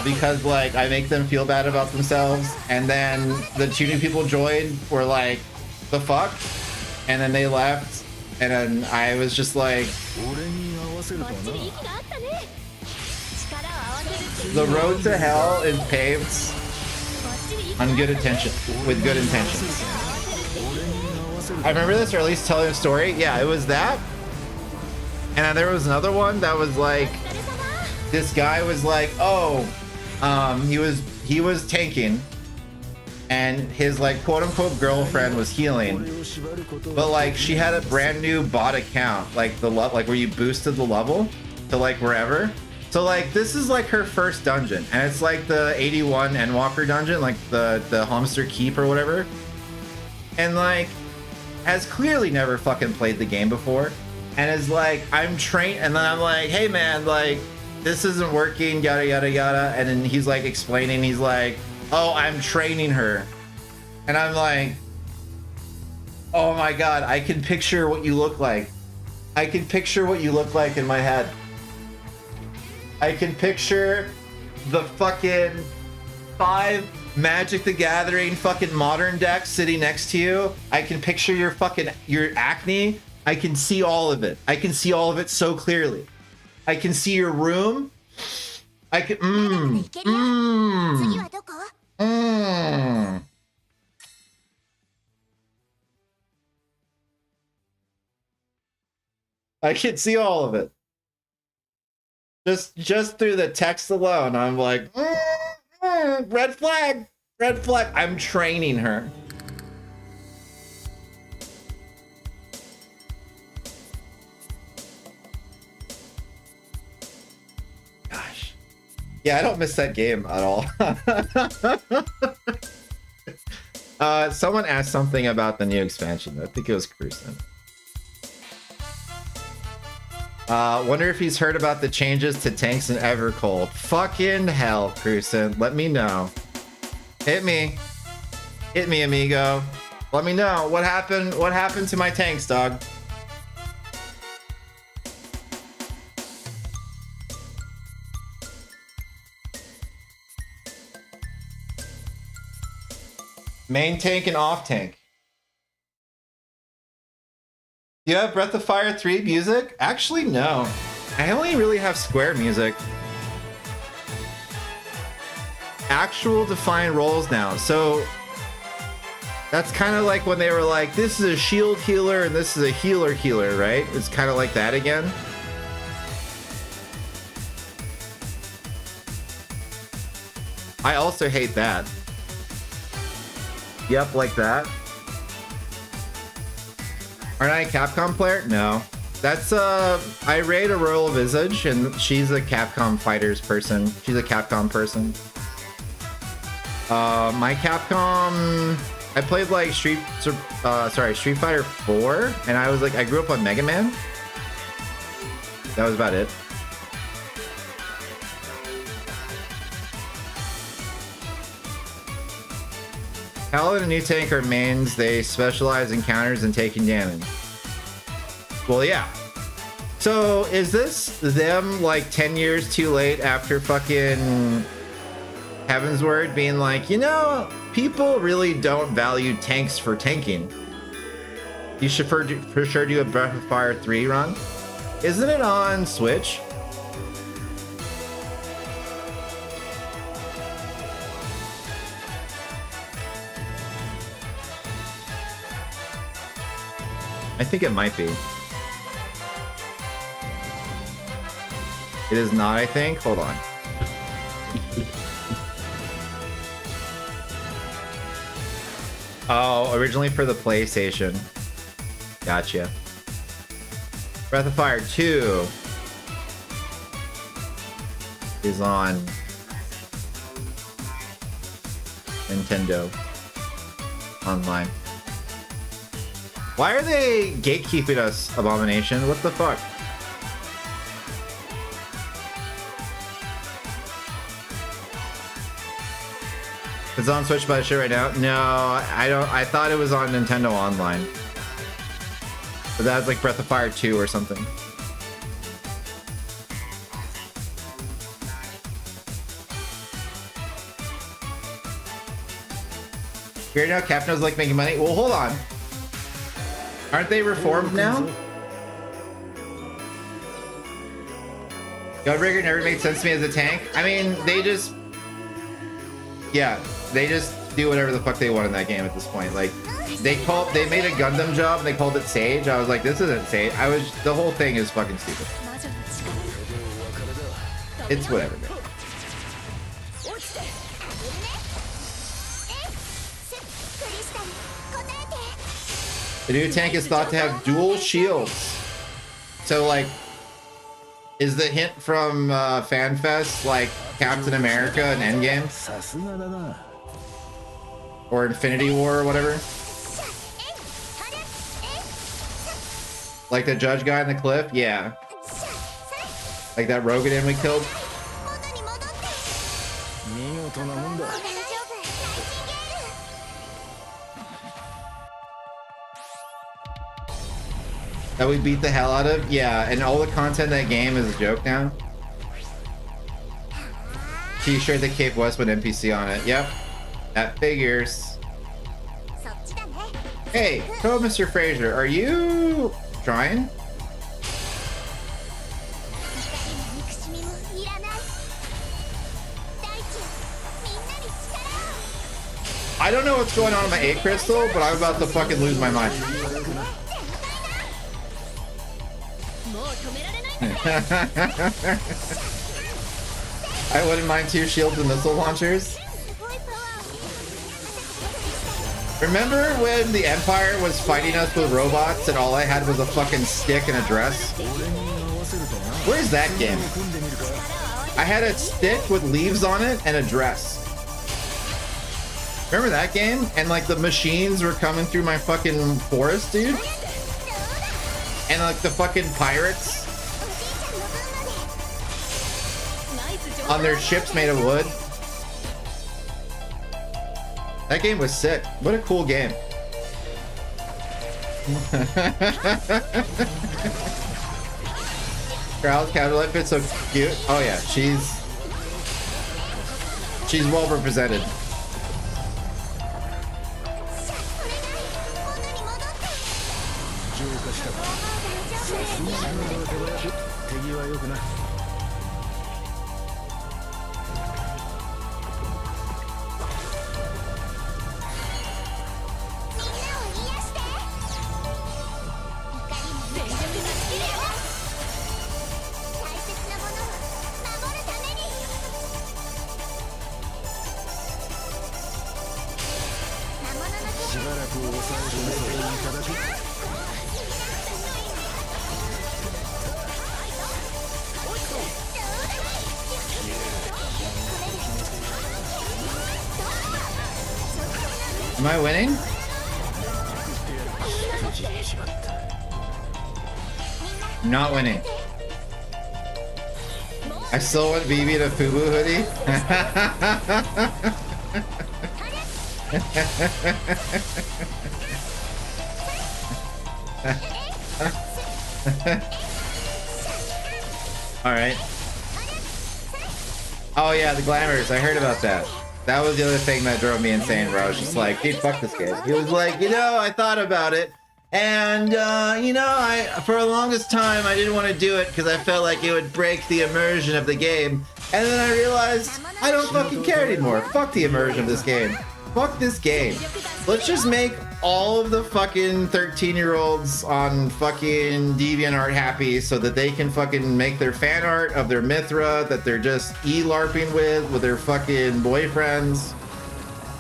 Because like I make them feel bad about themselves. And then the two new people joined were like, the fuck? And then they left, and then I was just like, the road to hell is paved on good intention, with good intentions. I remember this, or at least telling a story. Yeah, it was that. And then there was another one that was like, this guy was like, oh, he was tanking, and his like quote unquote girlfriend was healing, but like she had a brand new bot account, like like where you boosted the level to like wherever. So like this is like her first dungeon, and it's like the 81 Endwalker dungeon, like the Hamster Keep or whatever, and like has clearly never fucking played the game before, and is like, I'm trained, and then I'm like, hey man, like this isn't working, yada yada yada, and then he's like explaining, he's like, oh, I'm training her, and I'm like, oh my god, I can picture what you look like. I can picture what you look like in my head. I can picture the fucking 5 Magic the Gathering fucking modern decks sitting next to you. I can picture your acne. I can see all of it. I can see all of it so clearly. I can see your room. I can I can see all of it. Just through the text alone, I'm like, red flag, red flag. I'm training her. Gosh. Yeah, I don't miss that game at all. Someone asked something about the new expansion. I think it was Cruisen. Wonder if he's heard about the changes to tanks in Evercold. Fucking hell, Cruisen. Let me know. Hit me. Hit me, amigo. Let me know. What happened? What happened to my tanks, dog? Main tank and off tank. Do you have Breath of Fire 3 music? Actually, no. I only really have Square music. Actual defined roles now. So that's kind of like when they were like, this is a shield healer and this is a healer healer, right? It's kind of like that again. I also hate that. Yep, like that. Aren't I a Capcom player? No. That's I raid a Royal Visage, and she's a Capcom Fighters person. She's a Capcom person. My Capcom, I played like Street Fighter 4, and I grew up on Mega Man. That was about it. Paladin and New Tank are mains. They specialize in counters and taking damage. Well, yeah. So is this them like 10 years too late after fucking Heaven's Word being like, you know, people really don't value tanks for tanking. You should for sure do a Breath of Fire 3 run. Isn't it on Switch? I think it might be. It is not, I think. Hold on. Oh, originally for the PlayStation. Gotcha. Breath of Fire 2 is on Nintendo Online. Why are they gatekeeping us, Abomination? What the fuck? It's on Switch by shit right now? No, I don't. I thought it was on Nintendo Online. But that's like Breath of Fire 2 or something. Here now, Capno's like making money. Well, hold on. Aren't they reformed now? Godbreaker never made sense to me as a tank. I mean, they just... Yeah, they just do whatever the fuck they want in that game at this point. Like, they made a Gundam job and they called it Sage. I was like, this isn't Sage. The whole thing is fucking stupid. It's whatever, man. The new tank is thought to have dual shields. So, like, is the hint from FanFest like Captain America and Endgame? さすがだな Or Infinity War or whatever? Like the judge guy on the cliff? Yeah. Like that Rogan we killed? 見事なもんだ That we beat the hell out of? Yeah, and all the content in that game is a joke now. T-shirt that Cape West with NPC on it. Yep. That figures. Hey, hello, Mr. Fraser. Are you trying? I don't know what's going on in my 8 crystal, but I'm about to fucking lose my mind. I wouldn't mind 2 shields and missile launchers. Remember when the Empire was fighting us with robots and all I had was a fucking stick and a dress? Where's that game? I had a stick with leaves on it and a dress. Remember that game? And like the machines were coming through my fucking forest, dude? And like the fucking pirates on their ships made of wood. That game was sick. What a cool game. Crowd's casual outfit's so cute. Oh yeah, she's well represented. Am I winning? Not winning. I still want BB to FUBU hoodie. All right. Oh yeah, the glamours. I heard about that. That was the other thing that drove me insane, bro. I was just like, dude, fuck this game. He was like, you know, I thought about it. And, you know, for the longest time, I didn't want to do it because I felt like it would break the immersion of the game. And then I realized I don't fucking care anymore. Fuck the immersion of this game. Fuck this game. Let's just make all of the fucking 13-year-olds on fucking DeviantArt happy so that they can fucking make their fan art of their Mithra that they're just e-larping with their fucking boyfriends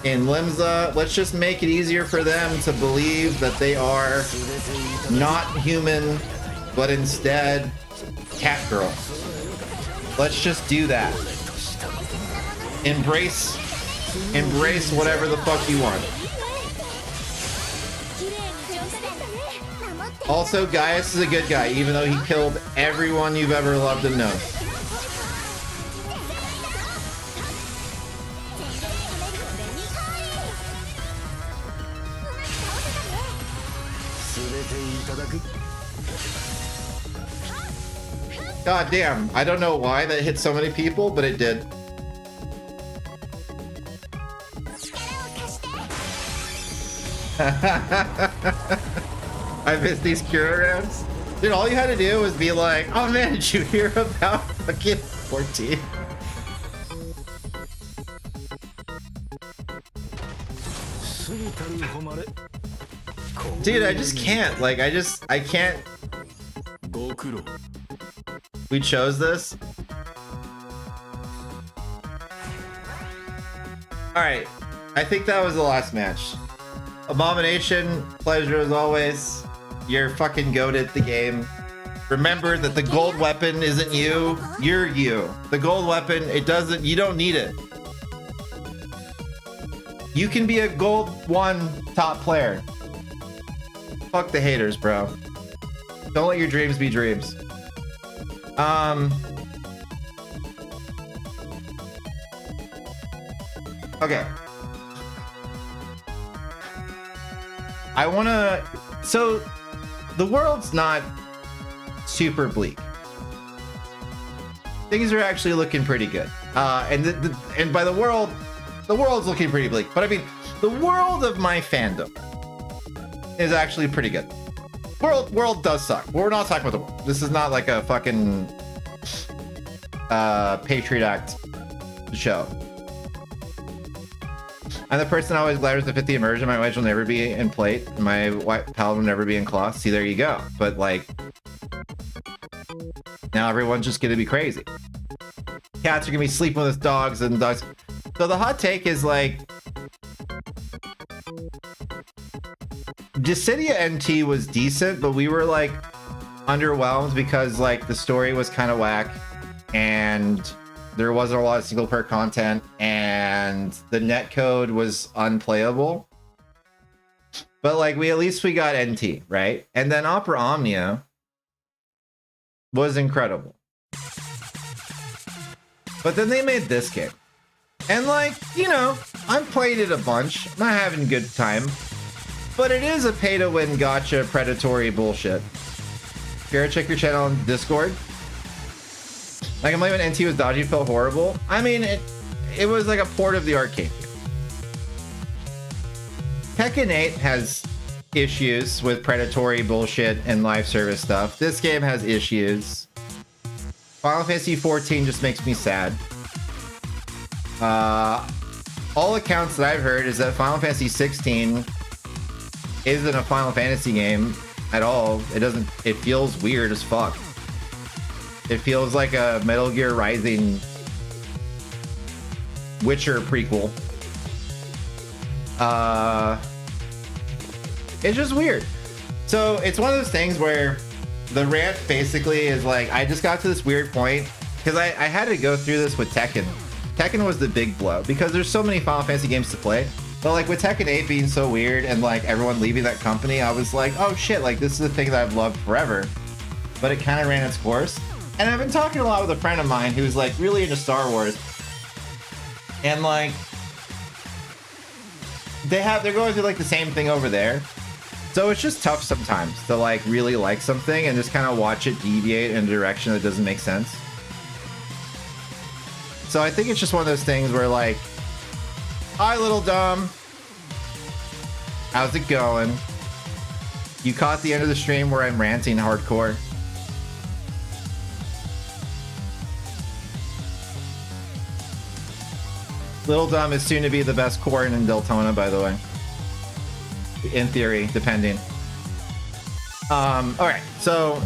in Limsa. Let's just make it easier for them to believe that they are not human, but instead cat girl. Let's just do that. Embrace whatever the fuck you want. Also, Gaius is a good guy, even though he killed everyone you've ever loved and known. God damn, I don't know why that hit so many people, but it did. I missed these cure rounds. Dude, all you had to do was be like, oh man, did you hear about fucking 14? Dude, I just can't. Like, I can't. We chose this. Alright, I think that was the last match. Abomination, pleasure as always. You're fucking goated at the game. Remember that the gold weapon isn't you, you're you. The gold weapon, you don't need it. You can be a gold 1 top player. Fuck the haters, bro. Don't let your dreams be dreams. Okay. So the world's not super bleak. Things are actually looking pretty good. And by the world's looking pretty bleak. But I mean, the world of my fandom is actually pretty good. World does suck. We're not talking about the world. This is not like a fucking Patriot Act show. I'm the person always glad to fit the immersion. My wedge will never be in plate. My white paladin will never be in cloth. See, there you go. But like, now everyone's just gonna be crazy. Cats are gonna be sleeping with dogs and dogs. So the hot take is like, DISSIDIA NT was decent, but we were like underwhelmed because like the story was kind of whack and there wasn't a lot of single player content and the netcode was unplayable. But like at least we got NT, right? And then Opera Omnia was incredible. But then they made this game. And like, you know, I've played it a bunch. I'm not having a good time. But it is a pay-to-win gotcha predatory bullshit. Here, check your channel on Discord. Like, I'm like when NT was dodgy, felt horrible. I mean, it was like a port of the arcade game. Tekken 8 has issues with predatory bullshit and live service stuff. This game has issues. Final Fantasy 14 just makes me sad. All accounts that I've heard is that Final Fantasy 16 isn't a Final Fantasy game at all. It feels weird as fuck. It feels like a Metal Gear Rising Witcher prequel. It's just weird. So it's one of those things where the rant basically is like, I just got to this weird point because I had to go through this with Tekken. Tekken was the big blow because there's so many Final Fantasy games to play. But like with Tekken 8 being so weird and like everyone leaving that company, I was like, oh shit, like this is a thing that I've loved forever. But it kind of ran its course. And I've been talking a lot with a friend of mine who's like really into Star Wars. And like they're going through like the same thing over there. So it's just tough sometimes to like really like something and just kind of watch it deviate in a direction that doesn't make sense. So I think it's just one of those things where like, hi little dumb, how's it going? You caught the end of the stream where I'm ranting hardcore. Little dumb is soon to be the best Corrin in Deltona, by the way. In theory, depending. Alright, so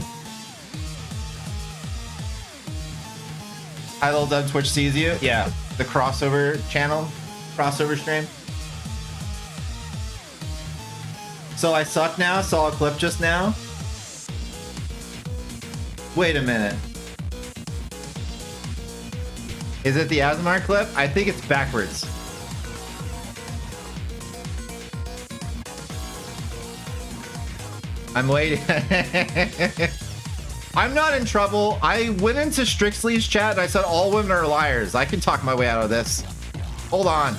hi little dumb, Twitch sees you. Yeah, the crossover channel, crossover stream. So I suck now, saw a clip just now. Wait a minute. Is it the Asmar clip? I think it's backwards. I'm waiting. I'm not in trouble. I went into Strixley's chat and I said all women are liars. I can talk my way out of this. Hold on.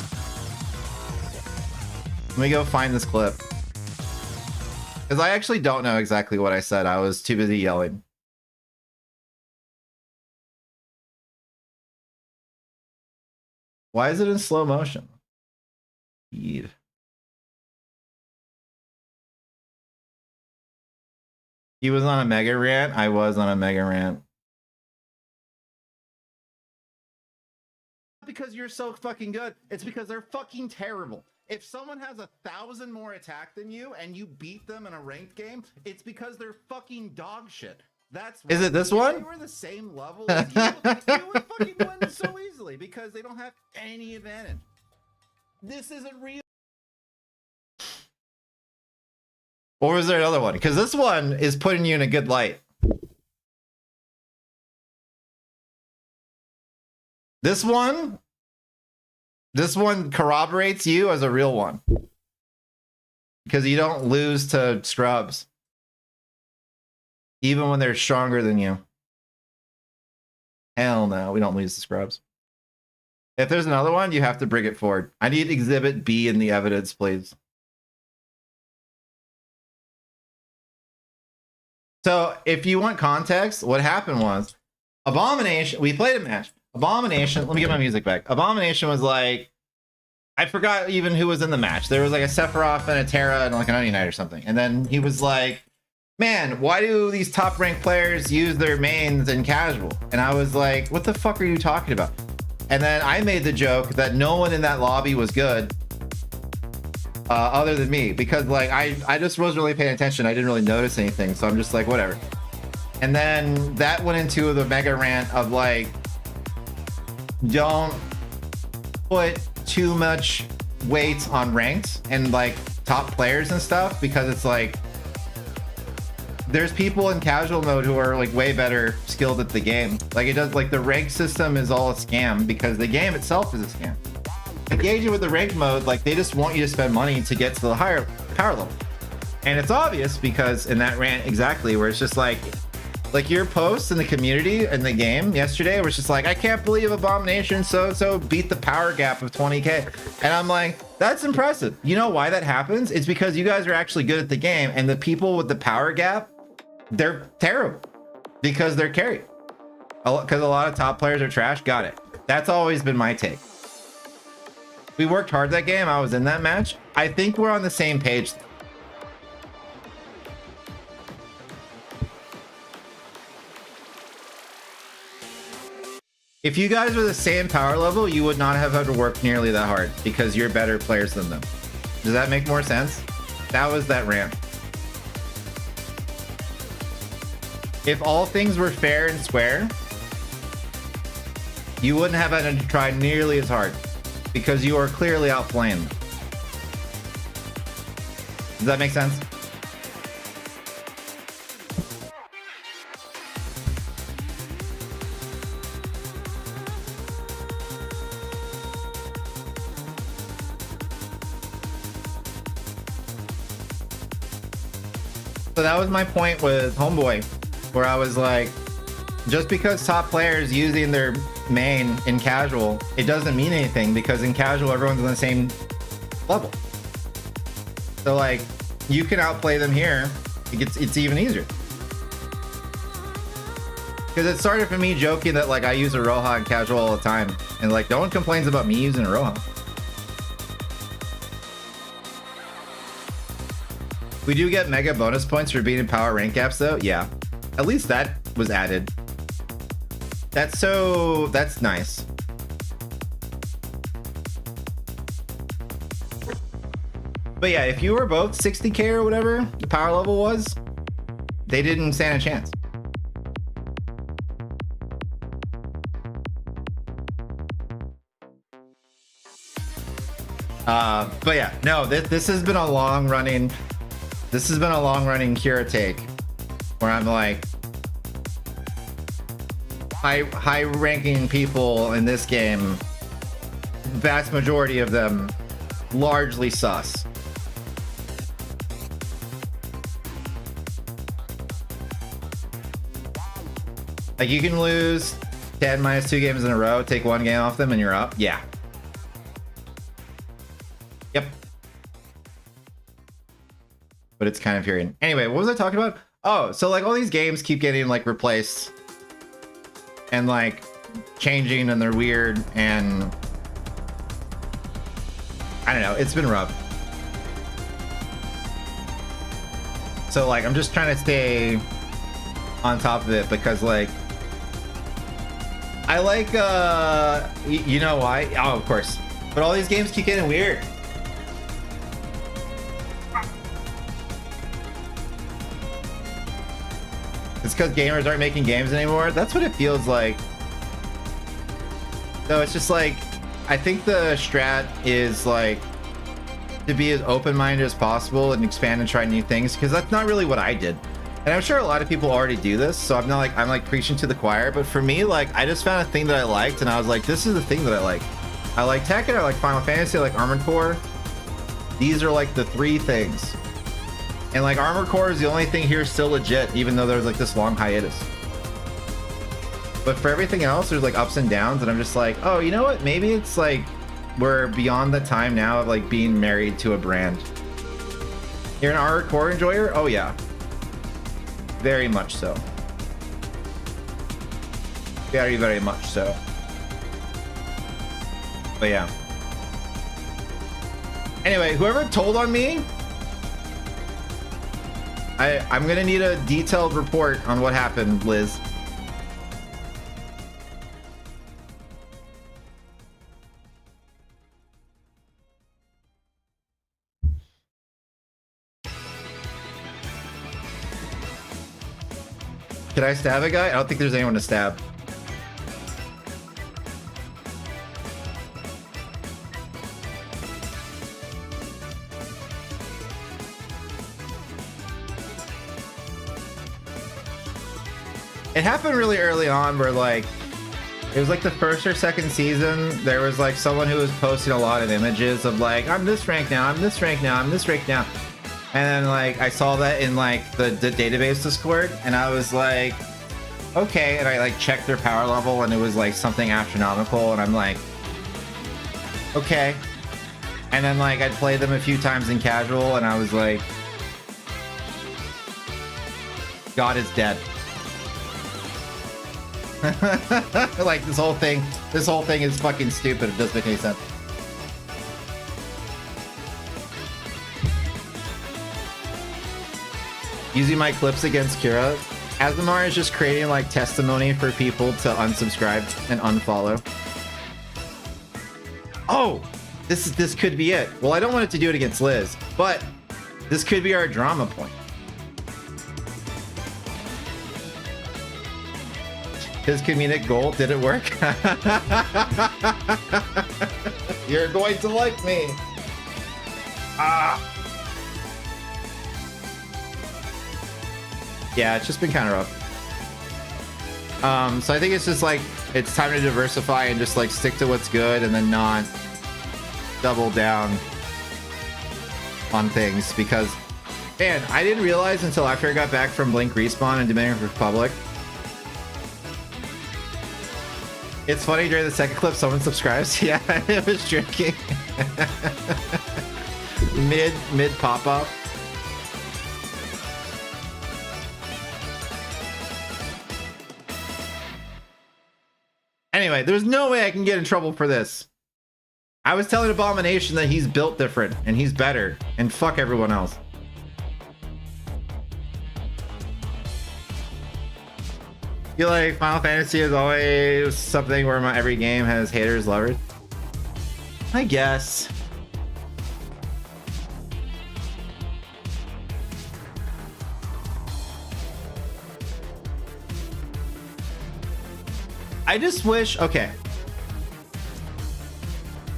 Let me go find this clip. Because I actually don't know exactly what I said. I was too busy yelling. Why is it in slow motion? Speed. He was on a mega rant. I was on a mega rant. Because you're so fucking good. It's because they're fucking terrible. If someone has 1,000 more attack than you and you beat them in a ranked game, it's because they're fucking dog shit. That's right. Is it this one? If they were the same level as you, you would fucking win so easily because they don't have any advantage. this isn't real. Or was there another one? Because this one is putting you in a good light. This one corroborates you as a real one. Because you don't lose to scrubs. Even when they're stronger than you. Hell no, we don't lose to scrubs. If there's another one, you have to bring it forward. I need Exhibit B in the evidence, please. So, if you want context, what happened was, Abomination, we played a match. Abomination, let me get my music back. Abomination was like, I forgot even who was in the match. There was like a Sephiroth and a Terra and like an Onion Knight or something. And then he was like, man, why do these top ranked players use their mains in casual? And I was like, what the fuck are you talking about? And then I made the joke that no one in that lobby was good other than me, because like I just wasn't really paying attention. I didn't really notice anything, so I'm just like, whatever. And then that went into the mega rant of like, don't put too much weight on ranked and like top players and stuff, because it's like there's people in casual mode who are like way better skilled at the game. Like it does, like the rank system is all a scam because the game itself is a scam. Engaging with the ranked mode, like they just want you to spend money to get to the higher power level. And it's obvious because in that rant exactly, where it's just like your posts in the community in the game yesterday was just like, I can't believe Abomination so beat the power gap of 20k. And I'm like, that's impressive. You know why that happens? It's because you guys are actually good at the game, and the people with the power gap, they're terrible because they're carried. Because a lot of top players are trash. Got it. That's always been my take. We worked hard that game. I was in that match. I think we're on the same page. If you guys were the same power level, you would not have had to work nearly that hard because you're better players than them. Does that make more sense? That was that rant. If all things were fair and square, you wouldn't have had to try nearly as hard because you are clearly outplaying. Does that make sense? So that was my point with Homeboy, where I was like, just because top players using their main in casual, it doesn't mean anything, because in casual everyone's on the same level. So like, you can outplay them here, it's even easier. Because it started from me joking that like I use a Roja in casual all the time, and like no one complains about me using a Roja. We do get mega bonus points for being in power rank gaps though. Yeah, at least that was added. That's nice. But yeah, if you were both 60k or whatever the power level was, they didn't stand a chance. But yeah, no, this has been a long running Kira take, where I'm like, high ranking people in this game, vast majority of them largely sus. Like you can lose 10 minus 2 games in a row, take one game off them and you're up. Yeah. Yep. But it's kind of infuriating. Anyway, what was I talking about? Oh, so like all these games keep getting like replaced and like changing, and they're weird, and I don't know, it's been rough. So like I'm just trying to stay on top of it, because like I like you know why? Oh, of course. But all these games keep getting weird. It's because gamers aren't making games anymore. That's what it feels like. So it's just like, I think the strat is like to be as open-minded as possible and expand and try new things, because that's not really what I did. And I'm sure a lot of people already do this, so I'm like preaching to the choir. But for me, like, I just found a thing that I liked, and I was like, this is the thing that I like. I like Tekken, I like Final Fantasy, I like Armored Core. These are like the 3 things. And like Armored Core is the only thing here still legit, even though there's like this long hiatus. But for everything else, there's like ups and downs, and I'm just like, oh, you know what? Maybe it's like we're beyond the time now of like being married to a brand. You're an Armored Core enjoyer? Oh yeah. Very much so. Very, very much so. But yeah. Anyway, whoever told on me, I'm gonna need a detailed report on what happened, Liz. Could I stab a guy? I don't think there's anyone to stab. It happened really early on where like it was like the first or second season. There was like someone who was posting a lot of images of like, I'm this rank now, I'm this rank now, I'm this rank now. And then like I saw that in like the database Discord, and I was like, okay. And I like checked their power level, and it was like something astronomical, and I'm like, okay. And then like I'd played them a few times in casual, and I was like, God is dead. Like this whole thing is fucking stupid. It doesn't make any sense. Using my clips against Kira, Asmar is just creating like testimony for people to unsubscribe and unfollow. Oh, this could be it. Well, I don't want it to do it against Liz, but this could be our drama point. His comedic goal, did it work? You're going to like me. Ah. Yeah, it's just been kind of rough. So I think it's just like, it's time to diversify and just like stick to what's good and then not double down on things, because, man, I didn't realize until after I got back from Blink Respawn and Dominican Republic. It's funny, during the second clip, someone subscribes. Yeah, it was drinking. mid pop-up. Anyway, there's no way I can get in trouble for this. I was telling Abomination that he's built different and he's better, and fuck everyone else. I feel like Final Fantasy is always something where every game has haters, lovers. I guess. I just wish, okay.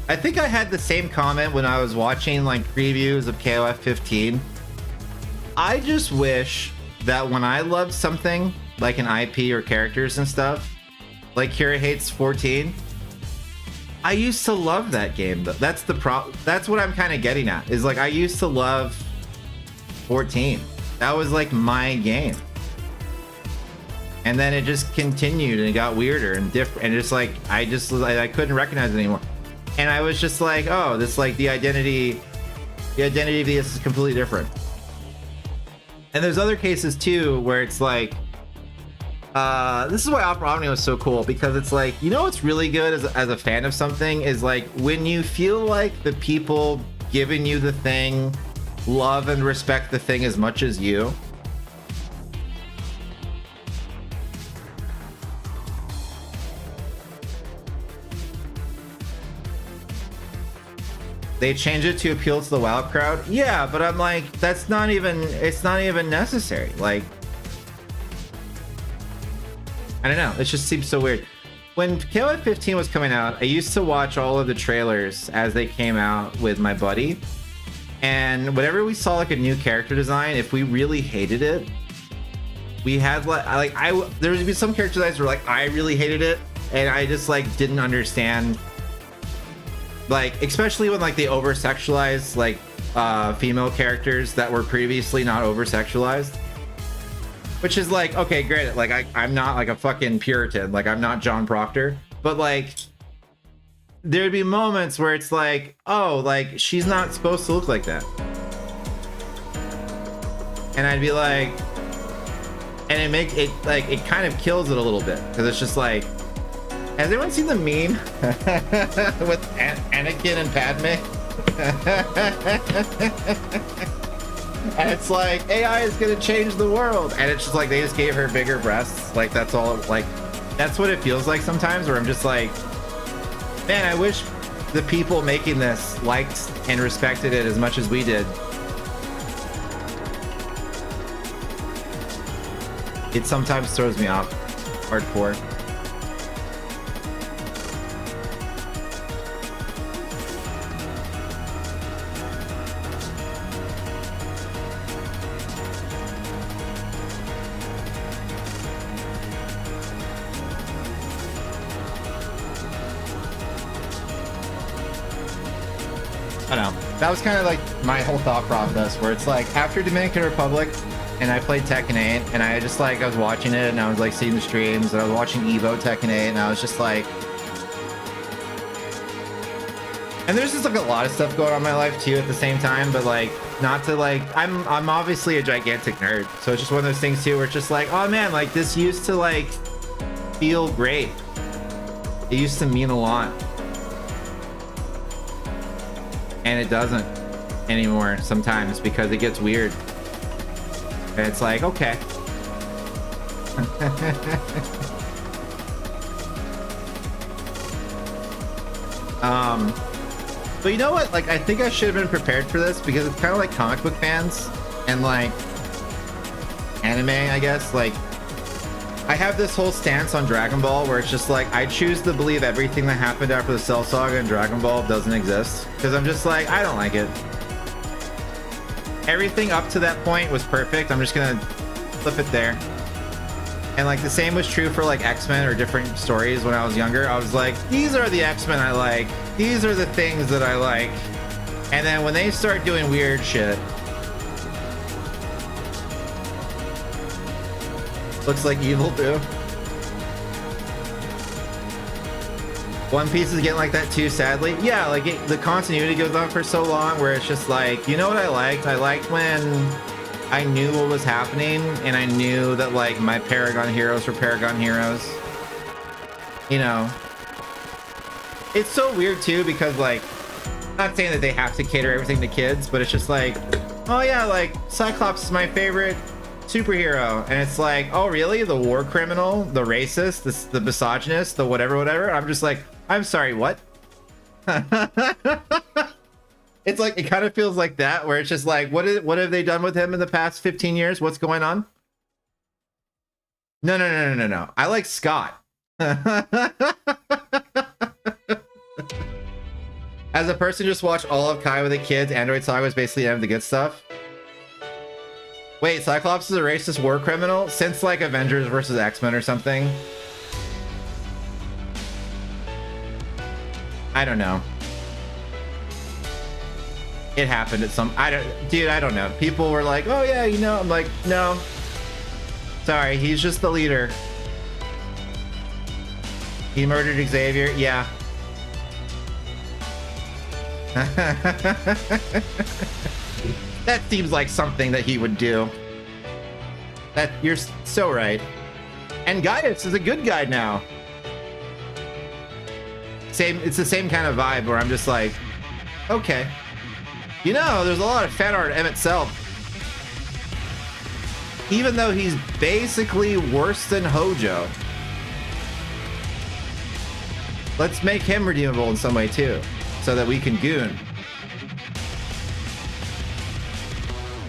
I think I had the same comment when I was watching like previews of KOF 15. I just wish that when I loved something, like an IP or characters and stuff, like Kira hates 14, I used to love that game. That's the problem. That's what I'm kind of getting at, is like I used to love 14. That was like my game. And then it just continued and it got weirder and different, and just like I couldn't recognize it anymore. And I was just like, oh, this like the identity of this is completely different. And there's other cases too where it's like, this is why Opera Omni was so cool, because it's like, you know what's really good as a fan of something is like when you feel like the people giving you the thing love and respect the thing as much as you. They change it to appeal to the WoW crowd. Yeah, but I'm like, it's not even necessary. Like, I don't know. It just seems so weird. when KOF 15 was coming out, I used to watch all of the trailers as they came out with my buddy. And whenever we saw like a new character design, if we really hated it, we had there would be some character designs where like I really hated it, and I just like didn't understand, like especially when like they over sexualize like female characters that were previously not over sexualized. Which is like, okay, great. Like I'm not like a fucking Puritan. Like I'm not John Proctor. But like there'd be moments where it's like, oh, like she's not supposed to look like that. And I'd be like, and it make it like it kind of kills it a little bit because it's just like, has anyone seen the meme with Anakin and Padme? And it's like AI is gonna change the world, and it's just like they just gave her bigger breasts. Like that's all. Like that's what it feels like sometimes. Where I'm just like, man, I wish the people making this liked and respected it as much as we did. It sometimes throws me off hardcore. I don't know. That was kind of like my whole thought process, where it's like after Dominican Republic and I played Tekken 8 and I just like I was watching it and I was like seeing the streams and I was watching Evo Tekken 8 and I was just like, and there's just like a lot of stuff going on in my life too at the same time, but like not to like I'm obviously a gigantic nerd, so it's just one of those things too where it's just like, oh man, like this used to like feel great. It used to mean a lot. And it doesn't anymore sometimes because it gets weird. And it's like, okay. But you know what? Like, I think I should have been prepared for this because it's kind of like comic book fans and like anime, I guess. Like, I have this whole stance on Dragon Ball where it's just like I choose to believe everything that happened after the Cell Saga in Dragon Ball doesn't exist because I'm just like, I don't like it. Everything up to that point was perfect. I'm just gonna flip it there. And like the same was true for like X-Men or different stories when I was younger. I was like, these are the X-Men I like. These are the things that I like. And then when they start doing weird shit, looks like evil too. One Piece is getting like that too, sadly. Yeah, like the continuity goes on for so long where it's just like, you know what I liked? I liked when I knew what was happening and I knew that like my Paragon heroes were Paragon heroes. You know, it's so weird too because like, I'm not saying that they have to cater everything to kids, but it's just like, oh yeah, like Cyclops is my favorite superhero, and it's like, oh really, the war criminal, the racist, the misogynist, the whatever. I'm just like, I'm sorry, what? It's like, it kind of feels like that where it's just like, what have they done with him in the past 15 years? What's going on? No, I like Scott. As a person who just watched all of Kai with the kids, Android Saga was basically the end of the good stuff. Wait, Cyclops is a racist war criminal since like Avengers versus X-Men or something? I don't know. It happened at some, I don't know. People were like, oh yeah, you know, I'm like, no. Sorry, he's just the leader. He murdered Xavier, yeah. That seems like something that he would do. That you're so right. And Gaius is a good guy now. It's the same kind of vibe where I'm just like, okay. You know, there's a lot of fan art of Emmett Self. Even though he's basically worse than Hojo. Let's make him redeemable in some way too, so that we can goon.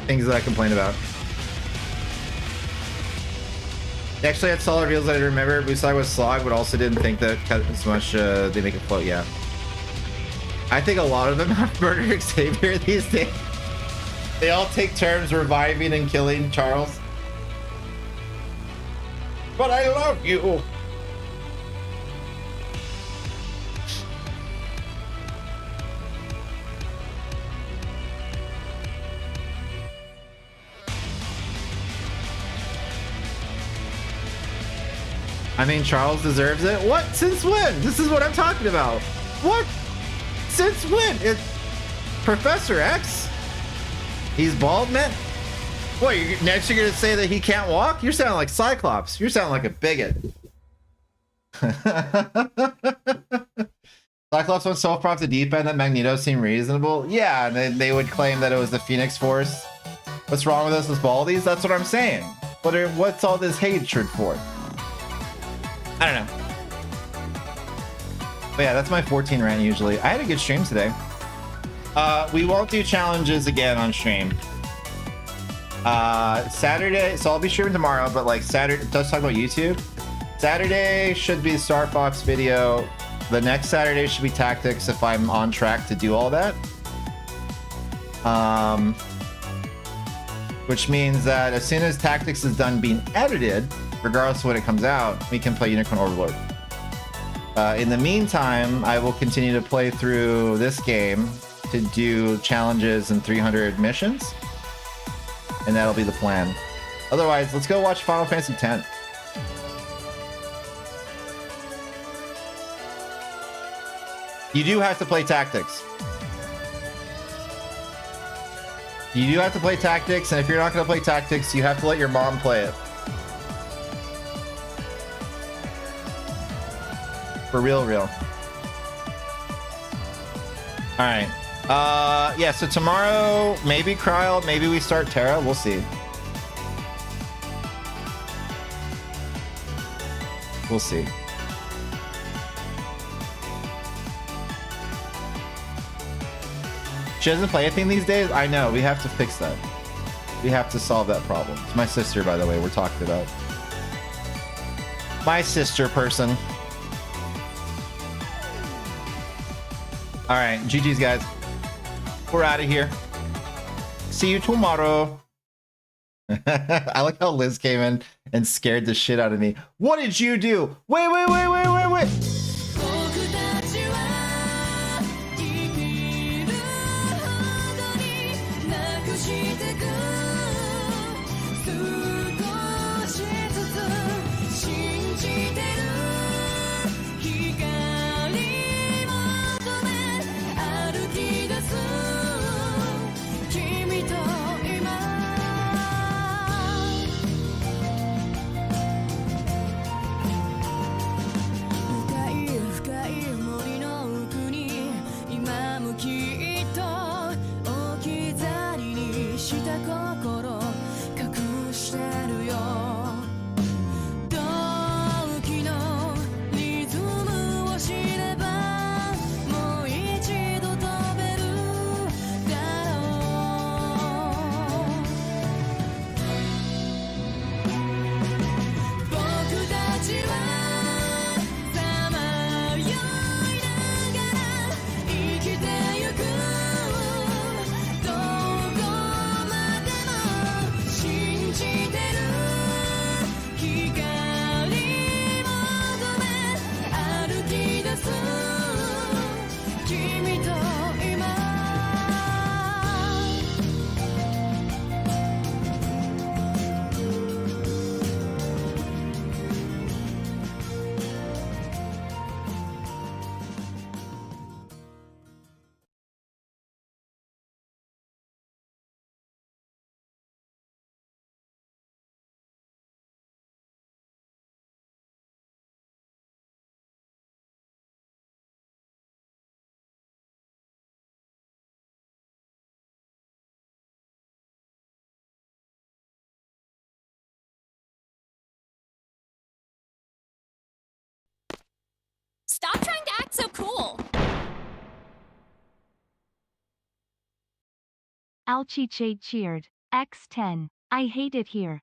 Things that I complain about. They actually had solid reels that I remember. Busai was slog, but also didn't think that as much they make it float. Yeah. I think a lot of them have murder Xavier these days. They all take turns reviving and killing Charles. But I love you. I mean, Charles deserves it. What? Since when? This is what I'm talking about. What? Since when? It's Professor X? He's bald, man? What, next you're gonna say that he can't walk? You're sounding like Cyclops. You're sounding like a bigot. Cyclops went so far off the deep end that Magneto seemed reasonable. Yeah, and they would claim that it was the Phoenix Force. What's wrong with us with baldies? That's what I'm saying. But what's all this hatred for? I don't know. But yeah, that's my 14 rant usually. I had a good stream today. We won't do challenges again on stream. Saturday, so I'll be streaming tomorrow, but like Saturday, let's talk about YouTube. Saturday should be the Star Fox video. The next Saturday should be Tactics if I'm on track to do all that. Which means that as soon as Tactics is done being edited, regardless of when it comes out, we can play Unicorn Overlord. In the meantime, I will continue to play through this game to do challenges and 300 missions. And that'll be the plan. Otherwise, let's go watch Final Fantasy X. You do have to play Tactics. You do have to play Tactics, and if you're not going to play Tactics, you have to let your mom play it. For real, real. Alright. Yeah, so tomorrow, maybe Krile, maybe we start Terra. We'll see. We'll see. She doesn't play anything these days? I know, we have to fix that. We have to solve that problem. It's my sister, by the way, we're talking about. My sister person. Alright, GG's guys. We're out of here. See you tomorrow. I like how Liz came in and scared the shit out of me. What did you do? Wait. Stop trying to act so cool. Alchiche cheered. X10. I hate it here.